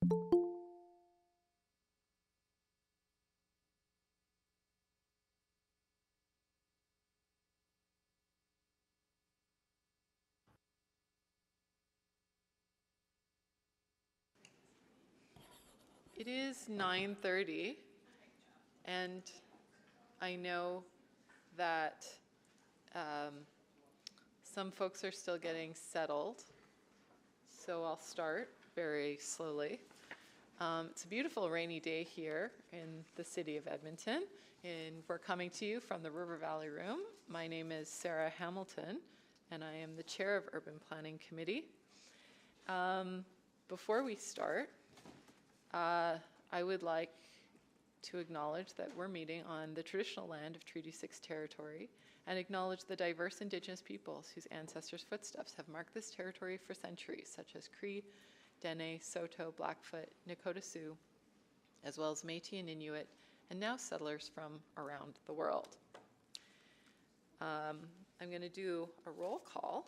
It is 9:30, and I know that some folks are still getting settled, so I'll start very slowly. It's a beautiful rainy day here in the city of Edmonton, and we're coming to you from the River Valley Room. My name is Sarah Hamilton, and I am the chair of Urban Planning Committee. Before we start, I would like to acknowledge that we're meeting on the traditional land of Treaty 6 territory and acknowledge the diverse Indigenous peoples whose ancestors' footsteps have marked this territory for centuries, such as Cree, Dene, Saulteaux, Blackfoot, Nakota Sioux, as well as Métis and Inuit, and now settlers from around the world. I'm going to do a roll call.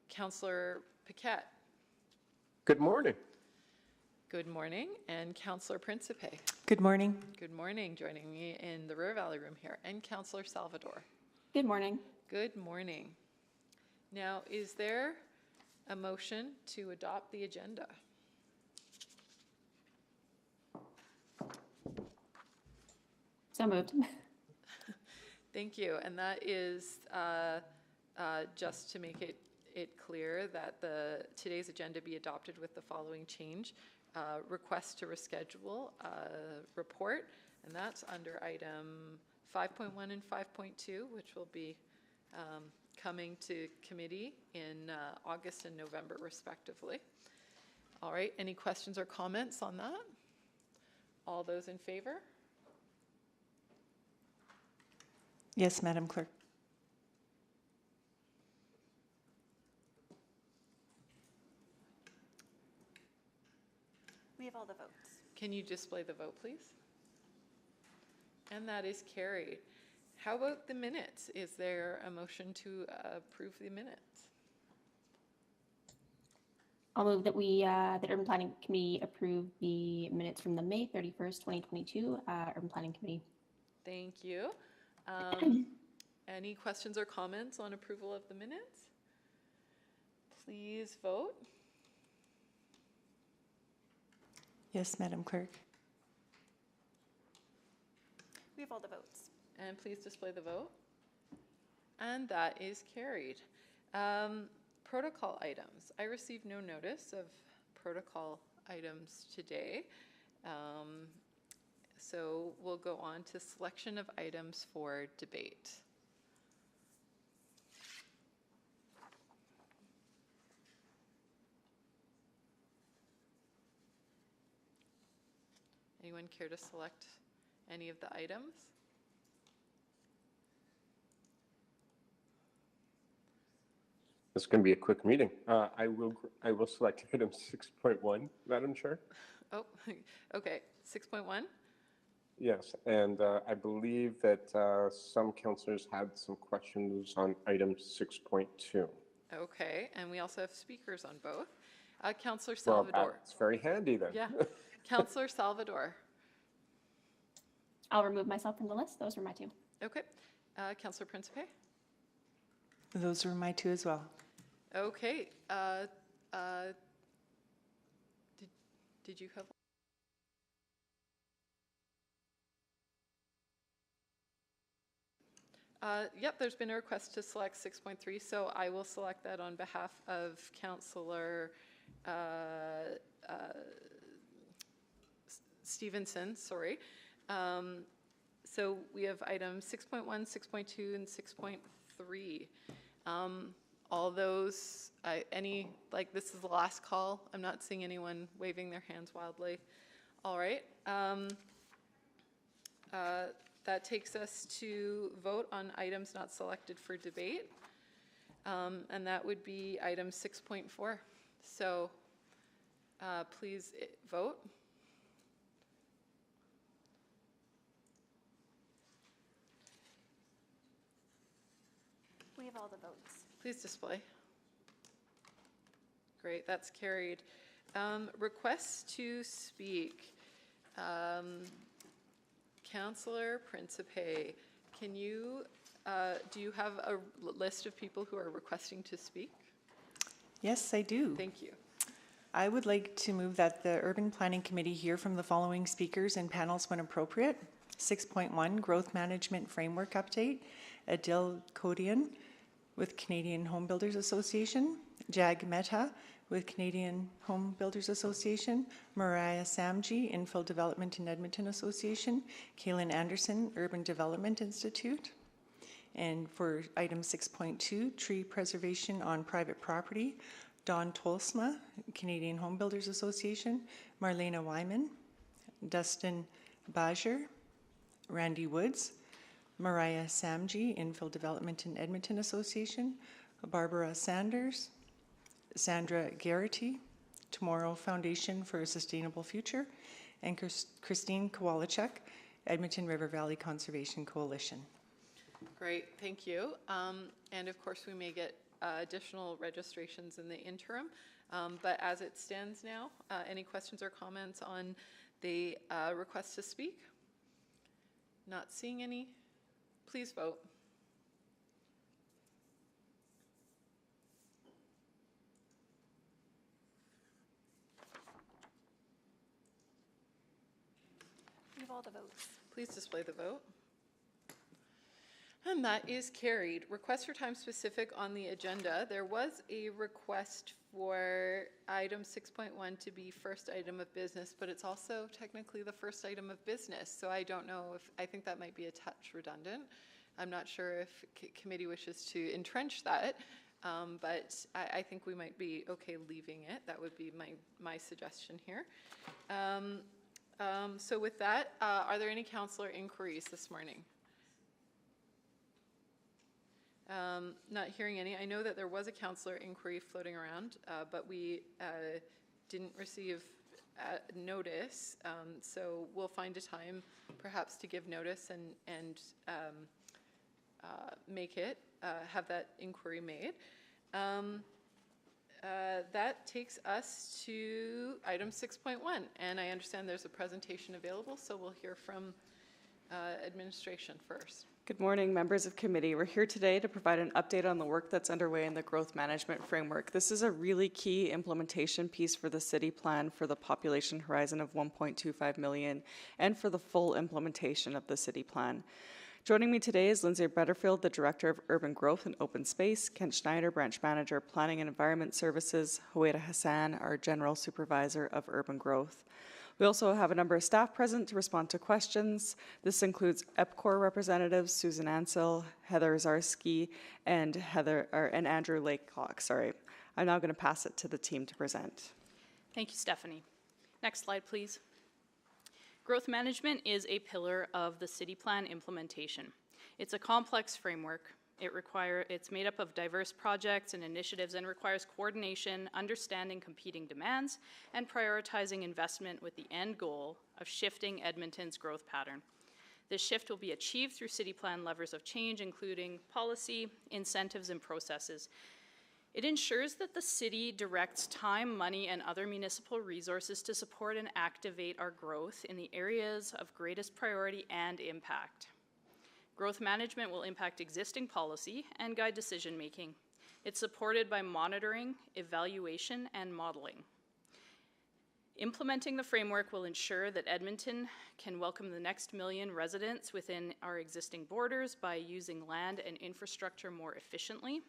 Councillor Paquette. Good morning. Good morning. And Councillor Principe. Good morning. Good morning. Joining me in the River Valley Room here. And Councillor Salvador. Good morning. Good morning. Now, is there a motion to adopt the agenda? So moved. Thank you. And that is just to make it clear that today's agenda be adopted with the following change. Request to reschedule report, and that's under item 5.1 and 5.2, which will be coming to committee in August and November, respectively. All right, any questions or comments on that? All those in favor? Yes, Madam Clerk. We have all the votes. Can you display the vote, please? And that is carried. How about the minutes? Is there a motion to approve the minutes? I'll move that the Urban Planning Committee approve the minutes from the May 31st, 2022 Urban Planning Committee. Thank you. Any questions or comments on approval of the minutes? Please vote. Yes, Madam Clerk. We have all the votes. And please display the vote. And that is carried. Protocol items. I received no notice of protocol items today. So we'll go on to selection of items for debate. Anyone care to select any of the items? It's going to be a quick meeting. I will select item 6.1, Madam Chair. Oh, okay. 6.1? Yes, and I believe that some councillors had some questions on item 6.2. Okay, and we also have speakers on both. Councillor Salvador. Well, that's very handy then. Yeah. Councillor Salvador. I'll remove myself from the list. Those were my two. Okay. Councillor Principe. Those were my two as well. Okay. Did you have? Yep, there's been a request to select 6.3, so I will select that on behalf of Councillor Stevenson, sorry. So we have items 6.1, 6.2, and 6.3. All those, this is the last call. I'm not seeing anyone waving their hands wildly. All right. That takes us to vote on items not selected for debate. And that would be item 6.4. So please vote. We have all the votes. Please display. Great, that's carried. Requests to speak. Councillor Principe, can you, do you have a list of people who are requesting to speak? Yes, I do. Thank you. I would like to move that the Urban Planning Committee hear from the following speakers and panels when appropriate. 6.1, Growth Management Framework Update, Adil Kodian with Canadian Home Builders Association, Jag Mehta with Canadian Home Builders Association, Mariah Samji, Infill Development in Edmonton Association, Kaylin Anderson, Urban Development Institute. And for item 6.2, Tree Preservation on Private Property, Don Tolsma, Canadian Home Builders Association, Marlena Wyman, Dustin Bajer, Randy Woods, Mariah Samji, Infill Development in Edmonton Association, Barbara Sanders, Sandra Garrity, Tomorrow Foundation for a Sustainable Future, and Christine Kowalczyk, Edmonton River Valley Conservation Coalition. Great, thank you. And of course, we may get additional registrations in the interim, but as it stands now, any questions or comments on the request to speak? Not seeing any. Please vote. We have all the votes. Please display the vote. And that is carried. Request for time specific on the agenda. There was a request for item 6.1 to be first item of business, but it's also technically the first item of business. So I don't know if, I think that might be a touch redundant. I'm not sure if committee wishes to entrench that, but I think we might be okay leaving it. That would be my suggestion here. So with that, are there any councillor inquiries this morning? Not hearing any. I know that there was a councillor inquiry floating around, but we didn't receive notice. So we'll find a time perhaps to give notice and make it, have that inquiry made. That takes us to item 6.1, and I understand there's a presentation available, so we'll hear from administration first. Good morning, members of committee. We're here today to provide an update on the work that's underway in the growth management framework. This is a really key implementation piece for the city plan for the population horizon of 1.25 million and for the full implementation of the city plan. Joining me today is Lindsay Butterfield, the Director of Urban Growth and Open Space, Kent Schneider, Branch Manager, Planning and Environment Services, Hueda Hassan, our General Supervisor of Urban Growth. We also have a number of staff present to respond to questions. This includes EPCOR representatives, Susan Ansell, Heather Zarski, and Andrew Lakelock. Sorry. I'm now going to pass it to the team to present. Thank you, Stephanie. Next slide, please. Growth management is a pillar of the city plan implementation. It's a complex framework. It's made up of diverse projects and initiatives and requires coordination, understanding competing demands, and prioritizing investment with the end goal of shifting Edmonton's growth pattern. This shift will be achieved through city plan levers of change, including policy, incentives, and processes. It ensures that the city directs time, money, and other municipal resources to support and activate our growth in the areas of greatest priority and impact. Growth management will impact existing policy and guide decision-making. It's supported by monitoring, evaluation, and modeling. Implementing the framework will ensure that Edmonton can welcome the next million residents within our existing borders by using land and infrastructure more efficiently,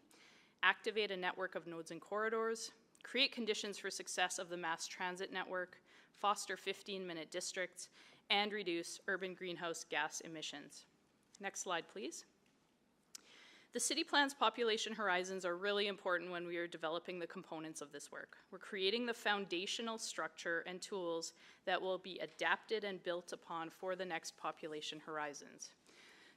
activate a network of nodes and corridors, create conditions for success of the mass transit network, foster 15-minute districts, and reduce urban greenhouse gas emissions. Next slide, please. The city plan's population horizons are really important when we are developing the components of this work. We're creating the foundational structure and tools that will be adapted and built upon for the next population horizons.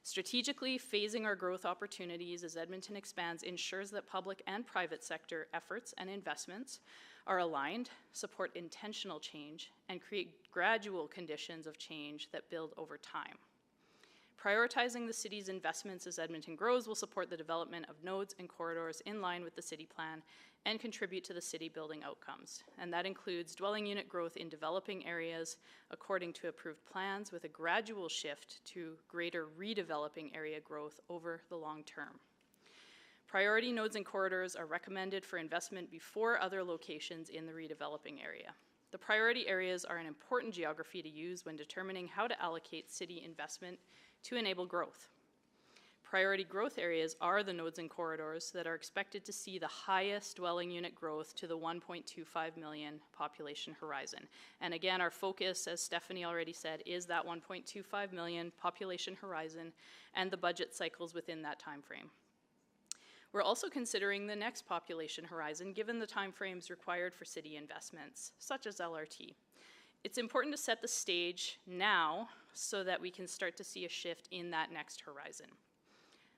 Strategically phasing our growth opportunities as Edmonton expands ensures that public and private sector efforts and investments are aligned, support intentional change, and create gradual conditions of change that build over time. Prioritizing the city's investments as Edmonton grows will support the development of nodes and corridors in line with the city plan and contribute to the city building outcomes. And that includes dwelling unit growth in developing areas according to approved plans, with a gradual shift to greater redeveloping area growth over the long term. Priority nodes and corridors are recommended for investment before other locations in the redeveloping area. The priority areas are an important geography to use when determining how to allocate city investment to enable growth. Priority growth areas are the nodes and corridors that are expected to see the highest dwelling unit growth to the 1.25 million population horizon. And again, our focus, as Stephanie already said, is that 1.25 million population horizon and the budget cycles within that time frame. We're also considering the next population horizon given the timeframes required for city investments, such as LRT. It's important to set the stage now so that we can start to see a shift in that next horizon.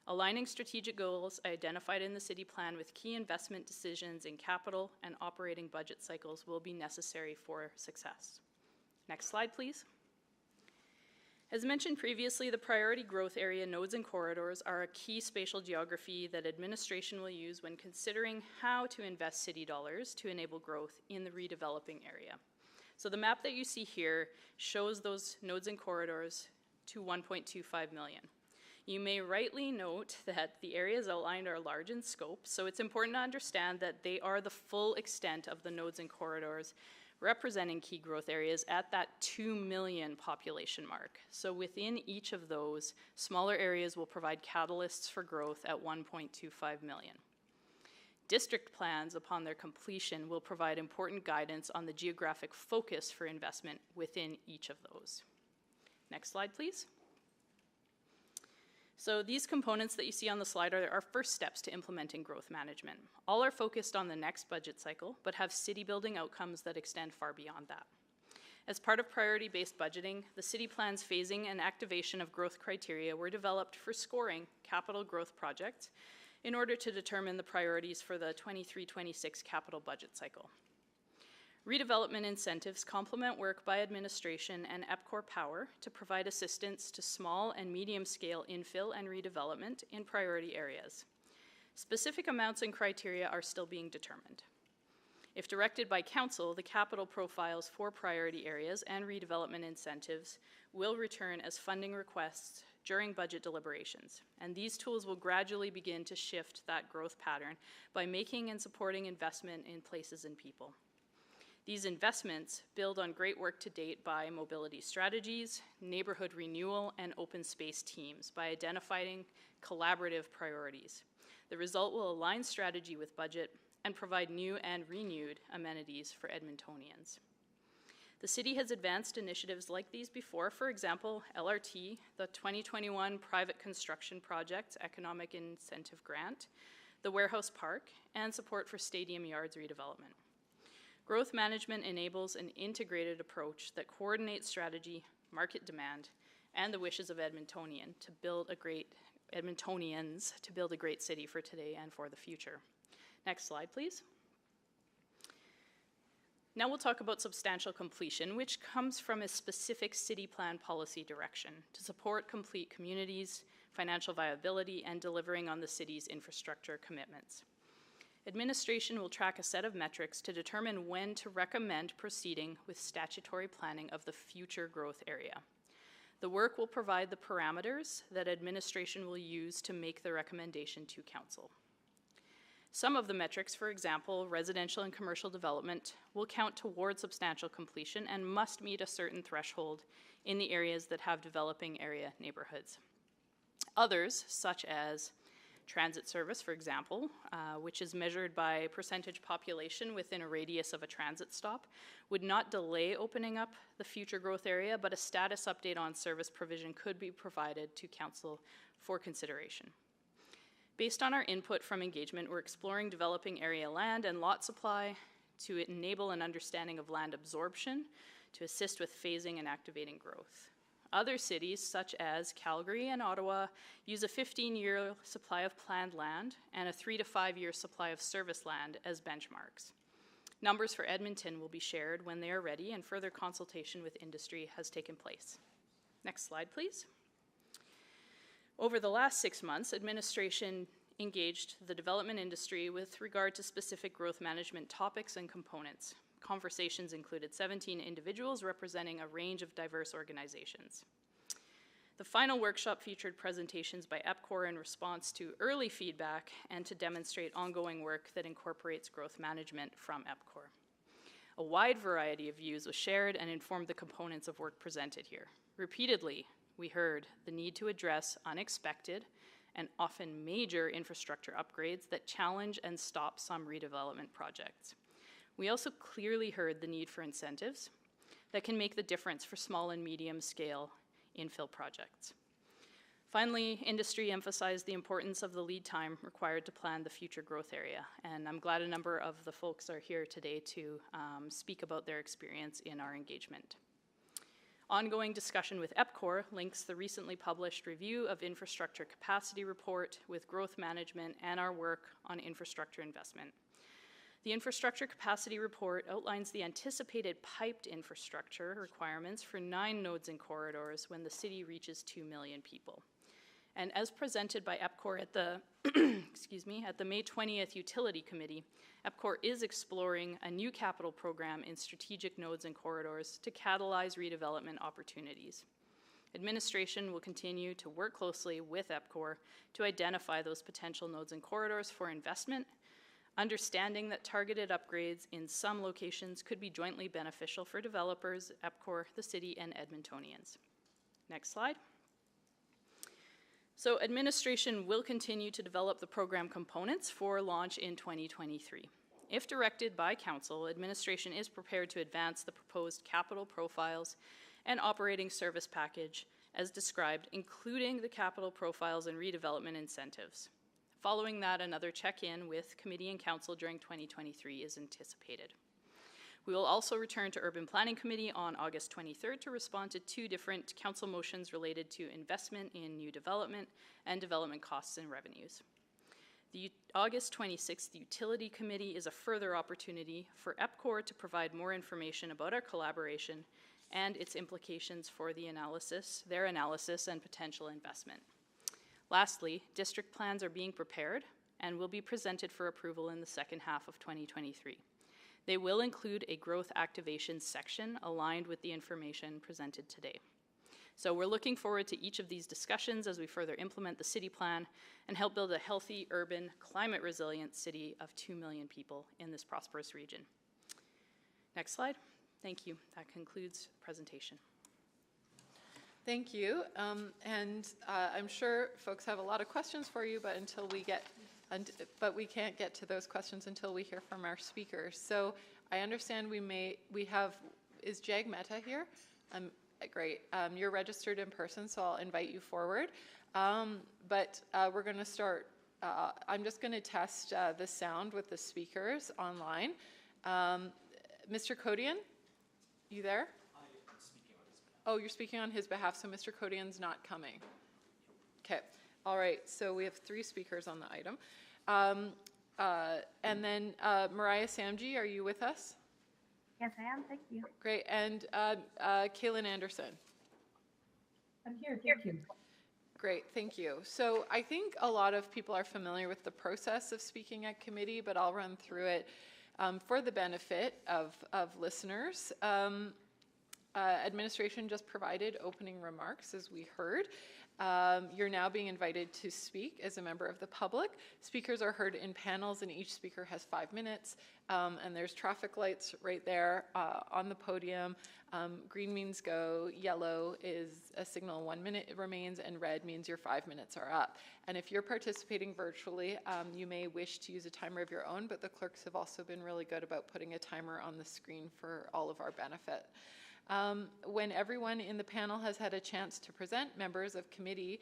Aligning strategic goals identified in the city plan with key investment decisions in capital and operating budget cycles will be necessary for success. Next slide, please. As mentioned previously, the priority growth area nodes and corridors are a key spatial geography that administration will use when considering how to invest city dollars to enable growth in the redeveloping area. So the map that you see here shows those nodes and corridors to 1.25 million. You may rightly note that the areas outlined are large in scope, so it's important to understand that they are the full extent of the nodes and corridors representing key growth areas at that 2 million population mark. So within each of those, smaller areas will provide catalysts for growth at 1.25 million. District plans, upon their completion, will provide important guidance on the geographic focus for investment within each of those. Next slide, please. So these components that you see on the slide are our first steps to implementing growth management. All are focused on the next budget cycle, but have city building outcomes that extend far beyond that. As part of priority-based budgeting, the city plan's phasing and activation of growth criteria were developed for scoring capital growth projects in order to determine the priorities for the 23-26 capital budget cycle. Redevelopment incentives complement work by administration and EPCOR Power to provide assistance to small and medium-scale infill and redevelopment in priority areas. Specific amounts and criteria are still being determined. If directed by council, the capital profiles for priority areas and redevelopment incentives will return as funding requests during budget deliberations, and these tools will gradually begin to shift that growth pattern by making and supporting investment in places and people. These investments build on great work to date by mobility strategies, neighborhood renewal, and open space teams by identifying collaborative priorities. The result will align strategy with budget and provide new and renewed amenities for Edmontonians. The city has advanced initiatives like these before. For example, LRT, the 2021 Private Construction Projects Economic Incentive Grant, the Warehouse Park, and support for Stadium Yards redevelopment. Growth management enables an integrated approach that coordinates strategy, market demand, and the wishes of Edmontonians to build a great city for today and for the future. Next slide, please. Now we'll talk about substantial completion, which comes from a specific city plan policy direction to support complete communities, financial viability, and delivering on the city's infrastructure commitments. Administration will track a set of metrics to determine when to recommend proceeding with statutory planning of the future growth area. The work will provide the parameters that administration will use to make the recommendation to council. Some of the metrics, for example, residential and commercial development, will count towards substantial completion and must meet a certain threshold in the areas that have developing area neighborhoods. Others, such as transit service, for example, which is measured by percentage population within a radius of a transit stop, would not delay opening up the future growth area, but a status update on service provision could be provided to council for consideration. Based on our input from engagement, we're exploring developing area land and lot supply to enable an understanding of land absorption to assist with phasing and activating growth. Other cities, such as Calgary and Ottawa, use a 15-year supply of planned land and a 3 to 5 year supply of service land as benchmarks. Numbers for Edmonton will be shared when they are ready and further consultation with industry has taken place. Next slide, please. Over the last 6 months, administration engaged the development industry with regard to specific growth management topics and components. Conversations included 17 individuals representing a range of diverse organizations. The final workshop featured presentations by EPCOR in response to early feedback and to demonstrate ongoing work that incorporates growth management from EPCOR. A wide variety of views was shared and informed the components of work presented here. Repeatedly, we heard the need to address unexpected and often major infrastructure upgrades that challenge and stop some redevelopment projects. We also clearly heard the need for incentives that can make the difference for small and medium scale infill projects. Finally, industry emphasized the importance of the lead time required to plan the future growth area, and I'm glad a number of the folks are here today to speak about their experience in our engagement. Ongoing discussion with EPCOR links the recently published review of infrastructure capacity report with growth management and our work on infrastructure investment. The infrastructure capacity report outlines the anticipated piped infrastructure requirements for 9 nodes and corridors when the city reaches 2 million people. And as presented by EPCOR at the, at the May 20th Utility Committee, EPCOR is exploring a new capital program in strategic nodes and corridors to catalyze redevelopment opportunities. Administration will continue to work closely with EPCOR to identify those potential nodes and corridors for investment, understanding that targeted upgrades in some locations could be jointly beneficial for developers, EPCOR, the city, and Edmontonians. Next slide. So administration will continue to develop the program components for launch in 2023. If directed by council, administration is prepared to advance the proposed capital profiles and operating service package as described, including the capital profiles and redevelopment incentives. Following that, another check-in with committee and council during 2023 is anticipated. We will also return to Urban Planning Committee on August 23rd to respond to 2 different council motions related to investment in new development and development costs and revenues. The August 26th Utility Committee is a further opportunity for EPCOR to provide more information about our collaboration and its implications for their analysis and potential investment. Lastly, district plans are being prepared and will be presented for approval in the second half of 2023. They will include a growth activation section aligned with the information presented today. So we're looking forward to each of these discussions as we further implement the city plan and help build a healthy, urban, climate resilient city of 2 million people in this prosperous region. Next slide. Thank you. That concludes the presentation. Thank you. I'm sure folks have a lot of questions for you, but but we can't get to those questions until we hear from our speakers. So I understand is Jag Mehta here? Great. You're registered in person, so I'll invite you forward. But we're going to start. I'm just going to test the sound with the speakers online. Mr. Codian, you there? Oh, you're speaking on his behalf, so Mr. Codian's not coming. Okay. All right. So we have 3 speakers on the item. And then Mariah Samji, are you with us? Yes, I am. Thank you. Great. And Kaylin Anderson. I'm here. Thank you. Great. Thank you. So I think a lot of people are familiar with the process of speaking at committee, but I'll run through it for the benefit of listeners. Administration just provided opening remarks, as we heard. You're now being invited to speak as a member of the public. Speakers are heard in panels, and each speaker has 5 minutes. And there's traffic lights right there on the podium. Green means go, yellow is a signal 1 minute remains, and red means your 5 minutes are up. And if you're participating virtually, you may wish to use a timer of your own, but the clerks have also been really good about putting a timer on the screen for all of our benefit. When everyone in the panel has had a chance to present, members of committee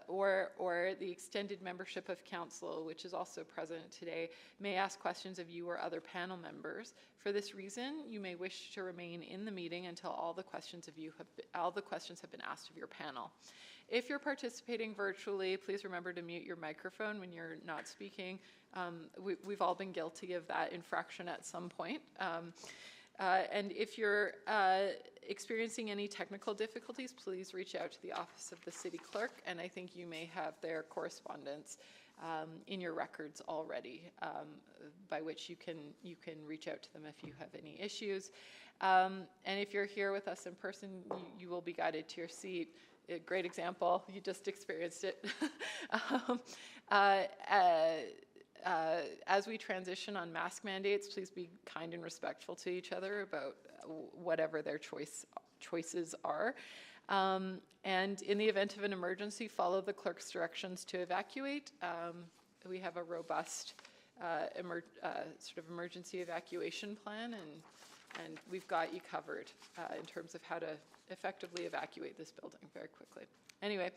or the extended membership of council, which is also present today, may ask questions of you or other panel members. For this reason, you may wish to remain in the meeting until all the questions have been asked of your panel. If you're participating virtually, please remember to mute your microphone when you're not speaking. We've all been guilty of that infraction at some point. And if you're experiencing any technical difficulties, please reach out to the Office of the City Clerk, and I think you may have their correspondence in your records already, by which you can reach out to them if you have any issues. And if you're here with us in person, you will be guided to your seat. A great example, you just experienced it. As we transition on mask mandates, please be kind and respectful to each other about whatever their choices are. And in the event of an emergency, follow the clerk's directions to evacuate. We have a robust sort of emergency evacuation plan, and we've got you covered in terms of how to effectively evacuate this building very quickly. Anyway,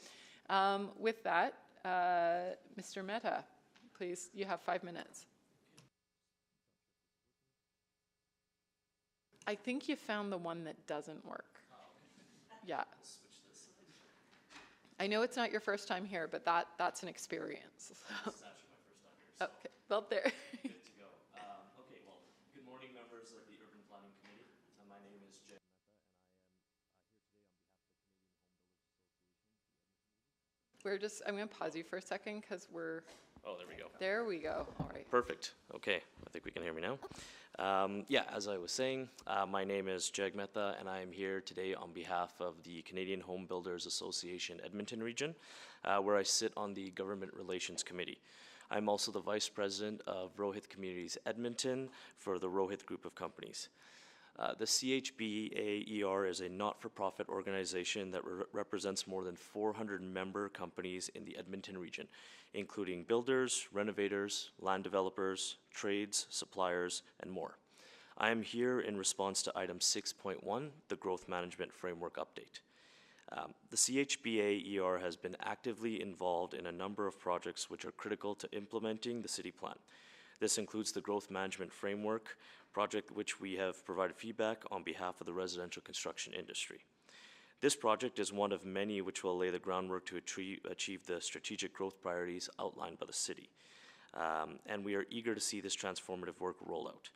with that, Mr. Mehta, please, you have 5 minutes. I think you found the one that doesn't work. Yeah. I know it's not your first time here, but that's an experience. It's actually my first time here. So Okay, well, there. good to go. Okay, well, good morning, members of the Urban Planning Committee. My name is Jay Mehta, and I am here today on behalf of the Canadian Home Builders Association. I'm going to pause you for a second because we're. Oh, there we go. There we go. All right. Perfect. Okay, I think we can hear me now. Yeah, as I was saying, my name is Jag Mehta, and I am here today on behalf of the Canadian Home Builders Association Edmonton region, where I sit on the Government Relations Committee. I'm also the Vice President of Rohit Communities Edmonton for the Rohit Group of Companies. The CHBAER is a not-for-profit organization that represents more than 400 member companies in the Edmonton region, including builders, renovators, land developers, trades, suppliers, and more. I am here in response to item 6.1, the Growth Management Framework Update. The CHBAER has been actively involved in a number of projects which are critical to implementing the city plan. This includes the Growth Management Framework project, which we have provided feedback on behalf of the residential construction industry. This project is one of many which will lay the groundwork to achieve the strategic growth priorities outlined by the city. And we are eager to see this transformative work roll out.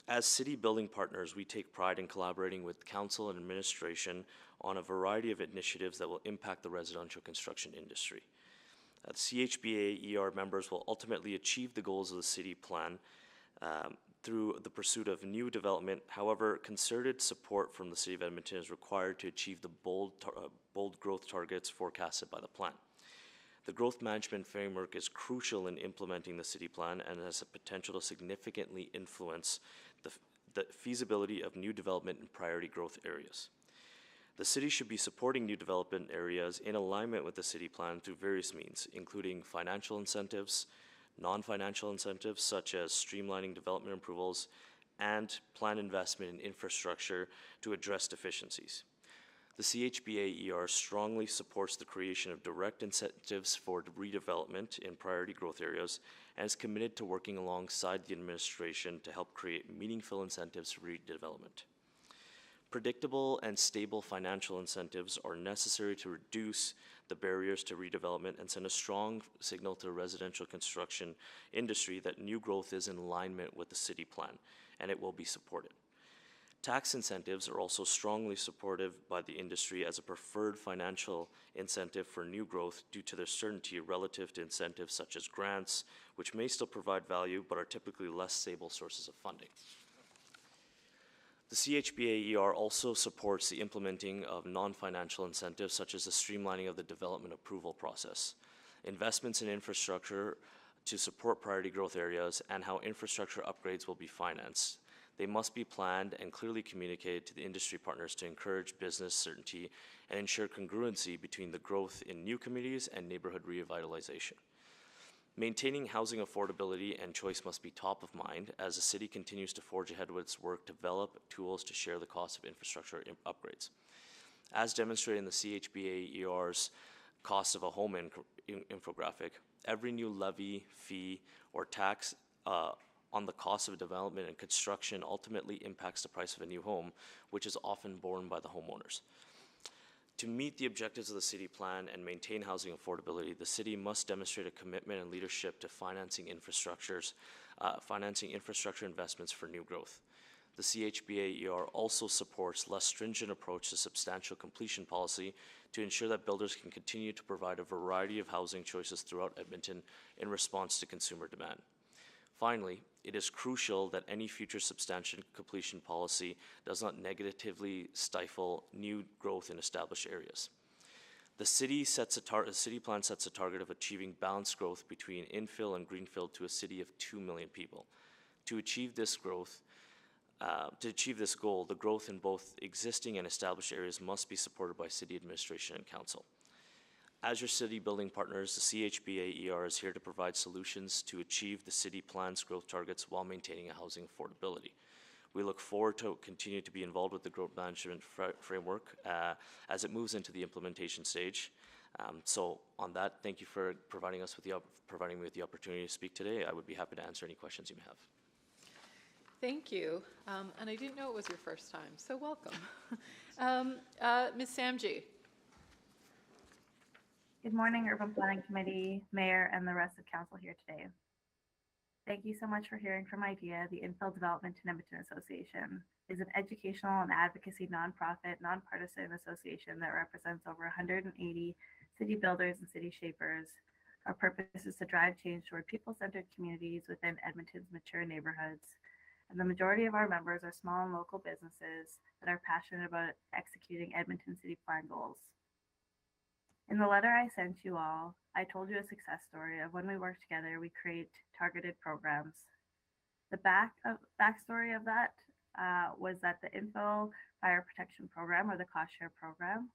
As city building partners, we take pride in collaborating with council and administration on a variety of initiatives that will impact the residential construction industry. The CHBAER members will ultimately achieve the goals of the city plan through the pursuit of new development. However, concerted support from the City of Edmonton is required to achieve the bold growth targets forecasted by the plan. The growth management framework is crucial in implementing the city plan and has the potential to significantly influence the feasibility of new development in priority growth areas. The city should be supporting new development areas in alignment with the city plan through various means, including financial incentives, non-financial incentives such as streamlining development approvals, and planned investment in infrastructure to address deficiencies. The CHBAER strongly supports the creation of direct incentives for redevelopment in priority growth areas and is committed to working alongside the administration to help create meaningful incentives for redevelopment. Predictable and stable financial incentives are necessary to reduce the barriers to redevelopment and send a strong signal to the residential construction industry that new growth is in alignment with the city plan and it will be supported. Tax incentives are also strongly supported by the industry as a preferred financial incentive for new growth due to their certainty relative to incentives such as grants, which may still provide value but are typically less stable sources of funding. The CHBAER also supports the implementing of non-financial incentives such as the streamlining of the development approval process, investments in infrastructure to support priority growth areas, and how infrastructure upgrades will be financed. They must be planned and clearly communicated to the industry partners to encourage business certainty and ensure congruency between the growth in new communities and neighborhood revitalization. Maintaining housing affordability and choice must be top of mind as the city continues to forge ahead with its work to develop tools to share the cost of infrastructure upgrades. As demonstrated in the CHBAER's cost of a home infographic, every new levy, fee, or tax on the cost of development and construction ultimately impacts the price of a new home, which is often borne by the homeowners. To meet the objectives of the city plan and maintain housing affordability, the city must demonstrate a commitment and leadership to financing infrastructure investments for new growth. the CHBA-ER also supports less stringent approach to substantial completion policy to ensure that builders can continue to provide a variety of housing choices throughout Edmonton in response to consumer demand. Finally, it is crucial that any future substantial completion policy does not negatively stifle new growth in established areas. The city plan sets a target of achieving balanced growth between infill and greenfield to a city of 2 million people. To achieve this goal, the growth in both existing and established areas must be supported by city administration and council. As your city building partners, the CHBA-ER is here to provide solutions to achieve the city plan's growth targets while maintaining a housing affordability. We look forward to continue to be involved with the growth management framework as it moves into the implementation stage. So on that, thank you for providing me with the opportunity to speak today. I would be happy to answer any questions you may have. Thank you. And I didn't know it was your first time, so welcome. Ms. Samji. Good morning, Urban Planning Committee, Mayor, and the rest of Council here today. Thank you so much for hearing from IDEA. The Infill Development in Edmonton Association is an educational and advocacy nonprofit, nonpartisan association that represents over 180 city builders and city shapers. Our purpose is to drive change toward people-centered communities within Edmonton's mature neighborhoods. And the majority of our members are small and local businesses that are passionate about executing Edmonton City Plan goals. In the letter I sent you all, I told you a success story of when we work together, we create targeted programs. The backstory of that was that the Infill Fire Protection Program, or the cost share program,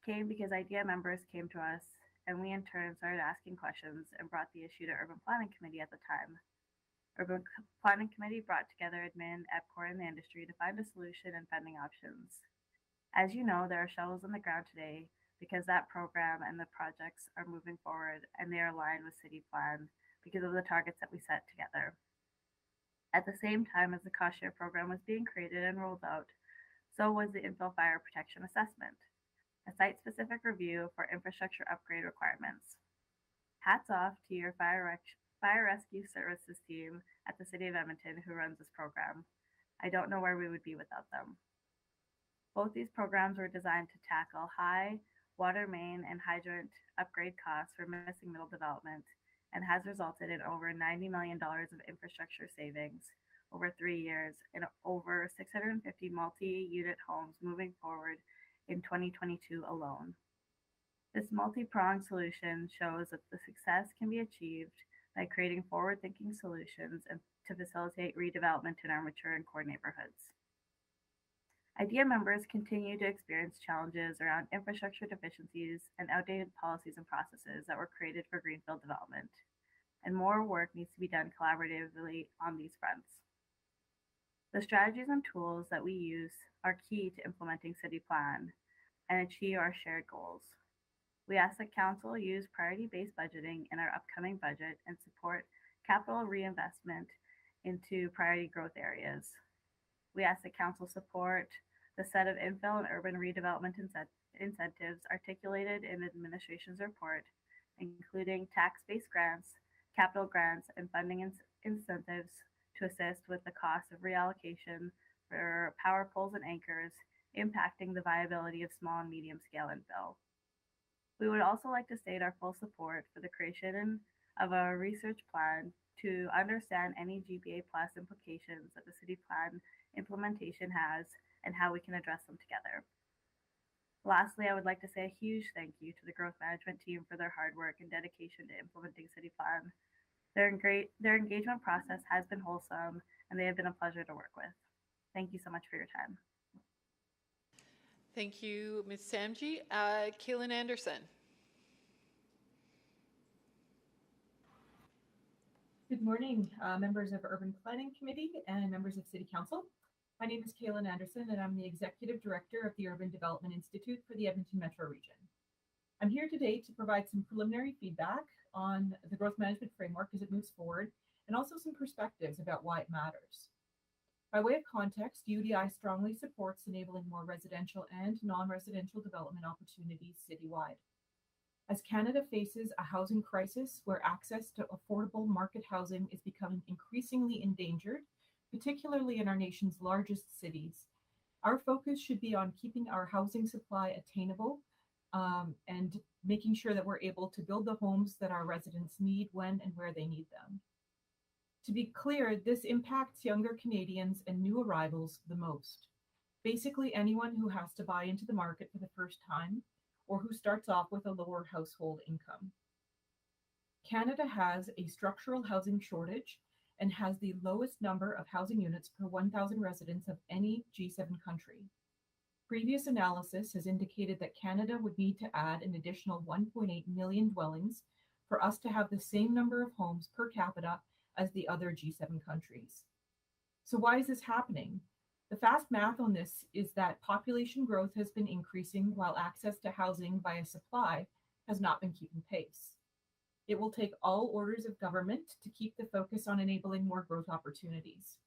came because IDEA members came to us, and we in turn started asking questions and brought the issue to Urban Planning Committee at the time. Urban Planning Committee brought together admin, EPCOR, and the industry to find a solution and funding options. As you know, there are shovels in the ground today because that program and the projects are moving forward and they are aligned with city plan because of the targets that we set together. At the same time as the cost share program was being created and rolled out, so was the Infill Fire Protection Assessment, a site-specific review for infrastructure upgrade requirements. Hats off to your fire rescue services team at the City of Edmonton who runs this program. I don't know where we would be without them. Both these programs were designed to tackle high water main and hydrant upgrade costs for missing middle development and has resulted in over $90 million of infrastructure savings over 3 years and over 650 multi-unit homes moving forward in 2022 alone. This multi-pronged solution shows that the success can be achieved by creating forward-thinking solutions and to facilitate redevelopment in our mature and core neighborhoods. IDEA members continue to experience challenges around infrastructure deficiencies and outdated policies and processes that were created for greenfield development, and more work needs to be done collaboratively on these fronts. The strategies and tools that we use are key to implementing City Plan and achieve our shared goals. We ask that Council use priority-based budgeting in our upcoming budget and support capital reinvestment into priority growth areas. We ask that Council support the set of infill and urban redevelopment incentives articulated in the administration's report, including tax-based grants, capital grants, and funding incentives to assist with the cost of reallocation for power poles and anchors, impacting the viability of small and medium-scale infill. We would also like to state our full support for the creation of a research plan to understand any GBA plus implications that the city plan implementation has and how we can address them together. Lastly, I would like to say a huge thank you to the growth management team for their hard work and dedication to implementing City Plan. Their engagement process has been wholesome and they have been a pleasure to work with. Thank you so much for your time. Thank you, Ms. Samji. Kaylin Anderson. Good morning, members of Urban Planning Committee and members of City Council. My name is Kaylin Anderson and I'm the Executive Director of the Urban Development Institute for the Edmonton Metro Region. I'm here today to provide some preliminary feedback on the growth management framework as it moves forward and also some perspectives about why it matters. By way of context, UDI strongly supports enabling more residential and non-residential development opportunities citywide. As Canada faces a housing crisis where access to affordable market housing is becoming increasingly endangered particularly in our nation's largest cities, our focus should be on keeping our housing supply attainable and making sure that we're able to build the homes that our residents need when and where they need them. To be clear, this impacts younger Canadians and new arrivals the most. Basically, anyone who has to buy into the market for the first time or who starts off with a lower household income. Canada has a structural housing shortage and has the lowest number of housing units per 1,000 residents of any G7 country. Previous analysis has indicated that Canada would need to add an additional 1.8 million dwellings for us to have the same number of homes per capita as the other G7 countries. So why is this happening? The fast math on this is that population growth has been increasing while access to housing via supply has not been keeping pace. It will take all orders of government to keep the focus on enabling more growth opportunities.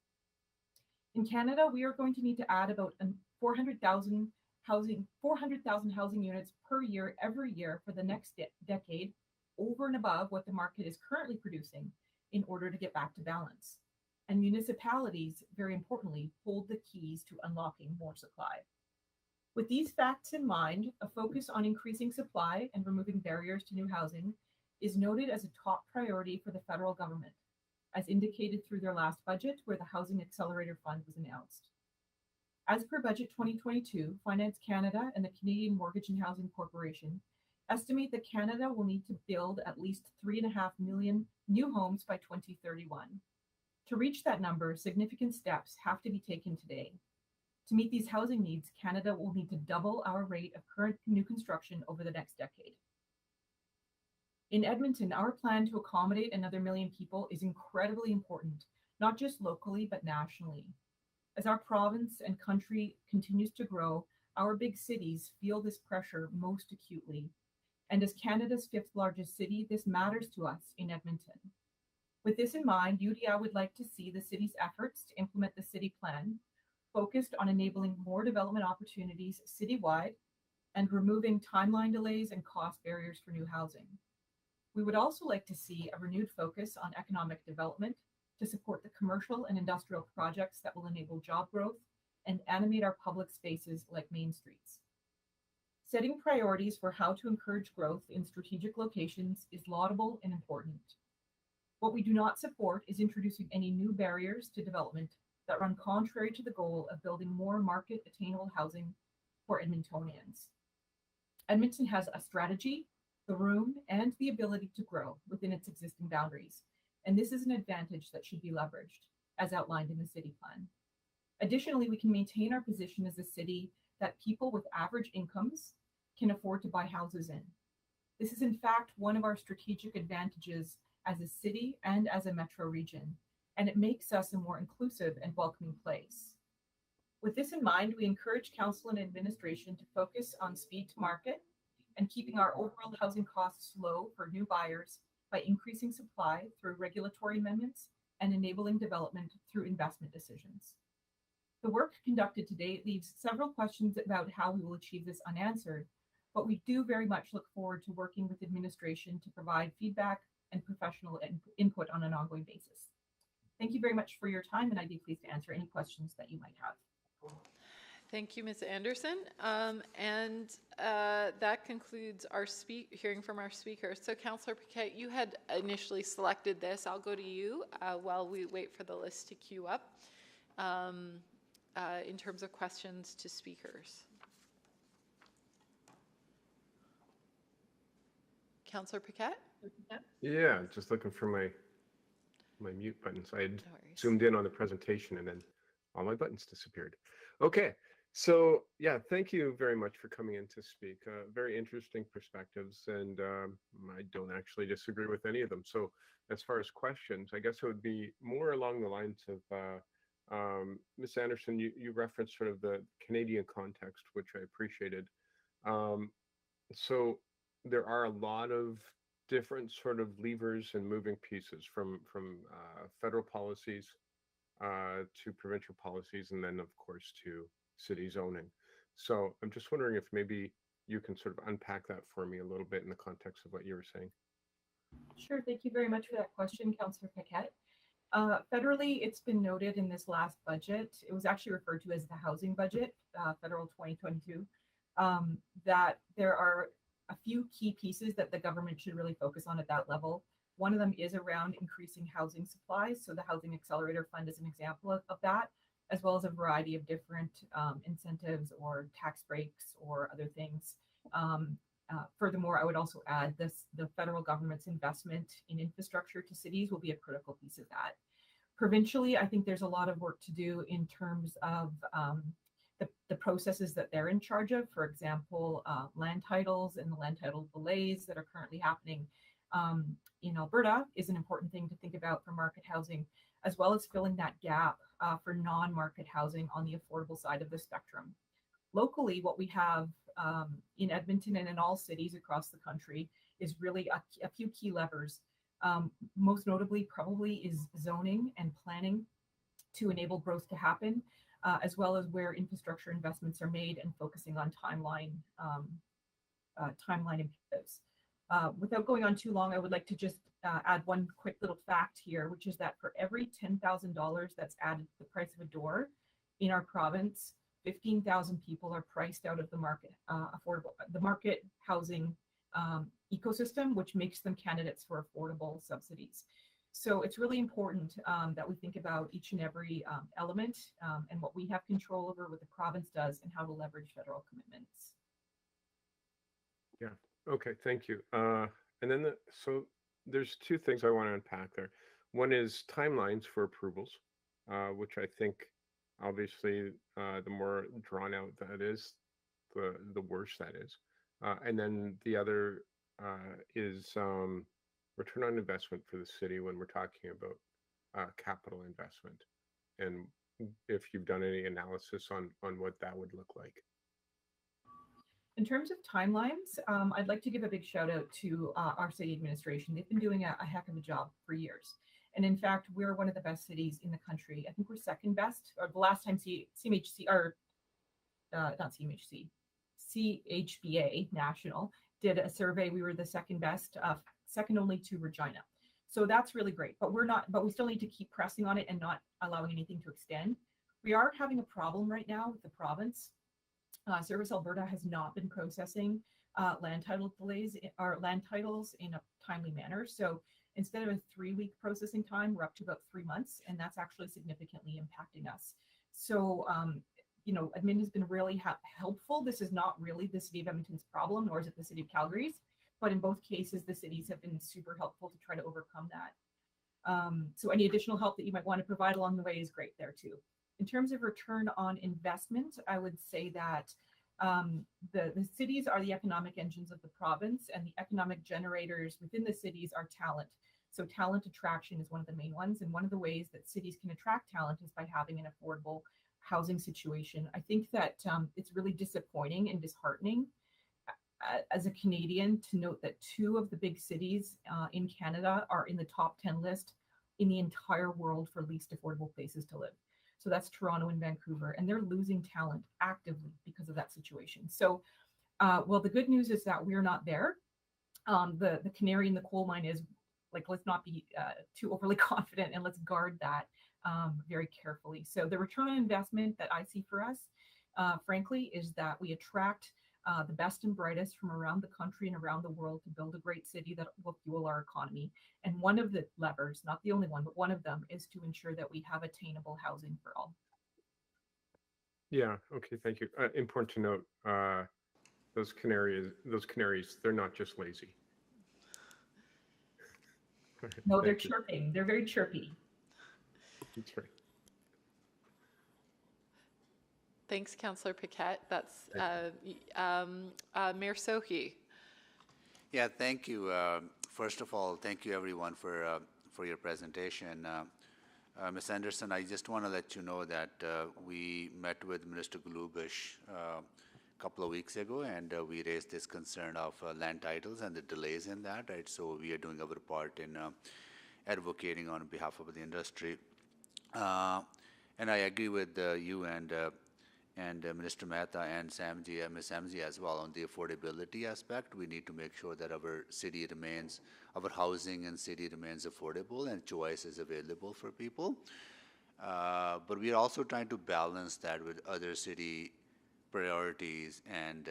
In Canada, we are going to need to add about 400,000 housing units per year every year for the next decade, over and above what the market is currently producing, in order to get back to balance. And municipalities, very importantly, hold the keys to unlocking more supply. With these facts in mind, a focus on increasing supply and removing barriers to new housing is noted as a top priority for the federal government, as indicated through their last budget, where the Housing Accelerator Fund was announced. As per Budget 2022, Finance Canada and the Canadian Mortgage and Housing Corporation estimate that Canada will need to build at least 3.5 million new homes by 2031. To reach that number, significant steps have to be taken today. To meet these housing needs, Canada will need to double our rate of current new construction over the next decade. In Edmonton, our plan to accommodate another million people is incredibly important, not just locally, but nationally. As our province and country continues to grow, our big cities feel this pressure most acutely. And as Canada's 5th largest city, this matters to us in Edmonton. With this in mind, UDI would like to see the city's efforts to implement the city plan focused on enabling more development opportunities citywide and removing timeline delays and cost barriers for new housing. We would also like to see a renewed focus on economic development to support the commercial and industrial projects that will enable job growth and animate our public spaces like main streets. Setting priorities for how to encourage growth in strategic locations is laudable and important. What we do not support is introducing any new barriers to development that run contrary to the goal of building more market attainable housing for Edmontonians. Edmonton has a strategy, the room, and the ability to grow within its existing boundaries, and this is an advantage that should be leveraged, as outlined in the city plan. Additionally, we can maintain our position as a city that people with average incomes can afford to buy houses in. This is in fact one of our strategic advantages as a city and as a metro region, and it makes us a more inclusive and welcoming place. With this in mind, we encourage council and administration to focus on speed to market and keeping our overall housing costs low for new buyers by increasing supply through regulatory amendments and enabling development through investment decisions. The work conducted today leaves several questions about how we will achieve this unanswered, but we do very much look forward to working with administration to provide feedback and professional input on an ongoing basis. Thank you very much for your time, and I'd be pleased to answer any questions that you might have. Thank you, Ms. Anderson. That concludes our hearing from our speakers. So Councillor Paquette, you had initially selected this. I'll go to you while we wait for the list to queue up in terms of questions to speakers. Councillor Paquette? Yeah, just looking for my mute button. So I had zoomed in on the presentation and then all my buttons disappeared. Okay, so yeah, thank you very much for coming in to speak. Very interesting perspectives, and I don't actually disagree with any of them. So as far as questions, I guess it would be more along the lines of Ms. Anderson, you referenced sort of the Canadian context, which I appreciated. So there are a lot of different sort of levers and moving pieces from federal policies to provincial policies, and then of course to city zoning. So I'm just wondering if maybe you can sort of unpack that for me a little bit in the context of what you were saying. Sure, thank you very much for that question, Councillor Paquette. Federally, it's been noted in this last budget, it was actually referred to as the housing budget, federal 2022, that there are a few key pieces that the government should really focus on at that level. One of them is around increasing housing supplies. So the Housing Accelerator Fund is an example of that, as well as a variety of different incentives or tax breaks or other things. Furthermore, I would also add the federal government's investment in infrastructure to cities will be a critical piece of that. Provincially, I think there's a lot of work to do in terms of the processes that they're in charge of. For example, land titles and the land title delays that are currently happening in Alberta is an important thing to think about for market housing, as well as filling that gap for non-market housing on the affordable side of the spectrum. Locally, what we have in Edmonton and in all cities across the country is really a few key levers. Most notably, probably is zoning and planning to enable growth to happen, as well as where infrastructure investments are made and focusing on timeline imperatives. Without going on too long, I would like to just add one quick little fact here, which is that for every $10,000 that's added to the price of a door in our province, 15,000 people are priced out of the market housing ecosystem, which makes them candidates for affordable subsidies. So it's really important that we think about each and every element and what we have control over, what the province does, and how to leverage federal commitments. Yeah. Okay. Thank you. And then so there's two things I want to unpack there. One is timelines for approvals, which I think obviously the more drawn out that is, the worse that is. And then the other is return on investment for the city when we're talking about capital investment, and if you've done any analysis on what that would look like. In terms of timelines, I'd like to give a big shout out to our city administration. They've been doing a heck of a job for years. And in fact, we're one of the best cities in the country. I think we're second best. Or the last time CMHC, or not CMHC, CHBA National did a survey, we were the second best, second only to Regina. So that's really great. But we still need to keep pressing on it and not allowing anything to extend. We are having a problem right now with the province. Service Alberta has not been processing land title delays or land titles in a timely manner. So instead of a 3-week processing time, we're up to about 3 months, and that's actually significantly impacting us. So, admin has been really helpful. This is not really the city of Edmonton's problem, nor is it the city of Calgary's, but in both cases, the cities have been super helpful to try to overcome that. So any additional help that you might want to provide along the way is great there too. In terms of return on investment, I would say that the cities are the economic engines of the province, and the economic generators within the cities are talent. So talent attraction is one of the main ones. And one of the ways that cities can attract talent is by having an affordable housing situation. I think that it's really disappointing and disheartening as a Canadian to note that 2 of the big cities in Canada are in the top 10 list in the entire world for least affordable places to live. So that's Toronto and Vancouver, and they're losing talent actively because of that situation. So, well, the good news is that we're not there. The canary in the coal mine is, like, let's not be too overly confident, and let's guard that very carefully. So the return on investment that I see for us, frankly, is that we attract the best and brightest from around the country and around the world to build a great city that will fuel our economy. And one of the levers, not the only one, but one of them, is to ensure that we have attainable housing for all. Yeah. Okay. Thank you. Important to note, those canaries, they're not just lazy. No, they're chirping. They're very chirpy. That's right. Thanks, Councillor Paquette. That's Mayor Sohi. Yeah, thank you. First of all, thank you everyone for your presentation. Ms. Anderson, I just want to let you know that we met with Minister Golubish a couple of weeks ago, and we raised this concern of land titles and the delays in that, right? So we are doing our part in advocating on behalf of the industry. And I agree with you and and Minister Mehta and Samji, Ms. Samji as well on the affordability aspect. We need to make sure that our city remains, our housing and city remains affordable and choice is available for people. But we are also trying to balance that with other city priorities and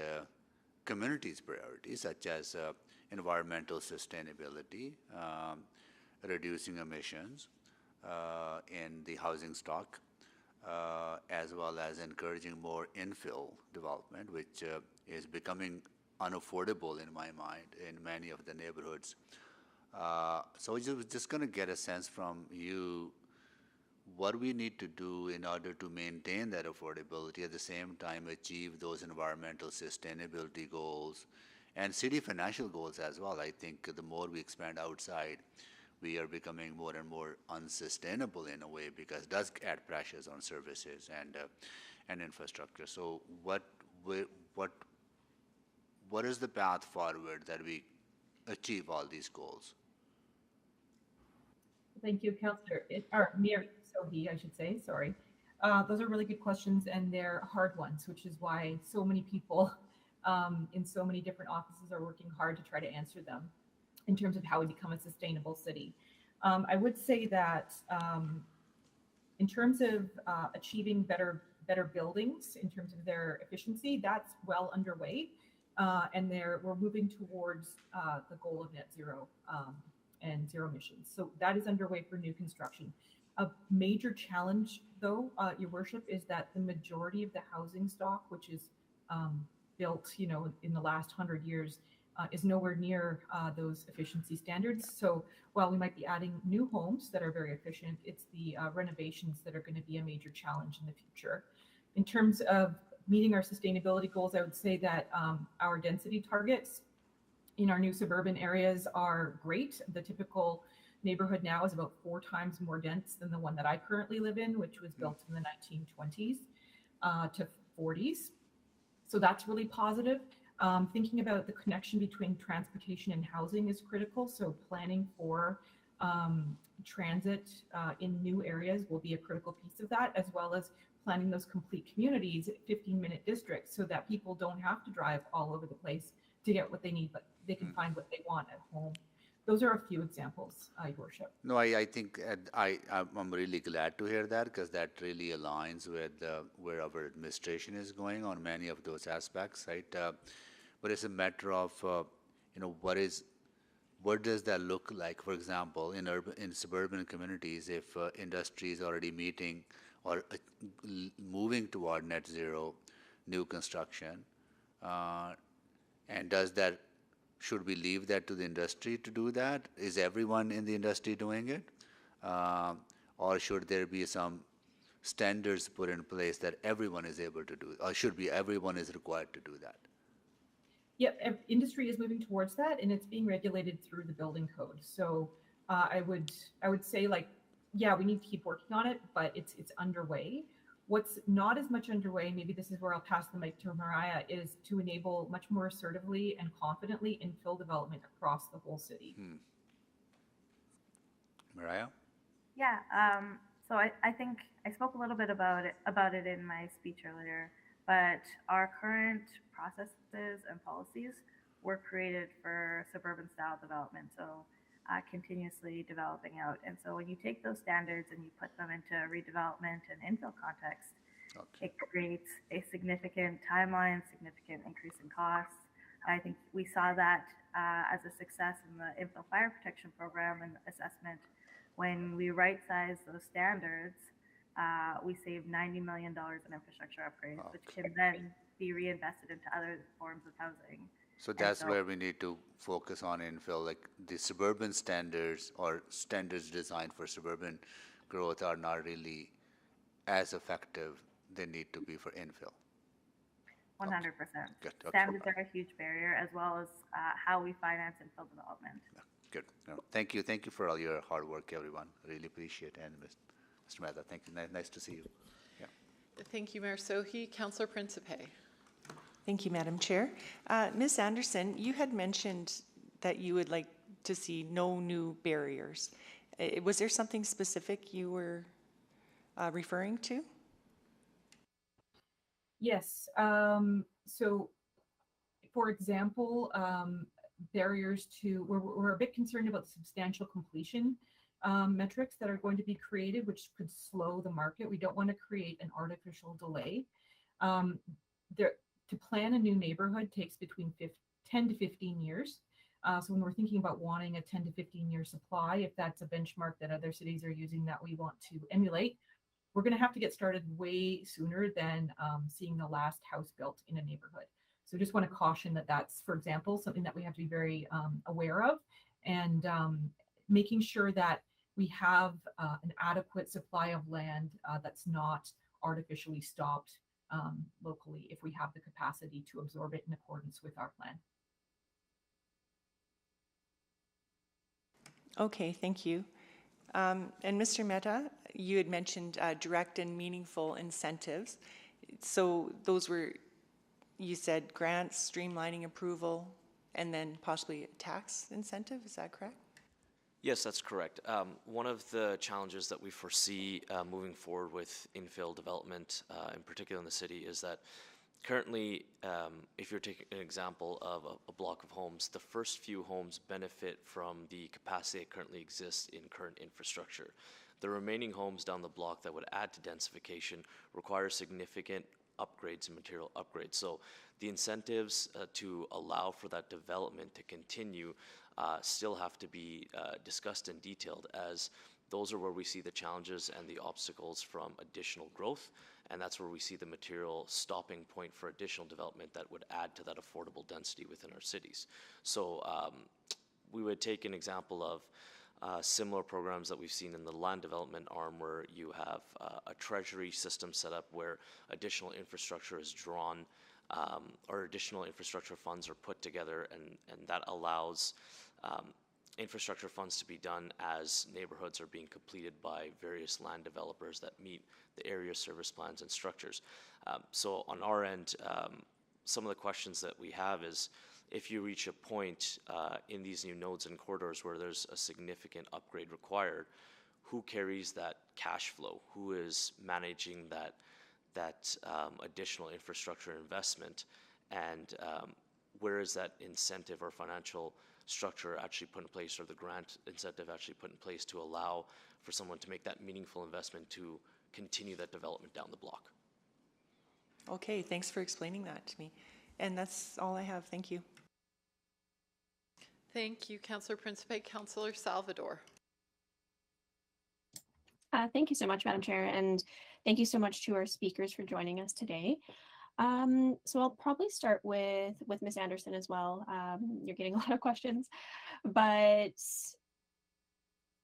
communities' priorities, such as environmental sustainability, reducing emissions in the housing stock, as well as encouraging more infill development, which is becoming unaffordable in my mind in many of the neighborhoods. So just going to get a sense from you what we need to do in order to maintain that affordability, at the same time achieve those environmental sustainability goals and city financial goals as well. I think the more we expand outside, we are becoming more and more unsustainable in a way, because it does add pressures on services and infrastructure. So what is the path forward that we achieve all these goals? Thank you, Councillor, or Mayor Sohi, I should say, sorry. Those are really good questions, and they're hard ones, which is why so many people in so many different offices are working hard to try to answer them in terms of how we become a sustainable city. I would say that in terms of achieving better buildings, in terms of their efficiency, that's well underway, and we're moving towards the goal of net zero and zero emissions. So that is underway for new construction. A major challenge, though, Your Worship, is that the majority of the housing stock, which is built, in the last 100 years, is nowhere near those efficiency standards. So while we might be adding new homes that are very efficient, it's the renovations that are going to be a major challenge in the future. In terms of meeting our sustainability goals, I would say that our density targets in our new suburban areas are great. The typical neighborhood now is about 4 times more dense than the one that I currently live in, which was built in the 1920s to 40s. So that's really positive. Thinking about the connection between transportation and housing is critical. So planning for transit in new areas will be a critical piece of that, as well as planning those complete communities, 15-minute districts, so that people don't have to drive all over the place to get what they need, but they can find what they want at home. Those are a few examples, Your Worship. No, I think I'm really glad to hear that, because that really aligns with where our administration is going on many of those aspects, right? But it's a matter of, what does that look like? For example, in suburban communities, if industry is already meeting or moving toward net zero new construction, and should we leave that to the industry to do that? Is everyone in the industry doing it? Or should there be some standards put in place that everyone is able to do, or everyone is required to do that? Yeah, industry is moving towards that, and it's being regulated through the building code. So I would say, we need to keep working on it, but it's underway. What's not as much underway, maybe this is where I'll pass the mic to Mariah, is to enable much more assertively and confidently infill development across the whole city. Mariah? Yeah, so I think I spoke a little bit about it in my speech earlier, but our current processes and policies were created for suburban style development, so continuously developing out. And so when you take those standards and you put them into redevelopment and infill context, it creates a significant timeline, significant increase in costs. I think we saw that as a success in the infill fire protection program and assessment. When we right-size those standards, we saved $90 million in infrastructure upgrades, which can then be reinvested into other forms of housing. So that's where we need to focus on infill, like the suburban standards or standards designed for suburban growth are not really as effective they need to be for infill. 100%. Good. Okay. Standards are a huge barrier, as well as how we finance infill development. Good. No, thank you. Thank you for all your hard work, everyone. Really appreciate it. And Mr. Mehta, thank you. Nice to see you. Yeah. Thank you, Mayor Sohi. Councillor Principe. Thank you, Madam Chair. Ms. Anderson, you had mentioned that you would like to see no new barriers. Was there something specific you were referring to? Yes. So, for example, barriers to, we're a bit concerned about substantial completion metrics that are going to be created, which could slow the market. We don't want to create an artificial delay. To plan a new neighborhood takes between 10 to 15 years. So when we're thinking about wanting a 10 to 15 year supply, if that's a benchmark that other cities are using that we want to emulate, we're going to have to get started way sooner than seeing the last house built in a neighborhood. So just want to caution that that's, for example, something that we have to be very aware of, and making sure that we have an adequate supply of land that's not artificially stopped locally if we have the capacity to absorb it in accordance with our plan. Okay, thank you. And Mr. Mehta, you had mentioned direct and meaningful incentives. So those were, you said grants, streamlining approval, and then possibly a tax incentive, is that correct? Yes, that's correct. One of the challenges that we foresee moving forward with infill development, in particular in the city, is that currently, if you're taking an example of a block of homes, the first few homes benefit from the capacity that currently exists in current infrastructure. The remaining homes down the block that would add to densification require significant upgrades and material upgrades. So the incentives to allow for that development to continue still have to be discussed and detailed, as those are where we see the challenges and the obstacles from additional growth, and that's where we see the material stopping point for additional development that would add to that affordable density within our cities. So we would take an example of similar programs that we've seen in the land development arm, where you have a treasury system set up where additional infrastructure is drawn, or additional infrastructure funds are put together, and that allows infrastructure funds to be done as neighborhoods are being completed by various land developers that meet the area service plans and structures. So on our end, some of the questions that we have is, if you reach a point in these new nodes and corridors where there's a significant upgrade required, who carries that cash flow? Who is managing that additional infrastructure investment? And where is that incentive or financial structure actually put in place, or the grant incentive actually put in place to allow for someone to make that meaningful investment to continue that development down the block? Okay, thanks for explaining that to me. And that's all I have. Thank you. Thank you, Councillor Principe. Councillor Salvador. Thank you so much, Madam Chair, and thank you so much to our speakers for joining us today. So I'll probably start with Ms. Anderson as well. You're getting a lot of questions, but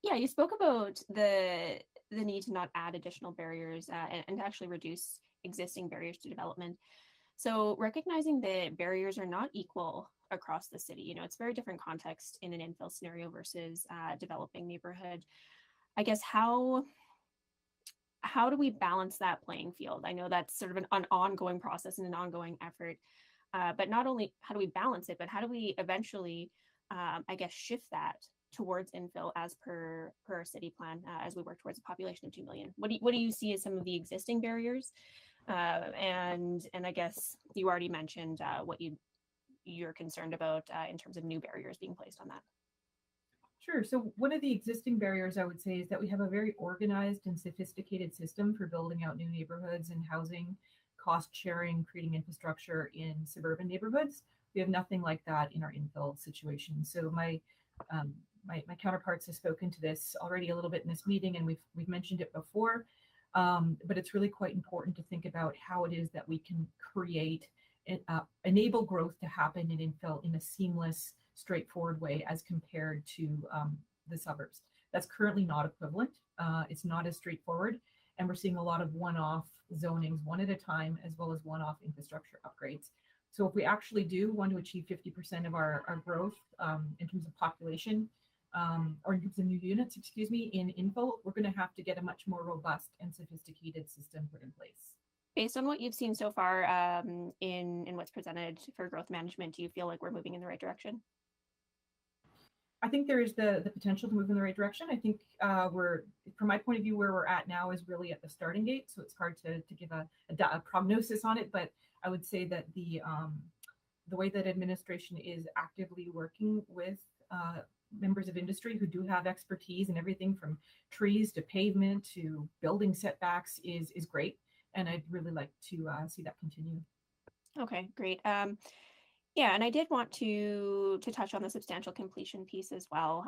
yeah, you spoke about the need to not add additional barriers and to actually reduce existing barriers to development. So recognizing that barriers are not equal across the city, you know, it's very different context in an infill scenario versus developing neighborhood. I guess how do we balance that playing field? I know that's sort of an ongoing process and an ongoing effort, but not only how do we balance it, but how do we eventually, I guess, shift that towards infill as per our city plan as we work towards a population of 2 million? What do you see as some of the existing barriers? And I guess you already mentioned what you're concerned about in terms of new barriers being placed on that. Sure. So one of the existing barriers, I would say, is that we have a very organized and sophisticated system for building out new neighborhoods and housing, cost sharing, creating infrastructure in suburban neighborhoods. We have nothing like that in our infill situation. So my counterparts have spoken to this already a little bit in this meeting, and we've mentioned it before. But it's really quite important to think about how it is that we can create and enable growth to happen in infill in a seamless, straightforward way as compared to the suburbs. That's currently not equivalent. It's not as straightforward, and we're seeing a lot of one-off zonings, one at a time, as well as one-off infrastructure upgrades. So if we actually do want to achieve 50% of our growth in terms of population, or in terms of new units, excuse me, in infill, we're going to have to get a much more robust and sophisticated system put in place. Based on what you've seen so far in what's presented for growth management, do you feel like we're moving in the right direction? I think there is the potential to move in the right direction. I think we're, from my point of view, where we're at now is really at the starting gate, so it's hard to give a prognosis on it. But I would say that the way that administration is actively working with members of industry who do have expertise in everything from trees to pavement to building setbacks is great, and I'd really like to see that continue. Okay, great. Yeah, and I did want to touch on the substantial completion piece as well.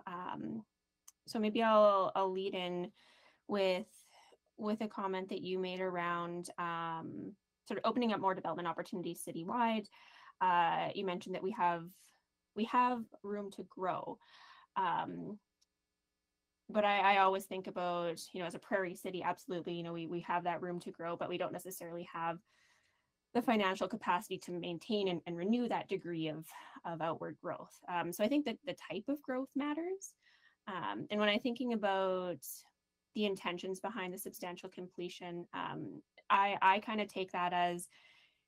So maybe I'll lead in with a comment that you made around sort of opening up more development opportunities citywide. You mentioned that we have room to grow. But I always think about, as a prairie city, absolutely, we have that room to grow, but we don't necessarily have the financial capacity to maintain and renew that degree of outward growth. So I think that the type of growth matters. And when I'm thinking about the intentions behind the substantial completion, I kind of take that as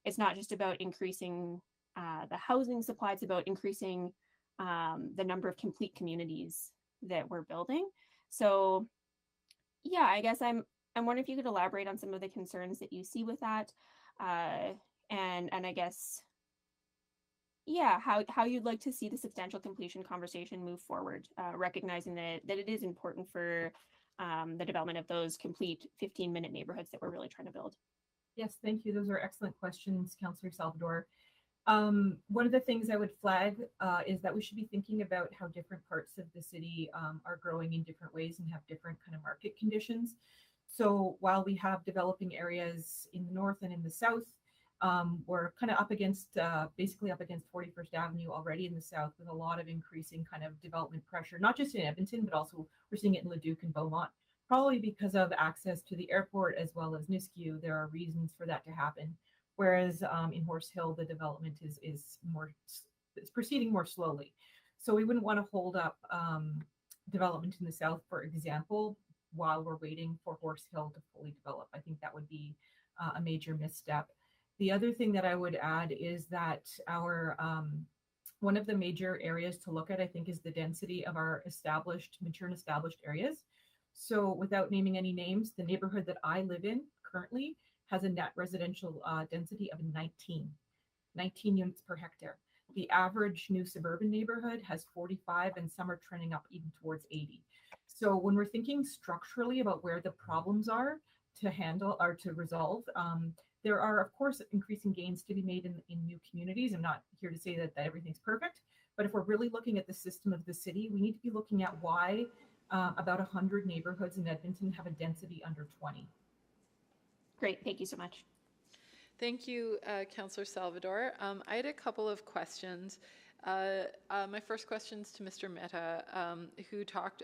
it's not just about increasing the housing supply, it's about increasing the number of complete communities that we're building. So yeah, I guess I'm wondering if you could elaborate on some of the concerns that you see with that. And I guess, yeah, how you'd like to see the substantial completion conversation move forward, recognizing that it is important for the development of those complete 15-minute neighborhoods that we're really trying to build. Yes, thank you. Those are excellent questions, Councillor Salvador. One of the things I would flag is that we should be thinking about how different parts of the city are growing in different ways and have different kind of market conditions. So while we have developing areas in the north and in the south, we're kind of basically up against 41st Avenue already in the south with a lot of increasing kind of development pressure, not just in Edmonton, but also we're seeing it in Leduc and Beaumont, probably because of access to the airport as well as Nisku. There are reasons for that to happen. Whereas in Horse Hill, the development is proceeding more slowly. So we wouldn't want to hold up development in the south, for example, while we're waiting for Horse Hill to fully develop. I think that would be a major misstep. The other thing that I would add is that our one of the major areas to look at, I think, is the density of our mature and established areas. So without naming any names, the neighborhood that I live in currently has a net residential density of 19 units per hectare. The average new suburban neighborhood has 45, and some are trending up even towards 80. So when we're thinking structurally about where the problems are to handle or to resolve, there are, of course, increasing gains to be made in new communities. I'm not here to say that everything's perfect, but if we're really looking at the system of the city, we need to be looking at why about 100 neighborhoods in Edmonton have a density under 20. Great, thank you so much. Thank you, Councillor Salvador. I had a couple of questions. My first question is to Mr. Mehta, who talked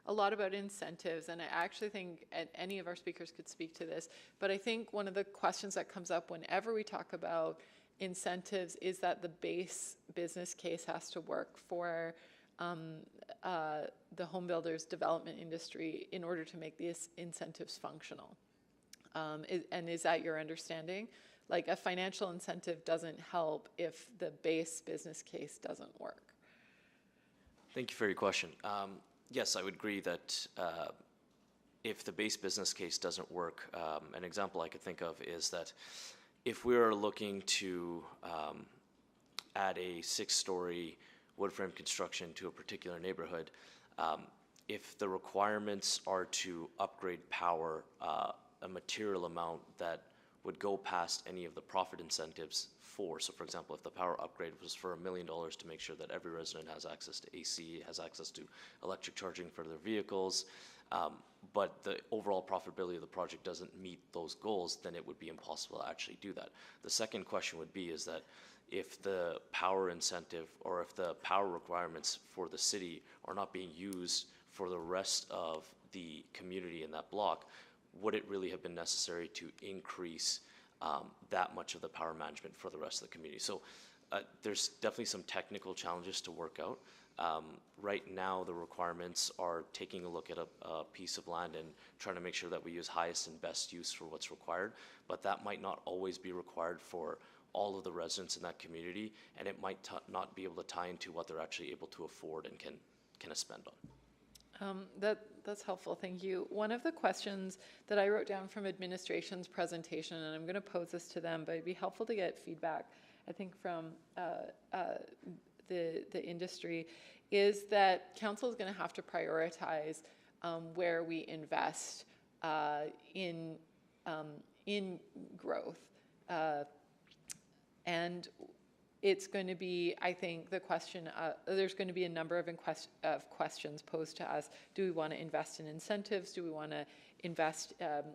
a lot about incentives, and I actually think any of our speakers could speak to this, but I think one of the questions that comes up whenever we talk about incentives is that the base business case has to work for the home builders development industry in order to make these incentives functional. And is that your understanding? Like, a financial incentive doesn't help if the base business case doesn't work. Thank you for your question. Yes, I would agree that if the base business case doesn't work, an example I could think of is that if we are looking to add a 6-story wood frame construction to a particular neighborhood, if the requirements are to upgrade power a material amount that would go past any of the profit incentives so for example, if the power upgrade was for $1 million to make sure that every resident has access to AC, has access to electric charging for their vehicles, but the overall profitability of the project doesn't meet those goals, then it would be impossible to actually do that. The second question would be is that if the power incentive or if the power requirements for the city are not being used for the rest of the community in that block, would it really have been necessary to increase that much of the power management for the rest of the community? So there's definitely some technical challenges to work out. Right now, the requirements are taking a look at a piece of land and trying to make sure that we use highest and best use for what's required, but that might not always be required for all of the residents in that community, and it might not be able to tie into what they're actually able to afford and can spend on. That's helpful, thank you. One of the questions that I wrote down from administration's presentation, and I'm going to pose this to them, but it'd be helpful to get feedback, I think, from the industry, is that council is going to have to prioritize where we invest in growth. And it's going to be, I think, the question, there's going to be a number of questions posed to us. Do we want to invest in incentives? Do we want to invest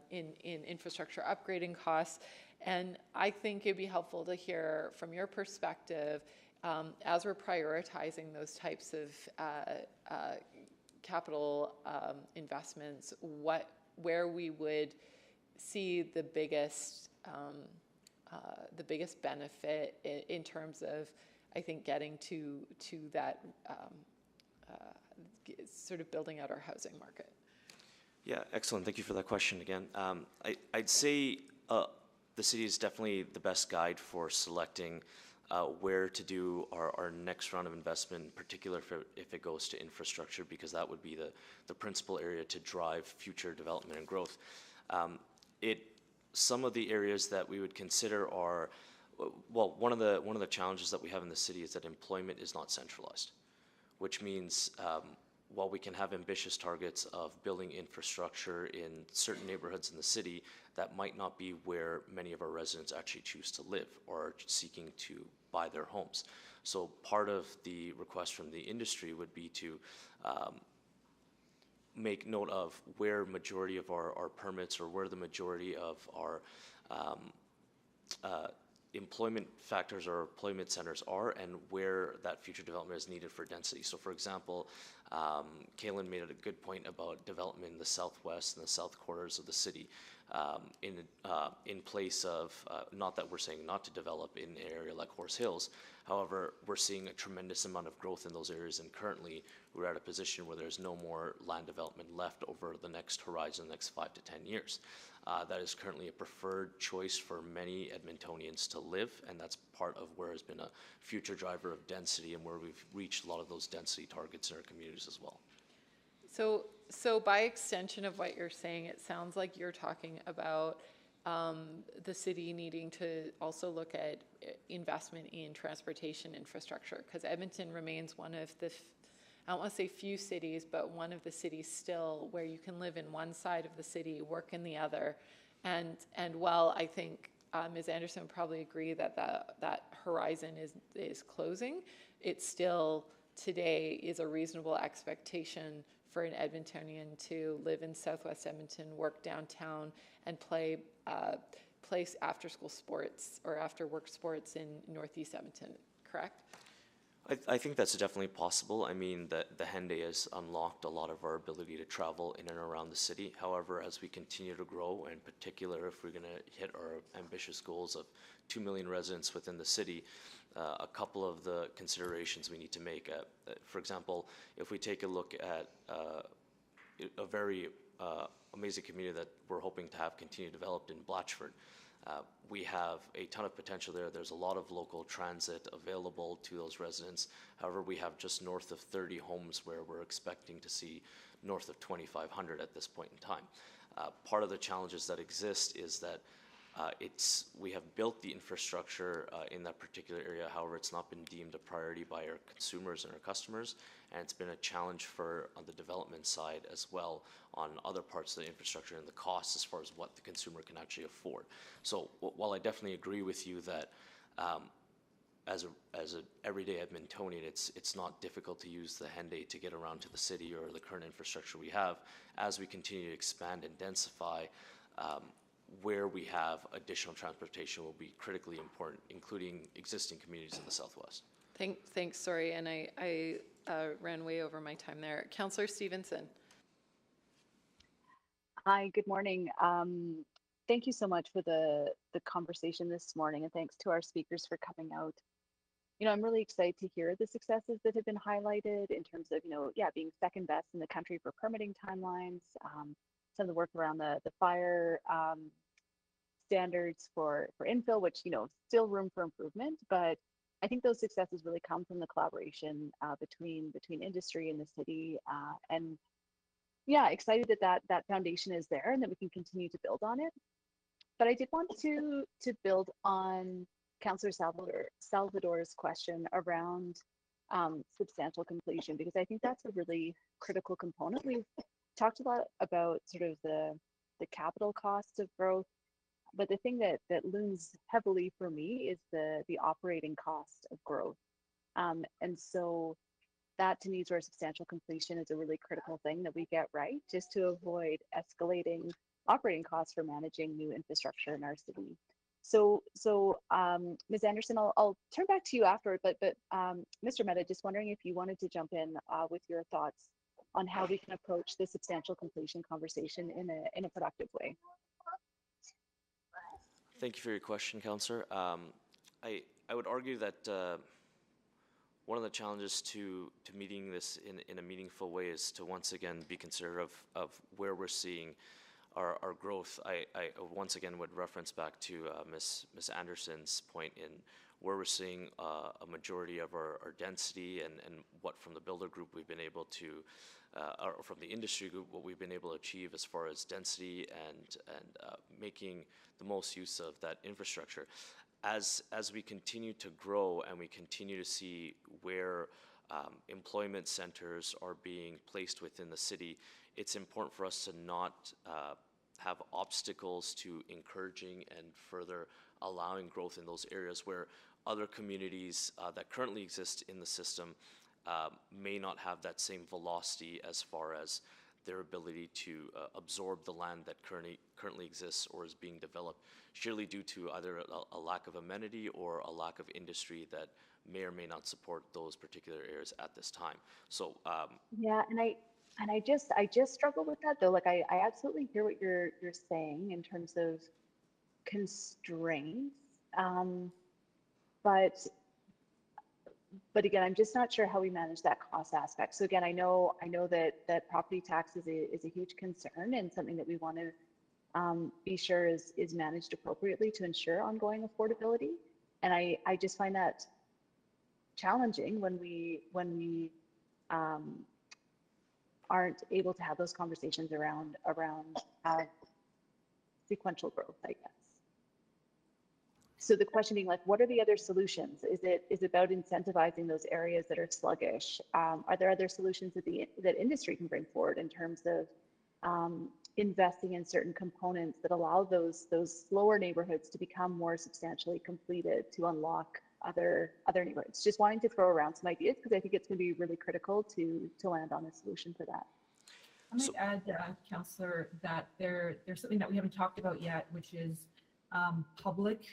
in infrastructure upgrading costs? And I think it'd be helpful to hear from your perspective, as we're prioritizing those types of capital investments, where we would see the biggest benefit in terms of, I think, getting to that sort of building out our housing market. Yeah, excellent. Thank you for that question again. I'd say the city is definitely the best guide for selecting where to do our next round of investment, in particular if it goes to infrastructure, because that would be the principal area to drive future development and growth. Some of the areas that we would consider are, well, one of the challenges that we have in the city is that employment is not centralized, which means while we can have ambitious targets of building infrastructure in certain neighborhoods in the city, that might not be where many of our residents actually choose to live or are seeking to buy their homes. So part of the request from the industry would be to make note of where majority of our permits or where the majority of our employment factors or employment centers are and where that future development is needed for density. So for example, Kaylin made a good point about development in the southwest and the south quarters of the city in place of, not that we're saying not to develop in an area like Horse Hills, however, we're seeing a tremendous amount of growth in those areas, and currently we're at a position where there's no more land development left over the next horizon, the next 5 to 10 years. That is currently a preferred choice for many Edmontonians to live, and that's part of where has been a future driver of density and where we've reached a lot of those density targets in our communities as well. So by extension of what you're saying, it sounds like you're talking about the city needing to also look at investment in transportation infrastructure, because Edmonton remains one of the, I don't want to say few cities, but one of the cities still where you can live in one side of the city, work in the other. And while I think Ms. Anderson would probably agree that that horizon is closing, it still today is a reasonable expectation for an Edmontonian to live in Southwest Edmonton, work downtown, and play after school sports or after work sports in Northeast Edmonton, correct? I think that's definitely possible. I mean, the Henday has unlocked a lot of our ability to travel in and around the city. However, as we continue to grow, and in particular, if we're going to hit our ambitious goals of 2 million residents within the city, a couple of the considerations we need to make. For example, if we take a look at a very amazing community that we're hoping to have continue developed in Blatchford, we have a ton of potential there. There's a lot of local transit available to those residents. However, we have just north of 30 homes where we're expecting to see north of 2,500 at this point in time. Part of the challenges that exist is that we have built the infrastructure in that particular area. However, it's not been deemed a priority by our consumers and our customers, and it's been a challenge on the development side as well on other parts of the infrastructure and the costs as far as what the consumer can actually afford. So while I definitely agree with you that as an everyday Edmontonian, it's not difficult to use the Henday to get around to the city or the current infrastructure we have, as we continue to expand and densify, where we have additional transportation will be critically important, including existing communities in the Southwest. Thanks, sorry, and I ran way over my time there. Councillor Stevenson. Hi, good morning. Thank you so much for the conversation this morning, and thanks to our speakers for coming out. You know, I'm really excited to hear the successes that have been highlighted in terms of, being second best in the country for permitting timelines, some of the work around the fire standards for infill, which, still room for improvement, but I think those successes really come from the collaboration between industry and the city, and yeah, excited that foundation is there and that we can continue to build on it. But I did want to build on Councillor Salvador's question around substantial completion, because I think that's a really critical component. We've talked a lot about sort of the capital costs of growth, but the thing that looms heavily for me is the operating cost of growth. And so that to me is where substantial completion is a really critical thing that we get right, just to avoid escalating operating costs for managing new infrastructure in our city. So Ms. Anderson, I'll turn back to you afterward, but Mr. Mehta, just wondering if you wanted to jump in with your thoughts on how we can approach the substantial completion conversation in a productive way. Thank you for your question, Councillor. I would argue that one of the challenges to meeting this in a meaningful way is to once again be considerate of where we're seeing our growth. I once again would reference back to Ms. Anderson's point in where we're seeing a majority of our density and what from the builder group we've been able to, or from the industry group, what we've been able to achieve as far as density and making the most use of that infrastructure. As we continue to grow and we continue to see where employment centers are being placed within the city, it's important for us to not have obstacles to encouraging and further allowing growth in those areas where other communities that currently exist in the system may not have that same velocity as far as their ability to absorb the land that currently exists or is being developed, surely due to either a lack of amenity or a lack of industry that may or may not support those particular areas at this time. So yeah, and I just struggle with that though. Like I absolutely hear what you're saying in terms of constraints, but again, I'm just not sure how we manage that cost aspect. So again, I know that property tax is a huge concern and something that we want to be sure is managed appropriately to ensure ongoing affordability. And I just find that challenging when we aren't able to have those conversations around sequential growth, I guess. So the question being like, what are the other solutions? Is it about incentivizing those areas that are sluggish? Are there other solutions that industry can bring forward in terms of investing in certain components that allow those slower neighborhoods to become more substantially completed to unlock other neighborhoods? Just wanting to throw around some ideas because I think it's going to be really critical to land on a solution for that. I might add, Councillor, that there's something that we haven't talked about yet, which is public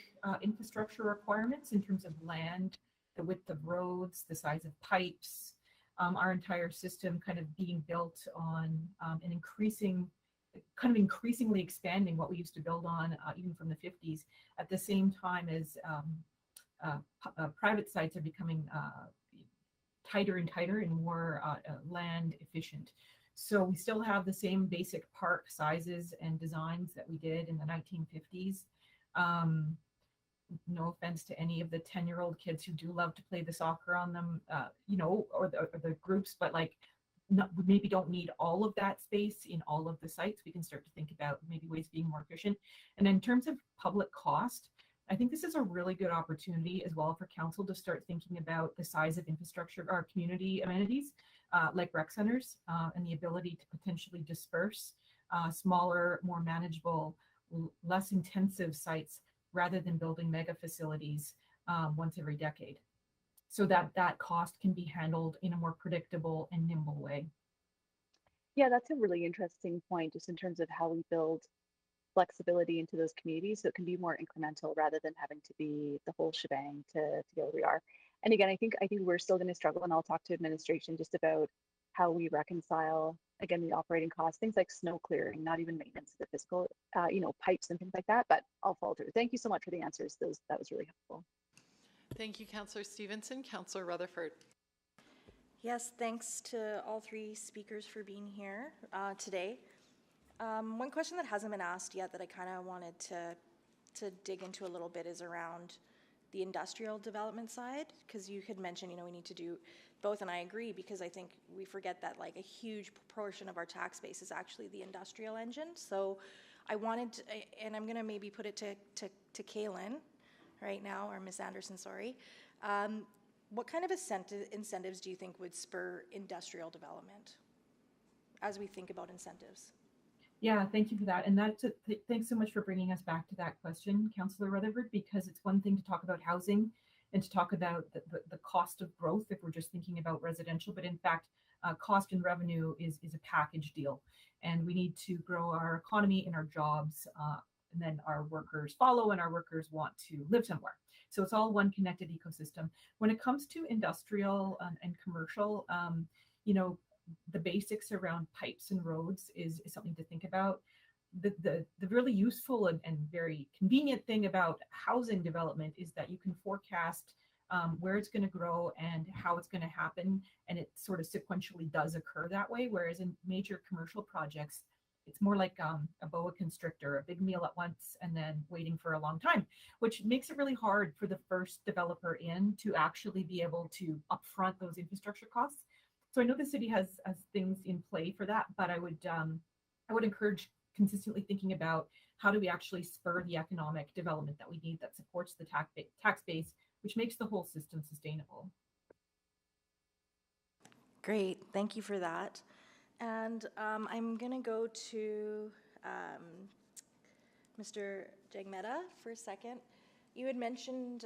infrastructure requirements in terms of land, the width of roads, the size of pipes, our entire system kind of being built on an increasingly expanding what we used to build on even from the 50s, at the same time as private sites are becoming tighter and tighter and more land efficient. So we still have the same basic park sizes and designs that we did in the 1950s. No offense to any of the 10-year-old kids who do love to play the soccer on them, or the groups, but like we maybe don't need all of that space in all of the sites. We can start to think about maybe ways of being more efficient. And in terms of public cost, I think this is a really good opportunity as well for council to start thinking about the size of infrastructure or community amenities like rec centers and the ability to potentially disperse smaller, more manageable, less intensive sites rather than building mega facilities once every decade, so that cost can be handled in a more predictable and nimble way. Yeah, that's a really interesting point, just in terms of how we build flexibility into those communities, so it can be more incremental rather than having to be the whole shebang to get where we are. And again, I think we're still going to struggle, and I'll talk to administration just about how we reconcile, again, the operating costs, things like snow clearing, not even maintenance of the physical, pipes and things like that, but I'll follow through. Thank you so much for the answers. That was really helpful. Thank you, Councillor Stevenson. Councillor Rutherford. Yes, thanks to all three speakers for being here today. One question that hasn't been asked yet that I kind of wanted to to dig into a little bit is around the industrial development side, because you had mentioned, we need to do both, and I agree, because I think we forget that like a huge proportion of our tax base is actually the industrial engine. So I wanted to, and I'm gonna maybe put it to Kaylin right now, or Ms. Anderson, sorry. What kind of incentives do you think would spur industrial development as we think about incentives? Yeah, thank you for that. And thanks so much for bringing us back to that question, Councillor Rutherford, because it's one thing to talk about housing and to talk about the cost of growth if we're just thinking about residential, but in fact, cost and revenue is a package deal. And we need to grow our economy and our jobs, and then our workers follow, and our workers want to live somewhere. So it's all one connected ecosystem. When it comes to industrial and commercial, the basics around pipes and roads is something to think about. The really useful and very convenient thing about housing development is that you can forecast where it's going to grow and how it's going to happen, and it sort of sequentially does occur that way. Whereas in major commercial projects, it's more like a boa constrictor, a big meal at once and then waiting for a long time, which makes it really hard for the first developer in to actually be able to upfront those infrastructure costs. So I know the city has things in play for that, but I would encourage consistently thinking about how do we actually spur the economic development that we need that supports the tax base, which makes the whole system sustainable. Great, thank you for that. And I'm going to go to Mr. Jagmeta for a second. You had mentioned,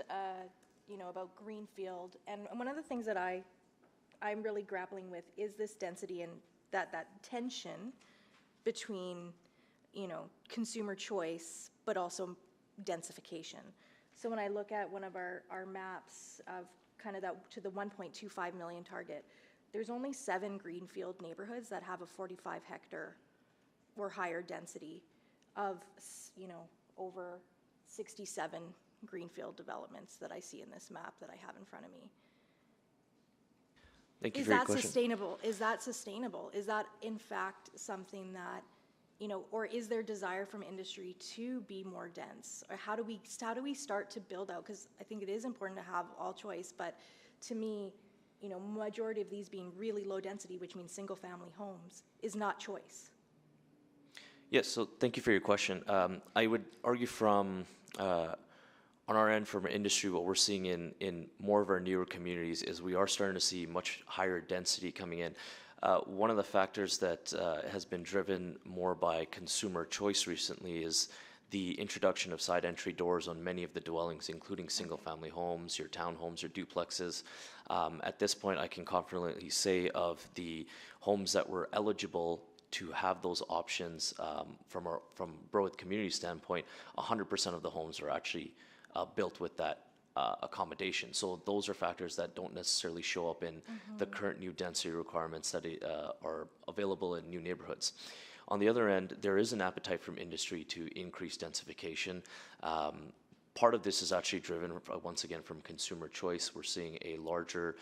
about Greenfield, and one of the things that I'm really grappling with is this density and that tension between, consumer choice, but also densification. So when I look at one of our maps of kind of that to the 1.25 million target, there's only 7 greenfield neighborhoods that have a 45 hectare or higher density of, over 67 greenfield developments that I see in this map that I have in front of me. Thank you for your question. Is that sustainable? Is that in fact something that, or is there desire from industry to be more dense? Or how do we start to build out? Because I think it is important to have all choice, but to me, majority of these being really low density, which means single family homes, is not choice. Yes, so thank you for your question. I would argue from on our end, from industry, what we're seeing in more of our newer communities is we are starting to see much higher density coming in. One of the factors that has been driven more by consumer choice recently is the introduction of side entry doors on many of the dwellings, including single-family homes, your townhomes, your duplexes. At this point, I can confidently say of the homes that were eligible to have those options from Berwick community standpoint, 100% of the homes are actually built with that accommodation. So those are factors that don't necessarily show up in the current new density requirements that are available in new neighborhoods. On the other end, there is an appetite from industry to increase densification. Part of this is actually driven, once again, from consumer choice. We're seeing a larger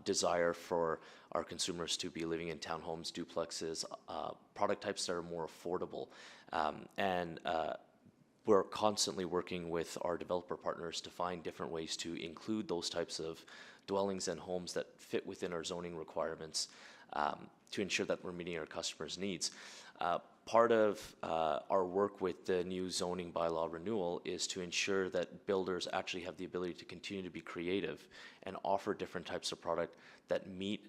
desire for our consumers to be living in townhomes, duplexes, product types that are more affordable. We're constantly working with our developer partners to find different ways to include those types of dwellings and homes that fit within our zoning requirements to ensure that we're meeting our customers' needs. Part of our work with the new zoning bylaw renewal is to ensure that builders actually have the ability to continue to be creative and offer different types of product that meet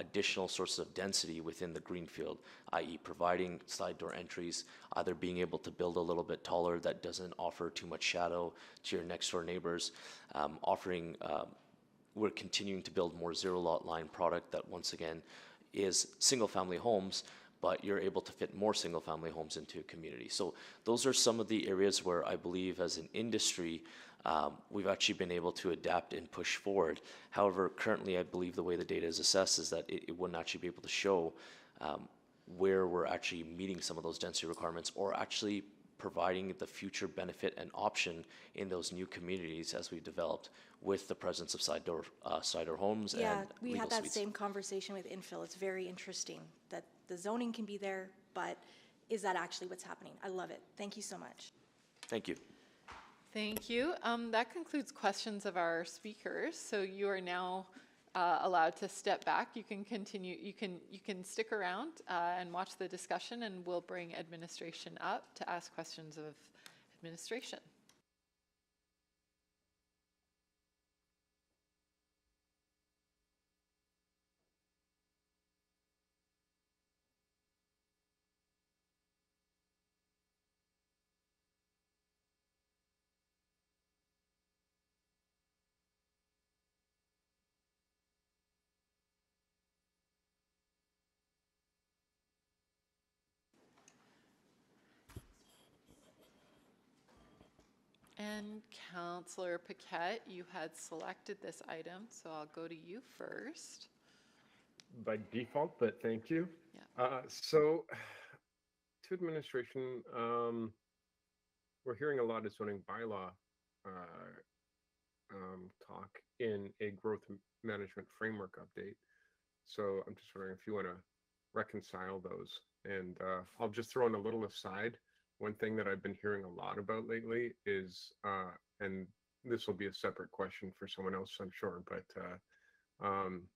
additional sources of density within the greenfield, i.e. providing side door entries, either being able to build a little bit taller that doesn't offer too much shadow to your next door neighbors, we're continuing to build more zero lot line product that once again is single family homes, but you're able to fit more single family homes into a community. So those are some of the areas where I believe as an industry, we've actually been able to adapt and push forward. However, currently I believe the way the data is assessed is that it wouldn't actually be able to show where we're actually meeting some of those density requirements or actually providing the future benefit and option in those new communities as we developed with the presence of side door homes. Yeah, and we had that suites. same conversation with infill. It's very interesting that the zoning can be there, but is that actually what's happening? I love it. Thank you so much. Thank you. Thank you. That concludes questions of our speakers. So you are now allowed to step back. You can continue. You can stick around and watch the discussion, and we'll bring administration up to ask questions of administration. And Councillor Paquette, you had selected this item, so I'll go to you first. By default, but thank you. Yeah. So, to administration, we're hearing a lot of zoning bylaw talk in a growth management framework update. So I'm just wondering if you want to reconcile those. And I'll just throw in a little aside. One thing that I've been hearing a lot about lately is, and this will be a separate question for someone else, I'm sure, but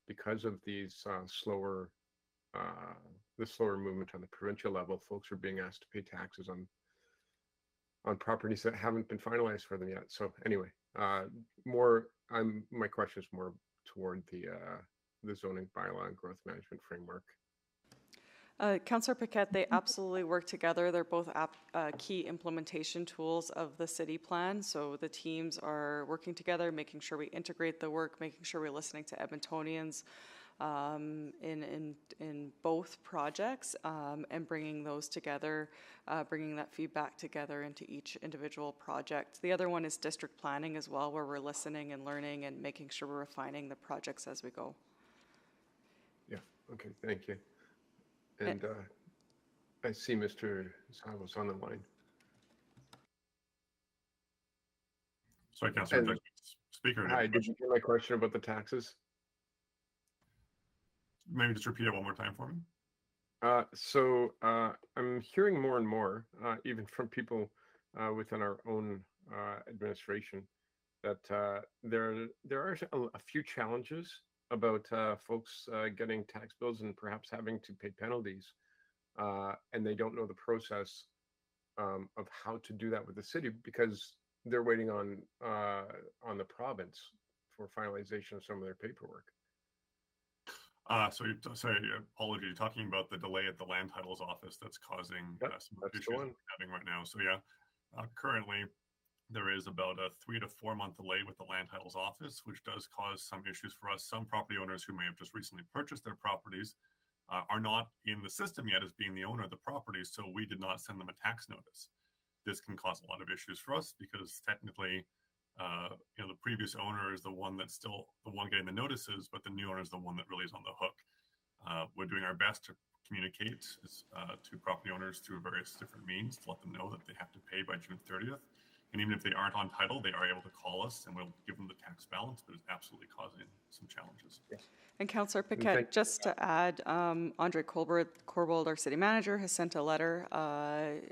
because of these the slower movement on the provincial level, folks are being asked to pay taxes on properties that haven't been finalized for them yet. So anyway, my question is more toward the zoning bylaw and growth management framework. Councillor Paquette, they absolutely work together. They're both key implementation tools of the city plan. So the teams are working together, making sure we integrate the work, making sure we're listening to Edmontonians in both projects, and bringing those together, bringing that feedback together into each individual project. The other one is district planning as well, where we're listening and learning and making sure we're refining the projects as we go. Yeah, okay, thank you. And I see Mr. Savos on the line. Sorry, Councillor, Speaker. Hi, did you hear my question about the taxes? Maybe just repeat it one more time for me. So I'm hearing more and more, even from people within our own administration, that there are a few challenges about folks getting tax bills and perhaps having to pay penalties, and they don't know the process of how to do that with the city because they're waiting on the province for finalization of some of their paperwork. So apology, you're talking about the delay at the land titles office that's causing some issues we're having right now. So yeah, currently there is about a 3 to 4 month delay with the land titles office, which does cause some issues for us. Some property owners who may have just recently purchased their properties are not in the system yet as being the owner of the property, so we did not send them a tax notice. This can cause a lot of issues for us because technically, the previous owner is the one that's still the one getting the notices, but the new owner is the one that really is on the hook. We're doing our best to communicate to property owners through various different means to let them know that they have to pay by June 30th. And even if they aren't on title, they are able to call us and we'll give them the tax balance, but it's absolutely causing some challenges. Yeah. And Councillor Paquette, just to add, Andre Corbold, our city manager, has sent a letter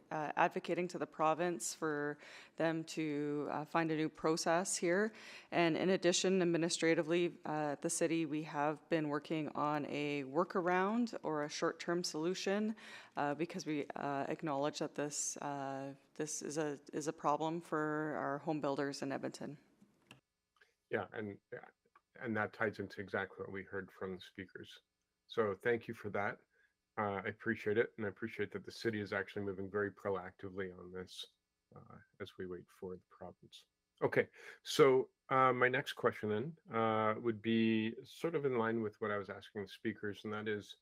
advocating to the province for them to find a new process here. And in addition, administratively, at the city, we have been working on a workaround or a short-term solution because we acknowledge that this is a problem for our home builders in Edmonton. Yeah, and that ties into exactly what we heard from the speakers. So thank you for that. I appreciate it, and I appreciate that the city is actually moving very proactively on this as we wait for the province. Okay, so my next question then would be sort of in line with what I was asking the speakers, and that is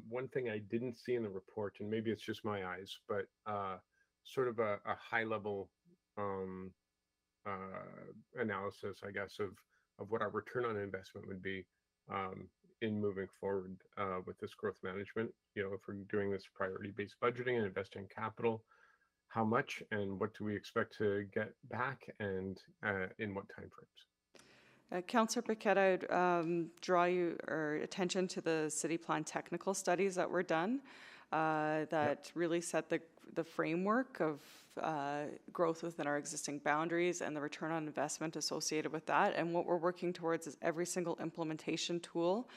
one thing I didn't see in the report, and maybe it's just my eyes, but sort of a high-level analysis, I guess, of what our return on investment would be in moving forward with this growth management. If we're doing this priority-based budgeting and investing capital, how much and what do we expect to get back, and in what timeframes? Councillor Paquette, I would draw your attention to the city plan technical studies that were done. that really set the framework of growth within our existing boundaries and the return on investment associated with that. And what we're working towards is every single implementation tool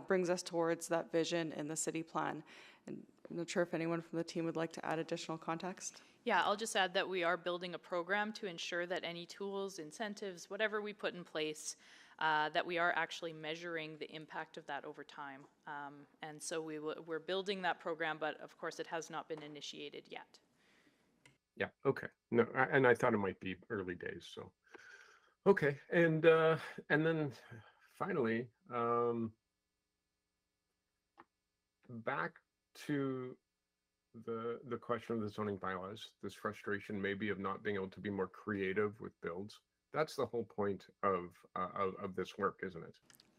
brings us towards that vision in the city plan. And I'm not sure if anyone from the team would like to add additional context. Yeah, I'll just add that we are building a program to ensure that any tools, incentives, whatever we put in place, that we are actually measuring the impact of that over time. And so we're building that program, but of course it has not been initiated yet. Yeah, okay. No, and I thought it might be early days, so. Okay, and then finally, back to the question of the zoning bylaws, this frustration maybe of not being able to be more creative with builds. That's the whole point of this work, isn't it?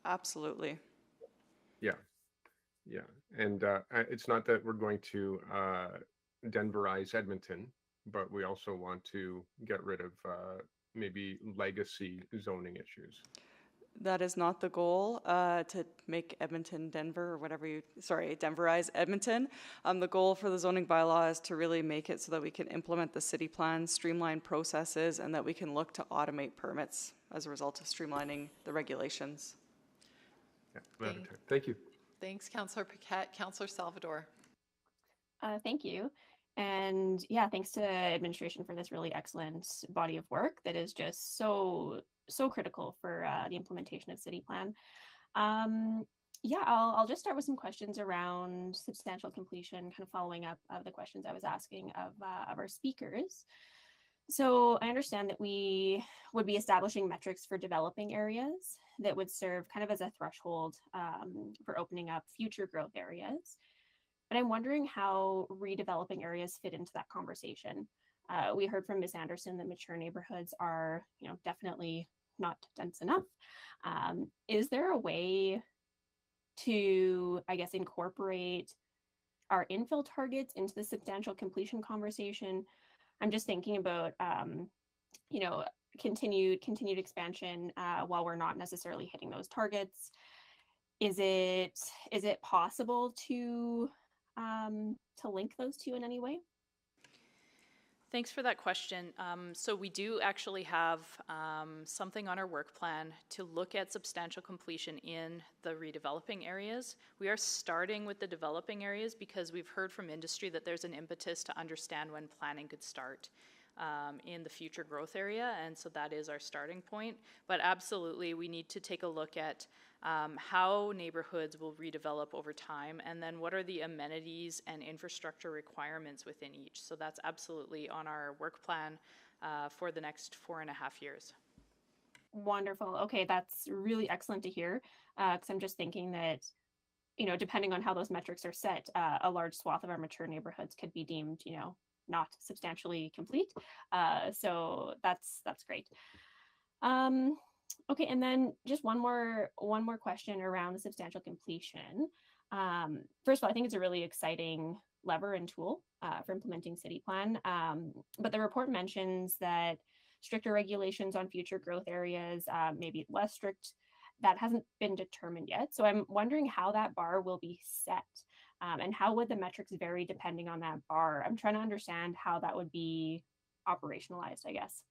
Absolutely. Yeah, yeah. And it's not that we're going to Denverize Edmonton, but we also want to get rid of maybe legacy zoning issues. That is not the goal, to make Edmonton Denver, or whatever Denverize Edmonton. The goal for the zoning bylaw is to really make it so that we can implement the city plan, streamline processes, and that we can look to automate permits as a result of streamlining the regulations. Yeah, thank you. Thanks, Councillor Paquette. Councillor Salvador. Thank you. And yeah, thanks to administration for this really excellent body of work that is just so critical for the implementation of city plan. Yeah, I'll just start with some questions around substantial completion, kind of following up of the questions I was asking of our speakers. So I understand that we would be establishing metrics for developing areas that would serve kind of as a threshold for opening up future growth areas. But I'm wondering how redeveloping areas fit into that conversation. We heard from Ms. Anderson that mature neighborhoods are, definitely not dense enough. Is there a way to, I guess, incorporate our infill targets into the substantial completion conversation? I'm just thinking about, continued expansion while we're not necessarily hitting those targets. Is it possible to link those two in any way? Thanks for that question. So we do actually have something on our work plan to look at substantial completion in the redeveloping areas. We are starting with the developing areas because we've heard from industry that there's an impetus to understand when planning could start in the future growth area, and so that is our starting point. But absolutely, we need to take a look at how neighborhoods will redevelop over time, and then what are the amenities and infrastructure requirements within each. So that's absolutely on our work plan for the next 4.5 years. Wonderful. Okay, that's really excellent to hear, because I'm just thinking that, depending on how those metrics are set, a large swath of our mature neighborhoods could be deemed, not substantially complete. So that's great. Okay, and then just one more question around the substantial completion. First of all, I think it's a really exciting lever and tool for implementing city plan. But the report mentions that stricter regulations on future growth areas, maybe less strict, that hasn't been determined yet. So I'm wondering how that bar will be set. And how would the metrics vary depending on that bar? I'm trying to understand how that would be operationalized, I guess.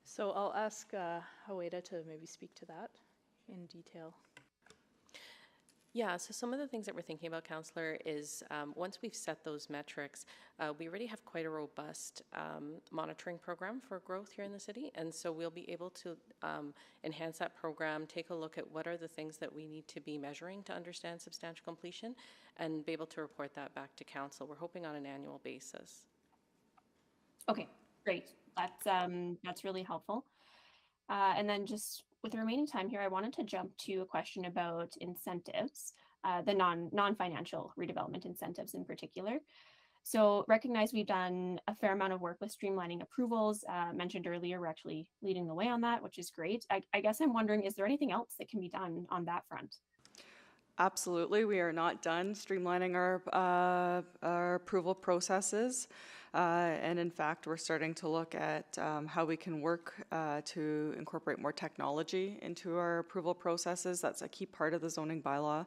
So I'll ask Haweda to maybe speak to that in detail. Yeah, so some of the things that we're thinking about, Councillor, is once we've set those metrics, we already have quite a robust monitoring program for growth here in the city. And so we'll be able to enhance that program, take a look at what are the things that we need to be measuring to understand substantial completion, and be able to report that back to Council. We're hoping on an annual basis. Okay, great. That's really helpful. And then just with the remaining time here, I wanted to jump to a question about incentives, the non-financial redevelopment incentives in particular. So recognize we've done a fair amount of work with streamlining approvals. Mentioned earlier, we're actually leading the way on that, which is great. I guess I'm wondering, is there anything else that can be done on that front? Absolutely, we are not done streamlining our approval processes. And in fact, we're starting to look at how we can work to incorporate more technology into our approval processes. That's a key part of the zoning bylaw.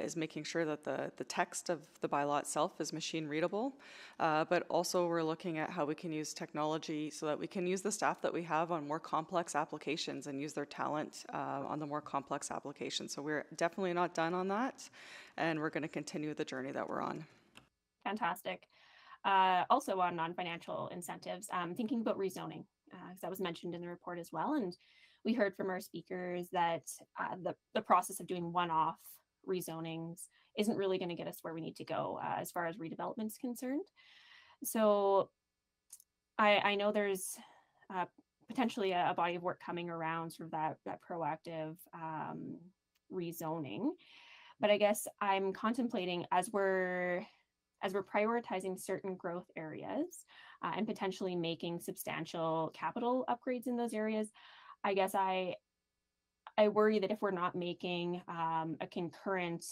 is making sure that the text of the bylaw itself is machine readable, but also we're looking at how we can use technology so that we can use the staff that we have on more complex applications and use their talent on the more complex applications. So we're definitely not done on that, and we're going to continue the journey that we're on. Fantastic. Also on non-financial incentives, thinking about rezoning, because that was mentioned in the report as well. And we heard from our speakers that the process of doing one-off rezonings isn't really going to get us where we need to go as far as redevelopment is concerned. So I know there's potentially a body of work coming around sort of that proactive rezoning. But I guess I'm contemplating as we're prioritizing certain growth areas and potentially making substantial capital upgrades in those areas, I guess I worry that if we're not making a concurrent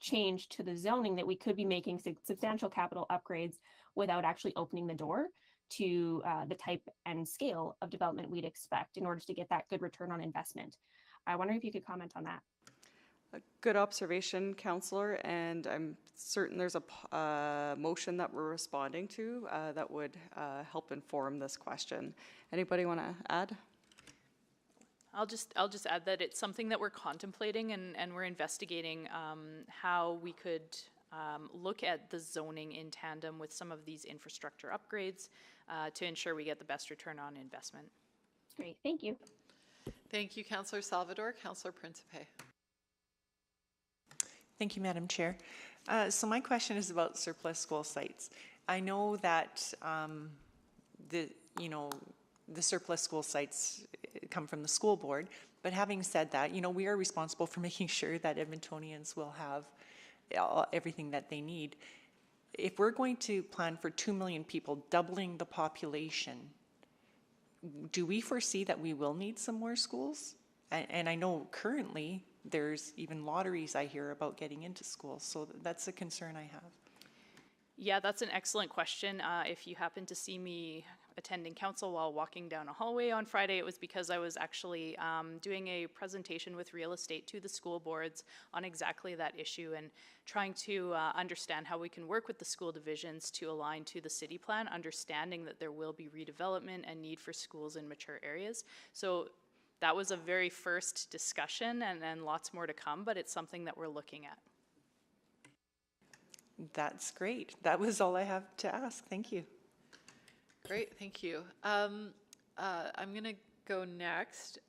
change to the zoning, that we could be making substantial capital upgrades without actually opening the door to the type and scale of development we'd expect in order to get that good return on investment. I wonder if you could comment on that. A good observation, Councillor, and I'm certain there's a motion that we're responding to that would help inform this question. Anybody want to add? I'll just add that it's something that we're contemplating and we're investigating how we could look at the zoning in tandem with some of these infrastructure upgrades to ensure we get the best return on investment. Great, thank you. Thank you, Councillor Salvador. Councillor Principe. Thank you, Madam Chair. So my question is about surplus school sites. I know that the surplus school sites come from the school board, but having said that, we are responsible for making sure that Edmontonians will have everything that they need. If we're going to plan for 2 million people, doubling the population, do we foresee that we will need some more schools? And I know currently there's even lotteries I hear about getting into schools, so that's a concern I have. Yeah, that's an excellent question. If you happen to see me attending council while walking down a hallway on Friday, it was because I was actually doing a presentation with real estate to the school boards on exactly that issue and trying to understand how we can work with the school divisions to align to the city plan, understanding that there will be redevelopment and need for schools in mature areas. So that was a very first discussion and lots more to come, but it's something that we're looking at. That's great. That was all I have to ask. Thank you. Great, thank you. I'm going to go next.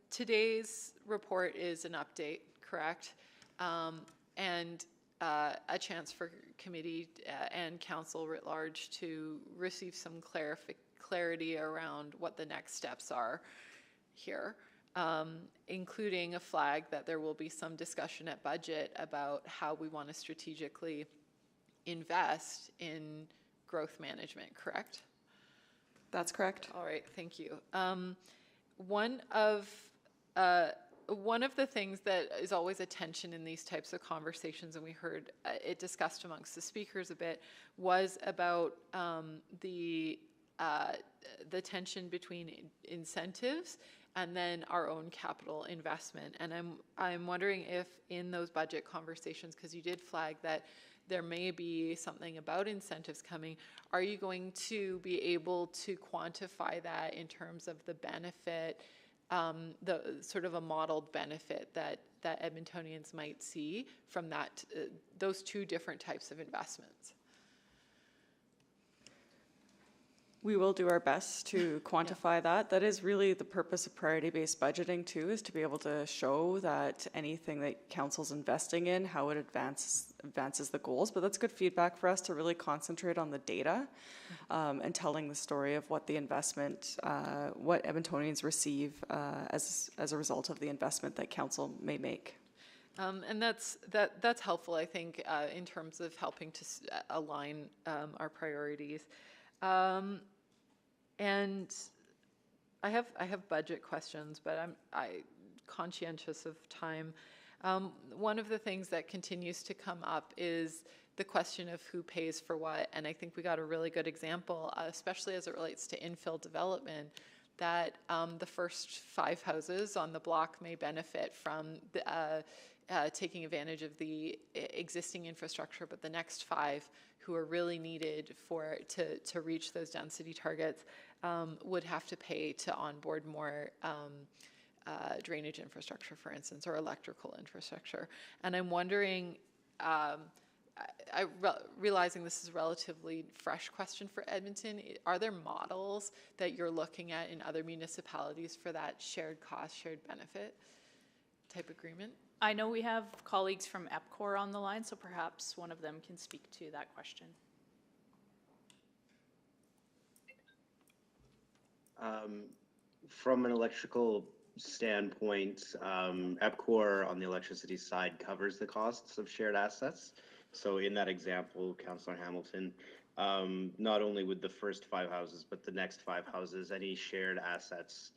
Today's report is an update, correct? And a chance for committee and council writ large to receive some clarity around what the next steps are here, including a flag that there will be some discussion at budget about how we want to strategically invest in growth management, correct? That's correct. All right, thank you. One of the things that is always a tension in these types of conversations, and we heard it discussed amongst the speakers a bit, was about the tension between incentives and then our own capital investment. And I'm wondering if in those budget conversations, because you did flag that there may be something about incentives coming, are you going to be able to quantify that in terms of the benefit, the sort of a modeled benefit that Edmontonians might see from that, those two different types of investments? We will do our best to quantify that. That is really the purpose of priority-based budgeting too, is to be able to show that anything that council's investing in, how it advances the goals. But that's good feedback for us to really concentrate on the data and telling the story of what the investment, what Edmontonians receive as a result of the investment that council may make. And that's helpful, I think, in terms of helping to align our priorities. And I have budget questions, but I'm conscientious of time. One of the things that continues to come up is the question of who pays for what, and I think we got a really good example, especially as it relates to infill development, that the first 5 houses on the block may benefit from taking advantage of the existing infrastructure, but the next 5 who are really needed to reach those density targets would have to pay to onboard more drainage infrastructure, for instance, or electrical infrastructure. And I'm wondering, realizing this is a relatively fresh question for Edmonton, are there models that you're looking at in other municipalities for that shared cost, shared benefit type agreement? I know we have colleagues from EPCOR on the line, so perhaps one of them can speak to that question. From an electrical standpoint, EPCOR on the electricity side covers the costs of shared assets. So in that example, Councillor Hamilton, not only would the first 5 houses, but the next 5 houses, any shared assets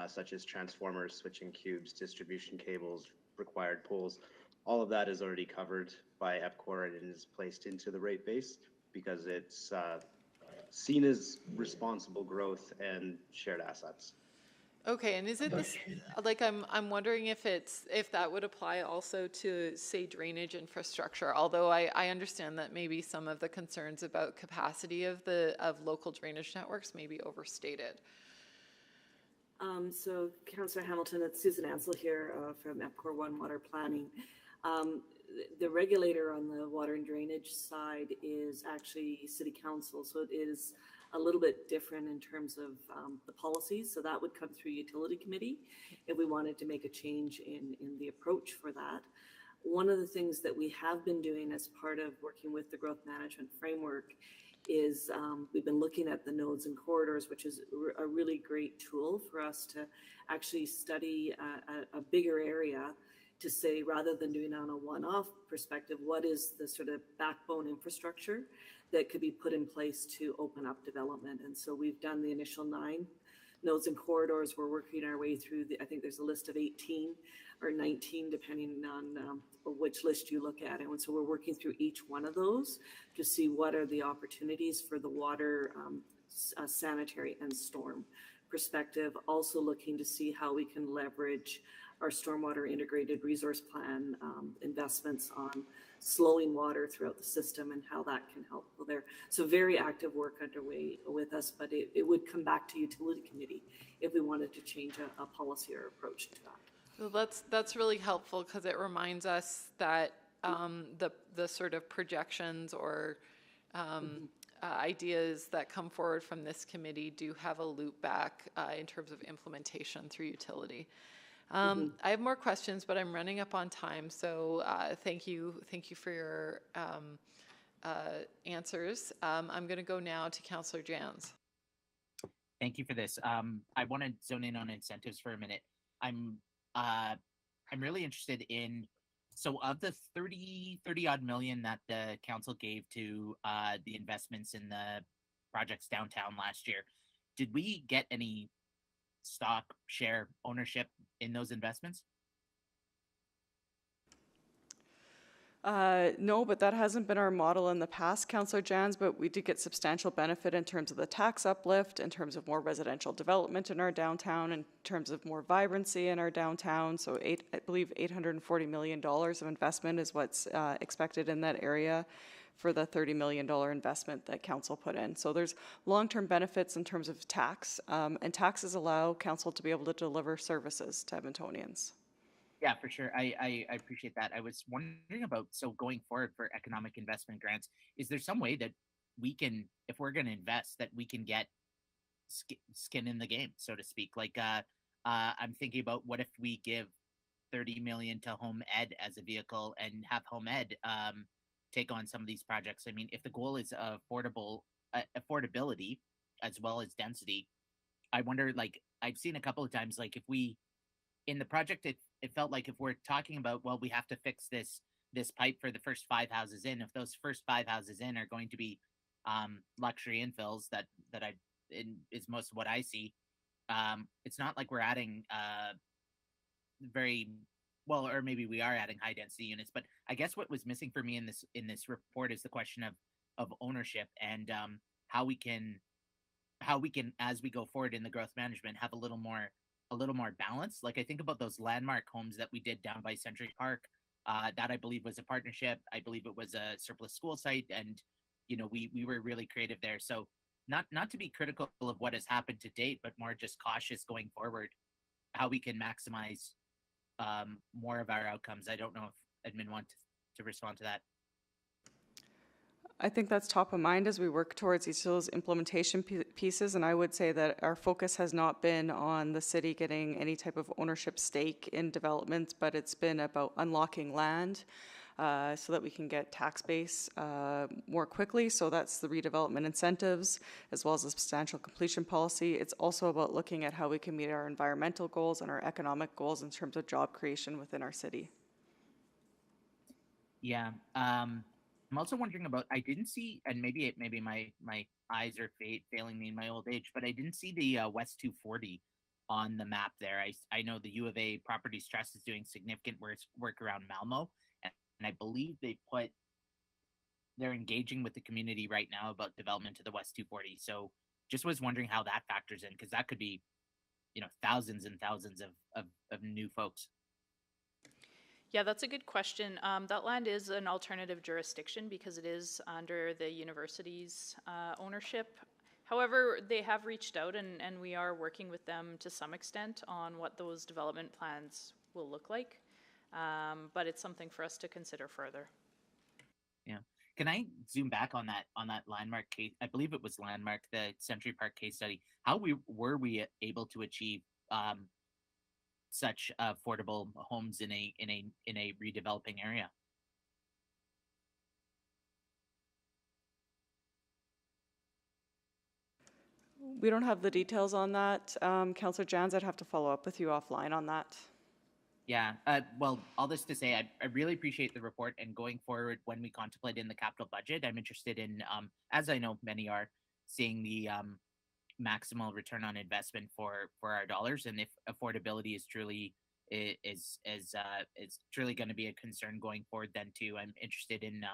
such as transformers, switching cubes, distribution cables, required poles, all of that is already covered by EPCOR and it is placed into the rate base because it's seen as responsible growth and shared assets. Okay, and is it this, like, I'm wondering if that would apply also to, say, drainage infrastructure, although I understand that maybe some of the concerns about capacity of local drainage networks may be overstated. So, Councillor Hamilton, it's Susan Ansell here from EPCOR One Water Planning. The regulator on the water and drainage side is actually City Council, so it is a little bit different in terms of the policies. So that would come through Utility Committee if we wanted to make a change in the approach for that. One of the things that we have been doing as part of working with the growth management framework is we've been looking at the nodes and corridors, which is a really great tool for us to actually study a bigger area to say, rather than doing on a one-off perspective, what is the sort of backbone infrastructure that could be put in place to open up development. And so we've done the initial 9 nodes and corridors. We're working our way through I think there's a list of 18 or 19, depending on which list you look at. And so we're working through each one of those to see what are the opportunities for the water, sanitary and storm perspective. Also looking to see how we can leverage our stormwater integrated resource plan investments on slowing water throughout the system and how that can help there. So very active work underway with us, but it would come back to Utility Committee if we wanted to change a policy or approach to that. Well, that's really helpful because it reminds us that the sort of projections or ideas that come forward from this committee do have a loop back in terms of implementation through utility. I have more questions, but I'm running up on time. So thank you for your answers. I'm going to go now to Councillor Jans. Thank you for this. I want to zone in on incentives for a minute. I'm really interested in, so of the 30 odd million that the council gave to the investments in the projects downtown last year, did we get any stock share ownership in those investments? No, but that hasn't been our model in the past, Councillor Jans, but we did get substantial benefit in terms of the tax uplift, in terms of more residential development in our downtown, in terms of more vibrancy in our downtown. So I believe $840 million of investment is what's expected in that area for the $30 million investment that council put in. So there's long-term benefits in terms of tax, and taxes allow council to be able to deliver services to Edmontonians. Yeah, for sure. I appreciate that. I was wondering about, so going forward for economic investment grants, is there some way that we can, if we're going to invest, that we can get skin in the game, so to speak? Like, I'm thinking about what if we give 30 million to Home Ed as a vehicle and have Home Ed take on some of these projects. I mean, if the goal is affordability as well as density, I wonder, like, I've seen a couple of times, like, if we, in the project, it felt like if we're talking about, well, we have to fix this pipe for the first 5 houses in, if those first 5 houses in are going to be luxury infills, that is most of what I see. It's not like we're adding very well, or maybe we are adding high density units, but I guess what was missing for me in this report is the question of ownership and how we can how we can, as we go forward in the growth management, have a little more balance. Like I think about those landmark homes that we did down by Century Park. That I believe was a partnership. I believe it was a surplus school site, and we were really creative there. So not to be critical of what has happened to date, but more just cautious going forward, how we can maximize more of our outcomes. I don't know if admin wants to respond to that. I think that's top of mind as we work towards each of those implementation pieces, and I would say that our focus has not been on the city getting any type of ownership stake in development, but it's been about unlocking land so that we can get tax base more quickly. So that's the redevelopment incentives as well as the substantial completion policy. It's also about looking at how we can meet our environmental goals and our economic goals in terms of job creation within our city. Yeah. I'm also wondering about, I didn't see, and maybe my eyes are failing me in my old age, but I didn't see the West 240 on the map there. I know the U of A Properties Trust is doing significant work around Malmo, and I believe they're engaging with the community right now about development to the West 240. So just was wondering how that factors in, because that could be, thousands and thousands of new folks. Yeah, that's a good question. That land is an alternative jurisdiction because it is under the university's ownership. However, they have reached out and we are working with them to some extent on what those development plans will look like. But it's something for us to consider further. Yeah. Can I zoom back on that landmark case? I believe it was landmark, the Century Park case study. How were we able to achieve such affordable homes in a redeveloping area? We don't have the details on that. Councillor Jans, I'd have to follow up with you offline on that. Yeah, well, all this to say, I really appreciate the report, and going forward when we contemplate in the capital budget, I'm interested in, as I know many are, seeing the maximal return on investment for our dollars, and if affordability is truly truly going to be a concern going forward, then too, I'm interested in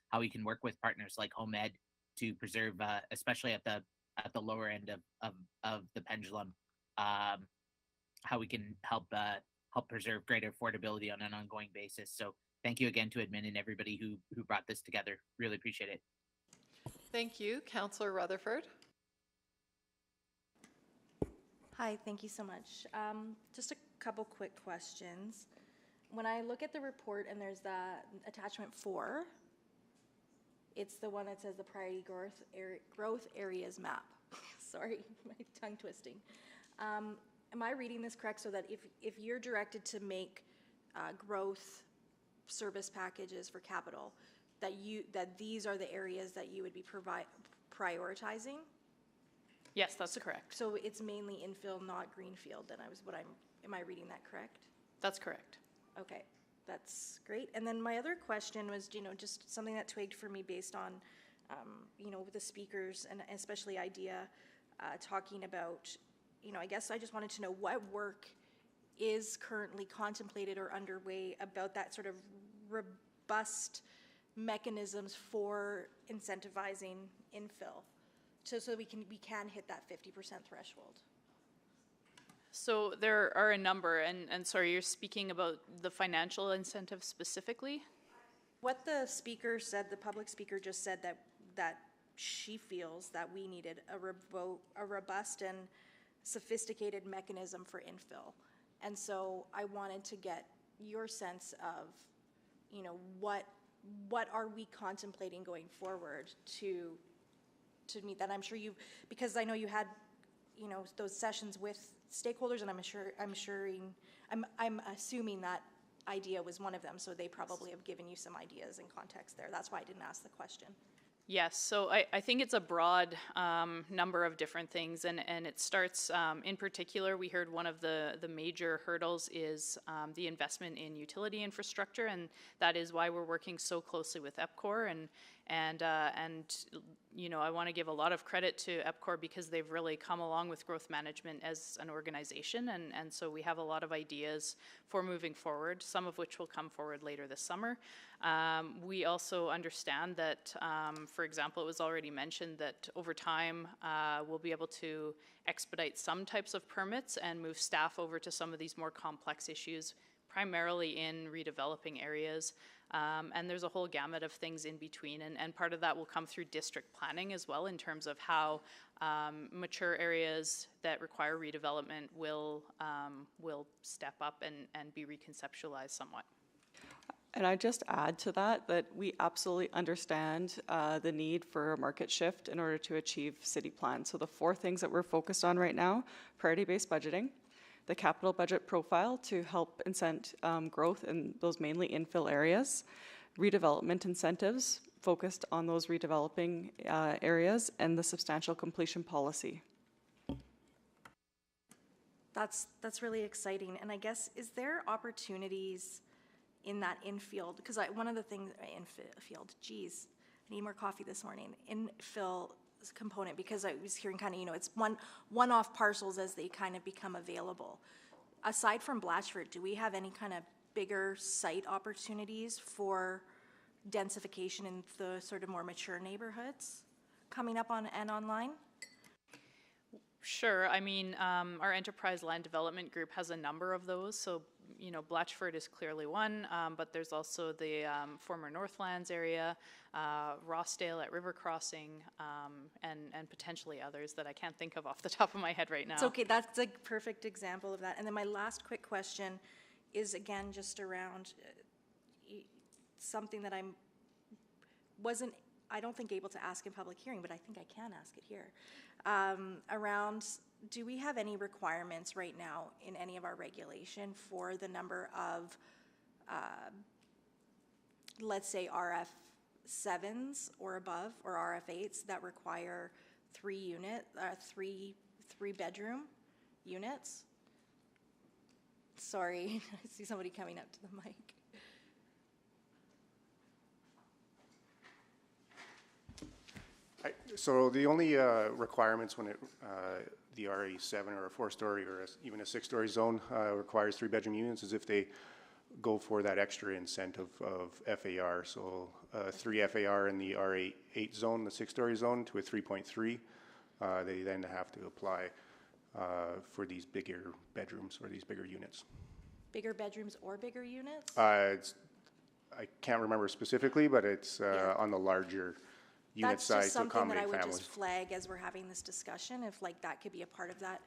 how we can work with partners like Home Ed to preserve, especially at the lower end of the pendulum, how we can help preserve greater affordability on an ongoing basis. So thank you again to admin and everybody who brought this together. Really appreciate it. Thank you. Councillor Rutherford. Hi, thank you so much. Just a couple quick questions. When I look at the report and there's that attachment 4, it's the one that says the priority growth areas map. Sorry, my tongue twisting. Am I reading this correct, so that if you're directed to make growth service packages for capital, that these are the areas that you would be prioritizing? Yes, that's correct. So it's mainly infill, not greenfield. Then am I reading that correct? That's correct. Okay, that's great. And then my other question was, just something that twigged for me based on, with the speakers and especially IDEA talking about, I guess I just wanted to know what work is currently contemplated or underway about that sort of robust mechanisms for incentivizing infill, so we can hit that 50% threshold. So there are a number, and sorry, you're speaking about the financial incentive specifically? What the speaker said, the public speaker just said that she feels that we needed a robust and sophisticated mechanism for infill. And so I wanted to get your sense of, what are we contemplating going forward to meet that? I'm sure because I know you had, those sessions with stakeholders, and I'm assuming that IDEA was one of them, so they probably have given you some ideas and context there. That's why I didn't ask the question. Yes, so I think it's a broad number of different things, and it starts, in particular, we heard one of the major hurdles is the investment in utility infrastructure, and that is why we're working so closely with EPCOR And you know, I want to give a lot of credit to EPCOR because they've really come along with growth management as an organization, and so we have a lot of ideas for moving forward, some of which will come forward later this summer. We also understand that, for example, it was already mentioned that over time we'll be able to expedite some types of permits and move staff over to some of these more complex issues, primarily in redeveloping areas. And there's a whole gamut of things in between, and part of that will come through district planning as well, in terms of how mature areas that require redevelopment will step up and be reconceptualized somewhat. And I just add to that we absolutely understand the need for a market shift in order to achieve city plan. So the 4 things that we're focused on right now: priority-based budgeting, the capital budget profile to help incent growth in those mainly infill areas, redevelopment incentives focused on those redeveloping areas, and the substantial completion policy. That's really exciting. And I guess, is there opportunities in that infield? Because one of the things, infield, geez, I need more coffee this morning. Infill component, because I was hearing kind of, you know, it's one-off parcels as they kind of become available. Aside from Blatchford, do we have any kind of bigger site opportunities for densification in the sort of more mature neighborhoods coming up on and online? Sure. I mean, our Enterprise Land Development Group has a number of those. So, you know, Blatchford is clearly one, but there's also the former Northlands area, Rossdale at River Crossing, and potentially others that I can't think of off the top of my head right now. It's okay. That's a perfect example of that. And then my last quick question is, again, just around something that I don't think able to ask in public hearing, but I think I can ask it here. Around, do we have any requirements right now in any of our regulation for the number of, let's say, RF7s or above, or RF8s that require three bedroom units? Sorry, I see somebody coming up to the mic. So the only requirements when the RE7 or a 4-story or even a 6-story zone requires 3-bedroom units is if they go for that extra incentive of FAR. So 3 FAR in the R8 zone, the 6-story zone, to a 3.3. They then have to apply for these bigger bedrooms or these bigger units. Bigger bedrooms or bigger units? I can't remember specifically, but it's on the larger unit size to accommodate families. That's just something that I would just flag as we're having this discussion, if like that could be a part of that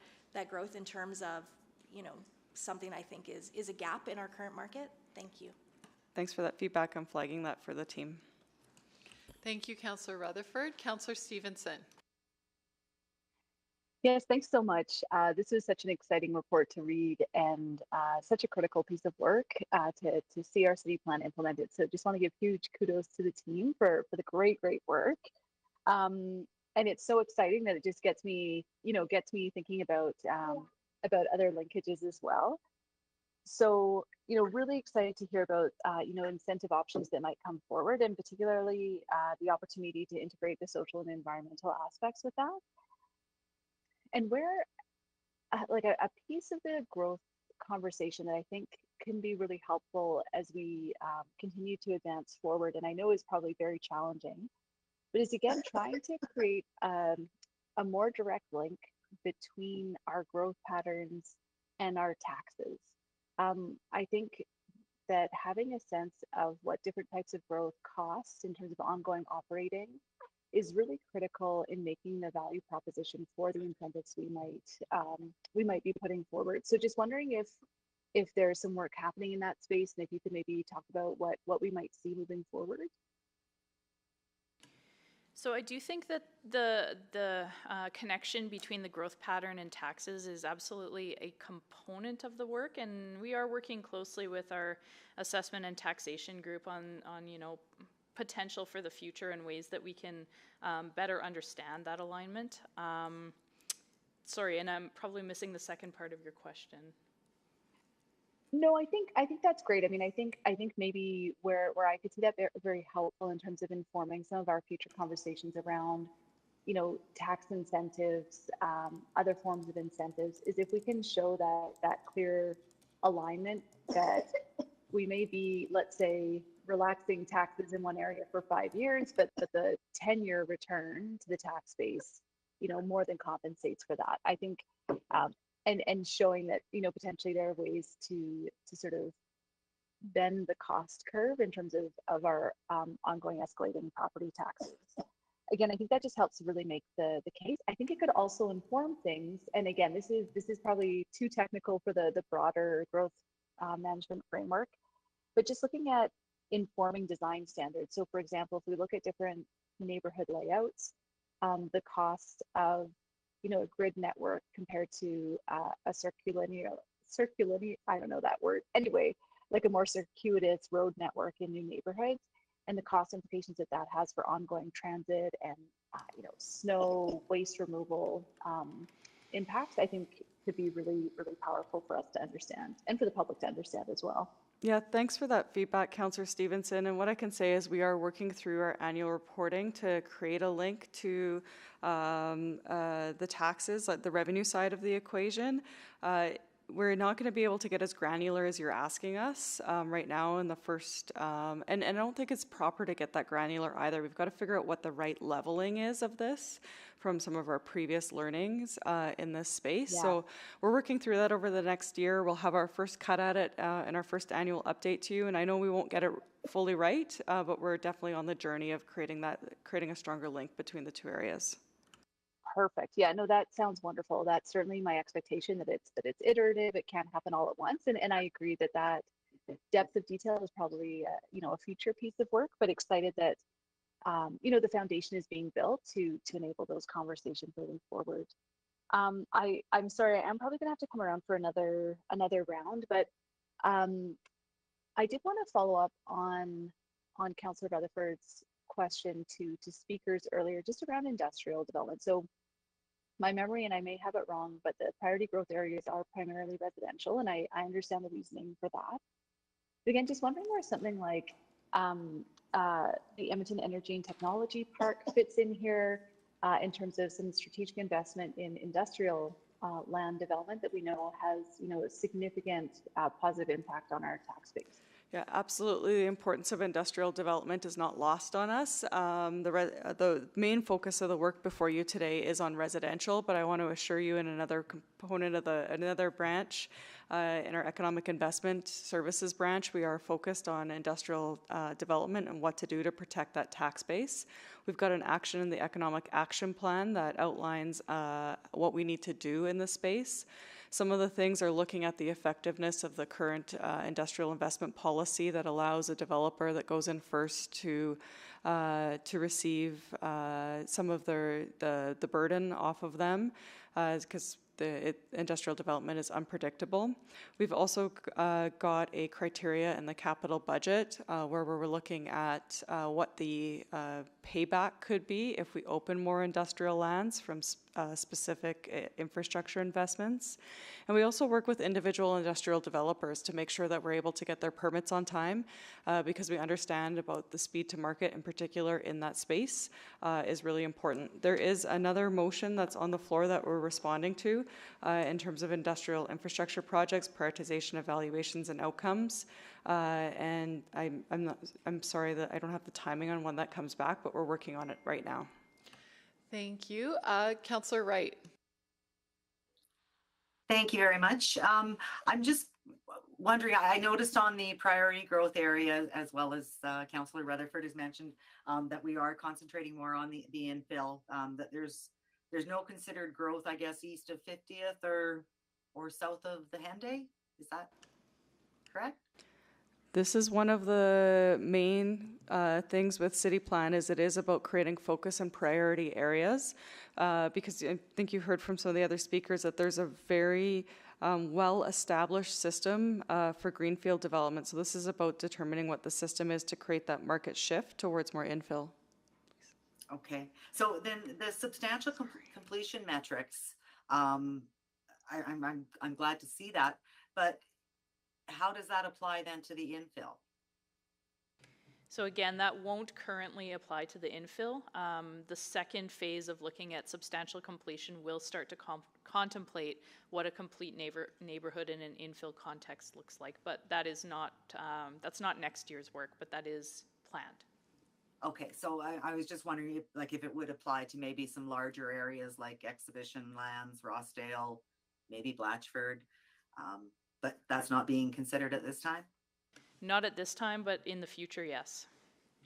growth in terms of, you know, something I think is a gap in our current market. Thank you. Thanks for that feedback. I'm flagging that for the team. Thank you, Councillor Rutherford. Councillor Stevenson. Yes, thanks so much. This was such an exciting report to read and such a critical piece of work to see our city plan implemented. So just want to give huge kudos to the team for the great work. And it's so exciting that it just gets me thinking about other linkages as well. So, really excited to hear about, incentive options that might come forward, and particularly the opportunity to integrate the social and environmental aspects with that. And where, like a piece of the growth conversation that I think can be really helpful as we continue to advance forward, and I know is probably very challenging, but is again trying to create a more direct link between our growth patterns and our taxes. I think that having a sense of what different types of growth cost in terms of ongoing operating is really critical in making the value proposition for the incentives we might be putting forward. So just wondering if there's some work happening in that space, and if you could maybe talk about what we might see moving forward. So I do think that the connection between the growth pattern and taxes is absolutely a component of the work, and we are working closely with our assessment and taxation group on potential for the future and ways that we can better understand that alignment. Sorry, and I'm probably missing the second part of your question. No, I think that's great. I mean, I think maybe where I could see that very helpful in terms of informing some of our future conversations around, tax incentives, other forms of incentives, is if we can show that clear alignment that we may be, let's say, relaxing taxes in one area for 5 years, but the 10-year return to the tax base, more than compensates for that. I think, and showing that, potentially there are ways to sort of bend the cost curve in terms of our ongoing escalating property taxes. Again, I think that just helps to really make the case. I think it could also inform things. And again, this is probably too technical for the broader growth management framework, but just looking at informing design standards. So for example, if we look at different neighborhood layouts, the cost of, a grid network compared to a circulinear, I don't know that word. Anyway, like a more circuitous road network in new neighborhoods, and the cost implications that has for ongoing transit and, snow, waste removal impacts, I think could be really, really powerful for us to understand and for the public to understand as well. Yeah, thanks for that feedback, Councillor Stevenson. And what I can say is we are working through our annual reporting to create a link to the taxes, like the revenue side of the equation. We're not going to be able to get as granular as you're asking us right now in the first, and I don't think it's proper to get that granular either. We've got to figure out what the right leveling is of this from some of our previous learnings in this space. Yeah. So we're working through that over the next year. We'll have our first cut at it in our first annual update to you. And I know we won't get it fully right, but we're definitely on the journey of creating a stronger link between the two areas. Perfect. Yeah, no, that sounds wonderful. That's certainly my expectation that it's iterative. It can't happen all at once, and I agree that depth of detail is probably a future piece of work. But excited that the foundation is being built to enable those conversations moving forward. I'm sorry, I'm probably gonna have to come around for another round, but I did want to follow up on Councillor Rutherford's question to speakers earlier, just around industrial development. So my memory, and I may have it wrong, but the priority growth areas are primarily residential, and I understand the reasoning for that. But again, just wondering where something like the Edmonton Energy and Technology Park fits in here in terms of some strategic investment in industrial land development that we know has a significant positive impact on our tax base. Yeah, absolutely. The importance of industrial development is not lost on us. The main focus of the work before you today is on residential, but I want to assure you in another component of another branch, in our economic investment services branch, we are focused on industrial development and what to do to protect that tax base. We've got an action in the economic action plan that outlines what we need to do in this space. Some of the things are looking at the effectiveness of the current industrial investment policy that allows a developer that goes in first to receive some of the burden off of them, because industrial development is unpredictable. We've also got a criteria in the capital budget where we're looking at what the payback could be if we open more industrial lands from specific infrastructure investments. And we also work with individual industrial developers to make sure that we're able to get their permits on time because we understand about the speed to market in particular in that space is really important. There is another motion that's on the floor that we're responding to in terms of industrial infrastructure projects, prioritization, evaluations, and outcomes. And I'm sorry that I don't have the timing on when that comes back, but we're working on it right now. Thank you. Councillor Wright. Thank you very much. I'm just wondering, I noticed on the priority growth area, as well as Councillor Rutherford has mentioned, that we are concentrating more on the infill, that there's no considered growth, I guess, east of 50th or south of the Henday. Is that correct? This is one of the main things with City Plan is it is about creating focus and priority areas because I think you heard from some of the other speakers that there's a very well-established system for greenfield development. So this is about determining what the system is to create that market shift towards more infill. Okay, so then the substantial completion metrics, I'm glad to see that, but how does that apply then to the infill? So again, that won't currently apply to the infill. The second phase of looking at substantial completion will start to contemplate what a complete neighborhood in an infill context looks like. But that is not, that's not next year's work, but that is planned. Okay, so I was just wondering if it would apply to maybe some larger areas like Exhibition Lands, Rossdale, maybe Blatchford, but that's not being considered at this time? Not at this time, but in the future, yes.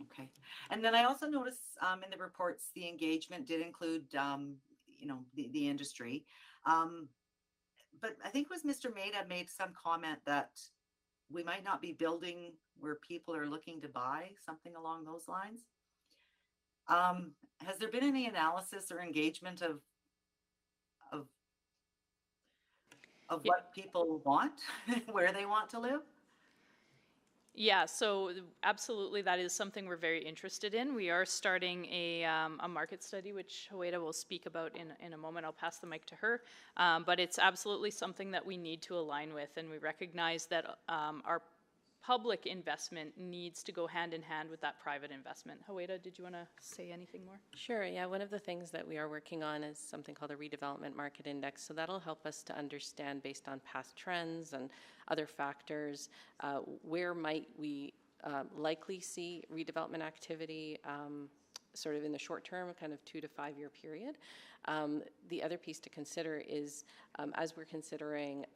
Okay. And then I also noticed in the reports, the engagement did include, you know, the industry. But I think it was Mr. Maida made some comment that we might not be building where people are looking to buy, something along those lines. Has there been any analysis or engagement of what people want, where they want to live? Yeah, so absolutely, that is something we're very interested in. We are starting a market study, which Hoeda will speak about in a moment. I'll pass the mic to her. But it's absolutely something that we need to align with, and we recognize that our public investment needs to go hand in hand with that private investment. Hoeda, did you want to say anything more? Sure, yeah. One of the things that we are working on is something called a Redevelopment Market Index. So that'll help us to understand, based on past trends and other factors, where might we likely see redevelopment activity sort of in the short term, kind of 2 to 5 year period. The other piece to consider is, as we're considering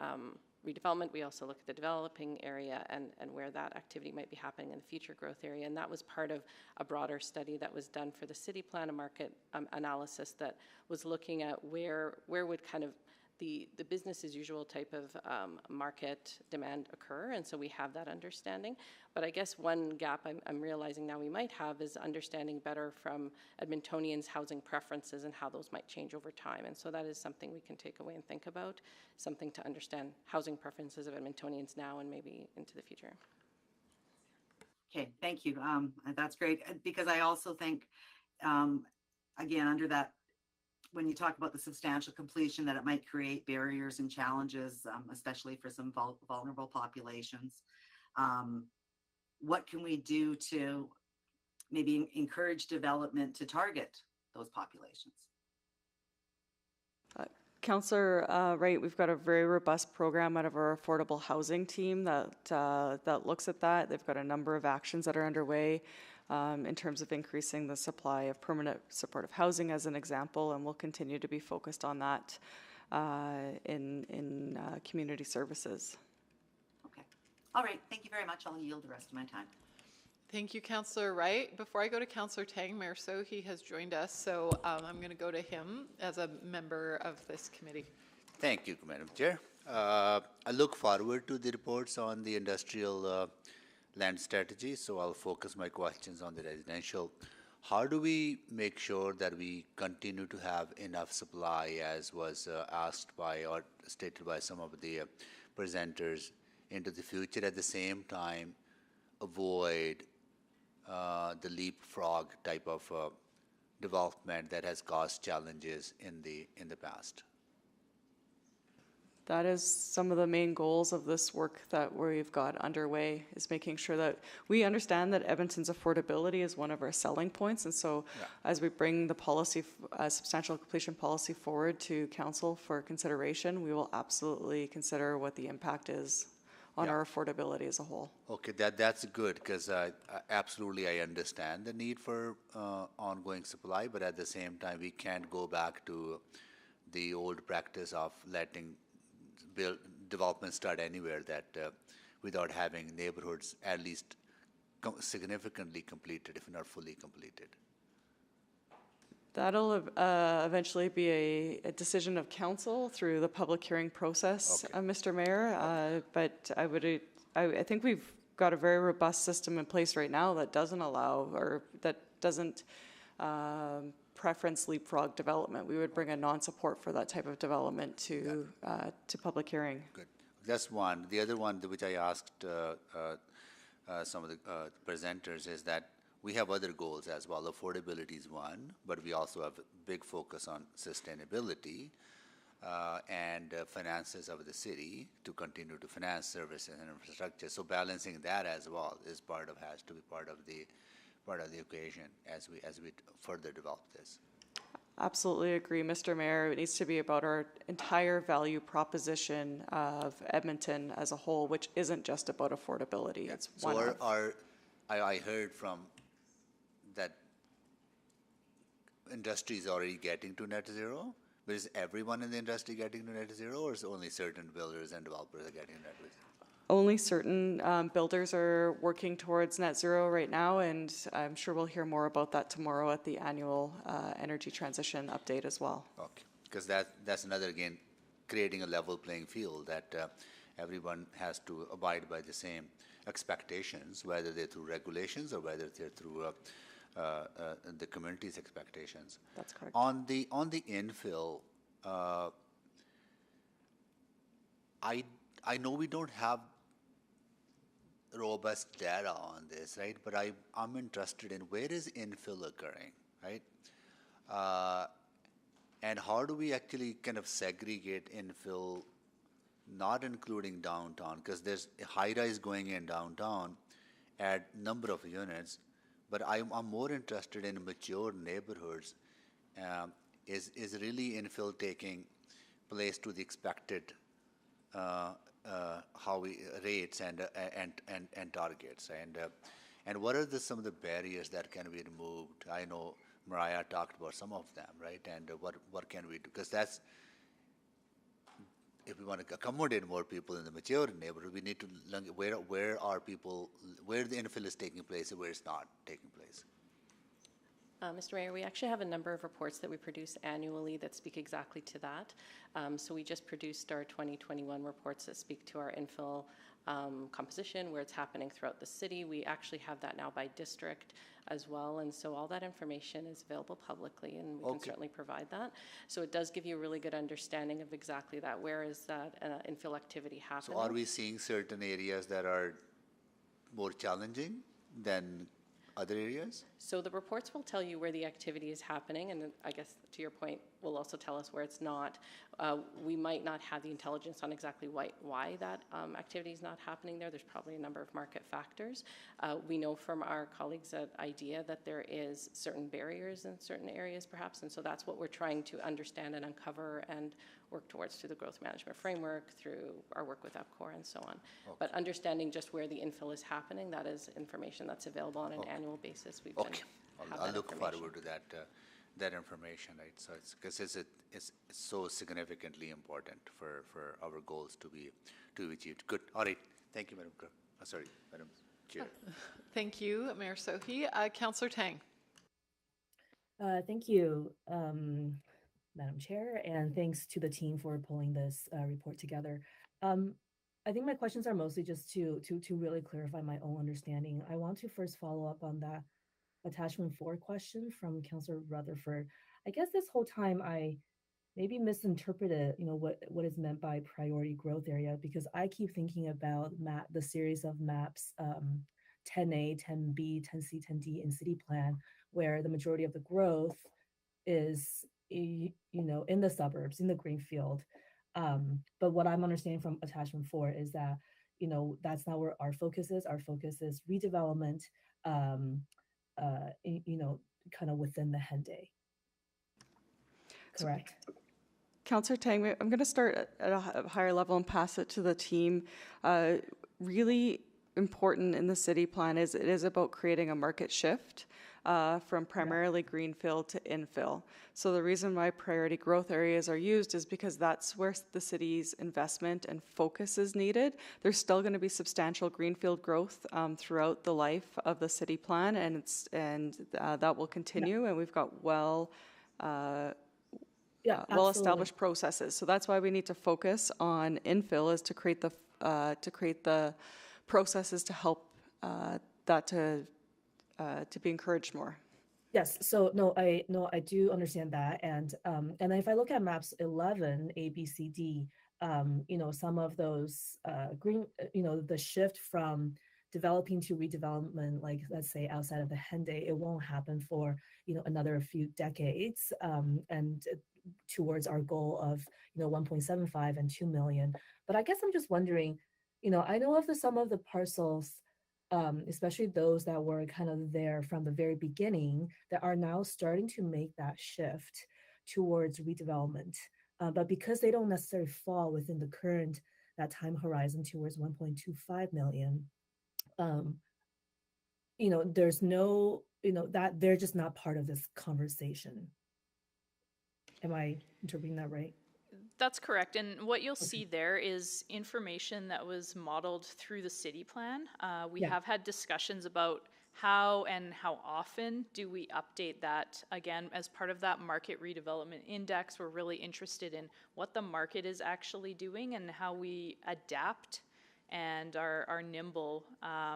redevelopment, we also look at the developing area and where that activity might be happening in the future growth area. And that was part of a broader study that was done for the city plan, a market analysis that was looking at where would kind of the business as usual type of market demand occur. And so we have that understanding. But I guess one gap I'm realizing now we might have is understanding better from Edmontonians' housing preferences and how those might change over time. And so that is something we can take away and think about, something to understand housing preferences of Edmontonians now and maybe into the future. Okay, thank you. That's great, because I also think, again, under that, when you talk about the substantial completion, that it might create barriers and challenges, especially for some vulnerable populations. What can we do to maybe encourage development to target those populations? Councillor Wright, we've got a very robust program out of our affordable housing team that looks at that. They've got a number of actions that are underway in terms of increasing the supply of permanent supportive housing, as an example, and we'll continue to be focused on that in community services. Okay. All right. Thank you very much. I'll yield the rest of my time. Thank you, Councillor Wright. Before I go to Councillor Tang, Mayor Sohi has joined us, so I'm going to go to him as a member of this committee. Thank you, Madam Chair. I look forward to the reports on the industrial land strategy, so I'll focus my questions on the residential. How do we make sure that we continue to have enough supply, as was asked by or stated by some of the presenters, into the future, at the same time avoid the leapfrog type of development that has caused challenges in the past? That is some of the main goals of this work that we've got underway, is making sure that we understand that Edmonton's affordability is one of our selling points. And so as we bring the policy, substantial completion policy forward to council for consideration, we will absolutely consider what the impact is on our affordability as a whole. Okay, that's good, because absolutely I understand the need for ongoing supply, but at the same time we can't go back to the old practice of letting development start anywhere that without having neighborhoods at least significantly completed, if not fully completed. That'll eventually be a decision of council through the public hearing process, Mr. Mayor. But I think we've got a very robust system in place right now that doesn't allow, or that doesn't preference leapfrog development. We would bring a non-support for that type of development to public hearing. Good. That's one. The other one, which I asked some of the presenters, is that we have other goals as well. Affordability is one, but we also have a big focus on sustainability. and finances of the city to continue to finance services and infrastructure. So balancing that as well has to be part of the equation as we further develop this. Absolutely agree, Mr. Mayor. It needs to be about our entire value proposition of Edmonton as a whole, which isn't just about affordability. It's So one of. I heard from that industry is already getting to net zero, but is everyone in the industry getting to net zero, or is only certain builders and developers are getting net zero? Only certain builders are working towards net zero right now, and I'm sure we'll hear more about that tomorrow at the annual energy transition update as well. Okay, because that's another, again, creating a level playing field that everyone has to abide by the same expectations, whether they're through regulations or whether they're through the community's expectations. That's correct. On the infill, I know we don't have robust data on this, right? But I'm interested in where is infill occurring, right? And how do we actually kind of segregate infill, not including downtown, because there's a high-rise going in downtown at number of units, but I'm more interested in mature neighborhoods. Is really infill taking place to the expected how we rates and targets, and what are some of the barriers that can be removed? I know Mariah talked about some of them, right? And what can we do? Because that's, if we want to accommodate more people in the mature neighborhood, we need to learn where are people, where the infill is taking place and where it's not taking place. Mr. Mayor, we actually have a number of reports that we produce annually that speak exactly to that. So we just produced our 2021 reports that speak to our infill composition, where it's happening throughout the city. We actually have that now by district as well, and so all that information is available publicly, and we can certainly provide that. So it does give you a really good understanding of exactly that. Where is that infill activity happening? So are we seeing certain areas that are more challenging than other areas? So the reports will tell you where the activity is happening, and I guess to your point, will also tell us where it's not. We might not have the intelligence on exactly why that activity is not happening there. There's probably a number of market factors. We know from our colleagues at IDEA that there is certain barriers in certain areas perhaps, and so that's what we're trying to understand and uncover and work towards through the growth management framework, through our work with EPCOR and so on. But understanding just where the infill is happening, that is information that's available on an annual basis. We've been I'll look forward to that information, right? So it's because it's so significantly important for our goals to be achieved. Good. All right. Thank you, Madam Chair. Thank you, Mayor Sohi. Councillor Tang. Thank you, Madam Chair, and thanks to the team for pulling this report together. I think my questions are mostly just to really clarify my own understanding. I want to first follow up on that attachment 4 question from Councillor Rutherford. I guess this whole time I maybe misinterpreted, what is meant by priority growth area, because I keep thinking about the series of maps, 10A, 10B, 10C, 10D in city plan, where the majority of the growth is, in the suburbs, in the greenfield. But what I'm understanding from attachment 4 is that, that's not where our focus is. Our focus is redevelopment, kind of within the Henday. Correct? Councillor Tang, I'm going to start at a higher level and pass it to the team. Really important in the city plan is it is about creating a market shift from primarily greenfield to infill. So the reason why priority growth areas are used is because that's where the city's investment and focus is needed. There's still going to be substantial greenfield growth throughout the life of the city plan, and that will continue. And we've got well-established processes. So that's why we need to focus on infill, is to create the processes to help that to be encouraged more. Yes. So I do understand that, and if I look at maps 11 A, B, C, D, some of those green, the shift from developing to redevelopment, like let's say outside of the Henday, it won't happen for another few decades, and towards our goal of, 1.75 and 2 million. But I guess I'm just wondering, I know of some of the parcels, especially those that were kind of there from the very beginning, that are now starting to make that shift towards redevelopment. But because they don't necessarily fall within the current, that time horizon towards 1.25 million, there's no, that they're just not part of this conversation. Am I interpreting that right? That's correct. And what you'll see there is information that was modeled through the city plan. We have had discussions about how and how often do we update that. Again, as part of that market redevelopment index, we're really interested in what the market is actually doing and how we adapt and are nimble,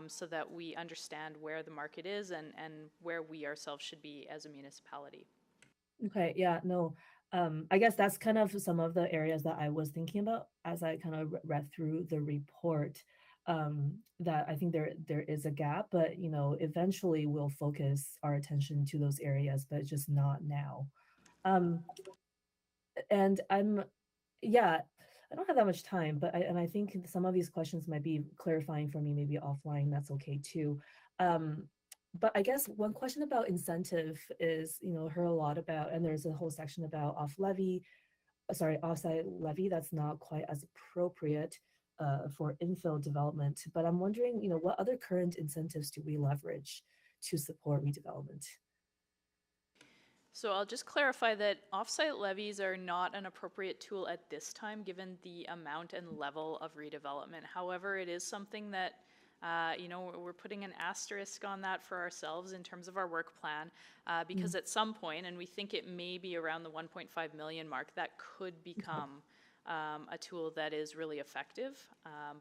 so that we understand where the market is and where we ourselves should be as a municipality. Okay, yeah, no. I guess that's kind of some of the areas that I was thinking about as I kind of read through the report. That I think there is a gap, but eventually we'll focus our attention to those areas, but just not now. And I don't have that much time, but I think some of these questions might be clarifying for me, maybe offline. That's okay too. But I guess one question about incentive is, heard a lot about, and there's a whole section about offsite levy that's not quite as appropriate for infill development. But I'm wondering, what other current incentives do we leverage to support redevelopment? So I'll just clarify that offsite levies are not an appropriate tool at this time, given the amount and level of redevelopment. However, it is something that we're putting an asterisk on that for ourselves in terms of our work plan, because at some point, and we think it may be around the 1.5 million mark, that could become a tool that is really effective,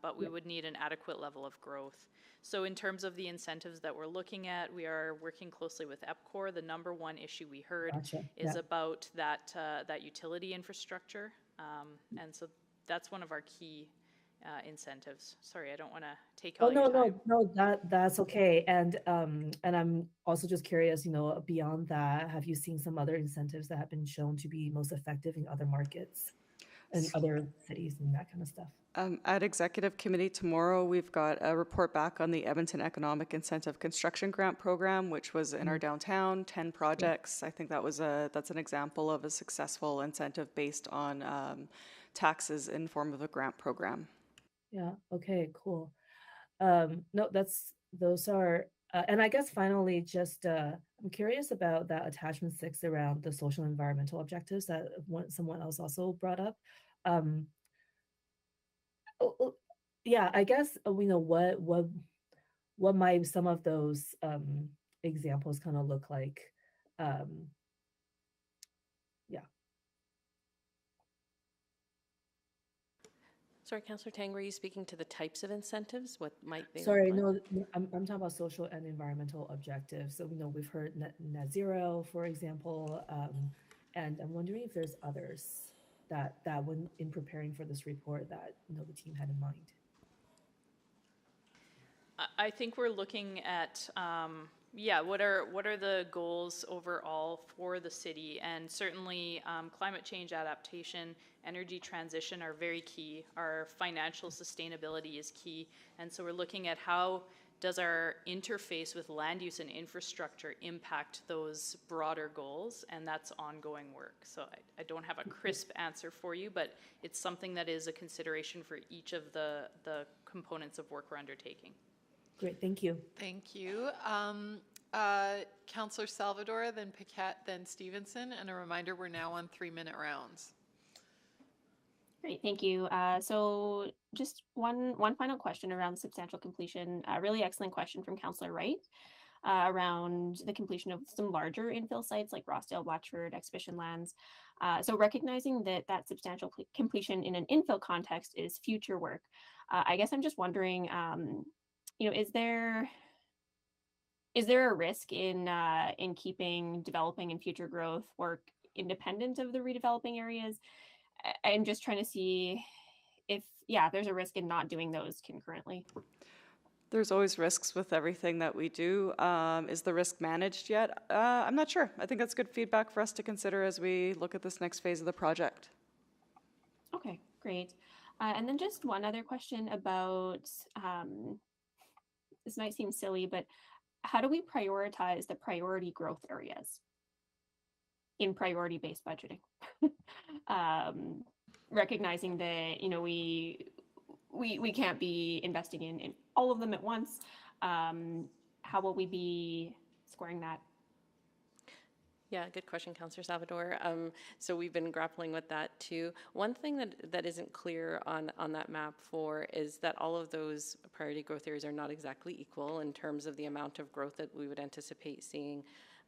but we would need an adequate level of growth. So in terms of the incentives that we're looking at, we are working closely with EPCOR. The number one issue we heard is about that utility infrastructure, and so that's one of our key incentives. Sorry, I don't want to take all your time. No, that's okay. And I'm also just curious, beyond that, have you seen some other incentives that have been shown to be most effective in other markets and other cities and that kind of stuff? At Executive Committee tomorrow, we've got a report back on the Edmonton Economic Incentive Construction Grant Program, which was in our downtown, 10 projects. I think that's an example of a successful incentive based on taxes in form of a grant program. Yeah, okay, cool. No, those are, and I guess finally, just I'm curious about that attachment 6 around the social and environmental objectives that someone else also brought up. Yeah, I guess what might some of those examples kind of look like? Yeah. Sorry, Councillor Tang, were you speaking to the types of incentives? What might they Sorry, look like? no, I'm talking about social and environmental objectives. So, we've heard net zero, for example, and I'm wondering if there's others that when in preparing for this report that the team had in mind. I think we're looking at what are the goals overall for the city, and certainly climate change adaptation, energy transition are very key. Our financial sustainability is key, and so we're looking at how does our interface with land use and infrastructure impact those broader goals, and that's ongoing work. So I don't have a crisp answer for you, but it's something that is a consideration for each of the components of work we're undertaking. Great, thank you. Thank you. Councillor Salvador, then Paquette, then Stevenson, and a reminder, we're now on 3-minute rounds. Great, thank you. So just one final question around substantial completion. A really excellent question from Councillor Wright around the completion of some larger infill sites like Rossdale, Blatchford, Exhibition Lands. So recognizing that substantial completion in an infill context is future work, I guess I'm just wondering, is there a risk in keeping developing and future growth work independent of the redeveloping areas? I'm just trying to see if there's a risk in not doing those concurrently. There's always risks with everything that we do. Is the risk managed yet? I'm not sure. I think that's good feedback for us to consider as we look at this next phase of the project. Okay, great. And then just one other question about, this might seem silly, but how do we prioritize the priority growth areas in priority-based budgeting? Recognizing that, you know, we can't be investing in all of them at once. How will we be scoring that? Yeah, good question, Councillor Salvador. So we've been grappling with that too. One thing that isn't clear on that map is that all of those priority growth areas are not exactly equal in terms of the amount of growth that we would anticipate seeing.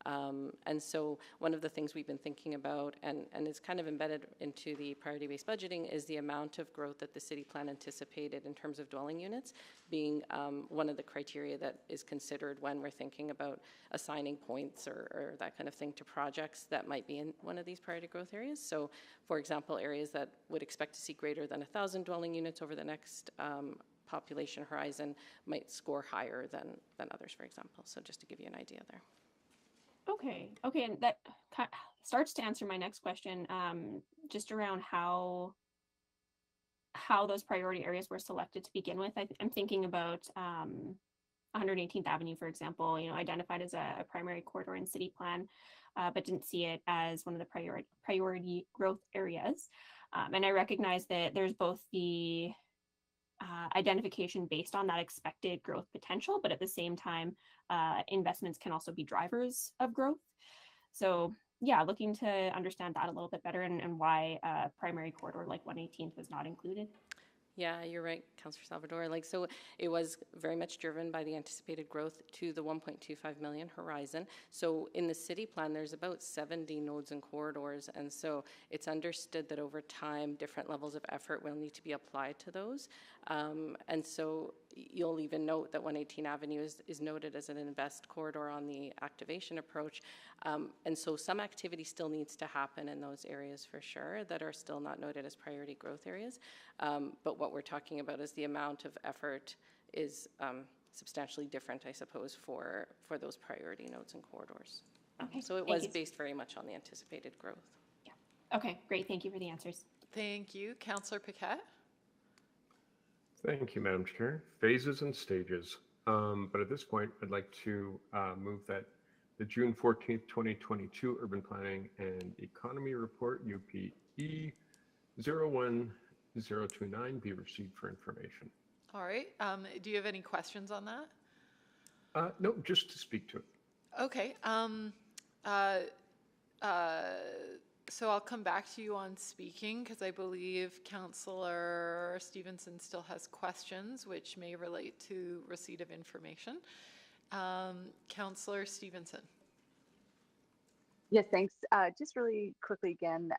And so one of the things we've been thinking about, and is kind of embedded into the priority-based budgeting, is the amount of growth that the city plan anticipated in terms of dwelling units being one of the criteria that is considered when we're thinking about assigning points or that kind of thing to projects that might be in one of these priority growth areas. So, for example, areas that would expect to see greater than 1,000 dwelling units over the next population horizon might score higher than others, for example. So just to give you an idea there. Okay, and that starts to answer my next question, just around how those priority areas were selected to begin with. I'm thinking about 118th Avenue, for example, you know, identified as a primary corridor in city plan, but didn't see it as one of the priority growth areas. And I recognize that there's both the identification based on that expected growth potential, but at the same time, investments can also be drivers of growth. So yeah, looking to understand that a little bit better and why a primary corridor like 118th was not included. Yeah, you're right, Councillor Salvador. So it was very much driven by the anticipated growth to the 1.25 million horizon. So in the city plan, there's about 70 nodes and corridors. And so it's understood that over time, different levels of effort will need to be applied to those. And so you'll even note that 118 Avenue is noted as an invest corridor on the activation approach. And so some activity still needs to happen in those areas for sure that are still not noted as priority growth areas. But what we're talking about is the amount of effort is substantially different, I suppose, for those priority nodes and corridors. Okay, so it was based very much on the anticipated growth. Yeah. Okay, great. Thank you for the answers. Thank you. Councillor Paquette? Thank you, Madam Chair. Phases and stages. But at this point, I'd like to move that the June 14th, 2022 Urban Planning and Economy Report, UPE 01029, be received for information. All right. Do you have any questions on that? No, just to speak to it. Okay. So I'll come back to you on speaking because I believe Councillor Stevenson still has questions which may relate to receipt of information. Councillor Stevenson. Yes, thanks. Just really quickly again,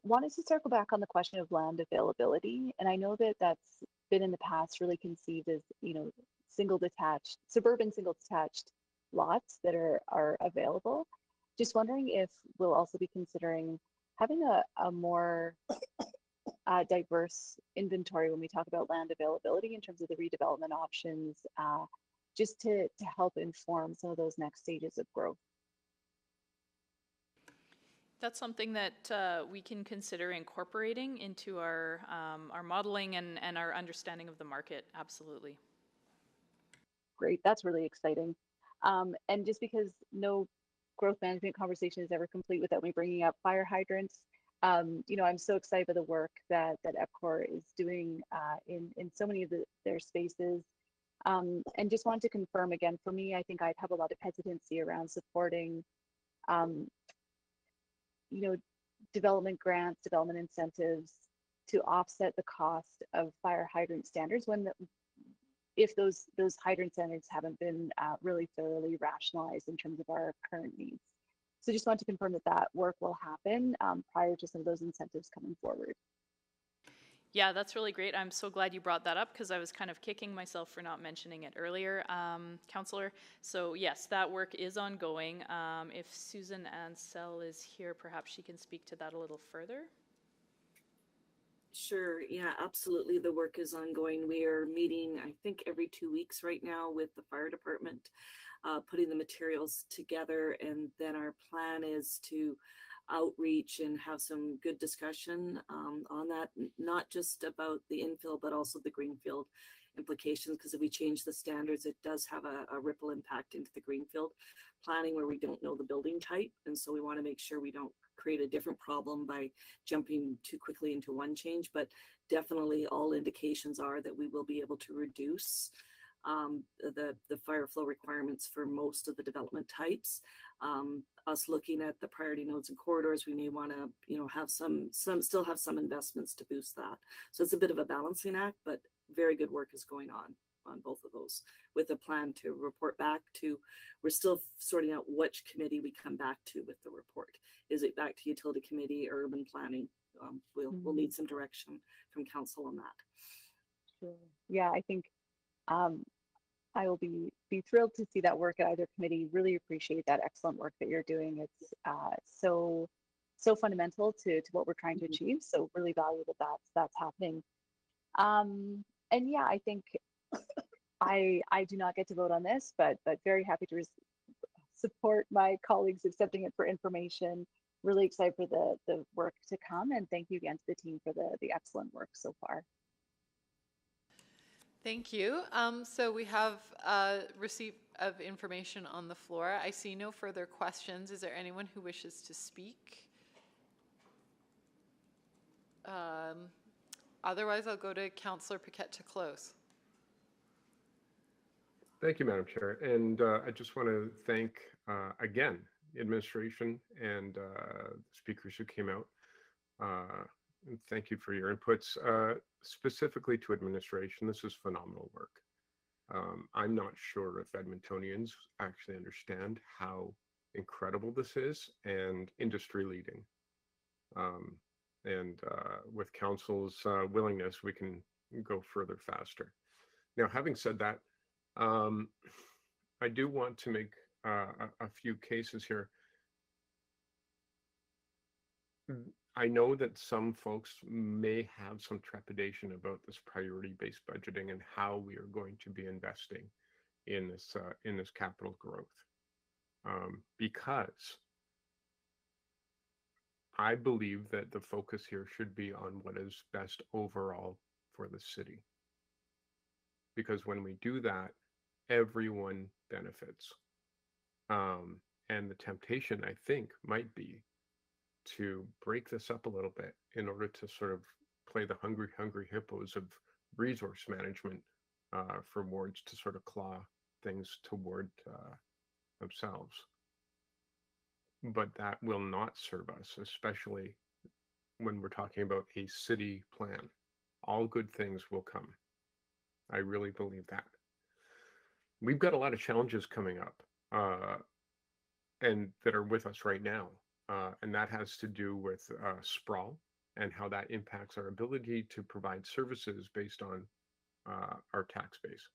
wanted to circle back on the question of land availability. And I know that that's been in the past really conceived as, you know, suburban single detached lots that are available. Just wondering if we'll also be considering having a more diverse inventory when we talk about land availability in terms of the redevelopment options, just to help inform some of those next stages of growth. That's something that we can consider incorporating into our modeling and our understanding of the market. Absolutely. Great, that's really exciting. And just because no growth management conversation is ever complete without me bringing up fire hydrants, you know, I'm so excited by the work that EPCOR is doing in so many of their spaces. And just wanted to confirm again, for me, I think I'd have a lot of hesitancy around supporting you know, development grants, development incentives to offset the cost of fire hydrant standards if those hydrant standards haven't been really thoroughly rationalized in terms of our current needs. So just want to confirm that work will happen prior to some of those incentives coming forward. Yeah, that's really great. I'm so glad you brought that up because I was kind of kicking myself for not mentioning it earlier, Councillor. So yes, that work is ongoing. If Susan Ansell is here, perhaps she can speak to that a little further. Sure. Yeah, absolutely. The work is ongoing. We are meeting, I think, every 2 weeks right now with the fire department, putting the materials together. And then our plan is to outreach and have some good discussion on that, not just about the infill, but also the greenfield implications. Because if we change the standards, it does have a ripple impact into the greenfield planning where we don't know the building type. And so we want to make sure we don't create a different problem by jumping too quickly into one change. But definitely all indications are that we will be able to reduce the fire flow requirements for most of the development types. Us looking at the priority nodes and corridors, we may want to, have still have some investments to boost that. So it's a bit of a balancing act, but very good work is going on both of those with a plan to report back to. We're still sorting out which committee we come back to with the report. Is it back to utility committee or urban planning? We'll need some direction from council on that. Sure. Yeah, I think I will be thrilled to see that work at either committee. Really appreciate that excellent work that you're doing. It's so fundamental to what we're trying to achieve. So really value that's happening. And yeah, I think I do not get to vote on this, but very happy to support my colleagues accepting it for information. Really excited for the work to come, and thank you again to the team for the excellent work so far. Thank you. So we have receipt of information on the floor. I see no further questions. Is there anyone who wishes to speak? Otherwise, I'll go to Councillor Paquette to close. Thank you, Madam Chair. And I just want to thank, again, the administration and speakers who came out. And thank you for your inputs. Specifically to administration, this is phenomenal work. I'm not sure if Edmontonians actually understand how incredible this is and industry leading. And with council's willingness, we can go further faster. Now, having said that, I do want to make a few cases here. I know that some folks may have some trepidation about this priority-based budgeting and how we are going to be investing in this capital growth, because I believe that the focus here should be on what is best overall for the city. Because when we do that, everyone benefits. And the temptation, I think, might be to break this up a little bit in order to sort of play the hungry hippos of resource management for wards to sort of claw things toward themselves. But that will not serve us, especially when we're talking about a city plan. All good things will come. I really believe that. We've got a lot of challenges coming up and that are with us right now. And that has to do with sprawl and how that impacts our ability to provide services based on our tax base.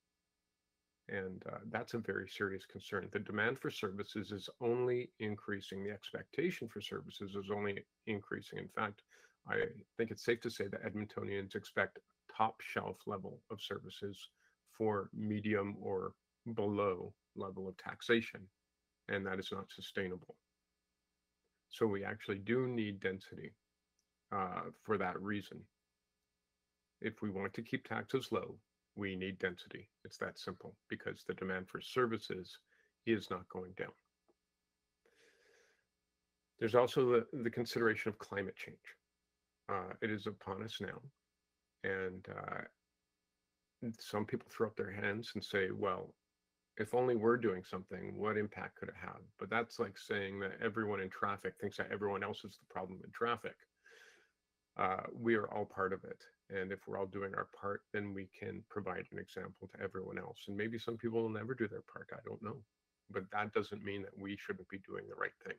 And that's a very serious concern. The demand for services is only increasing. The expectation for services is only increasing. In fact, I think it's safe to say that Edmontonians expect top shelf level of services for medium or below level of taxation, and that is not sustainable. So we actually do need density for that reason. If we want to keep taxes low, we need density. It's that simple, because the demand for services is not going down. There's also the consideration of climate change. It is upon us now. And some people throw up their hands and say, well, if only we're doing something, what impact could it have? But that's like saying that everyone in traffic thinks that everyone else is the problem in traffic. We are all part of it. And if we're all doing our part, then we can provide an example to everyone else. And maybe some people will never do their part. I don't know. But that doesn't mean that we shouldn't be doing the right thing.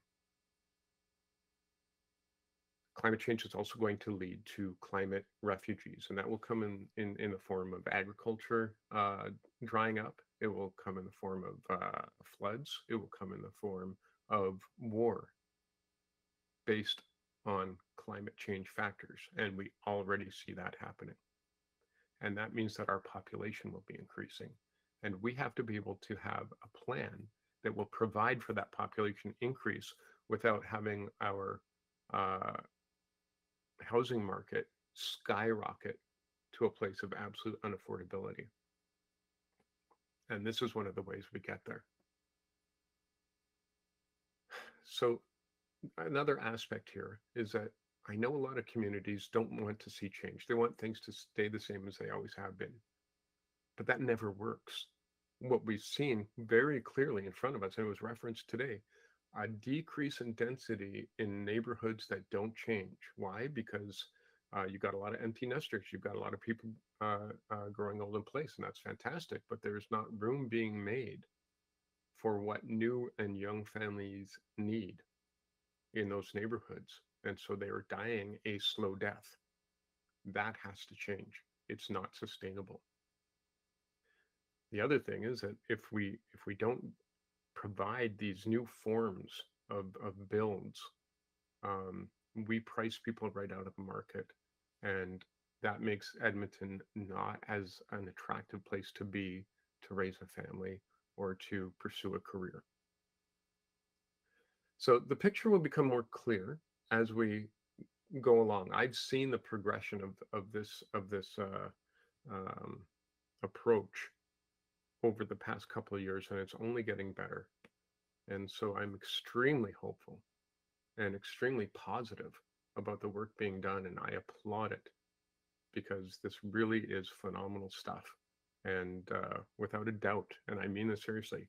Climate change is also going to lead to climate refugees, and that will come in the form of agriculture drying up. It will come in the form of floods. It will come in the form of war based on climate change factors, and we already see that happening. And that means that our population will be increasing. And we have to be able to have a plan that will provide for that population increase without having our housing market skyrocket to a place of absolute unaffordability. And this is one of the ways we get there. So another aspect here is that I know a lot of communities don't want to see change. They want things to stay the same as they always have been. But that never works. What we've seen very clearly in front of us, and it was referenced today, a decrease in density in neighborhoods that don't change. Why? Because you've got a lot of empty nesters. You've got a lot of people growing old in place, and that's fantastic. But there's not room being made for what new and young families need in those neighborhoods. And so they are dying a slow death. That has to change. It's not sustainable. The other thing is that if we don't provide these new forms of builds, we price people right out of the market, and that makes Edmonton not as an attractive place to be to raise a family or to pursue a career. So the picture will become more clear as we go along. I've seen the progression of this approach over the past couple of years, and it's only getting better. And so I'm extremely hopeful and extremely positive about the work being done, and I applaud it because this really is phenomenal stuff. And without a doubt, and I mean this seriously,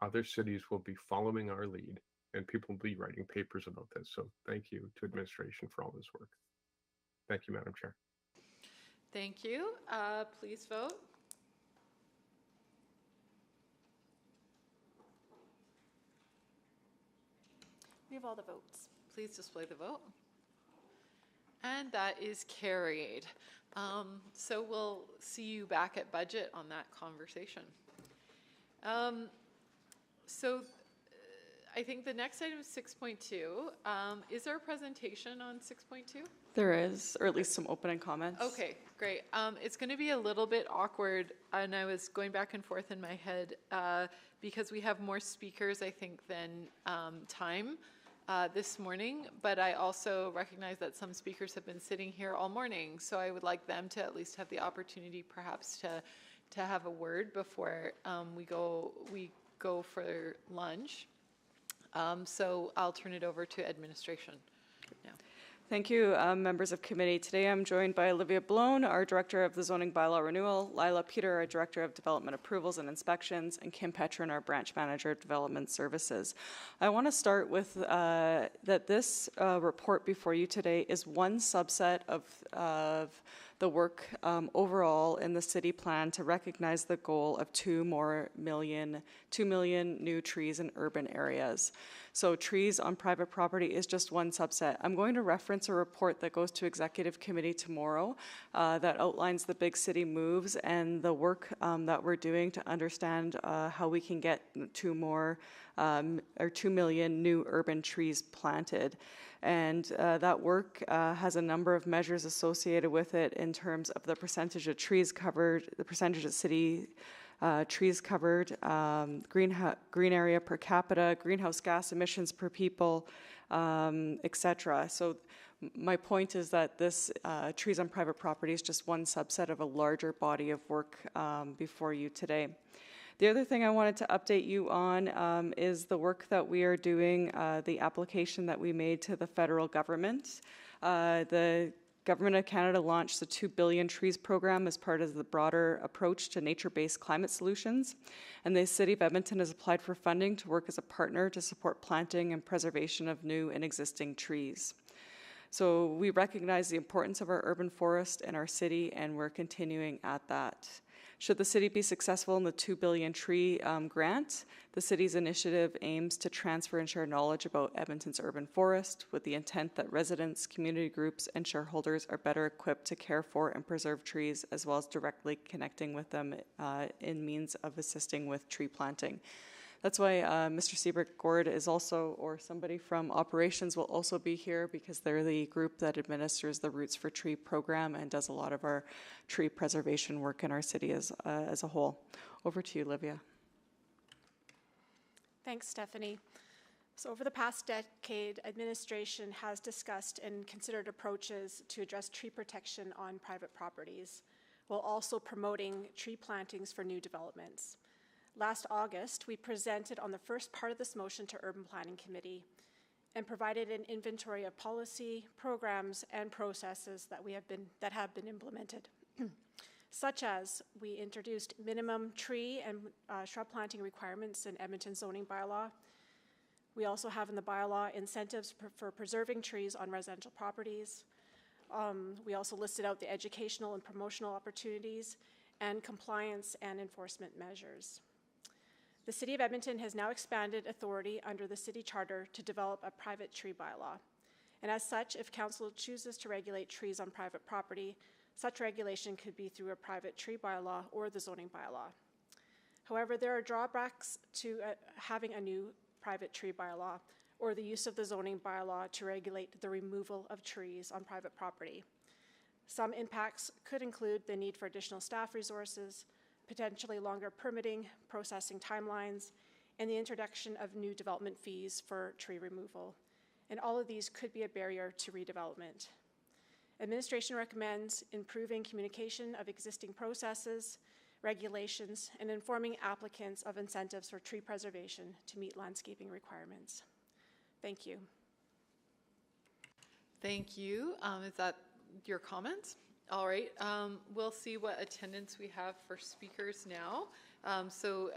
other cities will be following our lead, and people will be writing papers about this. So thank you to administration for all this work. Thank you, Madam Chair. Thank you. Please vote. We have all the votes. Please display the vote. And that is carried. So we'll see you back at budget on that conversation. I think the next item is 6.2. Is there a presentation on 6.2? There is, or at least some opening comments. Okay, great. It's going to be a little bit awkward, and I was going back and forth in my head because we have more speakers, I think, than time this morning, but I also recognize that some speakers have been sitting here all morning, so I would like them to at least have the opportunity perhaps to have a word before we go for lunch. So I'll turn it over to administration now. Thank you, members of committee. Today I'm joined by Olivia Blown, our Director of the Zoning Bylaw Renewal, Lila Peter, our Director of Development Approvals and Inspections, and Kim Petrin, our Branch Manager of Development Services. I want to start with that this report before you today is one subset of the work overall in the city plan to recognize the goal of 2 million new trees in urban areas. So trees on private property is just one subset. I'm going to reference a report that goes to executive committee tomorrow that outlines the big city moves and the work that we're doing to understand how we can get 2 million new urban trees planted. And that work has a number of measures associated with it in terms of the percentage of trees covered, the percentage of city trees covered, green area per capita, greenhouse gas emissions per people, etc. So my point is that this trees on private property is just one subset of a larger body of work before you today. The other thing I wanted to update you on is the work that we are doing, the application that we made to the federal government. The Government of Canada launched the 2 Billion Trees program as part of the broader approach to nature-based climate solutions. And the City of Edmonton has applied for funding to work as a partner to support planting and preservation of new and existing trees. So we recognize the importance of our urban forest in our city, and we're continuing at that. Should the city be successful in the 2 billion tree grant, the city's initiative aims to transfer and share knowledge about Edmonton's urban forest with the intent that residents, community groups, and shareholders are better equipped to care for and preserve trees, as well as directly connecting with them in means of assisting with tree planting. That's why Mr. Seabrook-Gord is also, or somebody from operations will also be here, because they're the group that administers the Roots for Tree program and does a lot of our tree preservation work in our city as a whole. Over to you, Livia. Thanks, Stephanie. So over the past decade, administration has discussed and considered approaches to address tree protection on private properties, while also promoting tree plantings for new developments. Last August, we presented on the first part of this motion to Urban Planning Committee and provided an inventory of policy, programs, and processes that have been implemented, such as we introduced minimum tree and shrub planting requirements in Edmonton zoning bylaw. We also have in the bylaw incentives for preserving trees on residential properties. We also listed out the educational and promotional opportunities and compliance and enforcement measures. The City of Edmonton has now expanded authority under the City Charter to develop a private tree bylaw. And as such, if Council chooses to regulate trees on private property, such regulation could be through a private tree bylaw or the zoning bylaw. However, there are drawbacks to having a new private tree bylaw or the use of the zoning bylaw to regulate the removal of trees on private property. Some impacts could include the need for additional staff resources, potentially longer permitting, processing timelines, and the introduction of new development fees for tree removal. And all of these could be a barrier to redevelopment. Administration recommends improving communication of existing processes, regulations, and informing applicants of incentives for tree preservation to meet landscaping requirements. Thank you. Thank you. Is that your comments? All right. We'll see what attendance we have for speakers now. So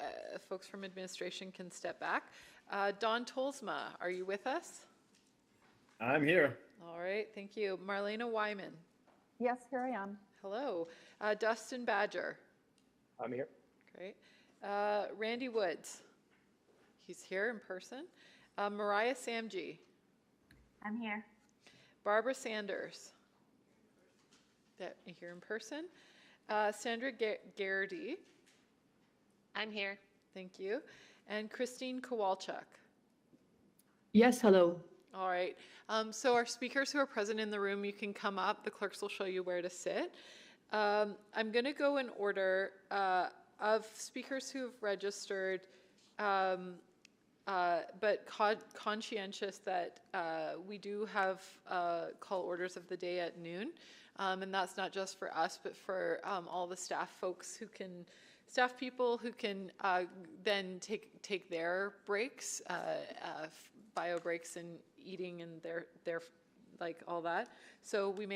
folks from administration can step back. Don Tolsma, are you with us? I'm here. All right. Thank you. Marlena Wyman. Yes, here I am. Hello. Dustin Badger. I'm here. Great. Randy Woods. He's here in person. Mariah Samji. I'm here. Barbara Sanders. Here in person. Sandra Garrity. I'm here. Thank you. And Christine Kowalchuk. Yes, hello. All right. So our speakers who are present in the room, you can come up. The clerks will show you where to sit. I'm going to go in order of speakers who have registered, but conscientious that we do have call orders of the day at noon. And that's not just for us, but for all the staff folks who can, staff people who can then take their breaks, bio breaks and eating and their like all that. So we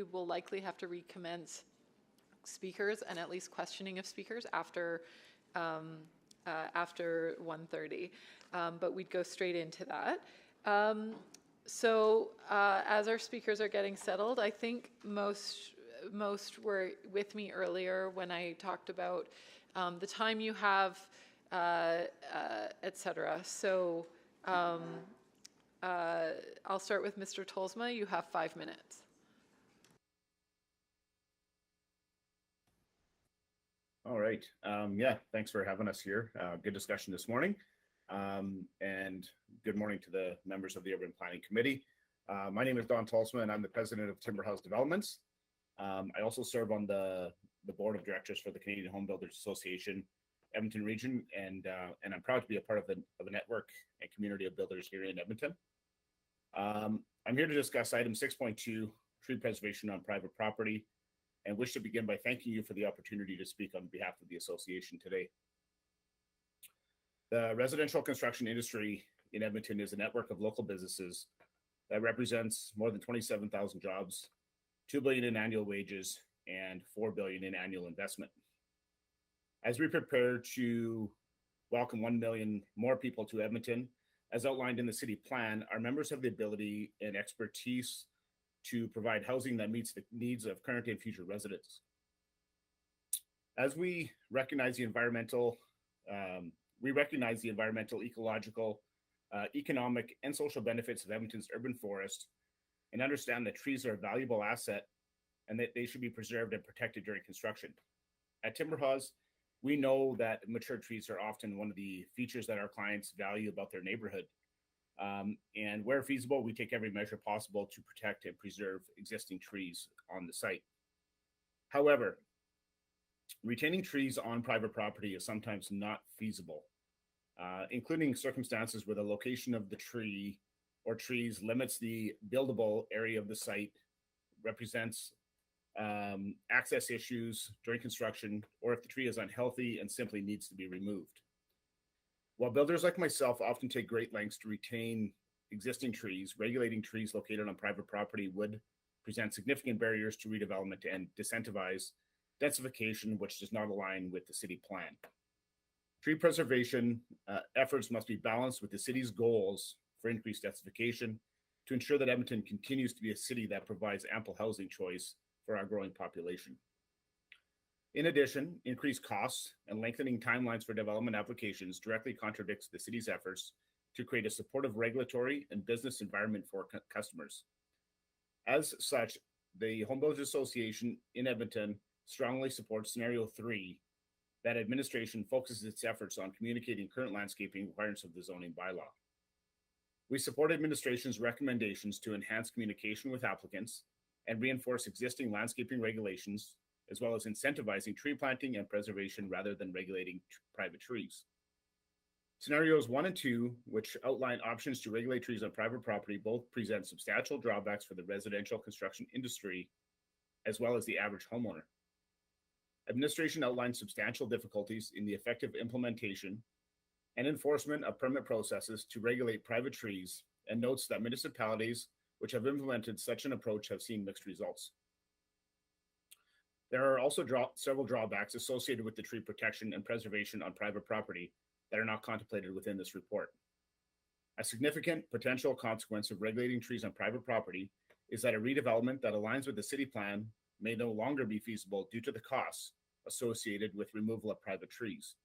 will likely have to recommence speakers and at least questioning of speakers after 1:30. But we'd go straight into that. So as our speakers are getting settled, I think most were with me earlier when I talked about the time you have, et cetera. So I'll start with Mr. Tolsma. You have 5 minutes. All right. Yeah, thanks for having us here. Good discussion this morning. And good morning to the members of the Urban Planning Committee. My name is Don Tolsma, and I'm the president of Timber House Developments. I also serve on the board of directors for the Canadian Home Builders Association, Edmonton region, and I'm proud to be a part of a network and community of builders here in Edmonton. I'm here to discuss item 6.2, tree preservation on private property, and wish to begin by thanking you for the opportunity to speak on behalf of the association today. The residential construction industry in Edmonton is a network of local businesses that represents more than 27,000 jobs, $2 billion in annual wages, and $4 billion in annual investment. As we prepare to welcome 1 million more people to Edmonton, as outlined in the city plan, our members have the ability and expertise to provide housing that meets the needs of current and future residents. As we recognize the environmental, ecological, economic, and social benefits of Edmonton's urban forest, and understand that trees are a valuable asset and that they should be preserved and protected during construction. At Timber House, We know that mature trees are often one of the features that our clients value about their neighborhood. And where feasible, we take every measure possible to protect and preserve existing trees on the site. However, retaining trees on private property is sometimes not feasible, including circumstances where the location of the tree or trees limits the buildable area of the site, represents access issues during construction, or if the tree is unhealthy and simply needs to be removed. While builders like myself often take great lengths to retain existing trees, regulating trees located on private property would present significant barriers to redevelopment and disincentivize densification, which does not align with the city plan. Tree preservation efforts must be balanced with the city's goals for increased densification to ensure that Edmonton continues to be a city that provides ample housing choice for our growing population. In addition, increased costs and lengthening timelines for development applications directly contradicts the city's efforts to create a supportive regulatory and business environment for customers. As such, the Home Builders Association in Edmonton strongly supports scenario 3, that administration focuses its efforts on communicating current landscaping requirements of the zoning bylaw. We support administration's recommendations to enhance communication with applicants and reinforce existing landscaping regulations, as well as incentivizing tree planting and preservation rather than regulating private trees. Scenarios 1 and 2, which outline options to regulate trees on private property, both present substantial drawbacks for the residential construction industry, as well as the average homeowner. Administration outlines substantial difficulties in the effective implementation and enforcement of permit processes to regulate private trees, and notes that municipalities which have implemented such an approach have seen mixed results. There are also several drawbacks associated with the tree protection and preservation on private property that are not contemplated within this report. A significant potential consequence of regulating trees on private property is that a redevelopment that aligns with the city plan may no longer be feasible due to the costs associated with removal of private trees.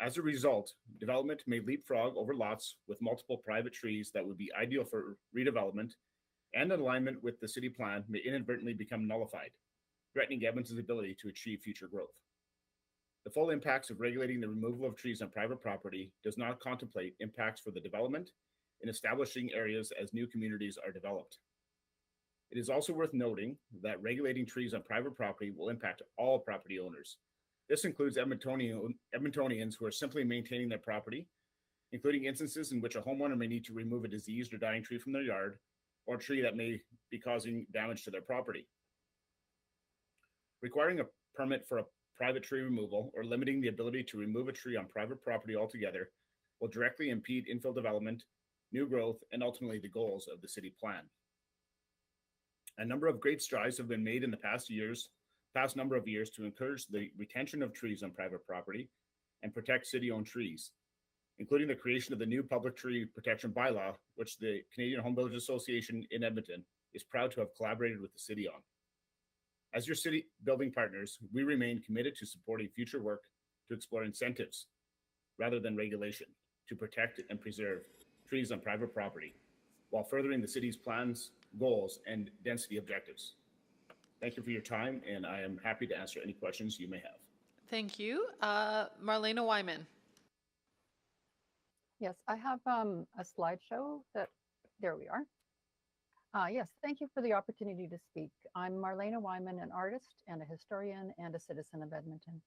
As a result, development may leapfrog over lots with multiple private trees that would be ideal for redevelopment, and in alignment with the city plan may inadvertently become nullified, threatening Edmonton's ability to achieve future growth. The full impacts of regulating the removal of trees on private property does not contemplate impacts for the development in establishing areas as new communities are developed. It is also worth noting that regulating trees on private property will impact all property owners. This includes Edmontonians who are simply maintaining their property, including instances in which a homeowner may need to remove a diseased or dying tree from their yard, or a tree that may be causing damage to their property. Requiring a permit for a private tree removal or limiting the ability to remove a tree on private property altogether will directly impede infill development, new growth, and ultimately the goals of the city plan. A number of great strides have been made in the past number of years to encourage the retention of trees on private property and protect city-owned trees, including the creation of the new public tree protection bylaw, which the Canadian Home Builders Association in Edmonton is proud to have collaborated with the city on. As your city building partners, we remain committed to supporting future work to explore incentives rather than regulation to protect and preserve trees on private property while furthering the city's plans, goals, and density objectives. Thank you for your time, and I am happy to answer any questions you may have. Thank you. Marlena Wyman. Yes, I have a slideshow that, there we are. Yes, thank you for the opportunity to speak. I'm Marlena Wyman, an artist and a historian and a citizen of Edmonton.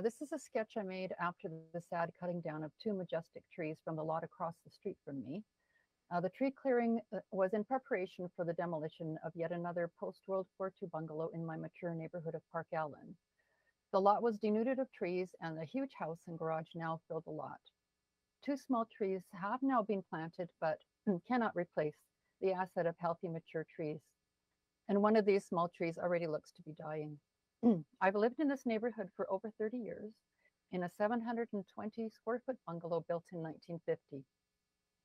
This is a sketch I made after the sad cutting down of 2 majestic trees from the lot across the street from me. The tree clearing was in preparation for the demolition of yet another post-World War II bungalow in my mature neighborhood of Park Allen. The lot was denuded of trees, and the huge house and garage now fill the lot. 2 small trees have now been planted, but cannot replace the asset of healthy mature trees. And one of these small trees already looks to be dying. I've lived in this neighborhood for over 30 years in a 720 square foot bungalow built in 1950.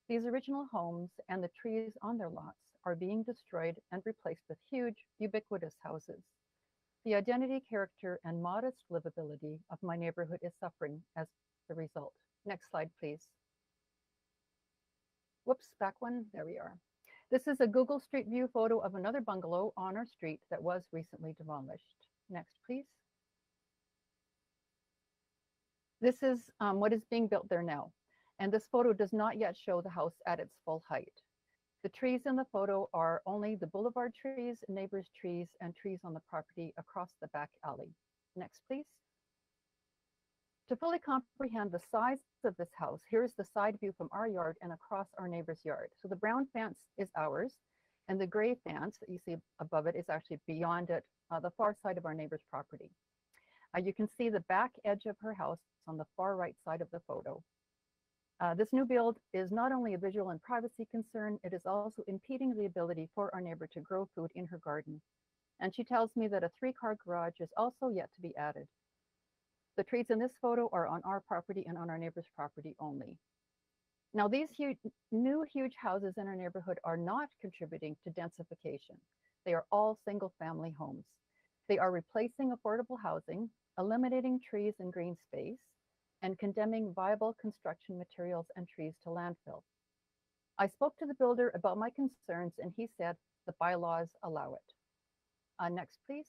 These original homes and the trees on their lots are being destroyed and replaced with huge, ubiquitous houses. The identity, character, and modest livability of my neighborhood is suffering as a result. Next slide, please. Whoops, back one. There we are. This is a Google Street View photo of another bungalow on our street that was recently demolished. Next, please. This is what is being built there now. And this photo does not yet show the house at its full height. The trees in the photo are only the boulevard trees, neighbors' trees, and trees on the property across the back alley. Next, please. To fully comprehend the size of this house, here's the side view from our yard and across our neighbor's yard. So the brown fence is ours, and the gray fence that you see above it is actually beyond it, the far side of our neighbor's property. You can see the back edge of her house on the far right side of the photo. This new build is not only a visual and privacy concern, it is also impeding the ability for our neighbor to grow food in her garden. And she tells me that a 3-car garage is also yet to be added. The trees in this photo are on our property and on our neighbor's property only. Now, these new huge houses in our neighborhood are not contributing to densification. They are all single-family homes. They are replacing affordable housing, eliminating trees and green space, and condemning viable construction materials and trees to landfill. I spoke to the builder about my concerns, and he said the bylaws allow it. Next, please.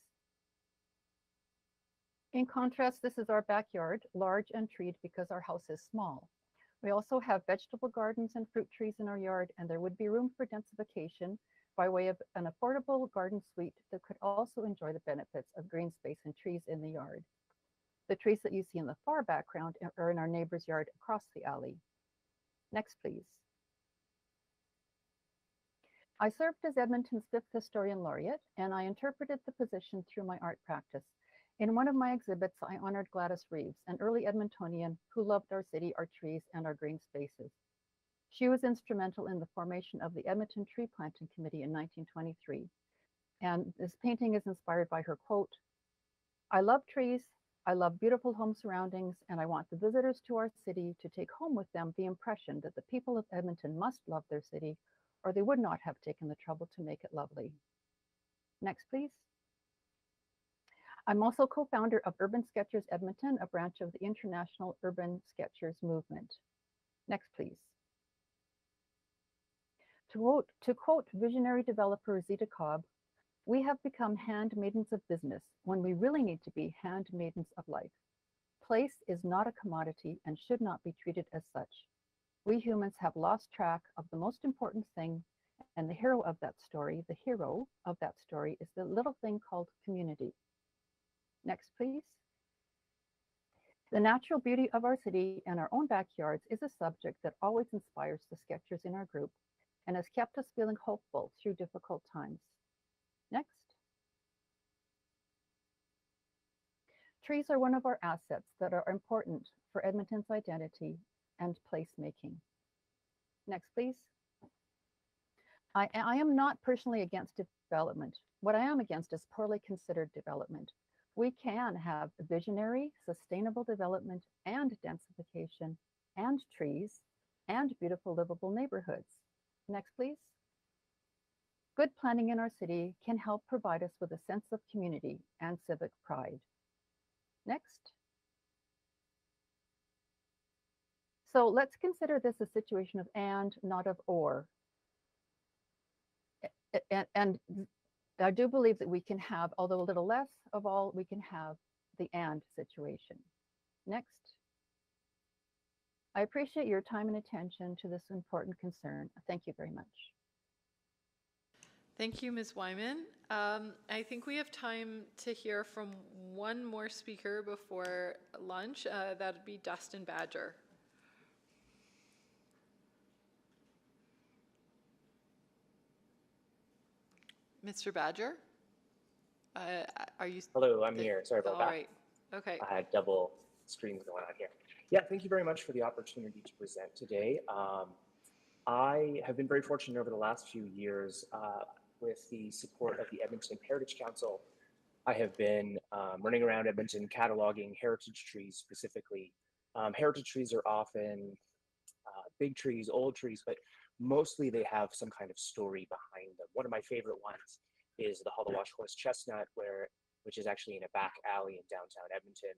In contrast, this is our backyard, large and treed because our house is small. We also have vegetable gardens and fruit trees in our yard, and there would be room for densification by way of an affordable garden suite that could also enjoy the benefits of green space and trees in the yard. The trees that you see in the far background are in our neighbor's yard across the alley. Next, please. I served as Edmonton's 5th Historian Laureate, and I interpreted the position through my art practice. In one of my exhibits, I honored Gladys Reeves, an early Edmontonian who loved our city, our trees, and our green spaces. She was instrumental in the formation of the Edmonton Tree Planting Committee in 1923. And this painting is inspired by her quote, "I love trees, I love beautiful home surroundings, and I want the visitors to our city to take home with them the impression that the people of Edmonton must love their city, or they would not have taken the trouble to make it lovely." Next, please. I'm also co-founder of Urban Sketchers Edmonton, a branch of the International Urban Sketchers movement. Next, please. To quote visionary developer Zita Cobb, "We have become handmaidens of business when we really need to be handmaidens of life. Place is not a commodity and should not be treated as such. We humans have lost track of the most important thing, and the hero of that story is the little thing called community." Next, please. The natural beauty of our city and our own backyards is a subject that always inspires the sketchers in our group and has kept us feeling hopeful through difficult times. Next. Trees are one of our assets that are important for Edmonton's identity and placemaking. Next, please. I am not personally against development. What I am against is poorly considered development. We can have visionary, sustainable development and densification and trees and beautiful livable neighborhoods. Next, please. Good planning in our city can help provide us with a sense of community and civic pride. Next. So let's consider this a situation of and, not of or. And I do believe that we can have, although a little less of all, we can have the and situation. Next. I appreciate your time and attention to this important concern. Thank you very much. Thank you, Ms. Wyman. I think we have time to hear from one more speaker before lunch. That would be Dustin Badger. Mr. Badger? Are you? Hello, I'm here. Sorry about that. All right. Okay. I had double screens going on here. Yeah, thank you very much for the opportunity to present today. I have been very fortunate over the last few years with the support of the Edmonton Heritage Council. I have been running around Edmonton cataloging heritage trees specifically. Heritage trees are often big trees, old trees, but mostly they have some kind of story behind them. One of my favorite ones is the Hollowash horse chestnut, which is actually in a back alley in downtown Edmonton.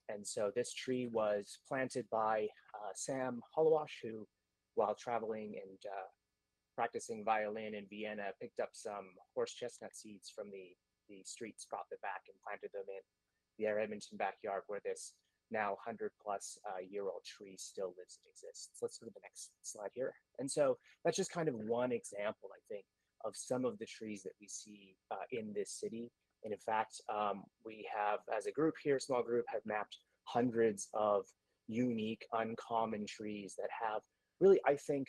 And so this tree was planted by Sam Hollowash, who, while traveling and practicing violin in Vienna, picked up some horse chestnut seeds from the streets, brought them back and planted them in the Edmonton backyard, where this now 100-plus-year-old tree still lives and exists. Let's go to the next slide here. And so that's just kind of one example, I think, of some of the trees that we see in this city. And in fact, we have, as a group here, small group, have mapped hundreds of unique, uncommon trees that have really, I think,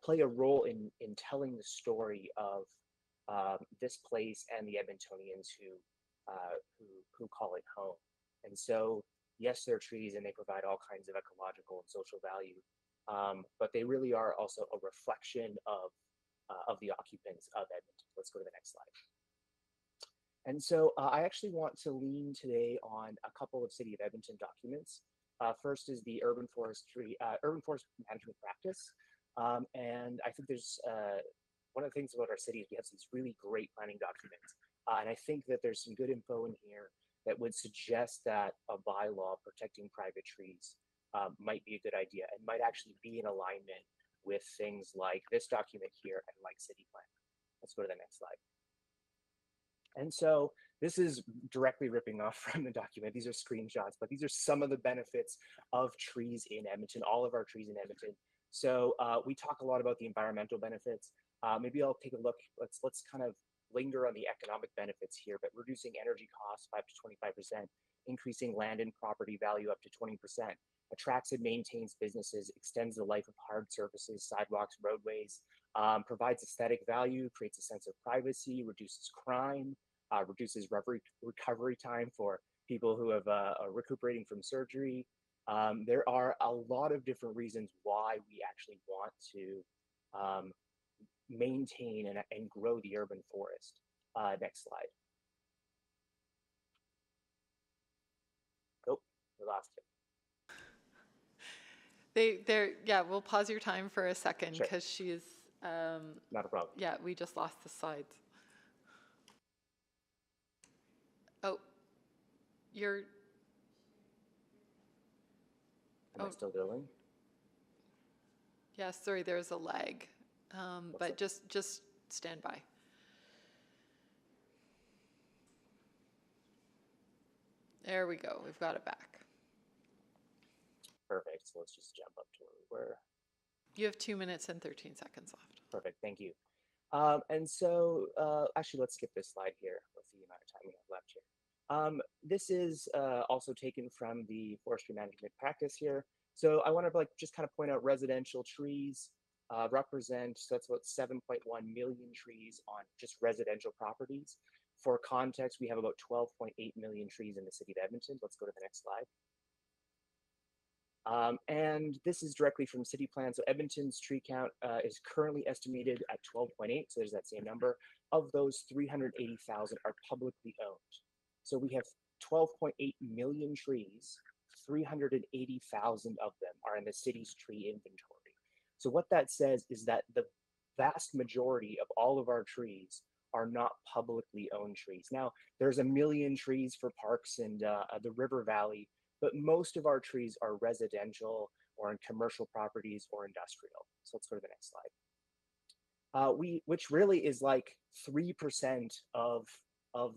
play a role in telling the story of this place and the Edmontonians who call it home. And so, yes, they're trees and they provide all kinds of ecological and social value, but they really are also a reflection of the occupants of Edmonton. Let's go to the next slide. And so I actually want to lean today on a couple of City of Edmonton documents. First is the urban forest management practice. And I think there's one of the things about our city is we have these really great planning documents. And I think that there's some good info in here that would suggest that a bylaw protecting private trees might be a good idea and might actually be in alignment with things like this document here and like city plan. Let's go to the next slide. And so this is directly ripping off from the document. These are screenshots, but these are some of the benefits of trees in Edmonton, all of our trees in Edmonton. So we talk a lot about the environmental benefits. Maybe I'll take a look. Let's kind of linger on the economic benefits here, but reducing energy costs by up to 25%, increasing land and property value up to 20%, attracts and maintains businesses, extends the life of hard surfaces, sidewalks, roadways, provides aesthetic value, creates a sense of privacy, reduces crime, reduces recovery time for people who have are recuperating from surgery. There are a lot of different reasons why we actually want to maintain and grow the urban forest. Next slide. Oh, we lost it. Yeah, we'll pause your time for a second because she's not a problem. Yeah, we just lost the slides. Oh, Am I still going? Yeah, sorry, there's a lag, but just stand by. There we go. We've got it back. Perfect. So let's just jump up to where we were. You have 2 minutes and 13 seconds left. Perfect. Thank you. And so actually, let's skip this slide here with the amount of time we have left here. This is also taken from the forestry management practice here. So I want to just kind of point out residential trees represent, so that's about 7.1 million trees on just residential properties. For context, we have about 12.8 million trees in the city of Edmonton. Let's go to the next slide. And this is directly from city plan. So Edmonton's tree count is currently estimated at 12.8. So there's that same number. Of those, 380,000 are publicly owned. So we have 12.8 million trees. 380,000 of them are in the city's tree inventory. So what that says is that the vast majority of all of our trees are not publicly owned trees. Now, there's a million trees for parks and the river valley, but most of our trees are residential or in commercial properties or industrial. So let's go to the next slide. Which really is like 3% of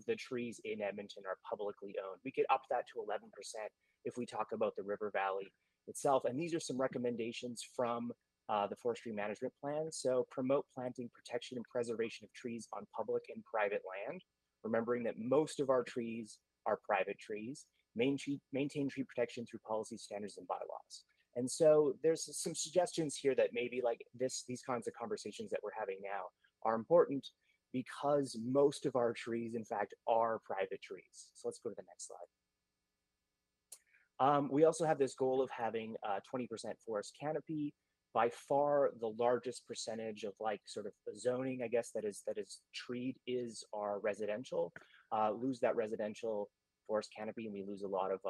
the trees in Edmonton are publicly owned. We could up that to 11% if we talk about the river valley itself. And these are some recommendations from the forestry management plan. So promote planting, protection, and preservation of trees on public and private land, remembering that most of our trees are private trees. Maintain tree protection through policy, standards, and bylaws. And so there's some suggestions here that maybe like these kinds of conversations that we're having now are important because most of our trees, in fact, are private trees. So let's go to the next slide. We also have this goal of having 20% forest canopy. By far, the largest percentage of like sort of zoning, I guess, that is treed is our residential. Lose that residential forest canopy, and we lose a lot of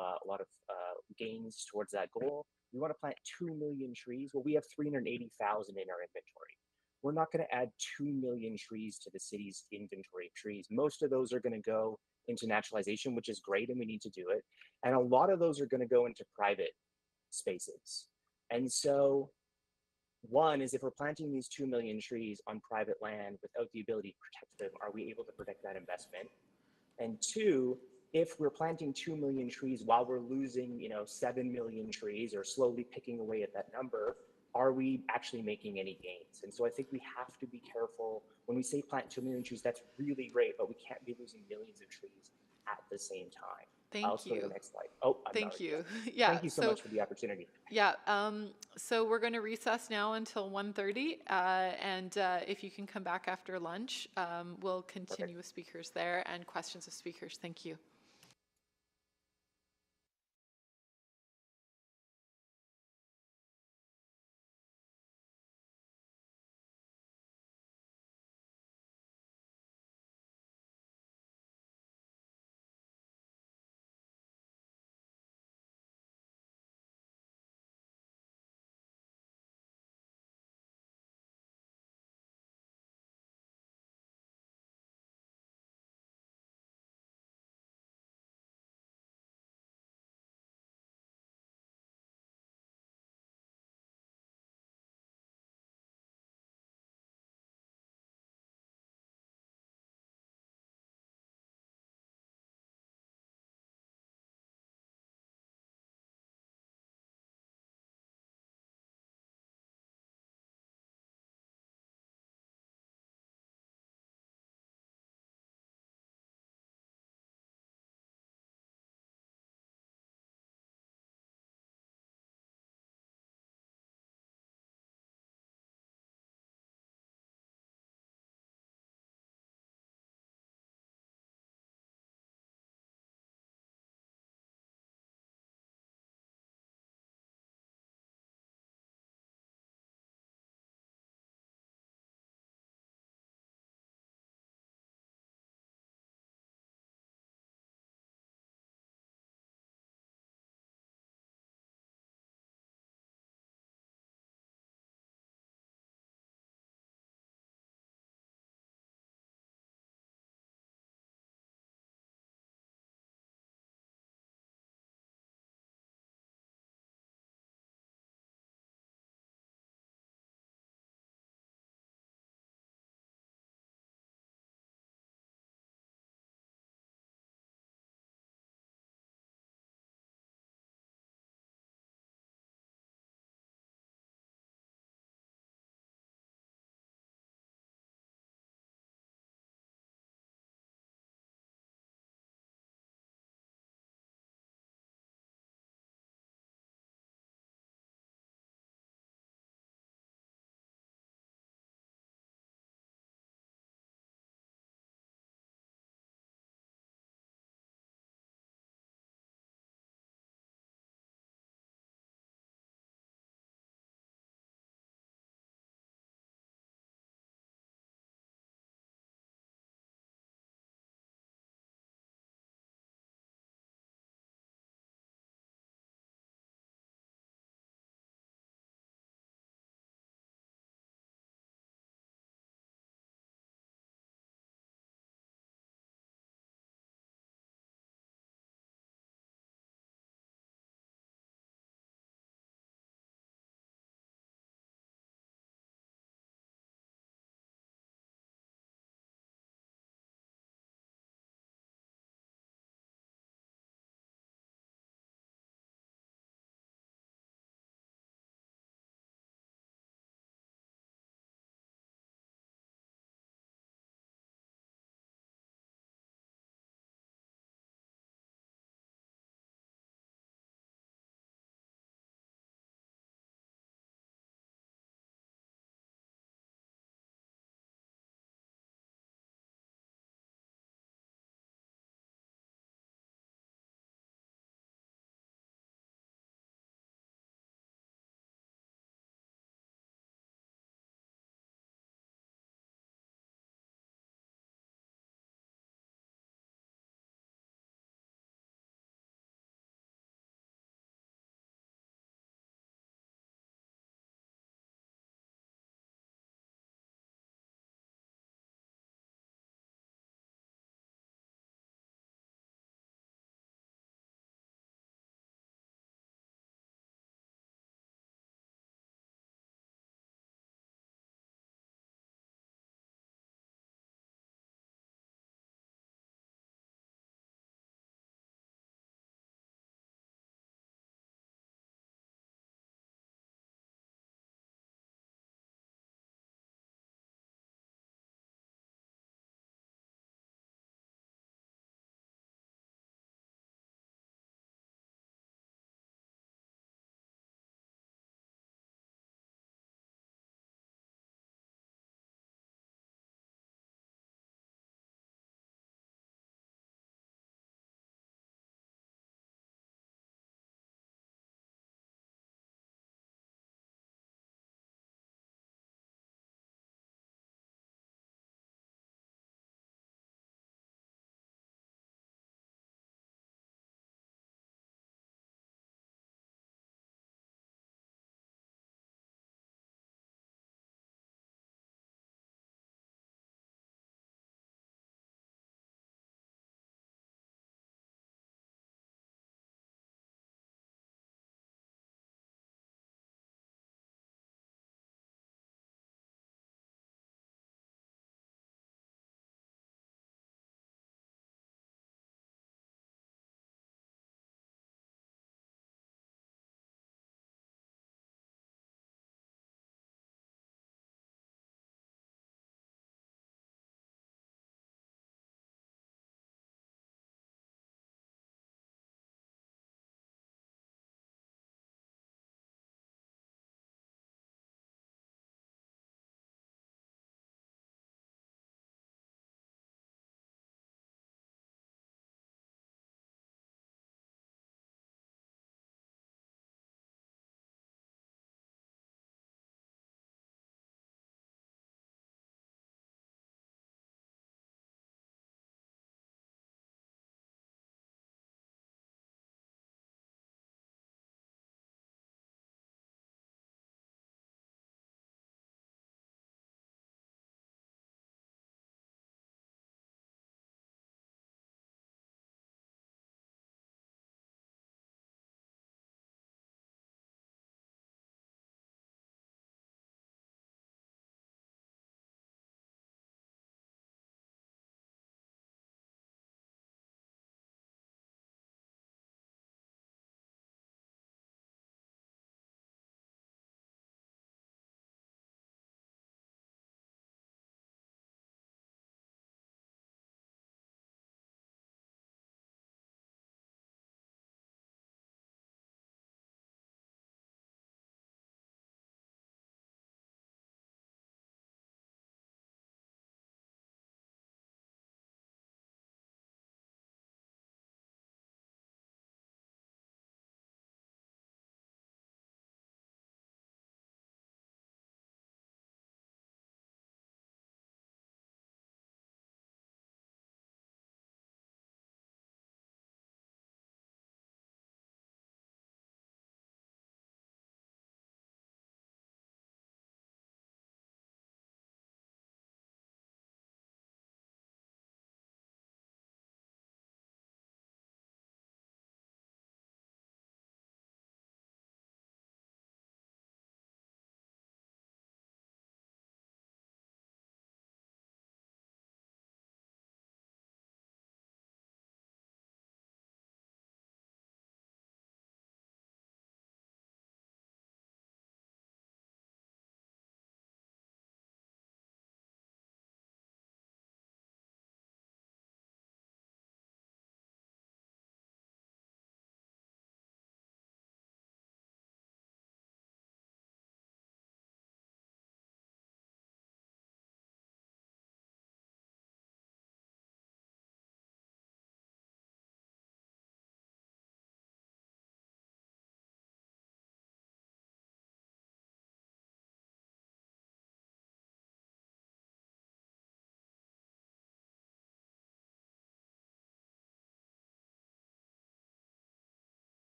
gains towards that goal. We want to plant 2 million trees. Well, we have 380,000 in our inventory. We're not going to add 2 million trees to the city's inventory of trees. Most of those are going to go into naturalization, which is great, and we need to do it. And a lot of those are going to go into private spaces. And so one is if we're planting these 2 million trees on private land without the ability to protect them, are we able to protect that investment? And two, if we're planting 2 million trees while we're losing, 7 million trees or slowly picking away at that number, are we actually making any gains? And so I think we have to be careful when we say plant 2 million trees. That's really great, but we can't be losing millions of trees at the same time. Let's go to the next slide. Oh, Thank you. Yeah. Thank you so much for the opportunity. Yeah. So we're going to recess now until 1:30, and if you can come back after lunch, we'll continue with speakers there and questions of speakers. Thank you.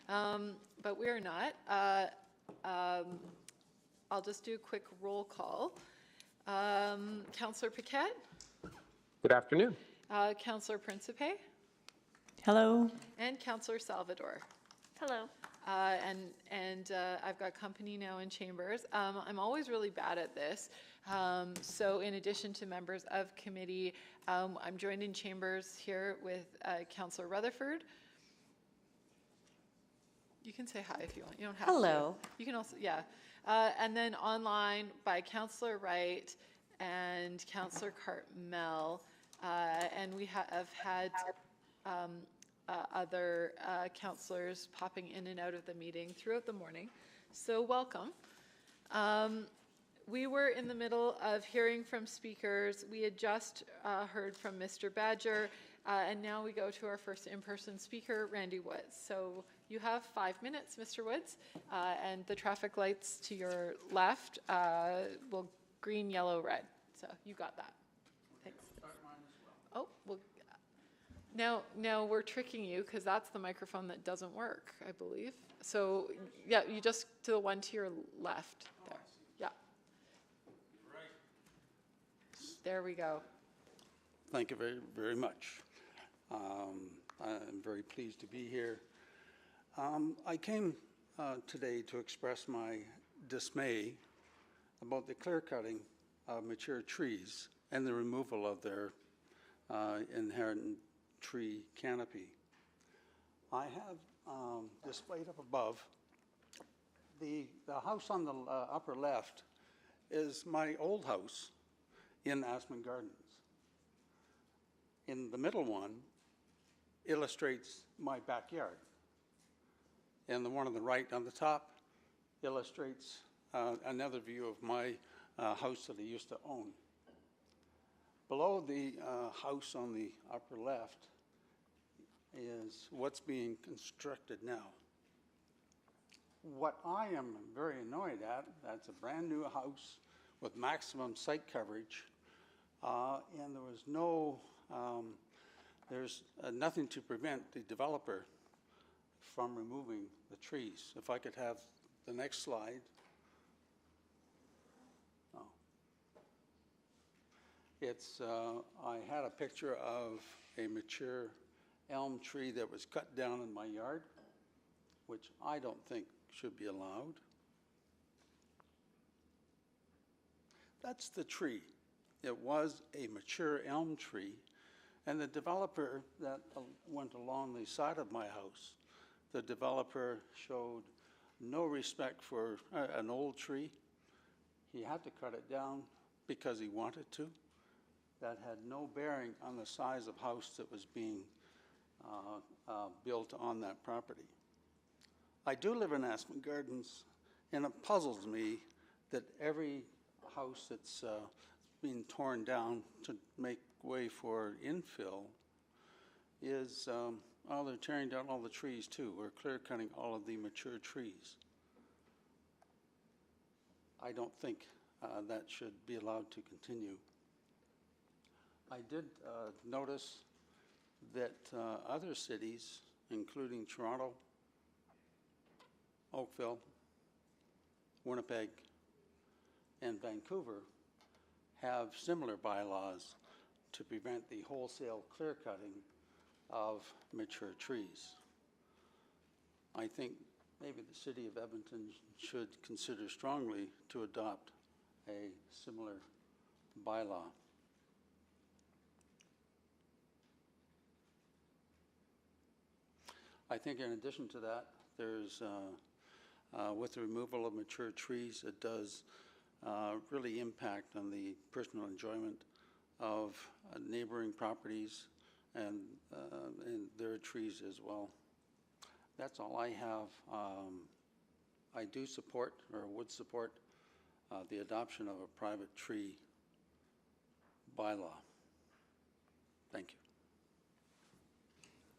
but we're not. I'll just do a quick roll call. Councillor Paquette? Good afternoon. Councillor Principe? Hello. And Councillor Salvador. Hello. And I've got company now in chambers. I'm always really bad at this. So in addition to members of committee, I'm joined in chambers here with Councillor Rutherford. You can say hi if you want. You don't have Hello. to. You can also, yeah. And then online by Councillor Wright and Councillor Cartmel. And we have had other councillors popping in and out of the meeting throughout the morning. So welcome. We were in the middle of hearing from speakers. We had just heard from Mr. Badger, and now we go to our first in-person speaker, Randy Woods. So you have 5 minutes, Mr. Woods, and the traffic lights to your left will green, yellow, red. So you got that. Thanks. Oh, well, now we're tricking you because that's the microphone that doesn't work, I believe. So yeah, you just to the one to your left there. Yeah. There we go. Thank you very, very much. I'm very pleased to be here. I came today to express my dismay about the clear cutting of mature trees and the removal of their inherent tree canopy. I have displayed up above the house on the upper left is my old house in Aspen Gardens. In the middle one illustrates my backyard. And the one on the right on the top illustrates another view of my house that I used to own. Below the house on the upper left is what's being constructed now. What I am very annoyed at, that's a brand new house with maximum site coverage, and there was no, there's nothing to prevent the developer from removing the trees. If I could have the next slide. Oh. It's, I had a picture of a mature elm tree that was cut down in my yard, which I don't think should be allowed. That's the tree. It was a mature elm tree, and the developer that went along the side of my house, the developer showed no respect for an old tree. He had to cut it down because he wanted to. That had no bearing on the size of house that was being built on that property. I do live in Aspen Gardens, and it puzzles me that every house that's being torn down to make way for infill is, oh, they're tearing down all the trees too. We're clear cutting all of the mature trees. I don't think that should be allowed to continue. I did notice that other cities, including Toronto, Oakville, Winnipeg, and Vancouver, have similar bylaws to prevent the wholesale clear cutting of mature trees. I think maybe the city of Edmonton should consider strongly to adopt a similar bylaw. I think in addition to that, there's, with the removal of mature trees, it does really impact on the personal enjoyment of neighboring properties and their trees as well. That's all I have. I do support, or would support, the adoption of a private tree bylaw. Thank you.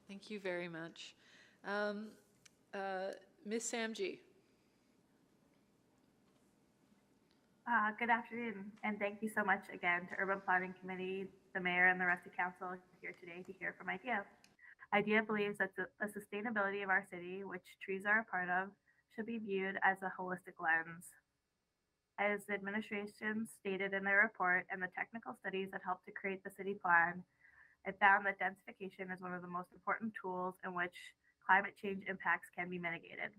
Thank you very much. Ms. Samji. Good afternoon, and thank you so much again to Urban Planning Committee, the Mayor, and the rest of Council here today to hear from ideas. IDEA believes that the sustainability of our city, which trees are a part of, should be viewed as a holistic lens. As the administration stated in their report and the technical studies that helped to create the city plan, it found that densification is one of the most important tools in which climate change impacts can be mitigated.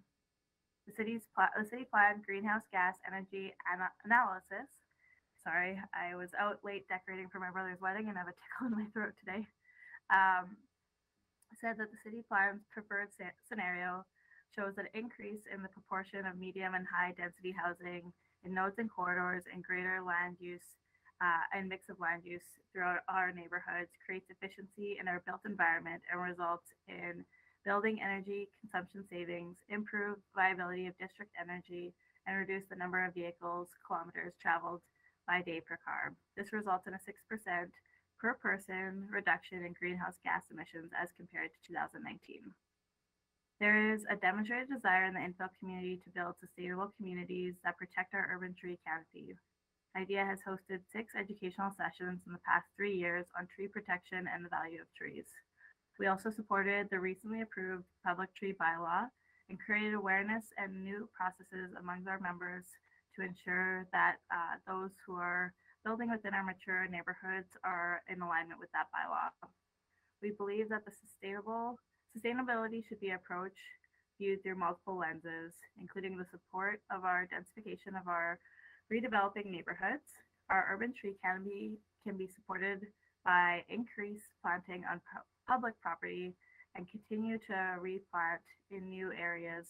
The city plan greenhouse gas energy analysis. Sorry, I was out late decorating for my brother's wedding and I have a tickle in my throat today. Said that the city plan's preferred scenario shows an increase in the proportion of medium and high density housing in nodes and corridors and greater land use and mix of land use throughout our neighborhoods, creates efficiency in our built environment and results in building energy consumption savings, improve viability of district energy, and reduce the number of vehicles kilometers traveled by day per car. This results in a 6% per person reduction in greenhouse gas emissions as compared to 2019. There is a demonstrated desire in the infill community to build sustainable communities that protect our urban tree canopy. IDEA has hosted 6 educational sessions in the past 3 years on tree protection and the value of trees. We also supported the recently approved public tree bylaw and created awareness and new processes among our members to ensure that those who are building within our mature neighborhoods are in alignment with that bylaw. We believe that the sustainability should be approached viewed through multiple lenses, including the support of our densification of our redeveloping neighborhoods. Our urban tree canopy can be supported by increased planting on public property and continue to replant in new areas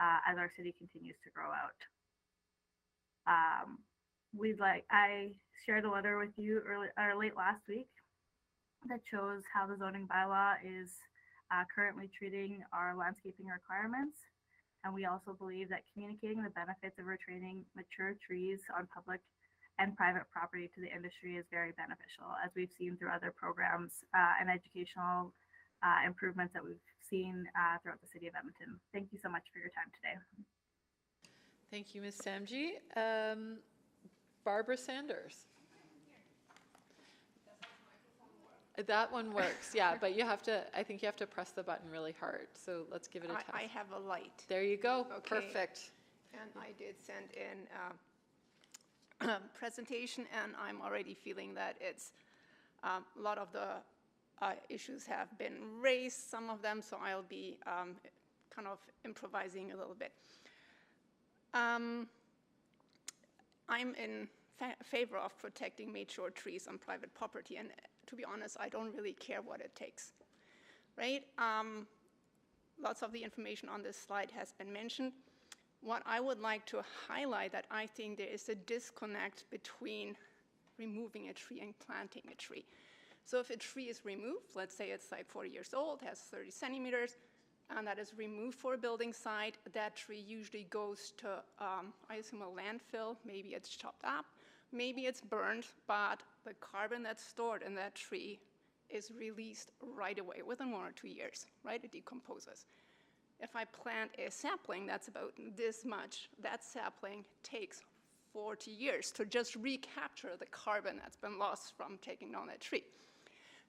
as our city continues to grow out. I shared a letter with you late last week that shows how the zoning bylaw is currently treating our landscaping requirements. And we also believe that communicating the benefits of retraining mature trees on public and private property to the industry is very beneficial, as we've seen through other programs and educational improvements that we've seen throughout the city of Edmonton. Thank you so much for your time today. Thank you, Ms. Samji. Barbara Sanders. That one works, yeah, but you have to, I think you have to press the button really hard. So let's give it a test. I have a light. There you go, Okay. Perfect. And I did send in a presentation, and I'm already feeling that it's a lot of the issues have been raised, some of them, so I'll be kind of improvising a little bit. I'm in favor of protecting mature trees on private property, and to be honest, I don't really care what it takes, right? Lots of the information on this slide has been mentioned. What I would like to highlight that I think there is a disconnect between removing a tree and planting a tree. So if a tree is removed, let's say it's like 40 years old, has 30 centimeters, and that is removed for a building site, that tree usually goes to, I assume, a landfill. Maybe it's chopped up, maybe it's burned, but the carbon that's stored in that tree is released right away within 1 or 2 years, right? It decomposes. If I plant a sapling that's about this much, that sapling takes 40 years to just recapture the carbon that's been lost from taking down that tree.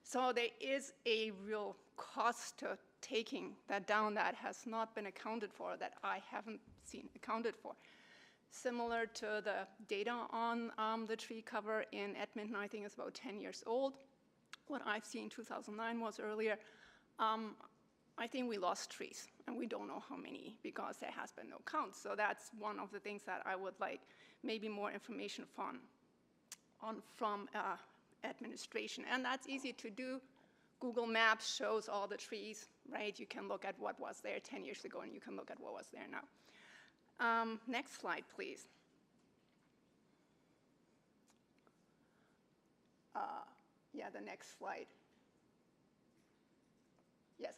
So there is a real cost to taking that down that has not been accounted for, that I haven't seen accounted for. Similar to the data on the tree cover in Edmonton, I think it's about 10 years old. What I've seen 2009 was earlier. I think we lost trees, and we don't know how many because there has been no count. So that's one of the things that I would like maybe more information from administration. And that's easy to do. Google Maps shows all the trees, right? You can look at what was there 10 years ago, and you can look at what was there now. Next slide, please. Yeah, the next slide. Yes,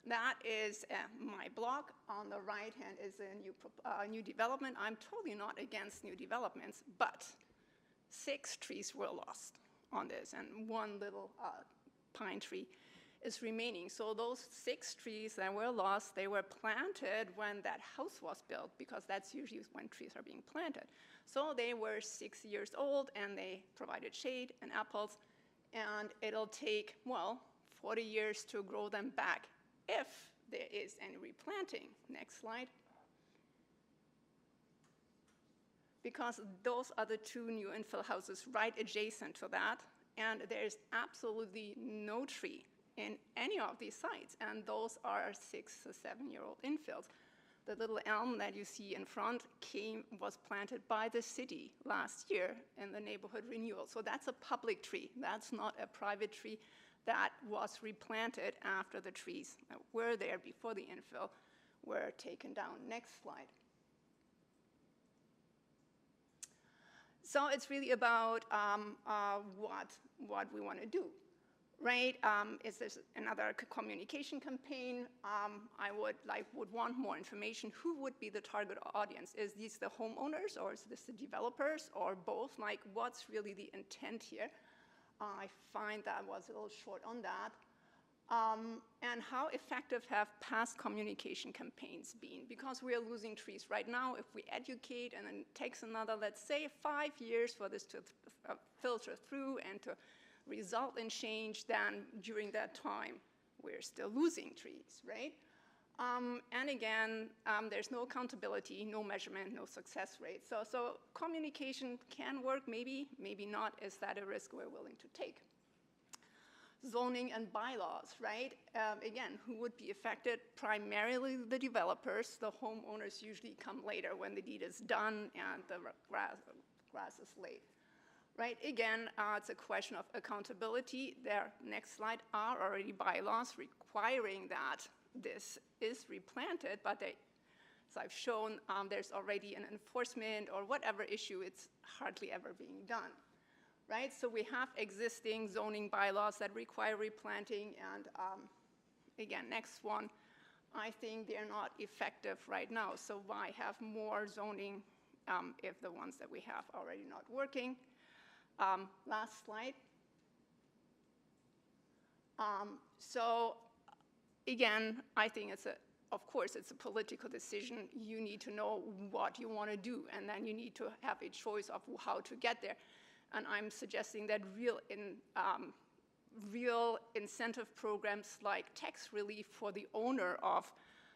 that is my block. On the right hand is a new development. I'm totally not against new developments, but 6 trees were lost on this, and 1 little pine tree is remaining. So those 6 trees that were lost, they were planted when that house was built, because that's usually when trees are being planted. So they were 6 years old, and they provided shade and apples, and it'll take, well, 40 years to grow them back if there is any replanting. Next slide. Because those are the two new infill houses right adjacent to that, and there's absolutely no tree in any of these sites, and those are 6 to 7-year-old infills. The little elm that you see in front was planted by the city last year in the neighborhood renewal. So that's a public tree. That's not a private tree that was replanted after the trees that were there before the infill were taken down. Next slide. So it's really about what we want to do, right? Is this another communication campaign? I would want more information. Who would be the target audience? Is these the homeowners, or is this the developers, or both? Like, what's really the intent here? I find that was a little short on that. And how effective have past communication campaigns been? Because we are losing trees right now. If we educate and then it takes another, let's say, 5 years for this to filter through and to result in change, then during that time, we're still losing trees, right? And again, there's no accountability, no measurement, no success rate. So communication can work, maybe not. Is that a risk we're willing to take? Zoning and bylaws, right? Again, who would be affected? Primarily the developers. The homeowners usually come later when the deed is done and the grass is laid, right? Again, it's a question of accountability. There, next slide, are already bylaws requiring that this is replanted, but as I've shown, there's already an enforcement or whatever issue, it's hardly ever being done. Right, so we have existing zoning bylaws that require replanting, and again, next one, I think they're not effective right now, so why have more zoning if the ones that we have are already not working? Last slide. So again, I think of course, it's a political decision. You need to know what you want to do, and then you need to have a choice of how to get there. And I'm suggesting that real incentive programs like tax relief for the owner of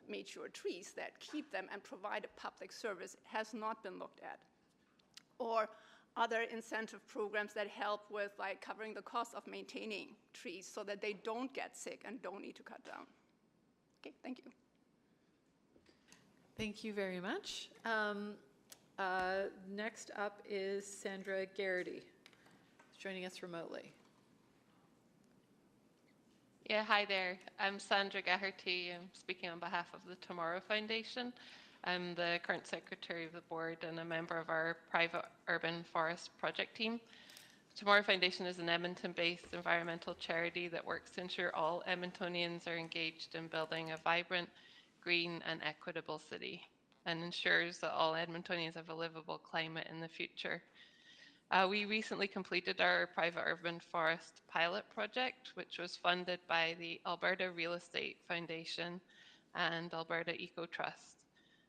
mature trees that keep them and provide a public service has not been looked at. Or other incentive programs that help with like covering the cost of maintaining trees so that they don't get sick and don't need to cut down. Okay, thank you. Thank you very much. Next up is Sandra Garrity, who's joining us remotely. Yeah, hi there. I'm Sandra Garrity. I'm speaking on behalf of the Tomorrow Foundation. I'm the current secretary of the board and a member of our private urban forest project team. Tomorrow Foundation is an Edmonton-based environmental charity that works to ensure all Edmontonians are engaged in building a vibrant, green and equitable city, and ensures that all Edmontonians have a livable climate in the future. We recently completed our private urban forest pilot project, which was funded by the Alberta Real Estate Foundation and Alberta Eco Trust.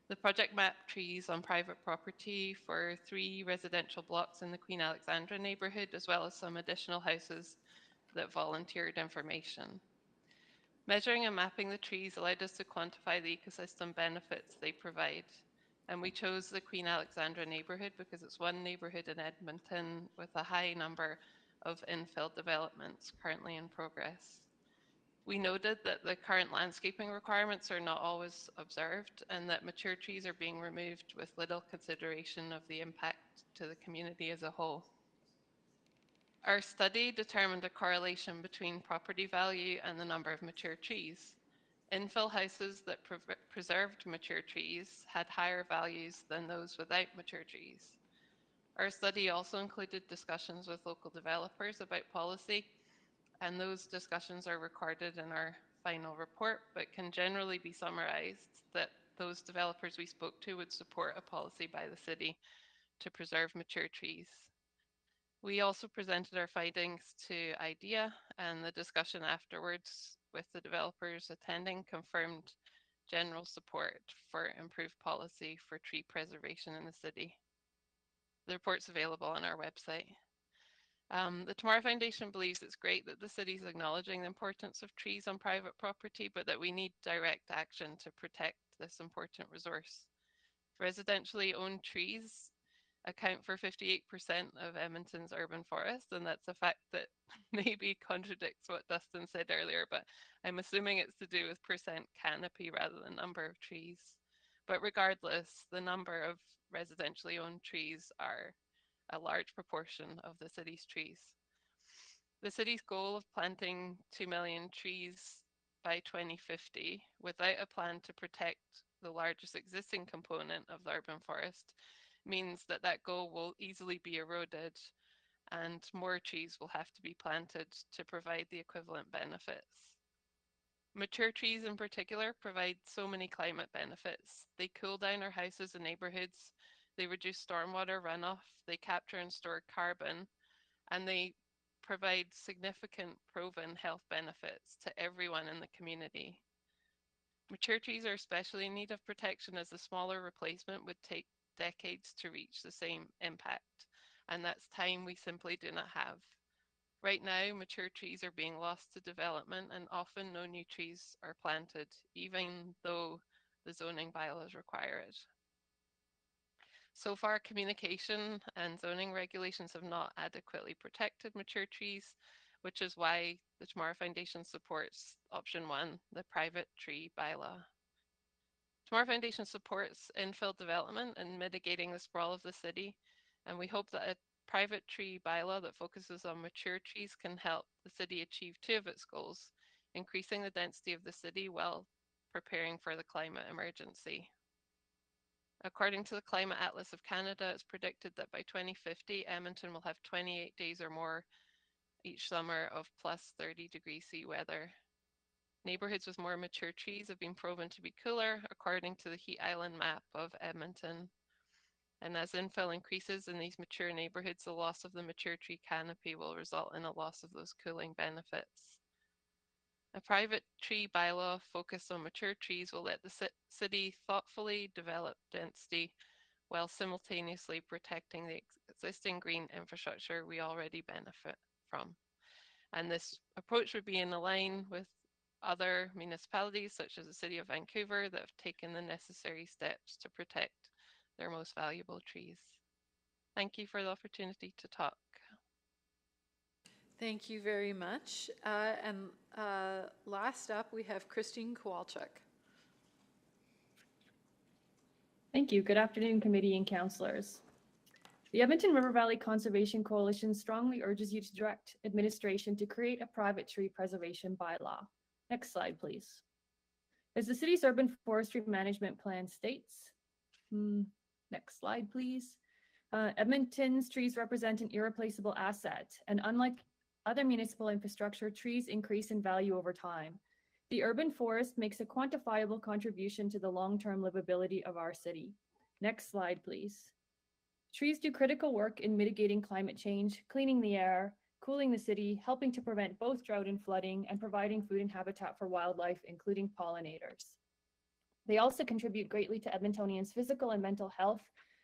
The project mapped trees on private property for 3 residential blocks in the Queen Alexandra neighbourhood, as well as some additional houses that volunteered information. Measuring and mapping the trees allowed us to quantify the ecosystem benefits they provide. And we chose the Queen Alexandra neighbourhood because it's one neighbourhood in Edmonton with a high number of infill developments currently in progress. We noted that the current landscaping requirements are not always observed and that mature trees are being removed with little consideration of the impact to the community as a whole. Our study determined a correlation between property value and the number of mature trees. Infill houses that preserved mature trees had higher values than those without mature trees. Our study also included discussions with local developers about policy, and those discussions are recorded in our final report, but can generally be summarized that those developers we spoke to would support a policy by the city to preserve mature trees. We also presented our findings to IDEA, and the discussion afterwards with the developers attending confirmed general support for improved policy for tree preservation in the city. The report's available on our website. The Tomorrow Foundation believes it's great that the city is acknowledging the importance of trees on private property, but that we need direct action to protect this important resource. Residentially owned trees account for 58% of Edmonton's urban forest, and that's a fact that maybe contradicts what Dustin said earlier, but I'm assuming it's to do with percent canopy rather than number of trees. But regardless, the number of residentially owned trees are a large proportion of the city's trees. The city's goal of planting 2 million trees by 2050 without a plan to protect the largest existing component of the urban forest means that that goal will easily be eroded and more trees will have to be planted to provide the equivalent benefits. Mature trees in particular provide so many climate benefits. They cool down our houses and neighborhoods, they reduce stormwater runoff, they capture and store carbon, and they provide significant proven health benefits to everyone in the community. Mature trees are especially in need of protection as a smaller replacement would take decades to reach the same impact, and that's time we simply do not have. Right now, mature trees are being lost to development, and often no new trees are planted, even though the zoning bylaws require it. So far, communication and zoning regulations have not adequately protected mature trees, which is why the Tomorrow Foundation supports option 1, the private tree bylaw. Tomorrow Foundation supports infill development and mitigating the sprawl of the city, and we hope that a private tree bylaw that focuses on mature trees can help the city achieve 2 of its goals, increasing the density of the city while preparing for the climate emergency. According to the Climate Atlas of Canada, it's predicted that by 2050, Edmonton will have 28 days or more each summer of plus 30°C weather. Neighborhoods with more mature trees have been proven to be cooler, according to the heat island map of Edmonton. And as infill increases in these mature neighborhoods, the loss of the mature tree canopy will result in a loss of those cooling benefits. A private tree bylaw focused on mature trees will let the city thoughtfully develop density while simultaneously protecting the existing green infrastructure we already benefit from. And this approach would be in line with other municipalities, such as the City of Vancouver, that have taken the necessary steps to protect their most valuable trees. Thank you for the opportunity to talk. Thank you very much. Last up, we have Christine Kowalczyk. Thank you. Good afternoon, committee and councillors. The Edmonton River Valley Conservation Coalition strongly urges you to direct administration to create a private tree preservation bylaw. Next slide, please. As the city's urban forestry management plan states, next slide, please. Edmonton's trees represent an irreplaceable asset, and unlike other municipal infrastructure, trees increase in value over time. The urban forest makes a quantifiable contribution to the long-term livability of our city. Next slide, please. Trees do critical work in mitigating climate change, cleaning the air, cooling the city, helping to prevent both drought and flooding, and providing food and habitat for wildlife, including pollinators. They also contribute greatly to Edmontonians' physical and mental health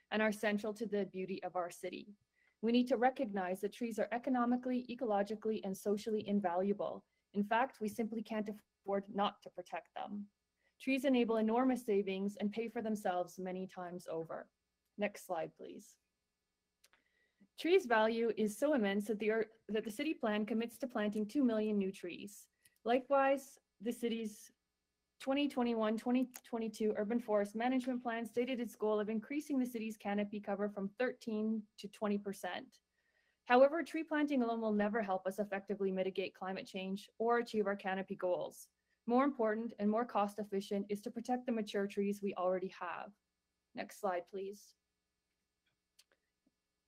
and are central to the beauty of our city. We need to recognize that trees are economically, ecologically, and socially invaluable. In fact, we simply can't afford not to protect them. Trees enable enormous savings and pay for themselves many times over. Next slide, please. Trees' value is so immense that the city plan commits to planting 2 million new trees. Likewise, the city's 2021-2022 urban forest management plan stated its goal of increasing the city's canopy cover from 13 to 20%. However, tree planting alone will never help us effectively mitigate climate change or achieve our canopy goals. More important and more cost efficient is to protect the mature trees we already have. Next slide, please.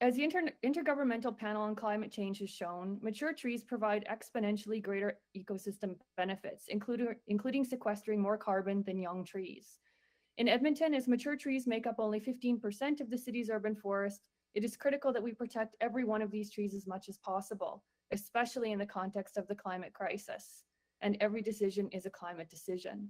As the Intergovernmental Panel on Climate Change has shown, mature trees provide exponentially greater ecosystem benefits, including sequestering more carbon than young trees. In Edmonton, as mature trees make up only 15% of the city's urban forest, it is critical that we protect every one of these trees as much as possible, especially in the context of the climate crisis. And every decision is a climate decision.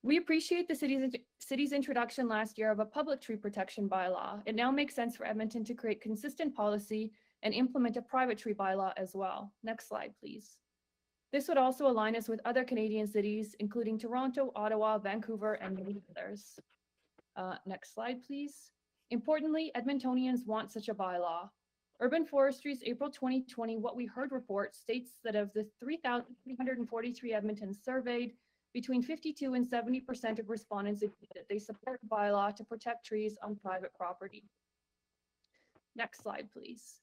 We appreciate the city's introduction last year of a public tree protection bylaw. It now makes sense for Edmonton to create consistent policy and implement a private tree bylaw as well. Next slide, please. This would also align us with other Canadian cities, including Toronto, Ottawa, Vancouver, and many others. Next slide, please. Importantly, Edmontonians want such a bylaw. Urban Forestry's April 2020 What We Heard report states that of the 3,343 Edmontons surveyed, between 52 and 70% of respondents agreed that they support a bylaw to protect trees on private property. Next slide, please.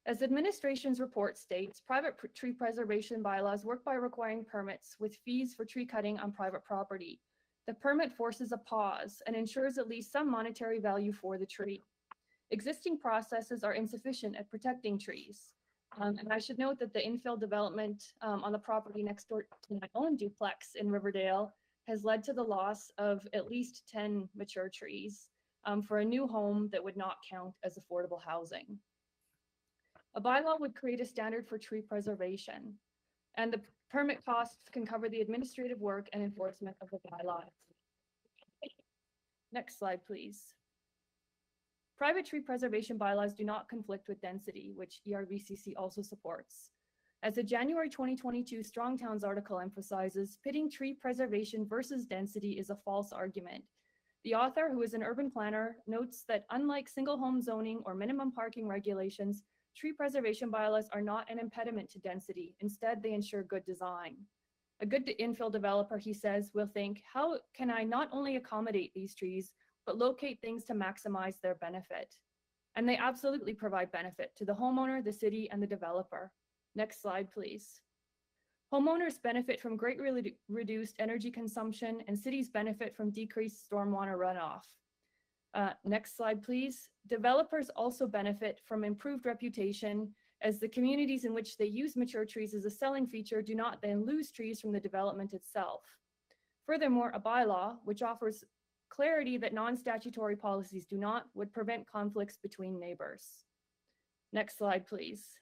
As administration's report states, private tree preservation bylaws work by requiring permits with fees for tree cutting on private property. The permit forces a pause and ensures at least some monetary value for the tree. Existing processes are insufficient at protecting trees. And I should note that the infill development on the property next door to my own duplex in Riverdale has led to the loss of at least 10 mature trees for a new home that would not count as affordable housing. A bylaw would create a standard for tree preservation, and the permit costs can cover the administrative work and enforcement of the bylaw. Next slide, please. Private tree preservation bylaws do not conflict with density, which ERVCC also supports. As a January 2022 Strong Towns article emphasizes, pitting tree preservation versus density is a false argument. The author, who is an urban planner, notes that unlike single home zoning or minimum parking regulations, tree preservation bylaws are not an impediment to density. Instead, they ensure good design. A good infill developer, he says, will think, how can I not only accommodate these trees, but locate things to maximize their benefit? And they absolutely provide benefit to the homeowner, the city, and the developer. Next slide, please. Homeowners benefit from greatly reduced energy consumption, and cities benefit from decreased stormwater runoff. Next slide, please. Developers also benefit from improved reputation, as the communities in which they use mature trees as a selling feature do not then lose trees from the development itself. Furthermore, a bylaw, which offers clarity that non-statutory policies do not, would prevent conflicts between neighbors. Next slide, please.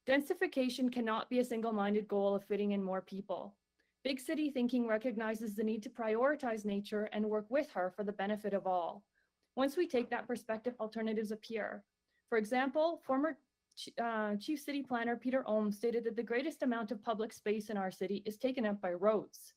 Densification cannot be a single-minded goal of fitting in more people. Big city thinking recognizes the need to prioritize nature and work with her for the benefit of all. Once we take that perspective, alternatives appear. For example, former Chief City Planner Peter Ohm stated that the greatest amount of public space in our city is taken up by roads.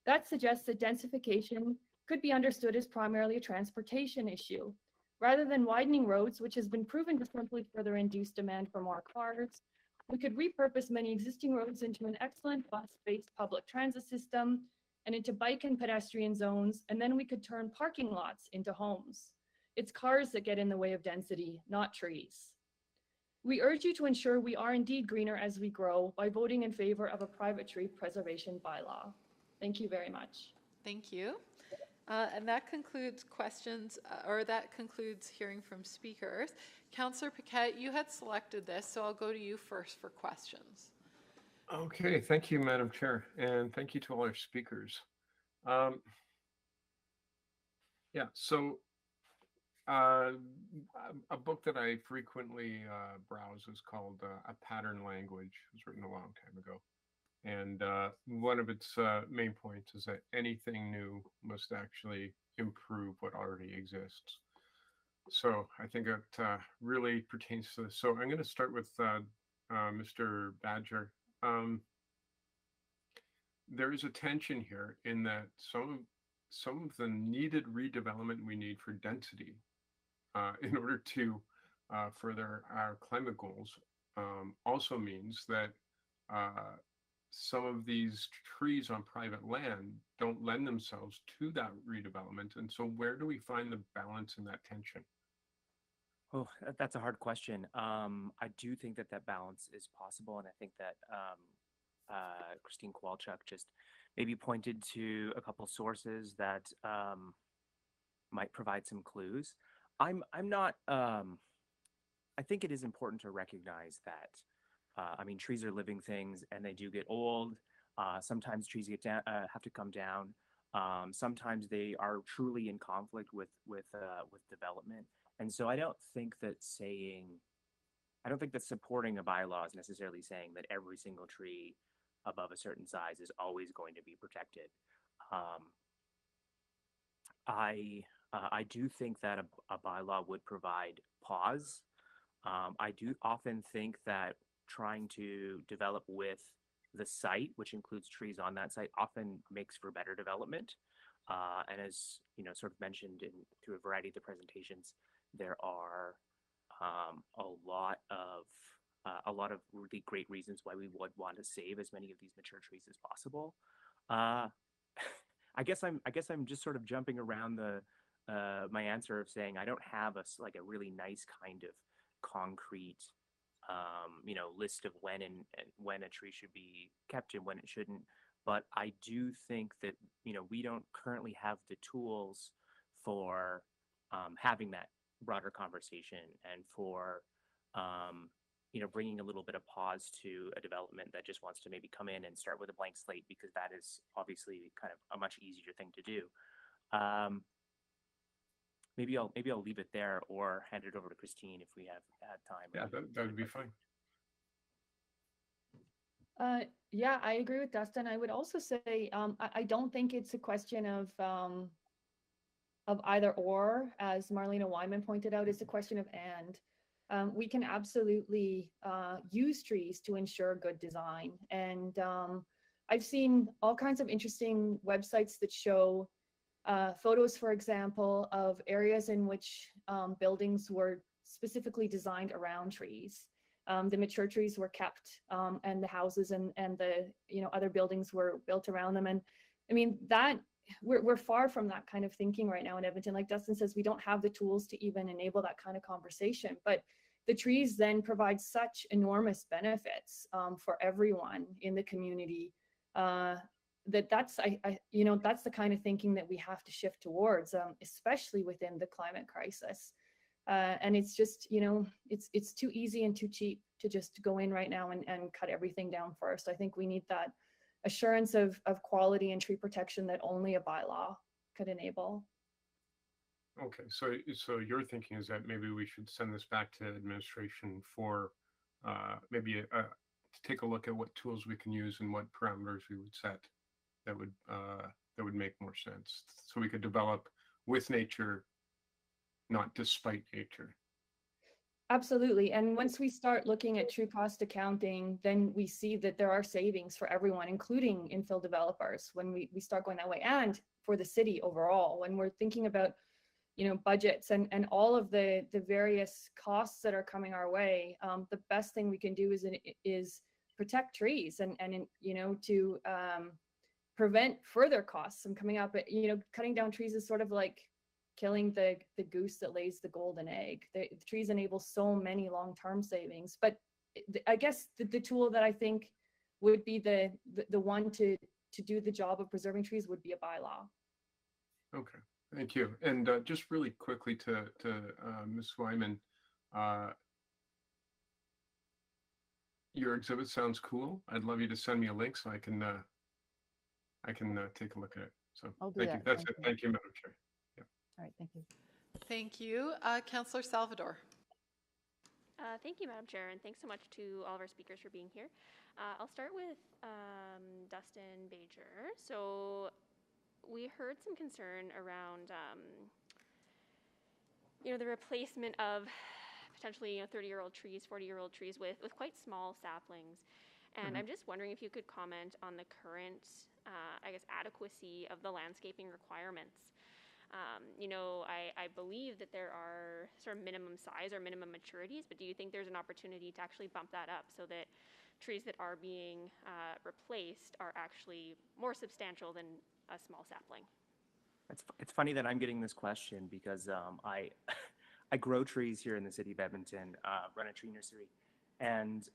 That suggests that densification could be understood as primarily a transportation issue. Rather than widening roads, which has been proven to simply further induce demand for more cars, we could repurpose many existing roads into an excellent bus-based public transit system and into bike and pedestrian zones, and then we could turn parking lots into homes. It's cars that get in the way of density, not trees. We urge you to ensure we are indeed greener as we grow by voting in favor of a private tree preservation bylaw. Thank you very much. Thank you. And that concludes questions, or that concludes hearing from speakers. Councillor Paquette, you had selected this, so I'll go to you first for questions. Okay, thank you, Madam Chair, and thank you to all our speakers. Yeah, so a book that I frequently browse is called A Pattern Language. It was written a long time ago. And one of its main points is that anything new must actually improve what already exists. So I think it really pertains to this. So I'm going to start with Mr. Badger. There is a tension here in that some of the needed redevelopment we need for density in order to further our climate goals also means that some of these trees on private land don't lend themselves to that redevelopment. And so where do we find the balance in that tension? Oh, that's a hard question. I do think that that balance is possible. And I think that Christine Kowalchuk just maybe pointed to a couple sources that might provide some clues. I'm not, I think it is important to recognize that I mean, trees are living things, and they do get old. Sometimes trees get down, have to come down. Sometimes they are truly in conflict with development. And so I don't think that supporting a bylaw is necessarily saying that every single tree above a certain size is always going to be protected. I do think that a bylaw would provide pause I do often think that trying to develop with the site, which includes trees on that site, often makes for better development. And as you know, sort of mentioned through a variety of the presentations, there are a lot of really great reasons why we would want to save as many of these mature trees as possible. I guess I'm just sort of jumping around my answer of saying I don't have a really nice kind of concrete list of when a tree should be kept and when it shouldn't. But I do think that we don't currently have the tools for having that broader conversation and for bringing a little bit of pause to a development that just wants to maybe come in and start with a blank slate, because that is obviously kind of a much easier thing to do. Maybe I'll leave it there or hand it over to Christine if we have time. Yeah, that would be fine. Yeah, I agree with Dustin. I would also say I don't think it's a question of either or, as Marlena Wyman pointed out. It's a question of and. We can absolutely use trees to ensure good design. And I've seen all kinds of interesting websites that show photos, for example, of areas in which buildings were specifically designed around trees. The mature trees were kept, and the houses and the other buildings were built around them. And I mean, that we're far from that kind of thinking right now in Edmonton. Like Dustin says, we don't have the tools to even enable that kind of conversation. But the trees then provide such enormous benefits for everyone in the community that's the kind of thinking that we have to shift towards, especially within the climate crisis. And it's just, it's too easy and too cheap to just go in right now and cut everything down first. I think we need that assurance of quality and tree protection that only a bylaw could enable. Okay, so your thinking is that maybe we should send this back to administration for maybe to take a look at what tools we can use and what parameters we would set that would make more sense, so we could develop with nature, not despite nature. Absolutely. And once we start looking at true cost accounting, then we see that there are savings for everyone, including infill developers, when we start going that way, and for the city overall, when we're thinking about budgets and all of the various costs that are coming our way. The best thing we can do is protect trees and to prevent further costs from coming up. But cutting down trees is sort of like killing the goose that lays the golden egg. The trees enable so many long-term savings. But I guess the tool that I think would be the one to do the job of preserving trees would be a bylaw. Okay. Thank you. And just really quickly to Ms. Wyman, your exhibit sounds cool. I'd love you to send me a link so I can take a look at it. So thank you. That's it. Thank you, Madam Chair. Yeah. All right. Thank you. Thank you. Councillor Salvador. Thank you, Madam Chair, and thanks so much to all of our speakers for being here. I'll start with Dustin Bajer. So we heard some concern around, the replacement of potentially 30-year-old trees, 40-year-old trees with quite small saplings. And I'm just wondering if you could comment on the current, adequacy of the landscaping requirements. I believe that there are sort of minimum size or minimum maturities, but do you think there's an opportunity to actually bump that up so that trees that are being replaced are actually more substantial than a small sapling? It's funny that I'm getting this question because I grow trees here in the city of Edmonton, run a tree nursery. And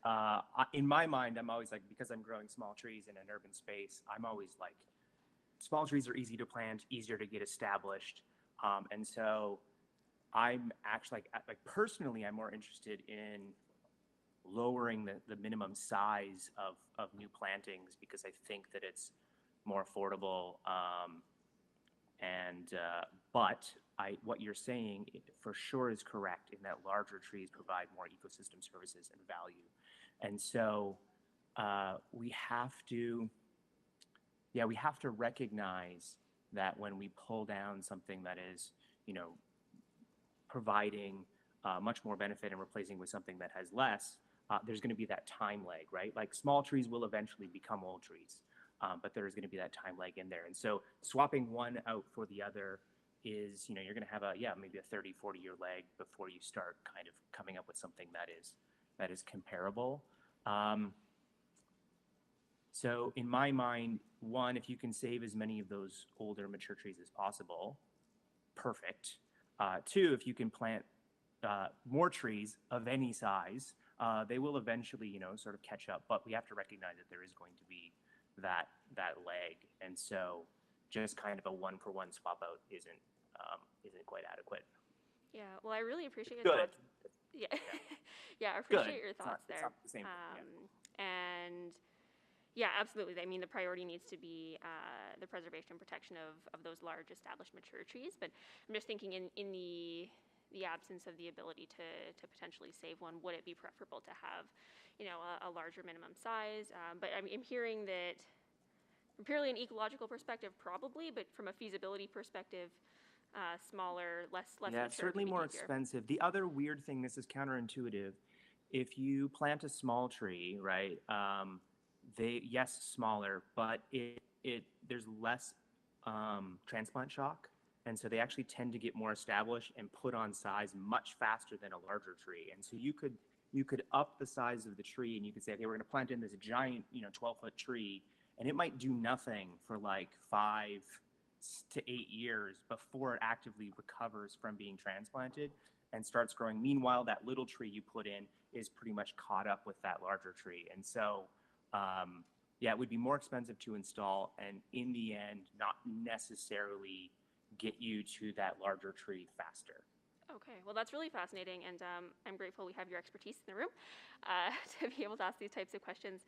in my mind, I'm always like, because I'm growing small trees in an urban space, I'm always like, small trees are easy to plant, easier to get established. And so I'm actually, personally, I'm more interested in lowering the minimum size of new plantings because I think that it's more affordable. But what you're saying for sure is correct in that larger trees provide more ecosystem services and value. And so we have to recognize that when we pull down something that is, providing much more benefit in replacing with something that has less, there's going to be that time lag, right? Like small trees will eventually become old trees, but there's going to be that time lag in there. And so swapping one out for the other is, you're going to have maybe a 30, 40-year lag before you start kind of coming up with something that is comparable. So in my mind, one, if you can save as many of those older mature trees as possible, perfect. Two, if you can plant more trees of any size, they will eventually, sort of catch up. But we have to recognize that there is going to be that lag, and so just kind of a one-for-one swap out isn't quite adequate. Yeah, well, I really appreciate your thoughts. Yeah, yeah, I appreciate your thoughts there. It's not the same thing, And yeah, absolutely. I mean, the priority needs to be the preservation and protection of those large established mature trees. But I'm just thinking in the absence of the ability to potentially save one, would it be preferable to have, a larger minimum size? But I'm hearing that from purely an ecological perspective, probably, but from a feasibility perspective, smaller, less Yeah, it's certainly more easier. expensive. The other weird thing, this is counterintuitive. If you plant a small tree, right, smaller, but there's less transplant shock. And so they actually tend to get more established and put on size much faster than a larger tree. And so you could up the size of the tree, and you could say, okay, we're going to plant in this giant, 12-foot tree, and it might do nothing for like 5 to 8 years before it actively recovers from being transplanted and starts growing. Meanwhile, that little tree you put in is pretty much caught up with that larger tree. And so, it would be more expensive to install, and in the end, not necessarily get you to that larger tree faster. Okay, well, that's really fascinating, and I'm grateful we have your expertise in the room to be able to ask these types of questions.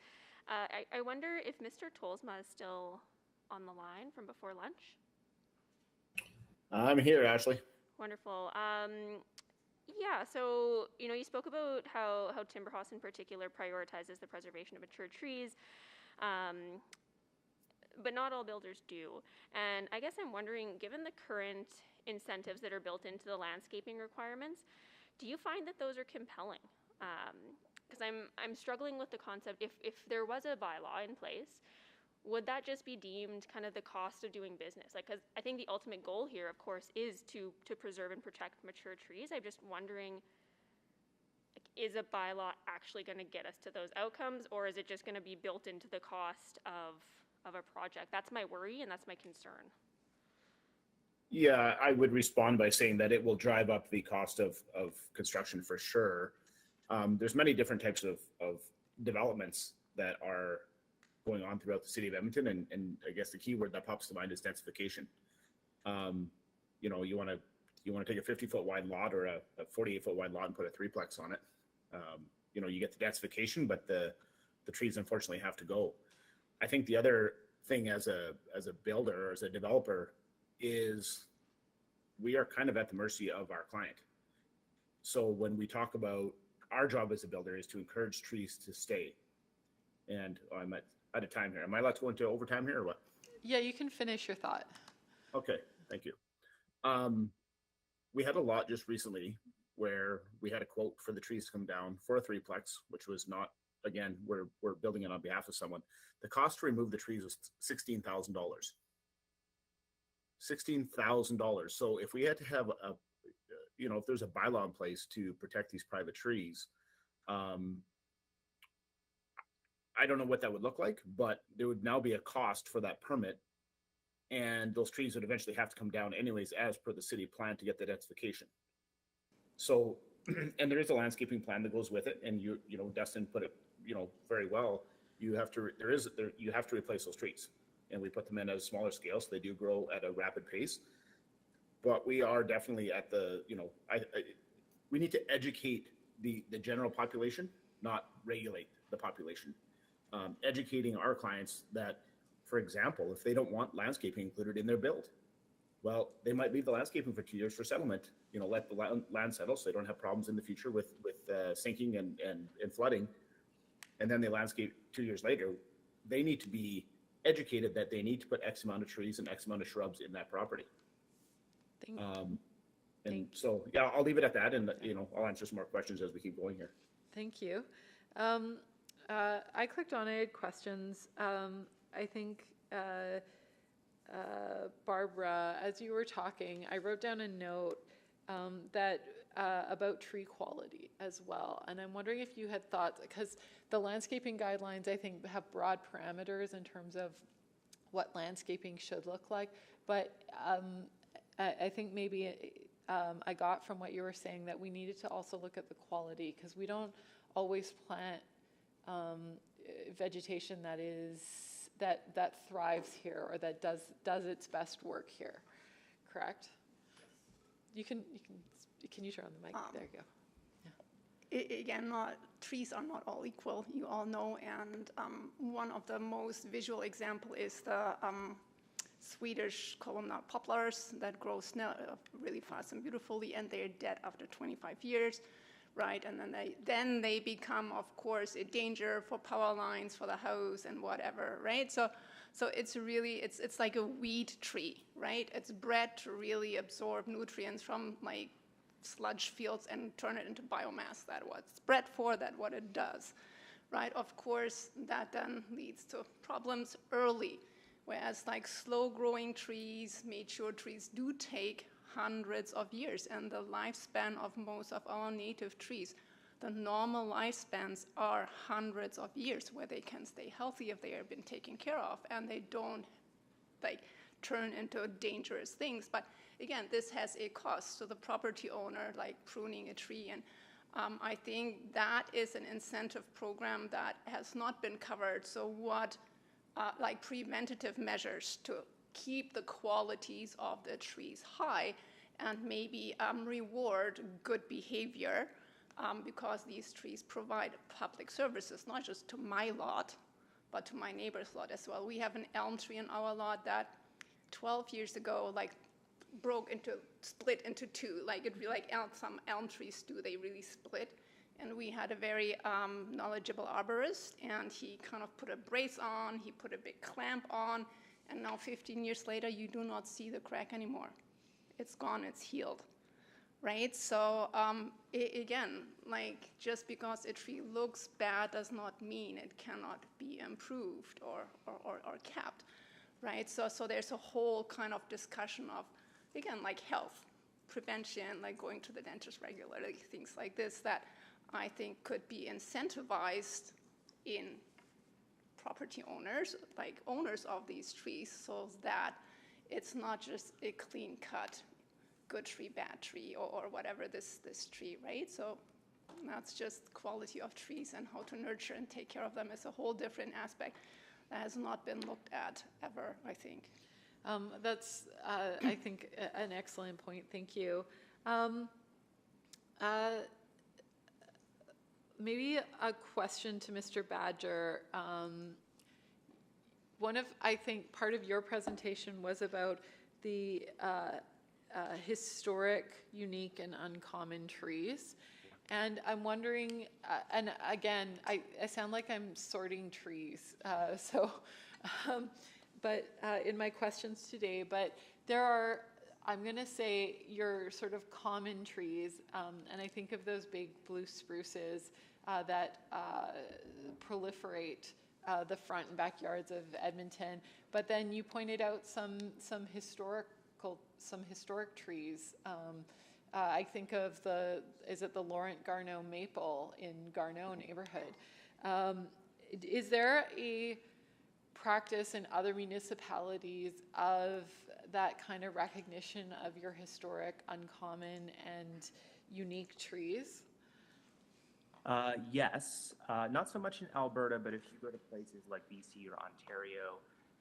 I wonder if Mr. Tolsma is still on the line from before lunch. I'm here, Ashley. Wonderful. Yeah, so, you spoke about how Timberhouse in particular prioritizes the preservation of mature trees, but not all builders do. And I guess I'm wondering, given the current incentives that are built into the landscaping requirements, do you find that those are compelling? Because I'm struggling with the concept, if there was a bylaw in place, would that just be deemed kind of the cost of doing business? Like, because I think the ultimate goal here, of course, is to preserve and protect mature trees. I'm just wondering, like, is a bylaw actually going to get us to those outcomes, or is it just going to be built into the cost of a project? That's my worry, and that's my concern. Yeah, I would respond by saying that it will drive up the cost of construction for sure. There's many different types of developments that are going on throughout the city of Edmonton, and I guess the key word that pops to mind is densification. You want to take a 50-foot wide lot or a 48-foot wide lot and put a threeplex on it. You get the densification, but the trees unfortunately have to go. I think the other thing as a builder or as a developer is we are kind of at the mercy of our client. So when we talk about our job as a builder is to encourage trees to stay. And I'm out of time here. Am I allowed to go into overtime here or what? Yeah, you can finish your thought. Okay, thank you. We had a lot just recently where we had a quote for the trees to come down for a threeplex, which was not, again, we're building it on behalf of someone. The cost to remove the trees was $16,000. $16,000. So if we had to have if there's a bylaw in place to protect these private trees, I don't know what that would look like, but there would now be a cost for that permit, and those trees would eventually have to come down anyways as per the city plan to get the densification. So, and there is a landscaping plan that goes with it, and Dustin put it very well. You have to replace those trees, and we put them in at a smaller scale so they do grow at a rapid pace. But we are definitely at the we need to educate the general population, not regulate the population. Educating our clients that, for example, if they don't want landscaping included in their build, well, they might leave the landscaping for 2 years for settlement, let the land settle so they don't have problems in the future with sinking and flooding. And then they landscape 2 years later. They need to be educated that they need to put X amount of trees and X amount of shrubs in that property. And so, yeah, I'll leave it at that, and I'll answer some more questions as we keep going here. Thank you. I clicked on it, I had questions. I think, Barbara, as you were talking, I wrote down a note that about tree quality as well. And I'm wondering if you had thoughts, because the landscaping guidelines, I think, have broad parameters in terms of what landscaping should look like. But I think maybe I got from what you were saying that we needed to also look at the quality, because we don't always plant vegetation that thrives here or that does its best work here. Correct? Can you turn on the mic? There you go. Again, trees are not all equal, you all know, and one of the most visual example is the Swedish columnar poplars that grow really fast and beautifully, and they're dead after 25 years, right? And then they become, of course, a danger for power lines, for the house, and whatever, right? So it's really it's like a weed tree, right? It's bred to really absorb nutrients from like sludge fields and turn it into biomass. That's what it's bred for, that's what it does, right? Of course, that then leads to problems early, whereas like slow-growing trees, mature trees do take hundreds of years, and the lifespan of most of our native trees, the normal lifespans are hundreds of years where they can stay healthy if they have been taken care of and they don't like turn into dangerous things. But again, this has a cost to the property owner, like pruning a tree. And I think that is an incentive program that has not been covered. So what, like preventative measures to keep the qualities of the trees high and maybe reward good behavior, because these trees provide public services, not just to my lot, but to my neighbor's lot as well. We have an elm tree in our lot that 12 years ago, like split into two. Like it'd be like some elm trees do, they really split. And we had a very knowledgeable arborist, and he kind of put a brace on, he put a big clamp on, and now 15 years later, you do not see the crack anymore. It's gone, it's healed, right? So again, like just because a tree looks bad does not mean it cannot be improved or kept, right? So there's a whole kind of discussion of, again, like health, prevention, like going to the dentist regularly, things like this that I think could be incentivized in property owners, like owners of these trees, so that it's not just a clean cut, good tree, bad tree, or whatever this tree, right? So that's just quality of trees, and how to nurture and take care of them is a whole different aspect that has not been looked at ever, I think. That's, I think, an excellent point. Thank you. Maybe a question to Mr. Badger. I think part of your presentation was about the historic, unique, and uncommon trees. And I'm wondering, and again, I sound like I'm sorting trees, but in my questions today, but there are, I'm going to say, your sort of common trees, and I think of those big blue spruces that proliferate the front and backyards of Edmonton. But then you pointed out some historic trees. I think of is it the Laurent Garneau maple in Garneau neighborhood? Is there a practice in other municipalities of that kind of recognition of your historic, uncommon, and unique trees? Yes, not so much in Alberta, but if you go to places like BC or Ontario,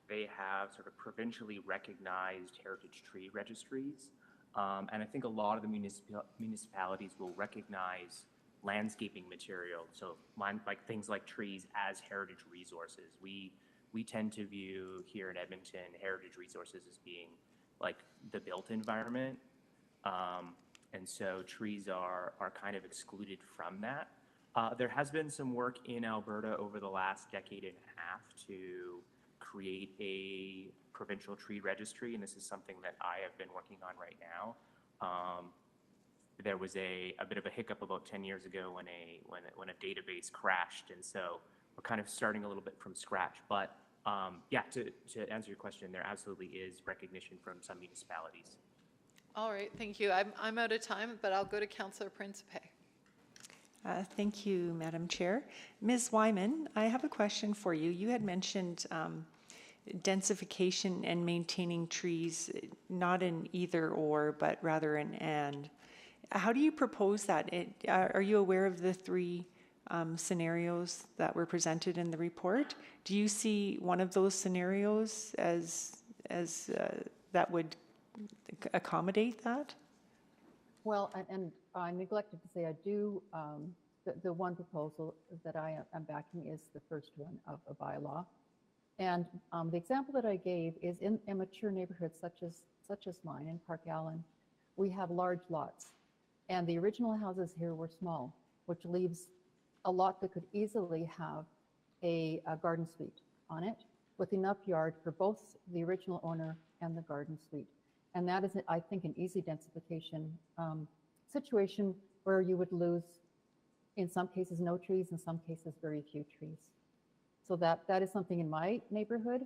they have sort of provincially recognized heritage tree registries. And I think a lot of the municipalities will recognize landscaping material, so like things like trees, as heritage resources. We tend to view here in Edmonton heritage resources as being like the built environment. And so trees are kind of excluded from that. There has been some work in Alberta over the last decade and a half to create a provincial tree registry, and this is something that I have been working on right now. there was a bit of a hiccup about 10 years ago when a database crashed, and so we're kind of starting a little bit from scratch. But yeah, to answer your question, there absolutely is recognition from some municipalities. All right, thank you. I'm out of time, but I'll go to Councillor Principe. Thank you, Madam Chair. Ms. Wyman, I have a question for you. You had mentioned densification and maintaining trees, not an either or, but rather an and. How do you propose that? Are you aware of the three scenarios that were presented in the report? Do you see one of those scenarios as that would accommodate that? Well, and I neglected to say I do, the one proposal that I am backing is the first one of a bylaw. And the example that I gave is in mature neighborhoods such as mine in Park Allen, we have large lots. And the original houses here were small, which leaves a lot that could easily have a garden suite on it with enough yard for both the original owner and the garden suite. And that is, I think, an easy densification situation where you would lose, in some cases, no trees, in some cases, very few trees. So that is something in my neighborhood.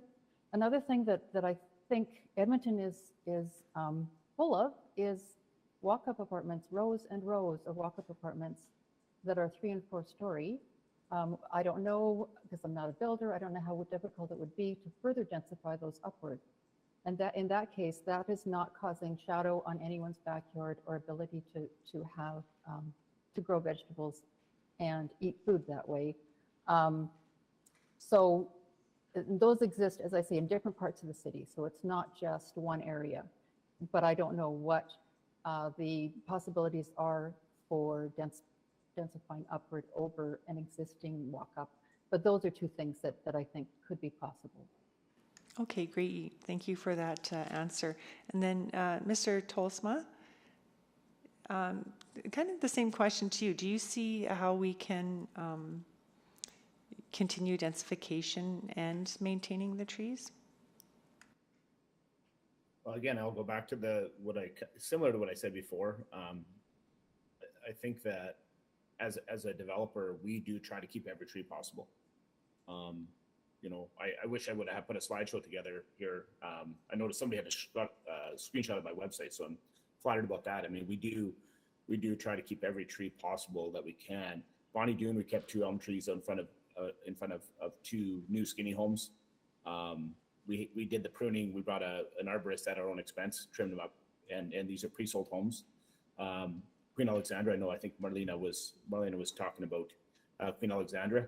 Another thing that I think Edmonton is full of is walk-up apartments, rows and rows of walk-up apartments that are 3- and 4-story. I don't know, because I'm not a builder, I don't know how difficult it would be to further densify those upward. And that in that case, that is not causing shadow on anyone's backyard or ability to have to grow vegetables and eat food that way. So those exist, as I say, in different parts of the city. So it's not just one area, but I don't know what the possibilities are for densifying upward over an existing walk-up. But those are two things that I think could be possible. Okay, great. Thank you for that answer. And then Mr. Tolsma, kind of the same question to you. Do you see how we can continue densification and maintaining the trees? Well, again, I'll go back to similar to what I said before. I think that as a developer, we do try to keep every tree possible. You know, I wish I would have put a slideshow together here. I noticed somebody had a screenshot of my website, so I'm flattered about that. I mean, we do try to keep every tree possible that we can. Bonnie Doon, we kept 2 elm trees in front of 2 new skinny homes. We did the pruning. We brought an arborist at our own expense, trimmed them up, and these are pre-sold homes. Queen Alexandra, I think Marlena was talking about Queen Alexandra.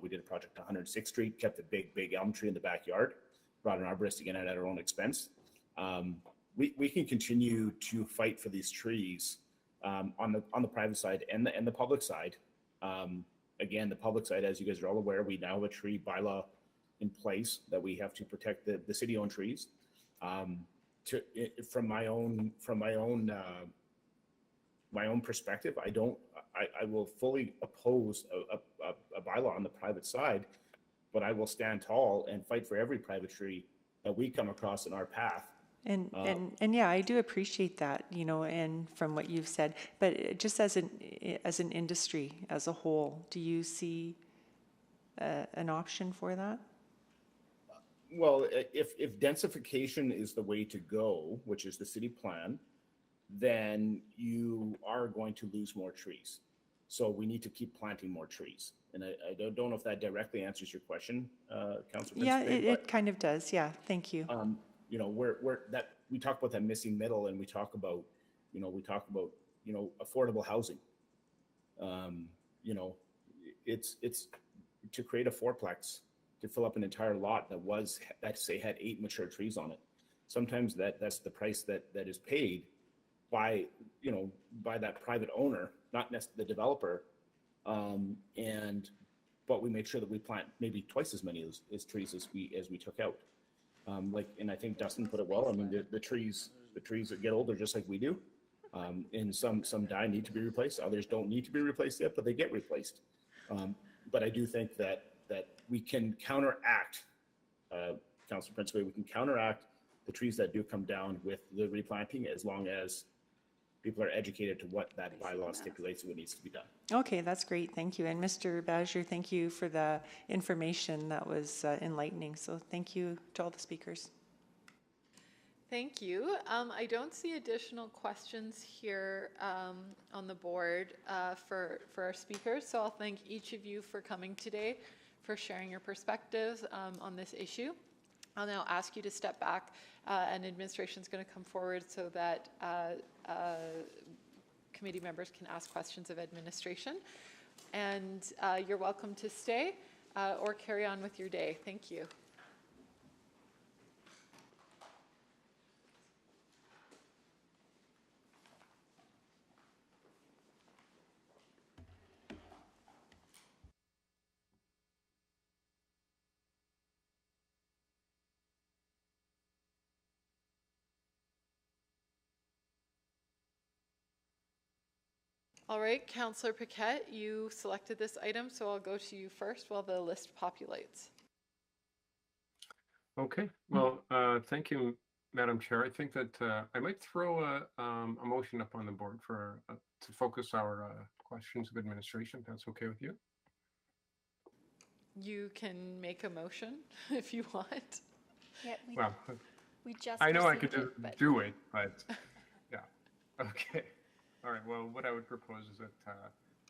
We did a project on 106th Street, kept a big elm tree in the backyard, brought an arborist again at our own expense. We can continue to fight for these trees on the private side and the public side. Again, the public side, as you guys are all aware, we now have a tree bylaw in place that we have to protect the city-owned trees. From my own perspective, I will fully oppose a bylaw on the private side, but I will stand tall and fight for every private tree that we come across in our path. And yeah, I do appreciate that, you know, and from what you've said, but just as an industry as a whole, do you see an option for that? Well, if densification is the way to go, which is the city plan, then you are going to lose more trees. So we need to keep planting more trees. And I don't know if that directly answers your question, Councilor. Yeah, it kind of does. Yeah, thank you. You know, we talk about that missing middle, and we talk about affordable housing. You know, it's to create a fourplex to fill up an entire lot that say had 8 mature trees on it. Sometimes that's the price that is paid by that private owner, not necessarily the developer. But we make sure that we plant maybe twice as many as trees as we took out. And I think Dustin put it well. I mean, the trees that get older just like we do, and some die, need to be replaced. Others don't need to be replaced yet, but they get replaced. But I do think that we can counteract, Councilor Principe, we can counteract the trees that do come down with the replanting, as long as people are educated to what that bylaw stipulates and what needs to be done. Okay, that's great. Thank you. And Mr. Badger, thank you for the information. That was enlightening. So thank you to all the speakers. Thank you. I don't see additional questions here on the board for our speakers, so I'll thank each of you for coming today, for sharing your perspectives on this issue. I'll now ask you to step back, and administration is going to come forward so that committee members can ask questions of administration. And you're welcome to stay or carry on with your day. Thank you. All right, Councillor Paquette, you selected this item, so I'll go to you first while the list populates. Okay, well, thank you, Madam Chair. I think that I might throw a motion up on the board for to focus our questions of administration, if that's okay with you. You can make a motion if you want. Yeah, we just I know I could received do it, but yeah, okay. All right, well, what I would propose is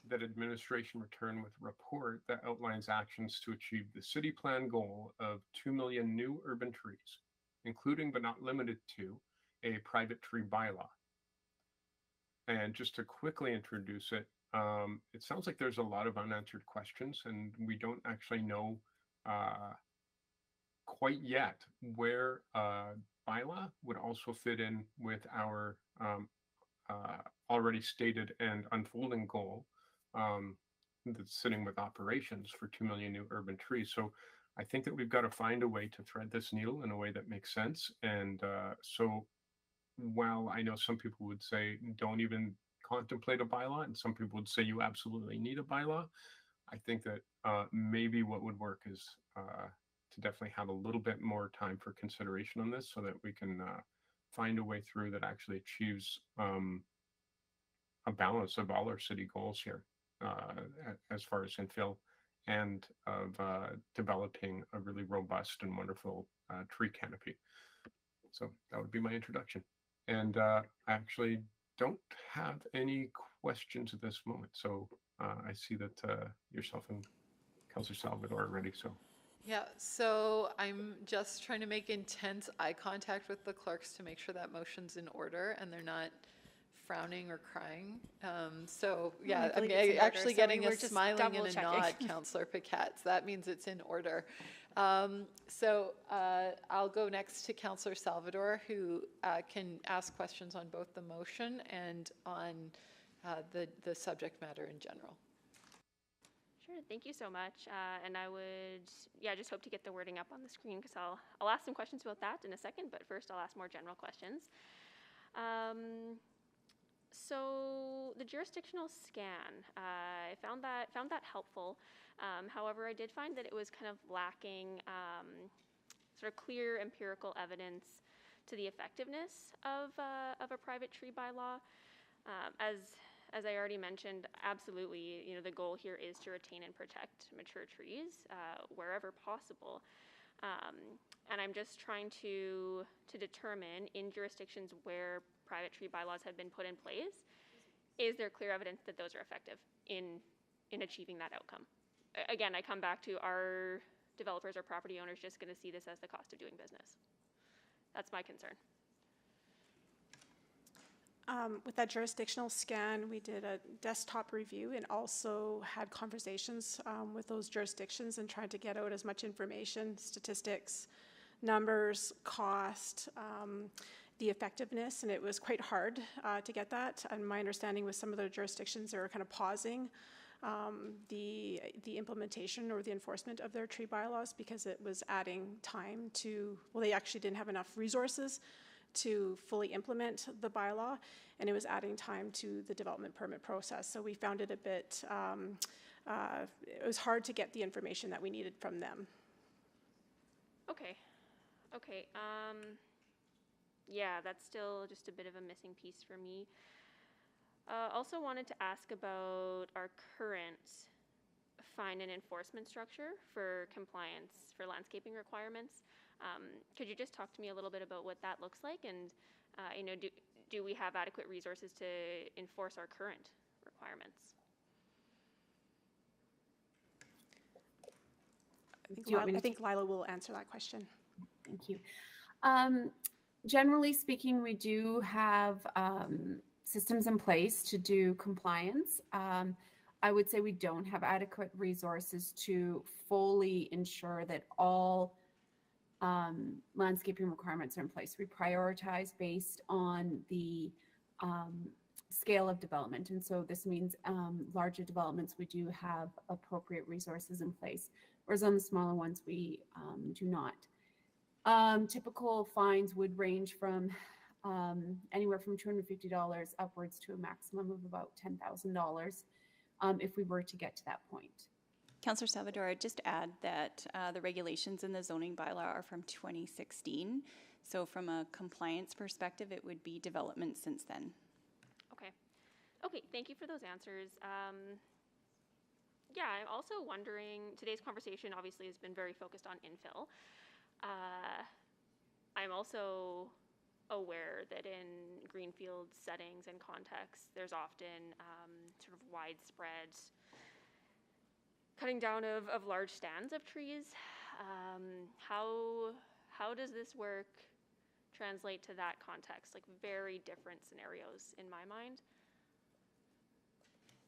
that administration return with a report that outlines actions to achieve the city plan goal of 2 million new urban trees, including but not limited to a private tree bylaw. And just to quickly introduce it, it sounds like there's a lot of unanswered questions, and we don't actually know quite yet where bylaw would also fit in with our already stated and unfolding goal that's sitting with operations for 2 million new urban trees. So I think that we've got to find a way to thread this needle in a way that makes sense. And so while I know some people would say don't even contemplate a bylaw, and some people would say you absolutely need a bylaw, I think that maybe what would work is to definitely have a little bit more time for consideration on this so that we can find a way through that actually achieves a balance of all our city goals here as far as infill and of developing a really robust and wonderful tree canopy. So that would be my introduction. And I actually don't have any questions at this moment. So I see that yourself and Councillor Salvador are ready. So. Yeah, so I'm just trying to make intense eye contact with the clerks to make sure that motion's in order and they're not frowning or crying. So yeah, I'm actually getting a smiling and a nod, Councillor Paquette. So that means it's in order. So I'll go next to Councillor Salvador, who can ask questions on both the motion and on the subject matter in general. Sure, thank you so much. And I would, just hope to get the wording up on the screen because I'll ask some questions about that in a second, but first I'll ask more general questions. So the jurisdictional scan, I found that helpful. However, I did find that it was kind of lacking sort of clear empirical evidence to the effectiveness of a private tree bylaw. As I already mentioned, absolutely, the goal here is to retain and protect mature trees wherever possible. And I'm just trying to determine in jurisdictions where private tree bylaws have been put in place, is there clear evidence that those are effective in achieving that outcome? Again, I come back to, are developers or property owners just going to see this as the cost of doing business? That's my concern. With that jurisdictional scan, we did a desktop review and also had conversations with those jurisdictions and tried to get out as much information, statistics, numbers, cost, the effectiveness, and it was quite hard to get that. And my understanding with some of the jurisdictions, they were kind of pausing the implementation or the enforcement of their tree bylaws because it was adding time to, well, they actually didn't have enough resources to fully implement the bylaw, and it was adding time to the development permit process. So we found it a bit, it was hard to get the information that we needed from them. Okay. Yeah, that's still just a bit of a missing piece for me. Also wanted to ask about our current fine and enforcement structure for compliance for landscaping requirements. Could you just talk to me a little bit about what that looks like, and do we have adequate resources to enforce our current requirements? I think Lila will answer that question. Thank you. Generally speaking, we do have systems in place to do compliance. I would say we don't have adequate resources to fully ensure that all landscaping requirements are in place. We prioritize based on the scale of development. And so this means larger developments, we do have appropriate resources in place, whereas on the smaller ones, we do not. Typical fines would range from anywhere from $250 upwards to a maximum of about $10,000 if we were to get to that point. Councillor Salvador, I'd just add that the regulations in the zoning bylaw are from 2016. So from a compliance perspective, it would be development since then. Okay. Okay, thank you for those answers. Yeah, I'm also wondering, today's conversation obviously has been very focused on infill. I'm also aware that in greenfield settings and contexts, there's often sort of widespread cutting down of large stands of trees. How does this work translate to that context? Like very different scenarios in my mind.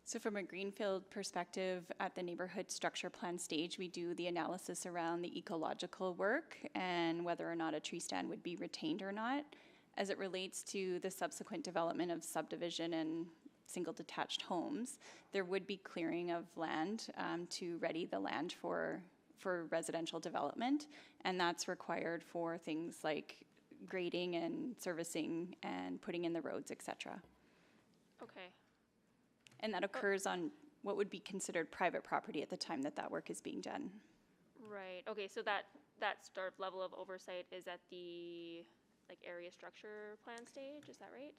So from a greenfield perspective, at the neighborhood structure plan stage, we do the analysis around the ecological work and whether or not a tree stand would be retained or not. As it relates to the subsequent development of subdivision and single detached homes, there would be clearing of land to ready the land for residential development, and that's required for things like grading and servicing and putting in the roads, etc. Okay. And that occurs on what would be considered private property at the time that that work is being done. Right. Okay. So that sort of level of oversight is at the area structure plan stage. Is that right?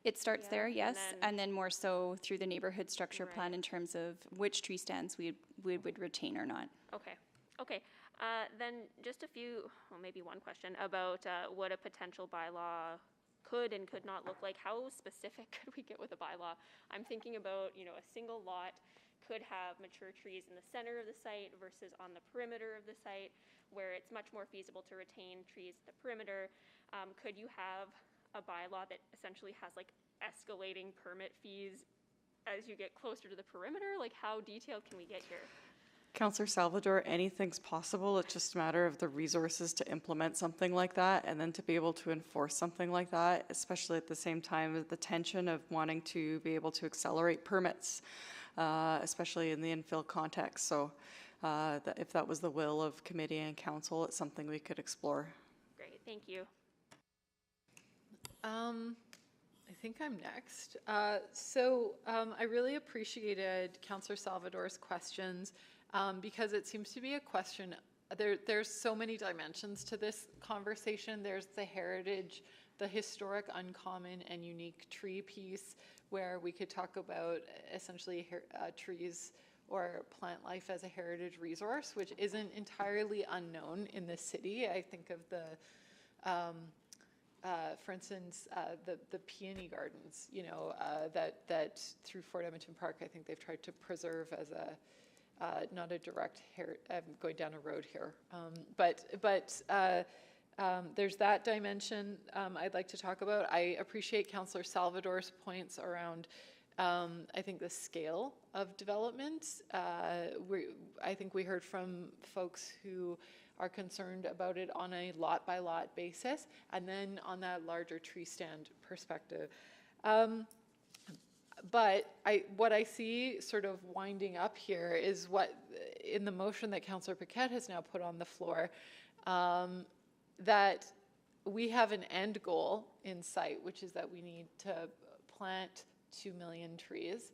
It starts there, yes, and then more so through the neighborhood structure plan in terms of which tree stands we would retain or not. Okay. Okay. Then just a few, well, maybe one question about what a potential bylaw could and could not look like. How specific could we get with a bylaw? I'm thinking about, a single lot could have mature trees in the center of the site versus on the perimeter of the site, where it's much more feasible to retain trees at the perimeter. Could you have a bylaw that essentially has escalating permit fees as you get closer to the perimeter? How detailed can we get here? Councillor Salvador, anything's possible. It's just a matter of the resources to implement something like that and then to be able to enforce something like that, especially at the same time as the tension of wanting to be able to accelerate permits, especially in the infill context. So if that was the will of committee and council, it's something we could explore. Great, thank you. I think I'm next. I really appreciated Councillor Salvador's questions because it seems to be a question. There's so many dimensions to this conversation. There's the heritage, the historic, uncommon, and unique tree piece, where we could talk about essentially trees or plant life as a heritage resource, which isn't entirely unknown in the city. I think of the for instance, the peony gardens, that through Fort Edmonton Park, I think they've tried to preserve as a, not a direct, I'm going down a road here, but there's that dimension I'd like to talk about. I appreciate Councillor Salvador's points around, I think, the scale of development. I think we heard from folks who are concerned about it on a lot-by-lot basis, and then on that larger tree stand perspective. But what I see sort of winding up here is what, in the motion that Councillor Paquette has now put on the floor, that we have an end goal in sight, which is that we need to plant 2 million trees.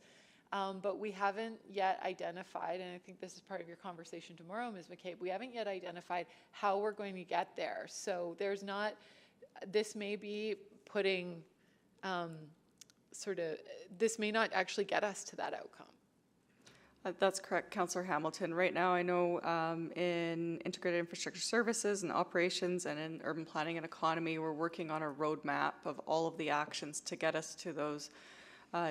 But we haven't yet identified, and I think this is part of your conversation tomorrow, Ms. McCabe, we haven't yet identified how we're going to get there. So there's not, this may be putting this may not actually get us to that outcome. That's correct, Councillor Hamilton. Right now, I know in integrated infrastructure services and operations and in urban planning and economy, we're working on a roadmap of all of the actions to get us to those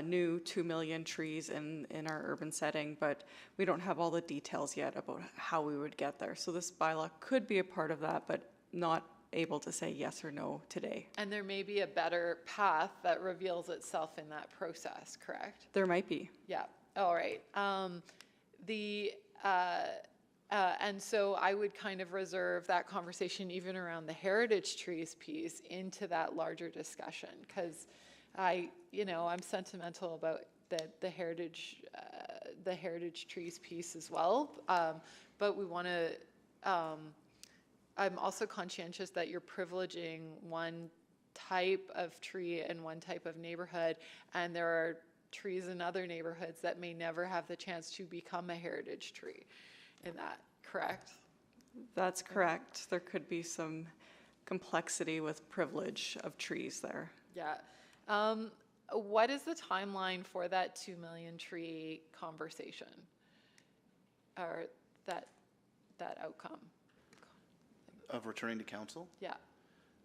new 2 million trees in our urban setting, but we don't have all the details yet about how we would get there. So this bylaw could be a part of that, but not able to say yes or no today. And there may be a better path that reveals itself in that process, correct? There might be. Yeah. All right. And so I would kind of reserve that conversation even around the heritage trees piece into that larger discussion, because I'm sentimental about the heritage trees piece as well. But we want to. I'm also conscientious that you're privileging one type of tree in one type of neighborhood, and there are trees in other neighborhoods that may never have the chance to become a heritage tree. Is that correct? That's correct. There could be some complexity with privilege of trees there. Yeah. What is the timeline for that 2 million tree conversation, or that outcome? Of returning to council? Yeah.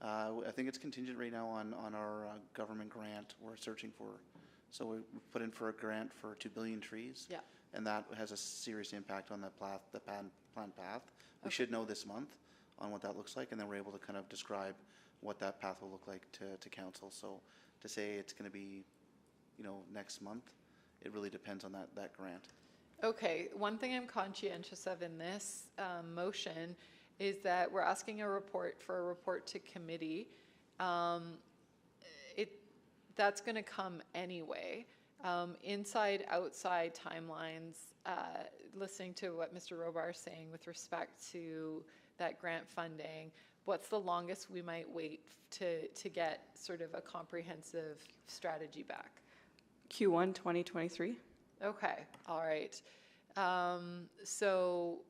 I think it's contingent right now on our government grant we're searching for. So we put in for a grant for 2 billion trees. Yeah. And that has a serious impact on the planned path. We should know this month on what that looks like, and then we're able to kind of describe what that path will look like to council. So to say it's going to be, next month, it really depends on that grant. Okay. One thing I'm conscientious of in this motion is that we're asking for a report to committee. That's going to come anyway. Inside, outside timelines, listening to what Mr. Robar is saying with respect to that grant funding, what's the longest we might wait to get sort of a comprehensive strategy back? Q1 2023. Okay, all right. So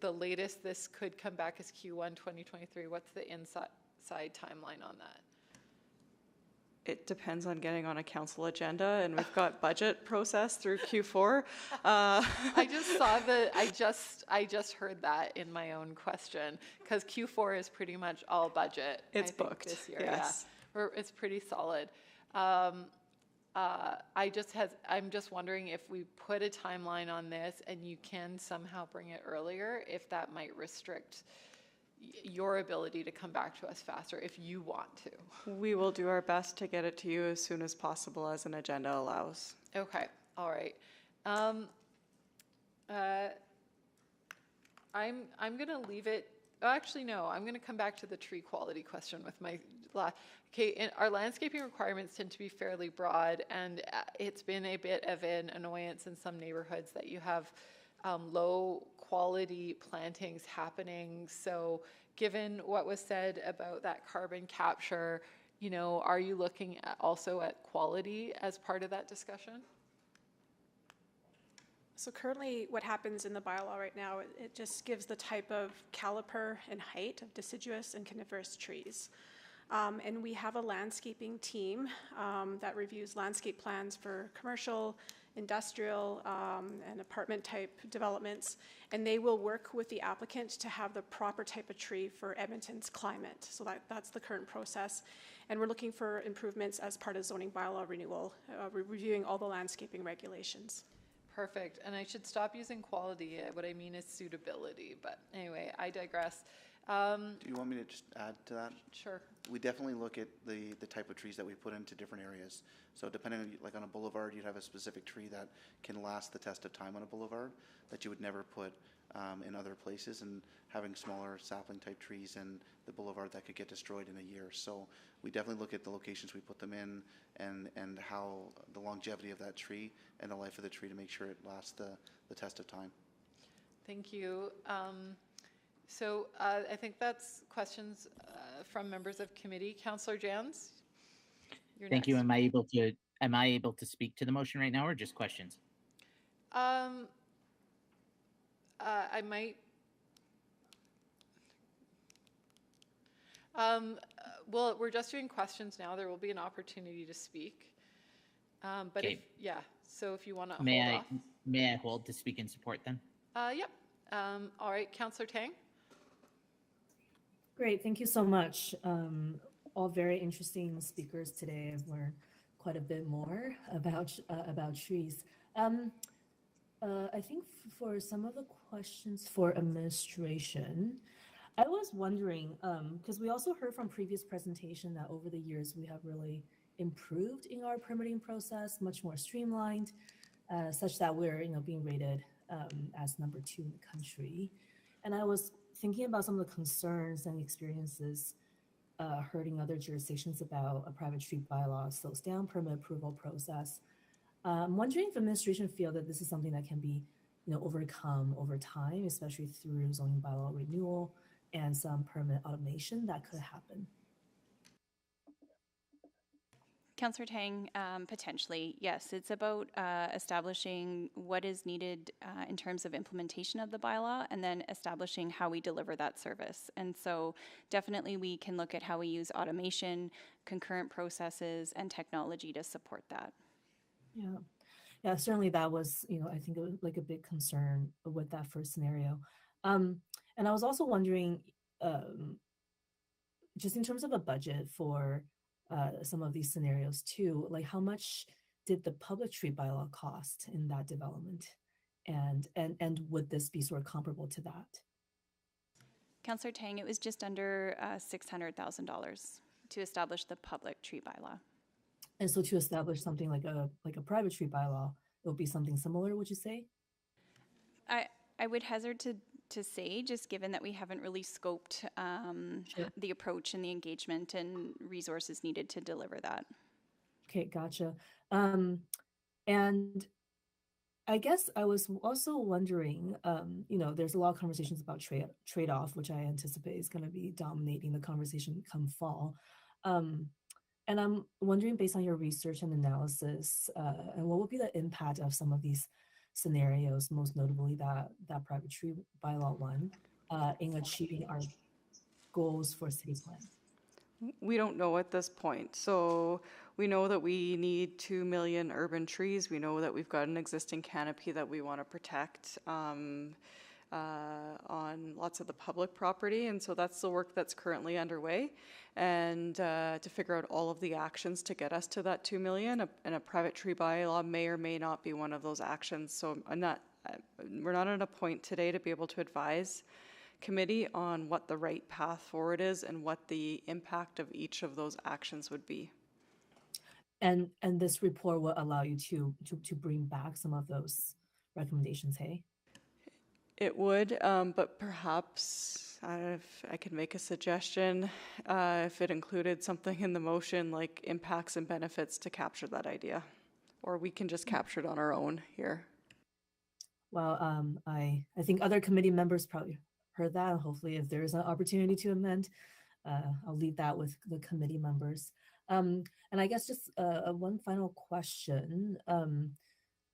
the latest this could come back is Q1 2023. What's the inside timeline on that? It depends on getting on a council agenda, and we've got budget process through Q4. I just saw I just heard that in my own question, because Q4 is pretty much all budget. It's booked this year. Yes. Yeah, it's pretty solid. I'm just wondering if we put a timeline on this and you can somehow bring it earlier, if that might restrict your ability to come back to us faster if you want to. We will do our best to get it to you as soon as possible as an agenda allows. Okay, all right. I'm going to leave it. Oh, actually, no. I'm going to come back to the tree quality question with my okay. Our landscaping requirements tend to be fairly broad, and it's been a bit of an annoyance in some neighborhoods that you have low quality plantings happening. So given what was said about that carbon capture, are you looking also at quality as part of that discussion? So currently what happens in the bylaw right now, it just gives the type of caliper and height of deciduous and coniferous trees. And we have a landscaping team that reviews landscape plans for commercial, industrial, and apartment type developments, and they will work with the applicant to have the proper type of tree for Edmonton's climate. So that's the current process, and we're looking for improvements as part of zoning bylaw renewal. We're reviewing all the landscaping regulations. Perfect. And I should stop using quality. What I mean is suitability, but anyway, I digress. Do you want me to just add to that? Sure. We definitely look at the type of trees that we put into different areas. So depending on, like on a boulevard, you'd have a specific tree that can last the test of time on a boulevard that you would never put in other places, and having smaller sapling type trees in the boulevard that could get destroyed in a year. So we definitely look at the locations we put them in and how the longevity of that tree and the life of the tree to make sure it lasts the test of time. Thank you. So I think that's questions from members of committee. Councillor Jans, you're Thank next. you. Am I able to speak to the motion right now, or just questions? I might. Well, we're just doing questions now. There will be an opportunity to speak. But Okay. so if you want to hold May off. I hold to speak in support then? Yep. All right, Councillor Tang. Great, thank you so much. All very interesting speakers today. I've learned quite a bit more about trees. I think for some of the questions for administration, I was wondering, because we also heard from previous presentation that over the years we have really improved in our permitting process, much more streamlined, such that we're being rated as number 2 in the country. And I was thinking about some of the concerns and experiences heard in other jurisdictions about a private street bylaw slows down permit approval process. I'm wondering if administration feel that this is something that can be overcome over time, especially through zoning bylaw renewal and some permit automation that could happen. Councillor Tang, potentially, yes. It's about establishing what is needed in terms of implementation of the bylaw and then establishing how we deliver that service. And so definitely we can look at how we use automation, concurrent processes, and technology to support that. Yeah, certainly that was, I think it was like a big concern with that first scenario. And I was also wondering, just in terms of a budget for some of these scenarios too, like how much did the public tree bylaw cost in that development? And would this be sort of comparable to that? Councillor Tang, it was just under $600,000 to establish the public tree bylaw. And so to establish something like a private tree bylaw, it would be something similar, would you say? I would hazard to say, just given that we haven't really scoped the approach and the engagement and resources needed to deliver that. Okay, gotcha. And I guess I was also wondering, there's a lot of conversations about trade-off, which I anticipate is going to be dominating the conversation come fall. And I'm wondering, based on your research and analysis, and what would be the impact of some of these scenarios, most notably that private tree bylaw one, in achieving our goals for city plan? We don't know at this point. So we know that we need 2 million urban trees. We know that we've got an existing canopy that we want to protect on lots of the public property. And so that's the work that's currently underway. And to figure out all of the actions to get us to that 2 million, and a private tree bylaw may or may not be one of those actions. So we're not at a point today to be able to advise committee on what the right path forward is and what the impact of each of those actions would be. And this report will allow you to bring back some of those recommendations, hey? It would, but perhaps if I could make a suggestion, if it included something in the motion like impacts and benefits to capture that idea, or we can just capture it on our own here. Well, I think other committee members probably heard that. Hopefully, if there is an opportunity to amend, I'll leave that with the committee members. And I guess just one final question,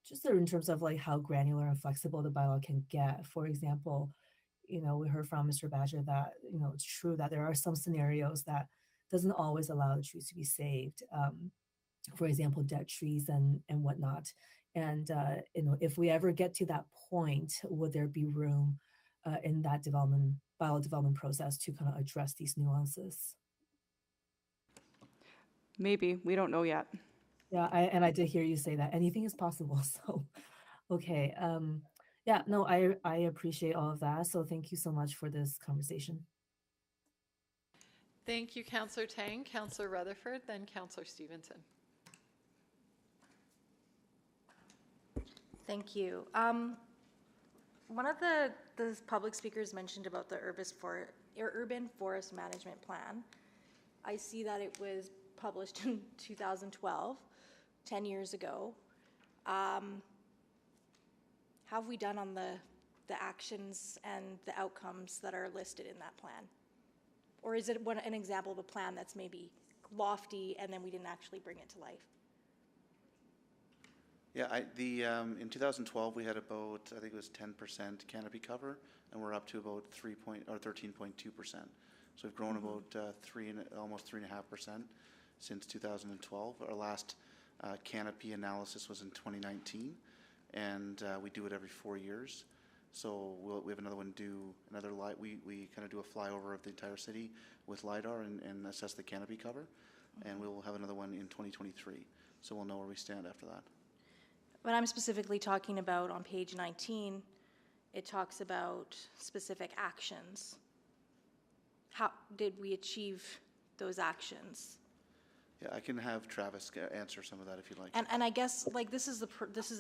just in terms of like how granular and flexible the bylaw can get. For example, we heard from Mr. Badger that it's true that there are some scenarios that doesn't always allow the trees to be saved. For example, dead trees and whatnot. And if we ever get to that point, would there be room in that bylaw development process to kind of address these nuances? Maybe, we don't know yet. Yeah, I did hear you say that anything is possible. So, okay. Yeah, no, I appreciate all of that. So thank you so much for this conversation. Thank you, Councillor Tang. Councillor Rutherford, then Councillor Stevenson. Thank you. One of the public speakers mentioned about the urban forest management plan. I see that it was published in 2012, 10 years ago. How have we done on the actions and the outcomes that are listed in that plan? Or is it an example of a plan that's maybe lofty and then we didn't actually bring it to life? Yeah, in 2012 we had about, I think it was 10% canopy cover, and we're up to about 13.2%. So we've grown about almost 3.5% since 2012. Our last Canopy analysis was in 2019, and we do it every 4 years. So we have another one due, we kind of do a flyover of the entire city with LiDAR and assess the canopy cover. And we will have another one in 2023. So we'll know where we stand after that. But I'm specifically talking about on page 19, it talks about specific actions. How did we achieve those actions? Yeah, I can have Travis answer some of that if you'd like. And I guess like this is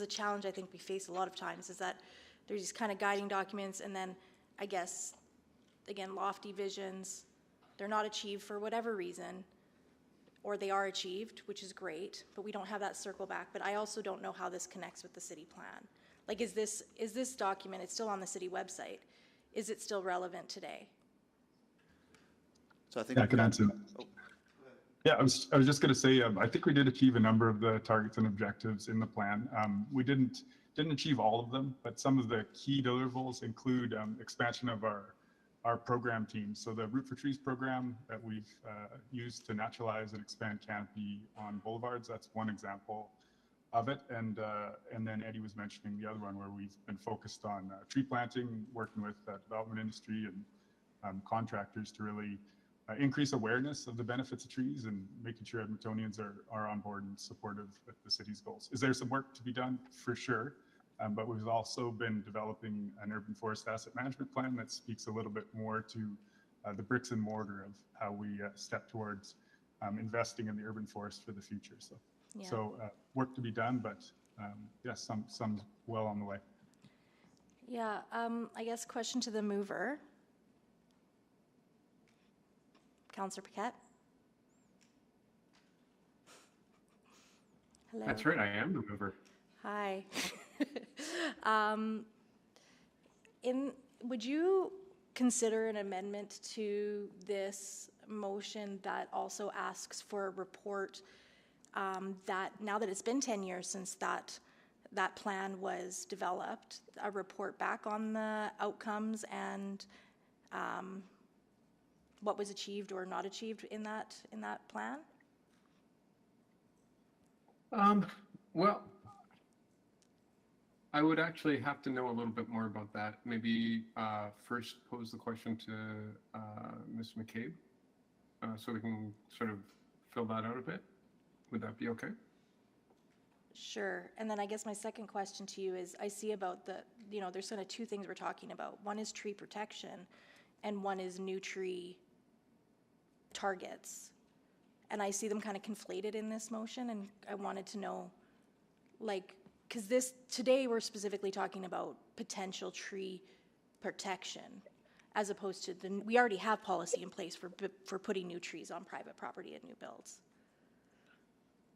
a challenge I think we face a lot of times, is that there's these kind of guiding documents, and then I guess again lofty visions, they're not achieved for whatever reason, or they are achieved, which is great, but we don't have that circle back. But I also don't know how this connects with the city plan. Like, is this document? It's still on the city website. Is it still relevant today? So I think I can answer that. Oh. Yeah, I was just going to say, I think we did achieve a number of the targets and objectives in the plan. We didn't achieve all of them, but some of the key deliverables include expansion of our program teams. So the Root for Trees program that we've used to naturalize and expand canopy on boulevards, that's one example of it. And then Eddie was mentioning the other one where we've been focused on tree planting, working with the development industry and contractors to really increase awareness of the benefits of trees and making sure Edmontonians are on board and supportive of the city's goals. Is there some work to be done? For sure. But we've also been developing an urban forest asset management plan that speaks a little bit more to the bricks and mortar of how we step towards investing in the urban forest for the future. So work to be done, but yes, some well on the way. Yeah, I guess question to the mover. Councillor Paquette. Hello. That's right, I am the mover. Hi. Would you consider an amendment to this motion that also asks for a report that now that it's been 10 years since that plan was developed, a report back on the outcomes and what was achieved or not achieved in that plan? Well, I would actually have to know a little bit more about that. Maybe first pose the question to Ms. McCabe, so we can sort of fill that out a bit. Would that be okay? Sure. And then I guess my second question to you is, I see about there's kind of two things we're talking about. One is tree protection and one is new tree targets. And I see them kind of conflated in this motion, and I wanted to know, like, because today we're specifically talking about potential tree protection, as opposed to we already have policy in place for putting new trees on private property at new builds.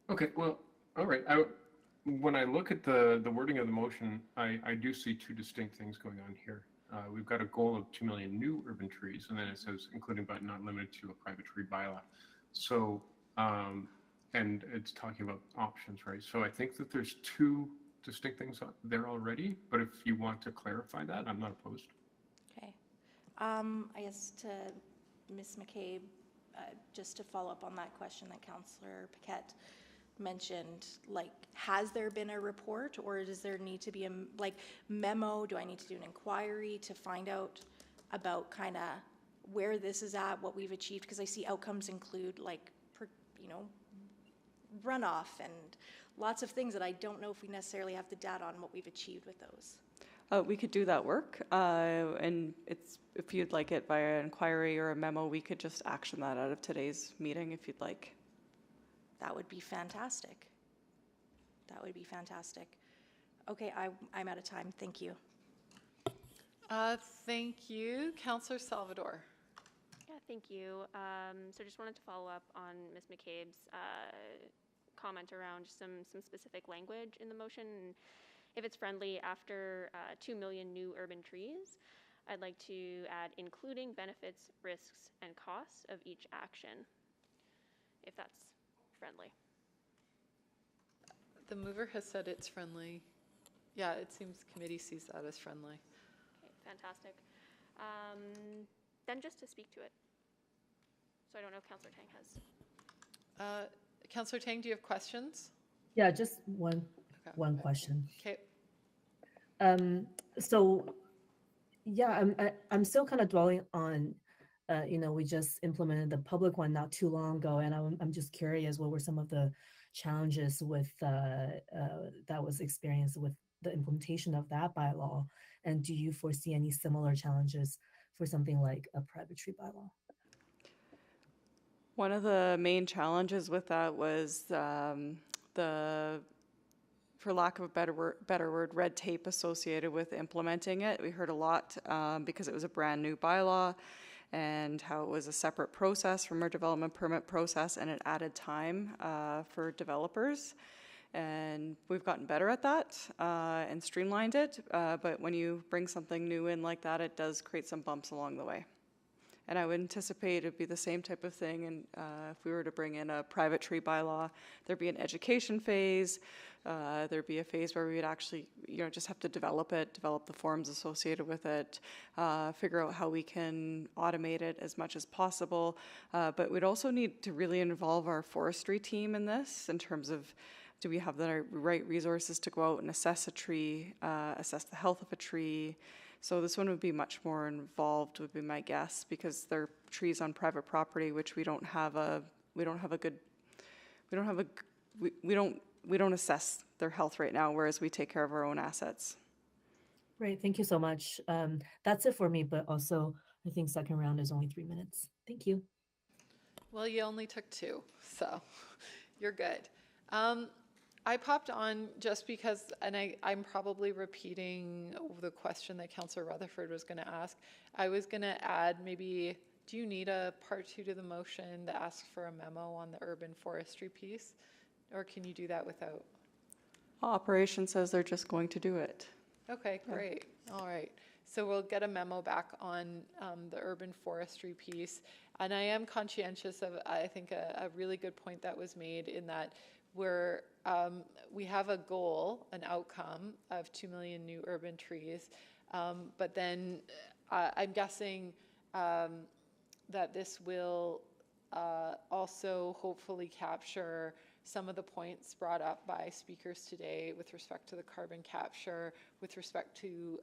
Okay, well, all right. When I look at the wording of the motion, I do see two distinct things going on here. We've got a goal of 2 million new urban trees, and then it says including but not limited to a private tree bylaw. So, and it's talking about options, right? So I think that there's two distinct things there already, but if you want to clarify that, I'm not opposed. Okay. I guess to Ms. McCabe, just to follow up on that question that Councillor Paquette mentioned, like, has there been a report, or does there need to be a memo? Do I need to do an inquiry to find out about kind of where this is at, what we've achieved? Because I see outcomes include runoff and lots of things that I don't know if we necessarily have the data on what we've achieved with those. We could do that work, and if you'd like it via inquiry or a memo, we could just action that out of today's meeting if you'd like. That would be fantastic. That would be fantastic. Okay, I'm out of time. Thank you. Thank you. Councillor Salvador. Yeah, thank you. So just wanted to follow up on Ms. McCabe's comment around some specific language in the motion. And if it's friendly, after 2 million new urban trees, I'd like to add including benefits, risks, and costs of each action, if that's friendly. The mover has said it's friendly. Yeah, it seems committee sees that as friendly. Okay, fantastic. Then just to speak to it. So I don't know if Councillor Tang has. Councillor Tang, do you have questions? Yeah, just one question. Okay. So yeah, I'm still kind of dwelling on, we just implemented the public one not too long ago, and I'm just curious, what were some of the challenges with that was experienced with the implementation of that bylaw, and do you foresee any similar challenges for something like a private tree bylaw? One of the main challenges with that was the, for lack of a better word, red tape associated with implementing it. We heard a lot because it was a brand new bylaw, and how it was a separate process from our development permit process, and it added time for developers. And we've gotten better at that and streamlined it. But when you bring something new in like that, it does create some bumps along the way. And I would anticipate it'd be the same type of thing. And if we were to bring in a private tree bylaw, there'd be an education phase. There'd be a phase where we would actually, just have to develop the forms associated with it, figure out how we can automate it as much as possible. But we'd also need to really involve our forestry team in this, in terms of, do we have the right resources to go out and assess a tree, assess the health of a tree? So this one would be much more involved, would be my guess, because they're trees on private property, which we don't assess their health right now, whereas we take care of our own assets. Great, thank you so much. That's it for me, but also I think second round is only 3 minutes. Thank you. Well, you only took 2, so you're good. I popped on just because, and I'm probably repeating the question that Councillor Rutherford was going to ask. I was going to add, maybe, do you need a part 2 to the motion that asks for a memo on the urban forestry piece? Or can you do that without? Operation says they're just going to do it. Okay, great. Yeah. All right. So we'll get a memo back on the urban forestry piece. And I am conscientious of, I think, a really good point that was made, in that we have a goal, an outcome of 2 million new urban trees. But then I'm guessing that this will also hopefully capture some of the points brought up by speakers today with respect to the carbon capture, with respect to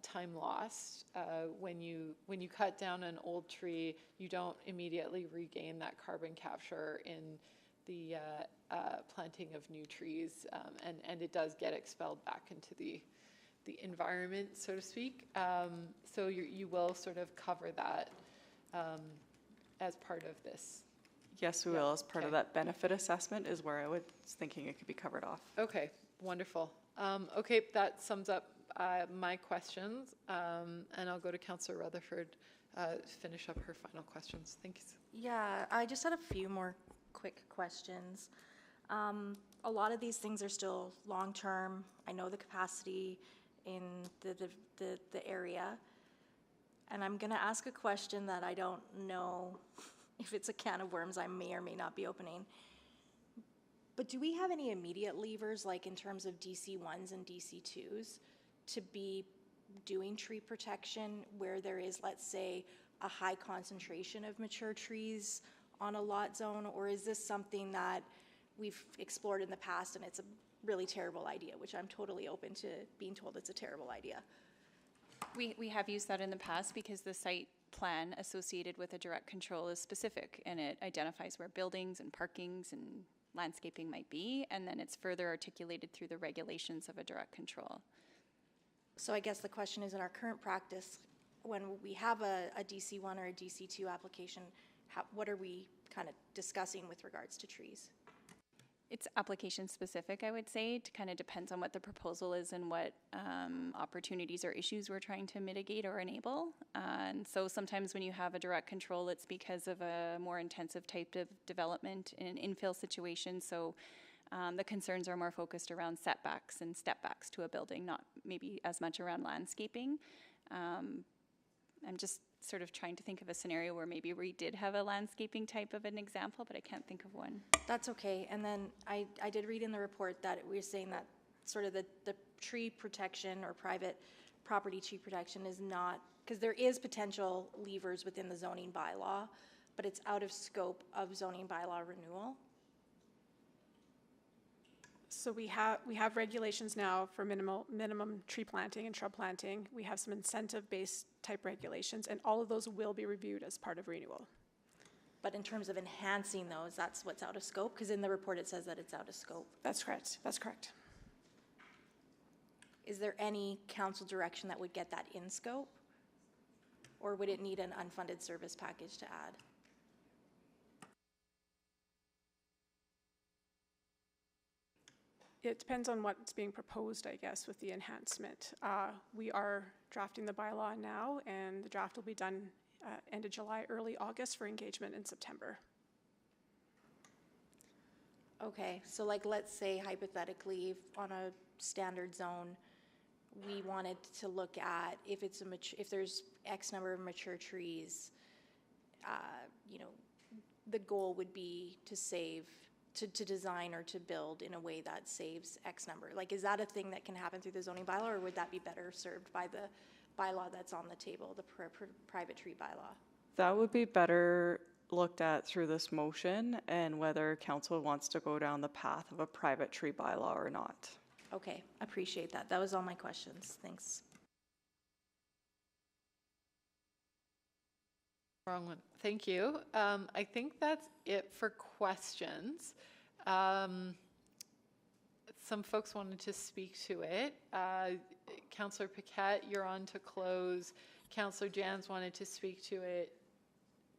time lost. When you cut down an old tree, you don't immediately regain that carbon capture in the planting of new trees, and it does get expelled back into the environment, so to speak. So you will sort of cover that as part of this. Yes, we will. As part of that benefit assessment is where I was thinking it could be covered off. Okay, wonderful. Okay, that sums up my questions, and I'll go to Councillor Rutherford to finish up her final questions. Thank you. Yeah, I just had a few more quick questions. A lot of these things are still long-term. I know the capacity in the area, and I'm going to ask a question that I don't know if it's a can of worms I may or may not be opening. But do we have any immediate levers, like in terms of DC1s and DC2s, to be doing tree protection where there is, let's say, a high concentration of mature trees on a lot zone? Or is this something that we've explored in the past and it's a really terrible idea, which I'm totally open to being told it's a terrible idea? We have used that in the past because the site plan associated with a direct control is specific, and it identifies where buildings and parkings and landscaping might be, and then it's further articulated through the regulations of a direct control. So I guess the question is, in our current practice, when we have a DC1 or a DC2 application, what are we kind of discussing with regards to trees? It's application specific, I would say. It kind of depends on what the proposal is and what opportunities or issues we're trying to mitigate or enable. And so sometimes when you have a direct control, it's because of a more intensive type of development in an infill situation. So the concerns are more focused around setbacks and stepbacks to a building, not maybe as much around landscaping. I'm just sort of trying to think of a scenario where maybe we did have a landscaping type of an example, but I can't think of one. That's okay. And then I did read in the report that we were saying that sort of the tree protection or private property tree protection is not, because there is potential levers within the zoning bylaw, but it's out of scope of zoning bylaw renewal. So we have regulations now for minimum tree planting and shrub planting. We have some incentive-based type regulations, and all of those will be reviewed as part of renewal. But in terms of enhancing those, that's what's out of scope? Because in the report it says that it's out of scope. That's correct. That's correct. Is there any council direction that would get that in scope? Or would it need an unfunded service package to add? It depends on what's being proposed, I guess, with the enhancement. We are drafting the bylaw now, and the draft will be done end of July, early August for engagement in September. Okay, so like let's say hypothetically, if on a standard zone, we wanted to look at if there's X number of mature trees, you know, the goal would be to save. To design or to build in a way that saves X number? Like, is that a thing that can happen through the zoning bylaw, or would that be better served by the bylaw that's on the table, the private tree bylaw? That would be better looked at through this motion and whether council wants to go down the path of a private tree bylaw or not. Okay, appreciate that. That was all my questions. Thanks. Wrong one. Thank you. I think that's it for questions. Some folks wanted to speak to it. Councillor Paquette, you're on to close. Councillor Jans wanted to speak to it.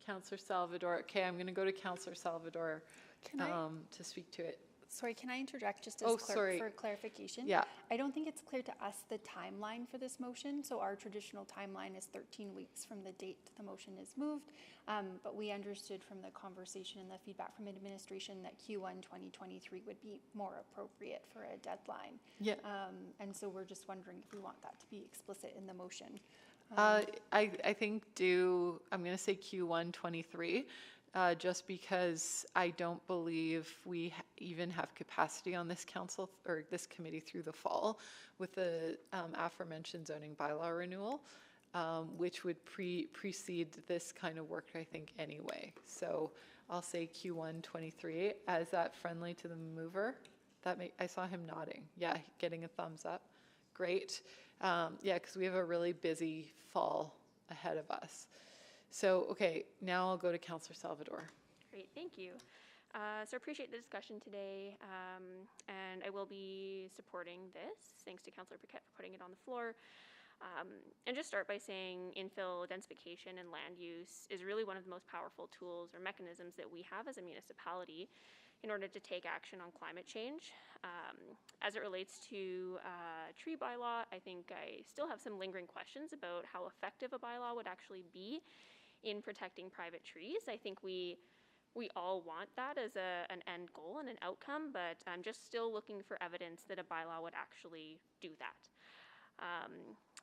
Councillor Salvador. Okay, I'm going to go to Councillor Salvador to speak to it. Sorry, can I interject just as for clarification? Yeah. I don't think it's clear to us the timeline for this motion. So our traditional timeline is 13 weeks from the date the motion is moved. But we understood from the conversation and the feedback from administration that Q1 2023 would be more appropriate for a deadline. Yeah. And so we're just wondering if we want that to be explicit in the motion. I think I'm going to say Q1 23. Just because I don't believe we even have capacity on this council or this committee through the fall with the aforementioned zoning bylaw renewal, which would precede this kind of work, I think, anyway. So I'll say Q1 23. Is that friendly to the mover? I saw him nodding. Yeah, getting a thumbs up. Great. Yeah, because we have a really busy fall ahead of us. So, okay, now I'll go to Councillor Salvador. Great, thank you. So I appreciate the discussion today, and I will be supporting this. Thanks to Councillor Paquette for putting it on the floor. And just start by saying infill densification and land use is really one of the most powerful tools or mechanisms that we have as a municipality in order to take action on climate change. As it relates to tree bylaw, I think I still have some lingering questions about how effective a bylaw would actually be in protecting private trees. I think we all want that as an end goal and an outcome, but I'm just still looking for evidence that a bylaw would actually do that.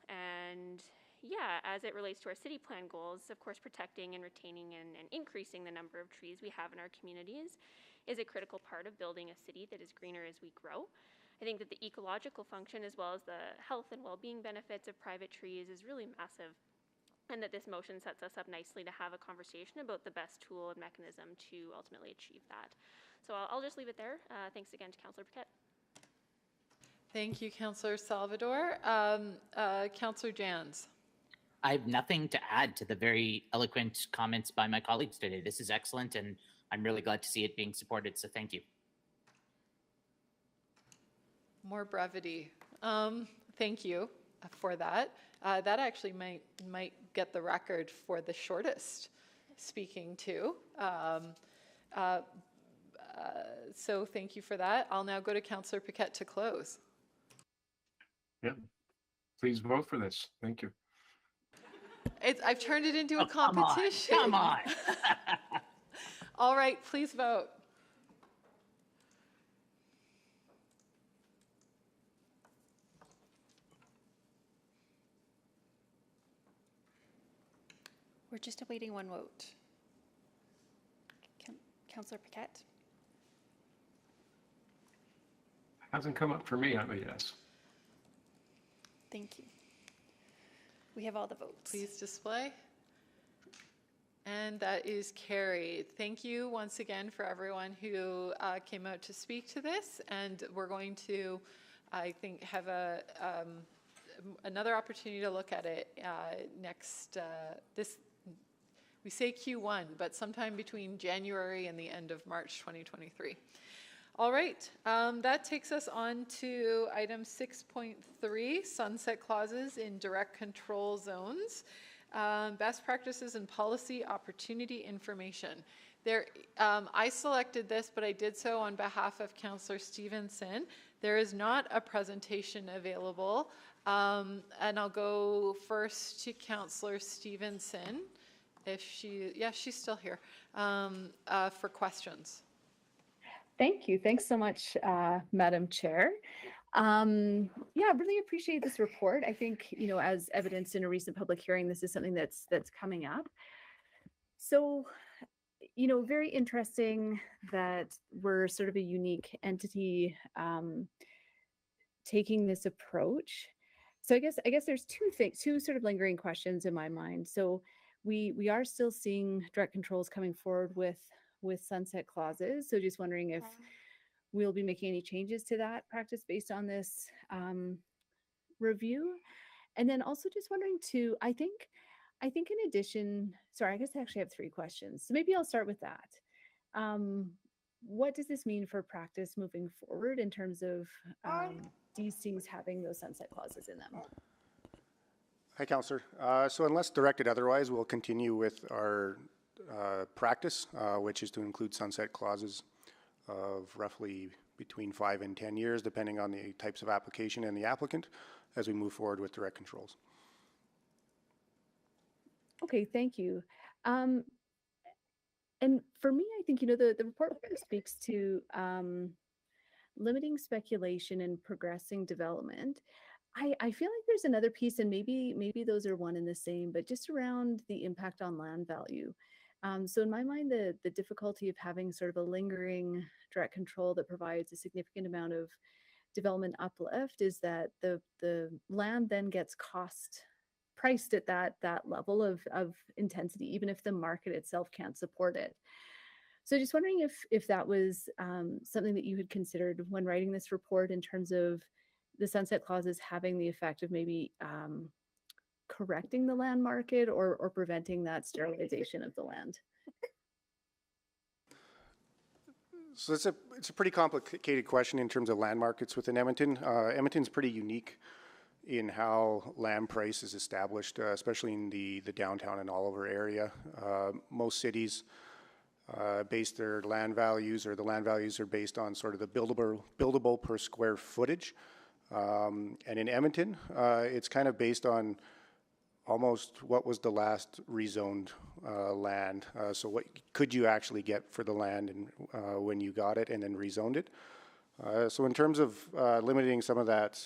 And yeah, as it relates to our city plan goals, of course, protecting and retaining and increasing the number of trees we have in our communities is a critical part of building a city that is greener as we grow. I think that the ecological function as well as the health and well-being benefits of private trees is really massive, and that this motion sets us up nicely to have a conversation about the best tool and mechanism to ultimately achieve that. So I'll just leave it there. Thanks again to Councillor Paquette. Thank you, Councillor Salvador. Councillor Jans. I have nothing to add to the very eloquent comments by my colleagues today. This is excellent, and I'm really glad to see it being supported, so thank you. More brevity. Thank you for that. That actually might get the record for the shortest speaking to. So thank you for that. I'll now go to Councillor Paquette to close. Yeah, please vote for this. Thank you. I've turned it into a competition. Come on. All right, please vote. We're just awaiting one vote. Councillor Paquette? Hasn't come up for me, I'm a yes. Thank you. We have all the votes. Please display. And that is carried. Thank you once again for everyone who came out to speak to this. And we're going to, I think, have another opportunity to look at it next, we say Q1, but sometime between January and the end of March 2023. All right, that takes us on to item 6.3, sunset clauses in direct control zones. Best practices and policy opportunity information. I selected this, but I did so on behalf of Councillor Stevenson. There is not a presentation available, and I'll go first to Councillor Stevenson, if she's still here, for questions. Thank you. Thanks so much, Madam Chair. Yeah, really appreciate this report. I think, you know, as evidenced in a recent public hearing, this is something that's coming up. So, you know, very interesting that we're sort of a unique entity taking this approach. So I guess there's two sort of lingering questions in my mind. So we are still seeing direct controls coming forward with sunset clauses. So just wondering if we'll be making any changes to that practice based on this review. And then also just wondering too, I think in addition, sorry, I guess I actually have three questions. So maybe I'll start with that. What does this mean for practice moving forward in terms of DCs having those sunset clauses in them? Hi, Councillor. So unless directed otherwise, we'll continue with our practice, which is to include sunset clauses of roughly between 5 and 10 years, depending on the types of application and the applicant, as we move forward with direct controls. Okay, thank you. And for me, I think, you know, the report speaks to limiting speculation and progressing development. I feel like there's another piece, and maybe those are one and the same, but just around the impact on land value. So in my mind, the difficulty of having sort of a lingering direct control that provides a significant amount of development uplift is that the land then gets priced at that level of intensity, even if the market itself can't support it. So just wondering if that was something that you had considered when writing this report in terms of the sunset clauses having the effect of maybe correcting the land market or preventing that sterilization of the land. So it's a pretty complicated question in terms of land markets within Edmonton. Edmonton's pretty unique in how land price is established, especially in the downtown and Oliver area. Most cities base their land values, or the land values are based on sort of the buildable per square footage. And in Edmonton, it's kind of based on almost what was the last rezoned land. So what could you actually get for the land and when you got it and then rezoned it. So in terms of limiting some of that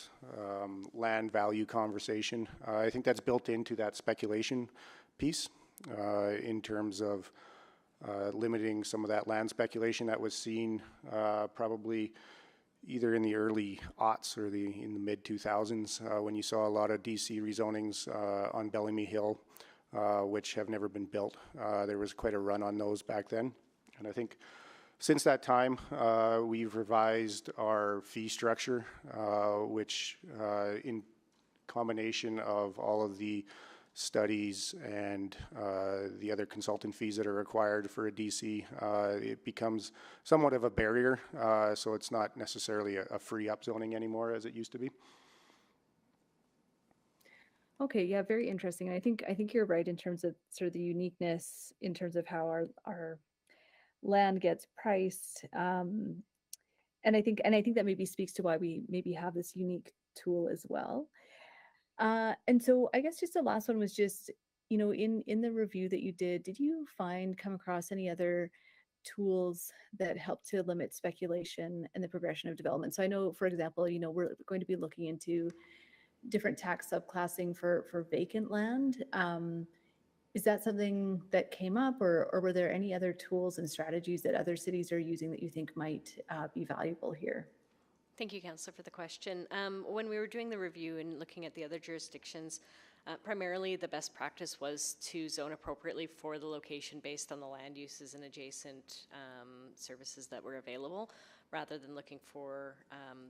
land value conversation, I think that's built into that speculation piece in terms of limiting some of that land speculation that was seen probably either in the early aughts or in the mid 2000s when you saw a lot of DC rezonings on Bellamy Hill, which have never been built. There was quite a run on those back then. And I think since that time, we've revised our fee structure, which in combination of all of the studies and the other consultant fees that are required for a DC, it becomes somewhat of a barrier. So it's not necessarily a free upzoning anymore as it used to be. Okay, yeah, very interesting. I think you're right in terms of sort of the uniqueness in terms of how our land gets priced. And I think that maybe speaks to why we maybe have this unique tool as well. And so I guess just the last one was just, you know, in the review that you did you come across any other tools that help to limit speculation and the progression of development? So I know, for example, you know, we're going to be looking into different tax subclassing for vacant land. Is that something that came up, or were there any other tools and strategies that other cities are using that you think might be valuable here? Thank you, Councillor, for the question. When we were doing the review and looking at the other jurisdictions, Primarily, the best practice was to zone appropriately for the location based on the land uses and adjacent services that were available, rather than looking for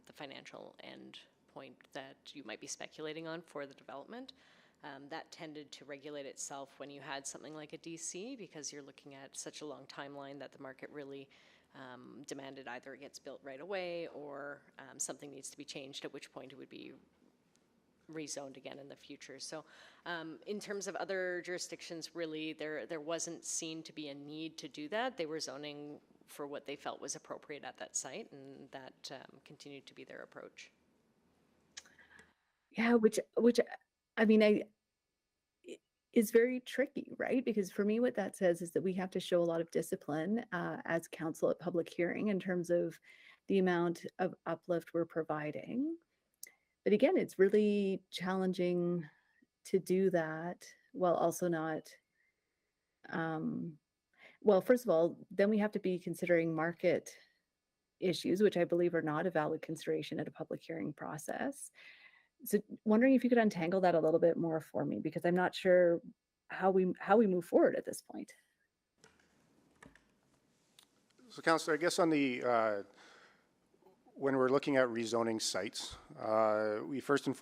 the financial end point that you might be speculating on for the development. That tended to regulate itself when you had something like a DC, because you're looking at such a long timeline that the market really demanded either it gets built right away or something needs to be changed, at which point it would be rezoned again in the future. So in terms of other jurisdictions, really there wasn't seen to be a need to do that. They were zoning for what they felt was appropriate at that site, and that continued to be their approach. Yeah, which I mean, is very tricky, right? Because for me, what that says is that we have to show a lot of discipline as council at public hearing in terms of the amount of uplift we're providing. But again, it's really challenging to do that while also not, well, first of all, then we have to be considering market issues, which I believe are not a valid consideration at a public hearing process. So wondering if you could untangle that a little bit more for me, because I'm not sure how we move forward at this point. So, Councillor, I guess on the when we're looking at rezoning sites, we first and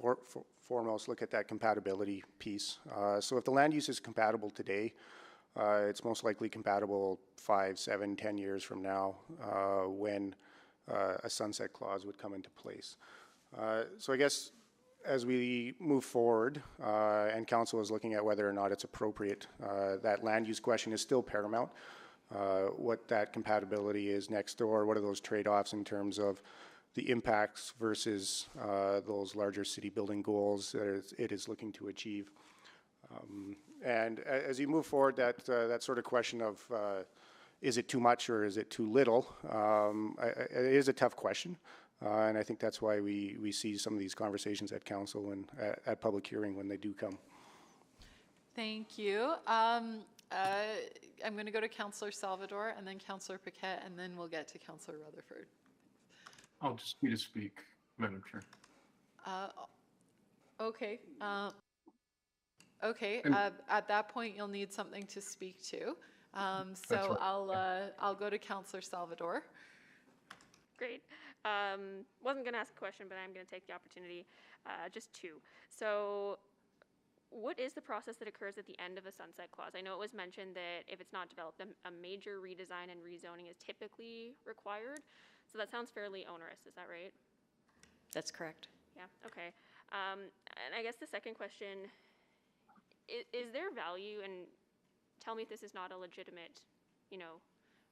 foremost look at that compatibility piece. So if the land use is compatible today, it's most likely compatible 5, 7, 10 years from now when a sunset clause would come into place. So I guess as we move forward and council is looking at whether or not it's appropriate, that land use question is still paramount. What that compatibility is next door, what are those trade-offs in terms of the impacts versus those larger city building goals that it is looking to achieve. And as you move forward, that sort of question of is it too much or is it too little, it is a tough question. And I think that's why we see some of these conversations at council and at public hearing when they do come. Thank you. I'm going to go to Councillor Salvador and then Councillor Paquette, and then we'll get to Councillor Rutherford. I'll just need to speak, Madam Chair. Okay. Okay. At that point, you'll need something to speak to. So right. I'll go to Councillor Salvador. Great. Wasn't going to ask a question, but I'm going to take the opportunity. Just two. So what is the process that occurs at the end of a sunset clause? I know it was mentioned that if it's not developed, a major redesign and rezoning is typically required. So that sounds fairly onerous. Is that right? That's correct. Yeah. Okay. And I guess the second question, is there value, and tell me if this is not a legitimate,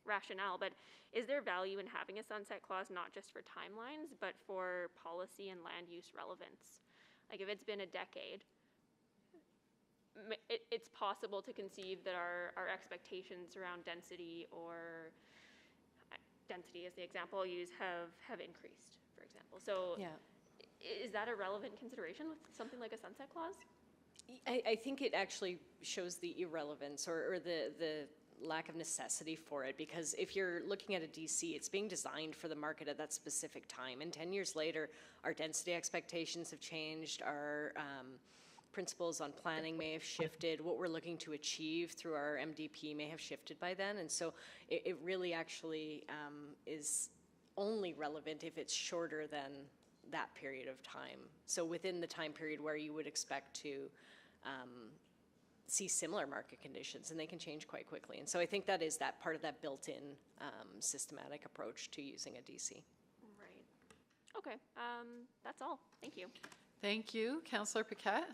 rationale, but is there value in having a sunset clause not just for timelines, but for policy and land use relevance? Like if it's been a decade, it's possible to conceive that our expectations around density, or density is the example I'll use, have increased, for example. So yeah. Is that a relevant consideration with something like a sunset clause? I think it actually shows the irrelevance or the lack of necessity for it, because if you're looking at a DC, it's being designed for the market at that specific time, and 10 years later our density expectations have changed, our principles on planning may have shifted, what we're looking to achieve through our MDP may have shifted by then, and so it really actually is only relevant if it's shorter than that period of time. So within the time period where you would expect to see similar market conditions, and they can change quite quickly. And so I think that is that part of that built-in systematic approach to using a DC. Right. Okay. That's all. Thank you. Thank you. Councillor Paquette?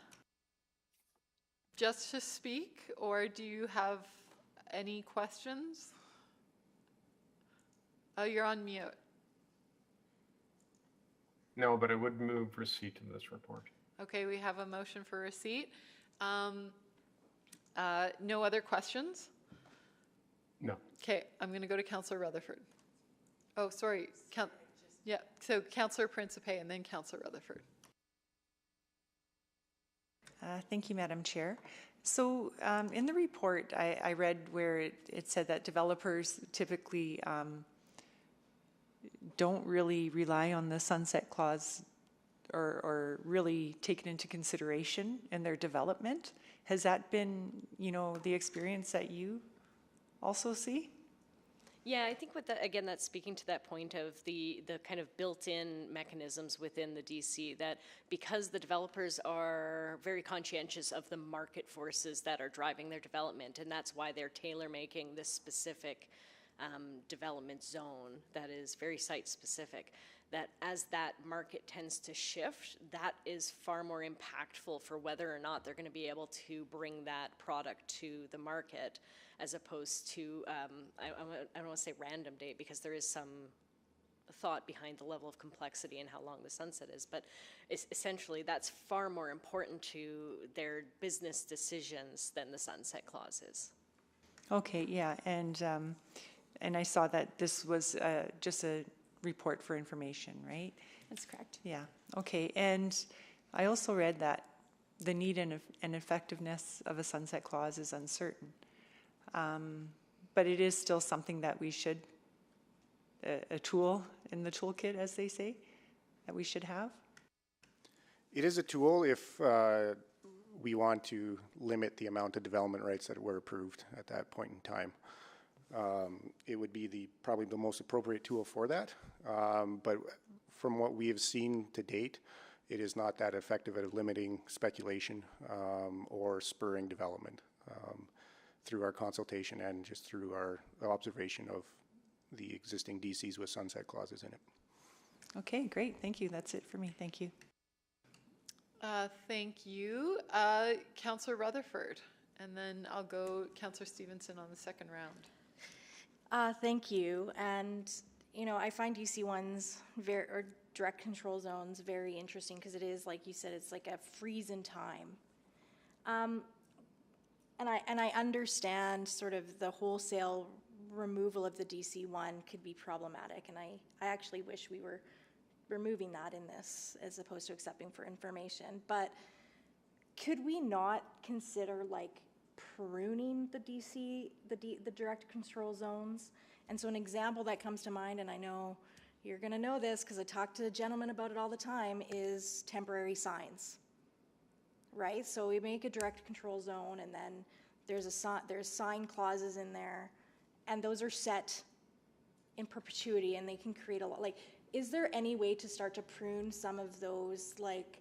Just to speak, or do you have any questions? Oh, you're on mute. No, but I would move receipt of this report. Okay, we have a motion for receipt. No other questions? No. Okay, I'm going to go to Councillor Rutherford. Oh, sorry. Yeah, so Councillor Principe and then Councillor Rutherford. Thank you, Madam Chair. So in the report, I read where it said that developers typically don't really rely on the sunset clause or really taken into consideration in their development. Has that been, the experience that you also see? Yeah, I think with that, again, that's speaking to that point of the kind of built-in mechanisms within the DC, that because the developers are very conscientious of the market forces that are driving their development, and that's why they're tailor-making this specific development zone that is very site-specific, that as that market tends to shift, that is far more impactful for whether or not they're going to be able to bring that product to the market, as opposed to, I don't want to say random date, because there is some thought behind the level of complexity and how long the sunset is, but essentially that's far more important to their business decisions than the sunset clause is. Okay, yeah, and I saw that this was just a report for information, right? That's correct. Yeah, okay, and I also read that the need and effectiveness of a sunset clause is uncertain. But it is still something that we should, a tool in the toolkit, as they say, that we should have? It is a tool if we want to limit the amount of development rights that were approved at that point in time. It would be probably the most appropriate tool for that. But from what we have seen to date, it is not that effective at limiting speculation or spurring development. Through our consultation and just through our observation of the existing DCs with sunset clauses in it. Okay, great. Thank you. That's it for me. Thank you. Thank you. Councillor Rutherford, and then I'll go Councillor Stevenson on the second round. Thank you. And, I find DC1s or direct control zones very interesting because it is, like you said, it's like a freeze in time. And I understand sort of the wholesale removal of the DC1 could be problematic, and I actually wish we were removing that in this as opposed to accepting for information. But could we not consider like pruning the direct control zones? And so an example that comes to mind, and I know you're going to know this because I talk to gentlemen about it all the time, is temporary signs. Right, so we make a direct control zone, and then there's sign clauses in there, and those are set in perpetuity, and they can create a lot. Like, is there any way to start to prune some of those like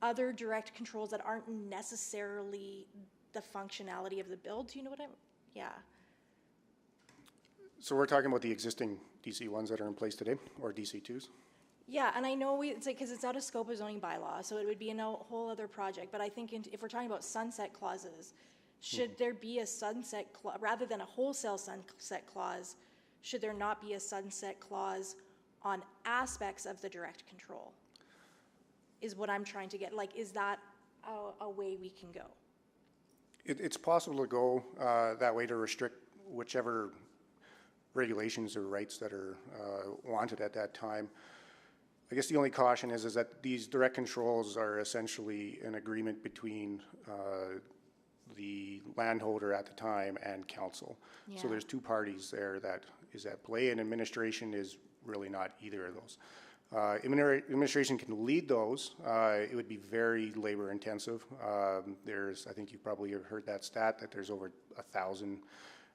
other direct controls that aren't necessarily the functionality of the build? Do you know what I'm? Yeah. So we're talking about the existing DC1s that are in place today, or DC2s? Yeah, and I know it's like, because it's out of scope of zoning bylaw, so it would be a whole other project. But I think if we're talking about sunset clauses, should there be a sunset clause, rather than a wholesale sunset clause, should there not be a sunset clause on aspects of the direct control? Is what I'm trying to get. Like, is that a way we can go? It's possible to go that way to restrict whichever regulations or rights that are wanted at that time. I guess the only caution is that these direct controls are essentially an agreement between the landholder at the time and council. Yeah. So there's two parties there that is at play, and administration is really not either of those. Administration can lead those. It would be very labor intensive. I think you probably have heard that stat that there's over 1,000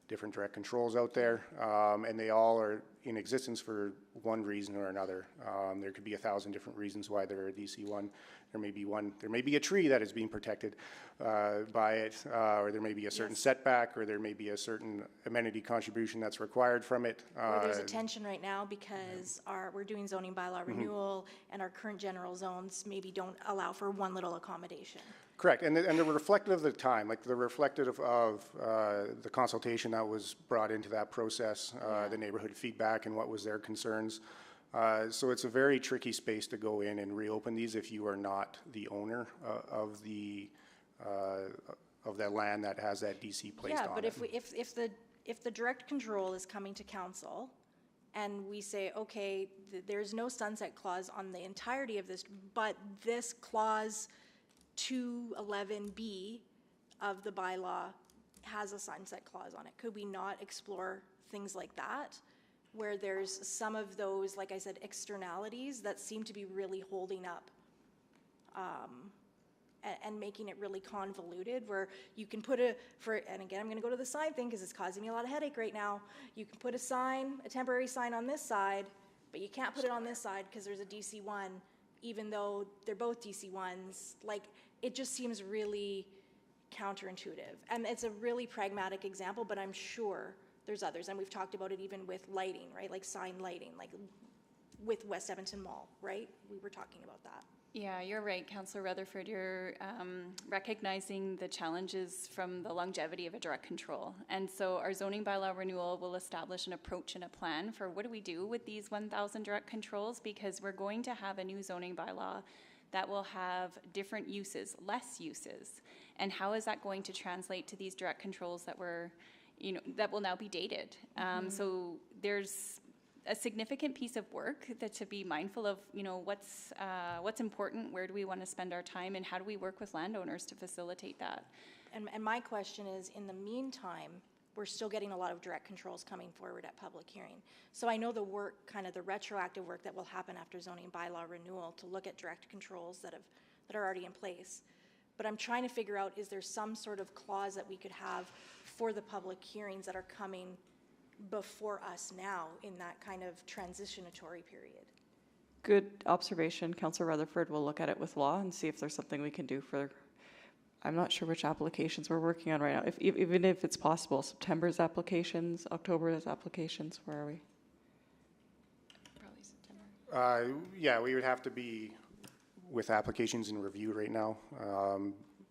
different direct controls out there, and they all are in existence for one reason or another. There could be 1,000 different reasons why they're a DC1. There may be a tree that is being protected by it, or there may be a certain setback, or there may be a certain amenity contribution that's required from it. Or there's a tension right now because we're doing zoning bylaw renewal, and our current general zones maybe don't allow for one little accommodation. Correct, and they're reflective of the time, like they're reflective of the consultation that was brought into that process, the neighborhood feedback and what was their concerns. So it's a very tricky space to go in and reopen these if you are not the owner of that land that has that DC placed on it. Yeah, but if the direct control is coming to council, and we say, okay, there's no sunset clause on the entirety of this, but this clause 211B of the bylaw has a sunset clause on it. Could we not explore things like that, where there's some of those, like I said, externalities that seem to be really holding up and making it really convoluted, where you can put and again, I'm going to go to the sign thing because it's causing me a lot of headache right now. You can put a temporary sign on this side, but you can't put it on this side because there's a DC1, even though they're both DC1s. Like, it just seems really counterintuitive. And it's a really pragmatic example, but I'm sure there's others. And we've talked about it even with lighting, right? Like sign lighting, like with West Edmonton Mall, right? We were talking about that. Yeah, you're right, Councillor Rutherford. You're recognizing the challenges from the longevity of a direct control. And so our zoning bylaw renewal will establish an approach and a plan for what do we do with these 1,000 direct controls, because we're going to have a new zoning bylaw that will have different uses, less uses. And how is that going to translate to these direct controls that that will now be dated? So there's a significant piece of work that to be mindful of, what's important, where do we want to spend our time, and how do we work with landowners to facilitate that? And my question is, in the meantime, we're still getting a lot of direct controls coming forward at public hearing. So I know the work, kind of the retroactive work that will happen after zoning bylaw renewal to look at direct controls that are already in place. But I'm trying to figure out, is there some sort of clause that we could have for the public hearings that are coming before us now in that kind of transitionatory period? Good observation. Councillor Rutherford will look at it with law and see if there's something we can do for, I'm not sure which applications we're working on right now. Even if it's possible, September's applications, October's applications, where are we? Probably September. Yeah, we would have to be with applications in review right now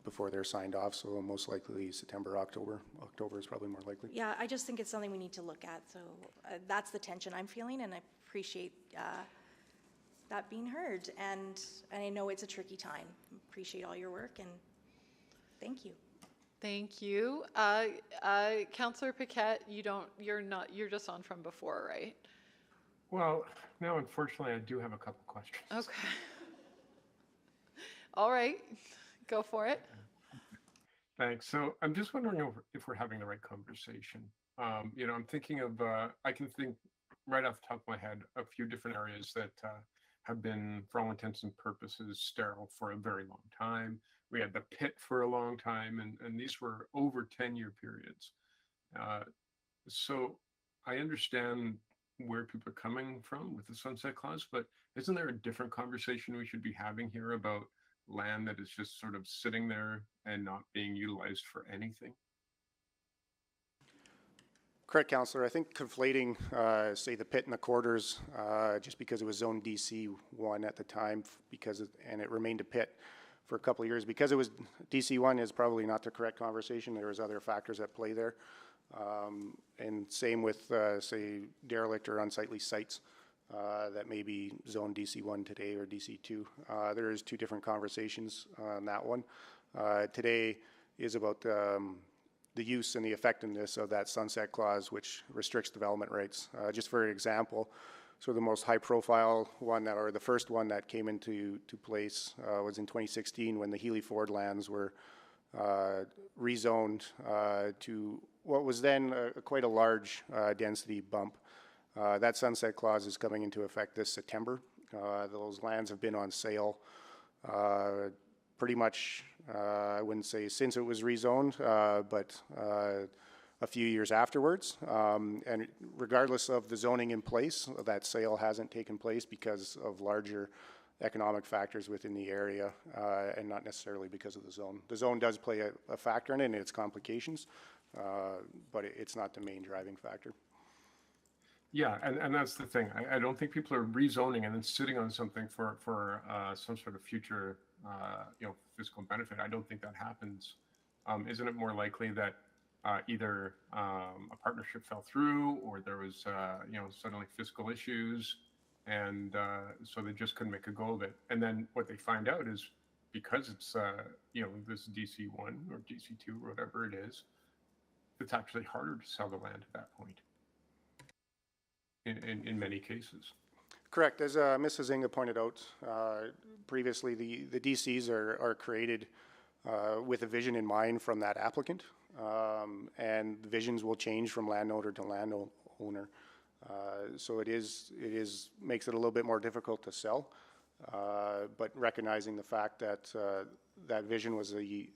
before they're signed off, so most likely September, October. October is probably more likely. Yeah, I just think it's something we need to look at. So that's the tension I'm feeling, and I appreciate that being heard. And I know it's a tricky time. Appreciate all your work, and thank you. Thank you. Councillor Paquette, you're just on from before, right? Well, now unfortunately I do have a couple questions. Okay. All right, go for it. Thanks. So I'm just wondering if we're having the right conversation. I'm thinking of, I can think right off the top of my head, a few different areas that have been, for all intents and purposes, sterile for a very long time. We had the pit for a long time, and these were over 10-year periods. So I understand where people are coming from with the sunset clause, but isn't there a different conversation we should be having here about land that is just sort of sitting there and not being utilized for anything? Correct, Councillor. I think conflating, say, the pit and the quarters, just because it was zone DC1 at the time, and it remained a pit for a couple of years, because it was DC1 is probably not the correct conversation. There was other factors at play there. And same with, say, derelict or unsightly sites that may be zone DC1 today or DC2. There is two different conversations on that one. Today is about the use and the effectiveness of that sunset clause, which restricts development rights. Just for example, so the most high-profile one, or the first one that came into place was in 2016 when the Healy Ford lands were rezoned to what was then quite a large density bump. That sunset clause is coming into effect this September. Those lands have been on sale pretty much, I wouldn't say since it was rezoned, but a few years afterwards. And regardless of the zoning in place, that sale hasn't taken place because of larger economic factors within the area and not necessarily because of the zone. The zone does play a factor in it and its complications, but it's not the main driving factor. Yeah, and that's the thing. I don't think people are rezoning and then sitting on something for some sort of future fiscal benefit. I don't think that happens. Isn't it more likely that either a partnership fell through, or there was suddenly fiscal issues, and so they just couldn't make a go of it? And then what they find out is, because it's this DC1 or DC2 or whatever it is, it's actually harder to sell the land at that point. In many cases. Correct. As Mrs. Inga pointed out previously, the DCs are created with a vision in mind from that applicant, and the visions will change from landowner to landowner. So it makes it a little bit more difficult to sell. but recognizing the fact that that vision was the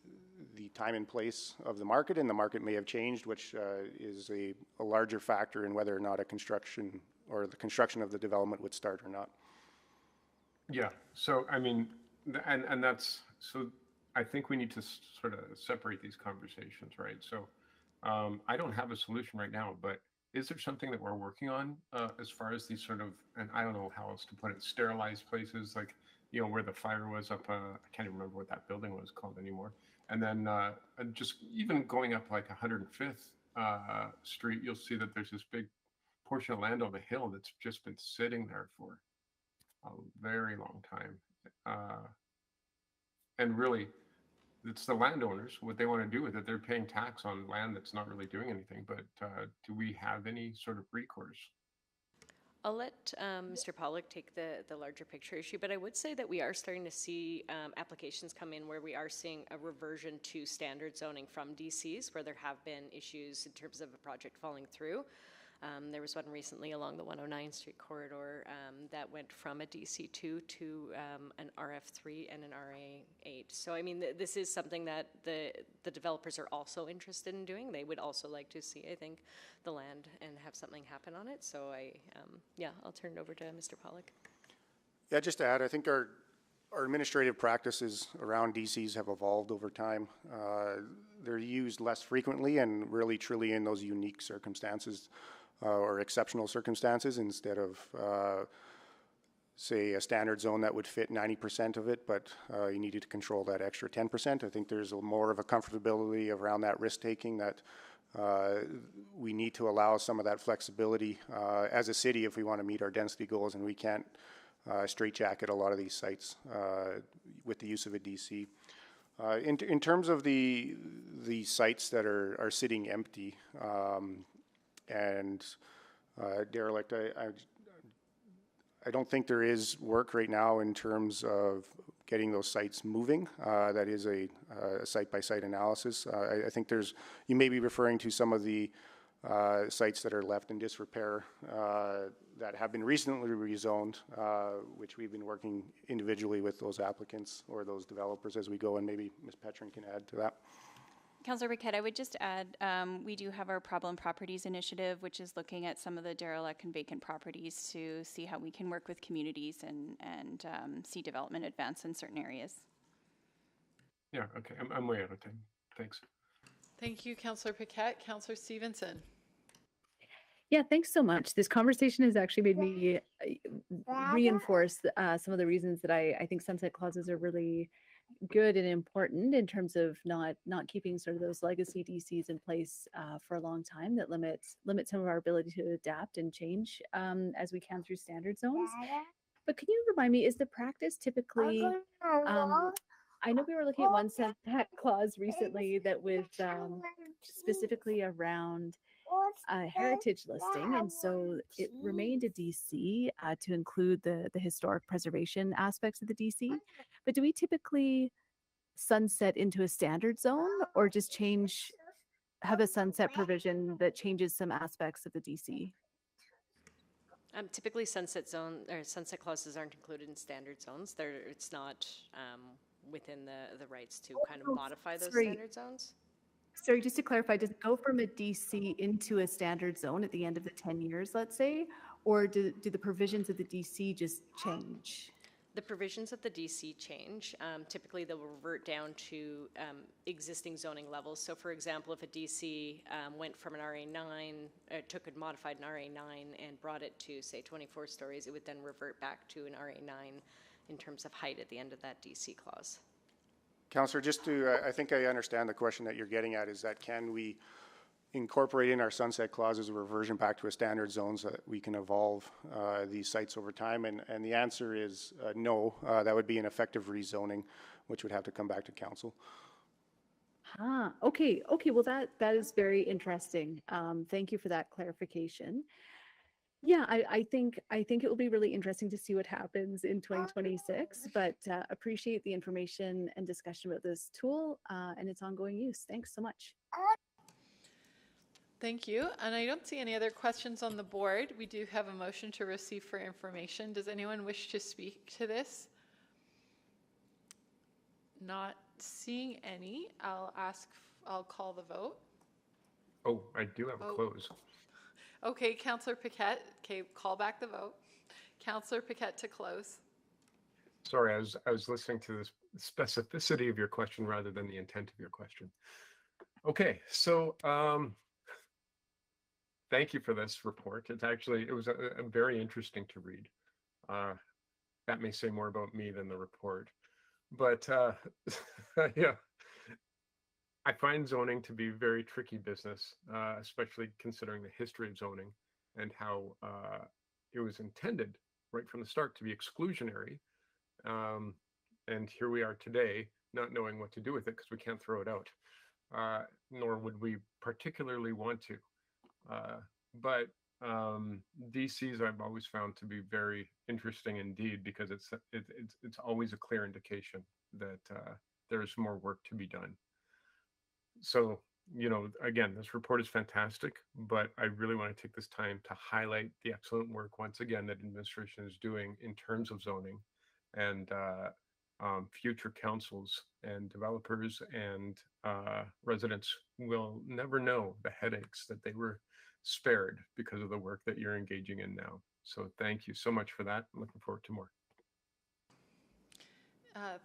time and place of the market, and the market may have changed, which is a larger factor in whether or not a construction or the construction of the development would start or not. Yeah, so I mean, and that's, so I think we need to sort of separate these conversations, right? So I don't have a solution right now, but is there something that we're working on as far as these sort of, and I don't know how else to put it, sterilized places, like, you know, where the fire was up, I can't even remember what that building was called anymore. And then just even going up like 105th Street, you'll see that there's this big portion of land on the hill that's just been sitting there for a very long time. And really, it's the landowners, what they want to do with it. They're paying tax on land that's not really doing anything, but do we have any sort of recourse? I'll let Mr. Pollock take the larger picture issue, but I would say that we are starting to see applications come in where we are seeing a reversion to standard zoning from DCs, where there have been issues in terms of a project falling through. There was one recently along the 109 Street corridor that went from a DC2 to an RF3 and an RA8. So, I mean, this is something that the developers are also interested in doing. They would also like to see, I think, the land and have something happen on it. So, yeah, I'll turn it over to Mr. Pollock. Yeah, just to add, I think our administrative practices around DCs have evolved over time. They're used less frequently and really truly in those unique circumstances or exceptional circumstances instead of, say, a standard zone that would fit 90% of it, but you needed to control that extra 10%. I think there's more of a comfortability around that risk-taking that we need to allow some of that flexibility as a city if we want to meet our density goals, and we can't straitjacket a lot of these sites with the use of a DC. In terms of the sites that are sitting empty and derelict, I don't think there is work right now in terms of getting those sites moving. That is a site-by-site analysis. I think you may be referring to some of the sites that are left in disrepair that have been recently rezoned, which we've been working individually with those applicants or those developers as we go, and maybe Ms. Petrin can add to that. Councillor Riquette, I would just add, we do have our Problem Properties Initiative, which is looking at some of the derelict and vacant properties to see how we can work with communities and see development advance in certain areas. Yeah, okay, I'm way out of time. Thanks. Thank you, Councillor Paquette. Councillor Stevenson. Yeah, thanks so much. This conversation has actually made me reinforce some of the reasons that I think sunset clauses are really good and important in terms of not keeping sort of those legacy DCs in place for a long time that limit some of our ability to adapt and change as we can through standard zones. But can you remind me, is the practice typically, I know we were looking at one sunset clause recently that was specifically around heritage listing, and so it remained a DC to include the historic preservation aspects of the DC. But do we typically sunset into a standard zone, or just have a sunset provision that changes some aspects of the DC? Typically, sunset clauses aren't included in standard zones. It's not within the rights to kind of modify those standard zones. Sorry, just to clarify, does it go from a DC into a standard zone at the end of the 10 years, let's say, or do the provisions of the DC just change? The provisions of the DC change. Typically, they'll revert down to existing zoning levels. So, for example, if a DC went from an RA9, modified an RA9 and brought it to, say, 24 stories, it would then revert back to an RA9 in terms of height at the end of that DC clause. Councillor, just to, I think I understand the question that you're getting at, is that can we incorporate in our sunset clauses a reversion back to a standard zone so that we can evolve these sites over time? And the answer is no. That would be an effective rezoning, which would have to come back to council. Okay. Well, that is very interesting. Thank you for that clarification. Yeah, I think it will be really interesting to see what happens in 2026, but appreciate the information and discussion about this tool and its ongoing use. Thanks so much. Thank you. And I don't see any other questions on the board. We do have a motion to receive for information. Does anyone wish to speak to this Not seeing any. I'll call the vote. Oh, I do have a close. Okay, Councillor Paquette. Okay, call back the vote. Councillor Paquette to close. Sorry, I was listening to the specificity of your question rather than the intent of your question. Okay, so thank you for this report. It was a very interesting to read. That may say more about me than the report, but yeah, I find zoning to be very tricky business, especially considering the history of zoning and how it was intended right from the start to be exclusionary. And here we are today, not knowing what to do with it because we can't throw it out, nor would we particularly want to. But DCs I've always found to be very interesting indeed, because it's always a clear indication that there's more work to be done. So, you know, again, this report is fantastic, but I really want to take this time to highlight the excellent work once again that administration is doing in terms of zoning, and future councils and developers and residents will never know the headaches that they were spared because of the work that you're engaging in now. So thank you so much for that. I'm looking forward to more.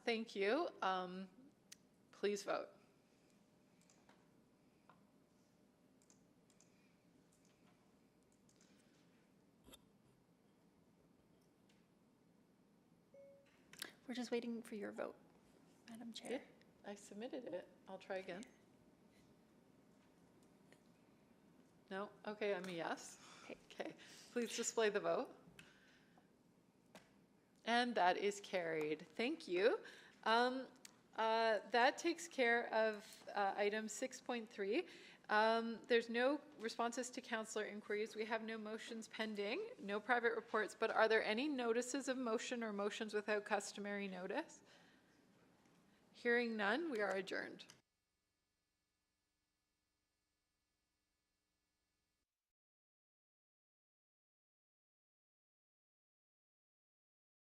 Thank you. Please vote. We're just waiting for your vote, Madam Chair. Yeah, I submitted it. I'll try again. No? Okay, I'm a yes. Okay. Please display the vote. And that is carried. Thank you. That takes care of item 6.3. There's no responses to councillor inquiries. We have no motions pending, no private reports, but are there any notices of motion or motions without customary notice? Hearing none, we are adjourned.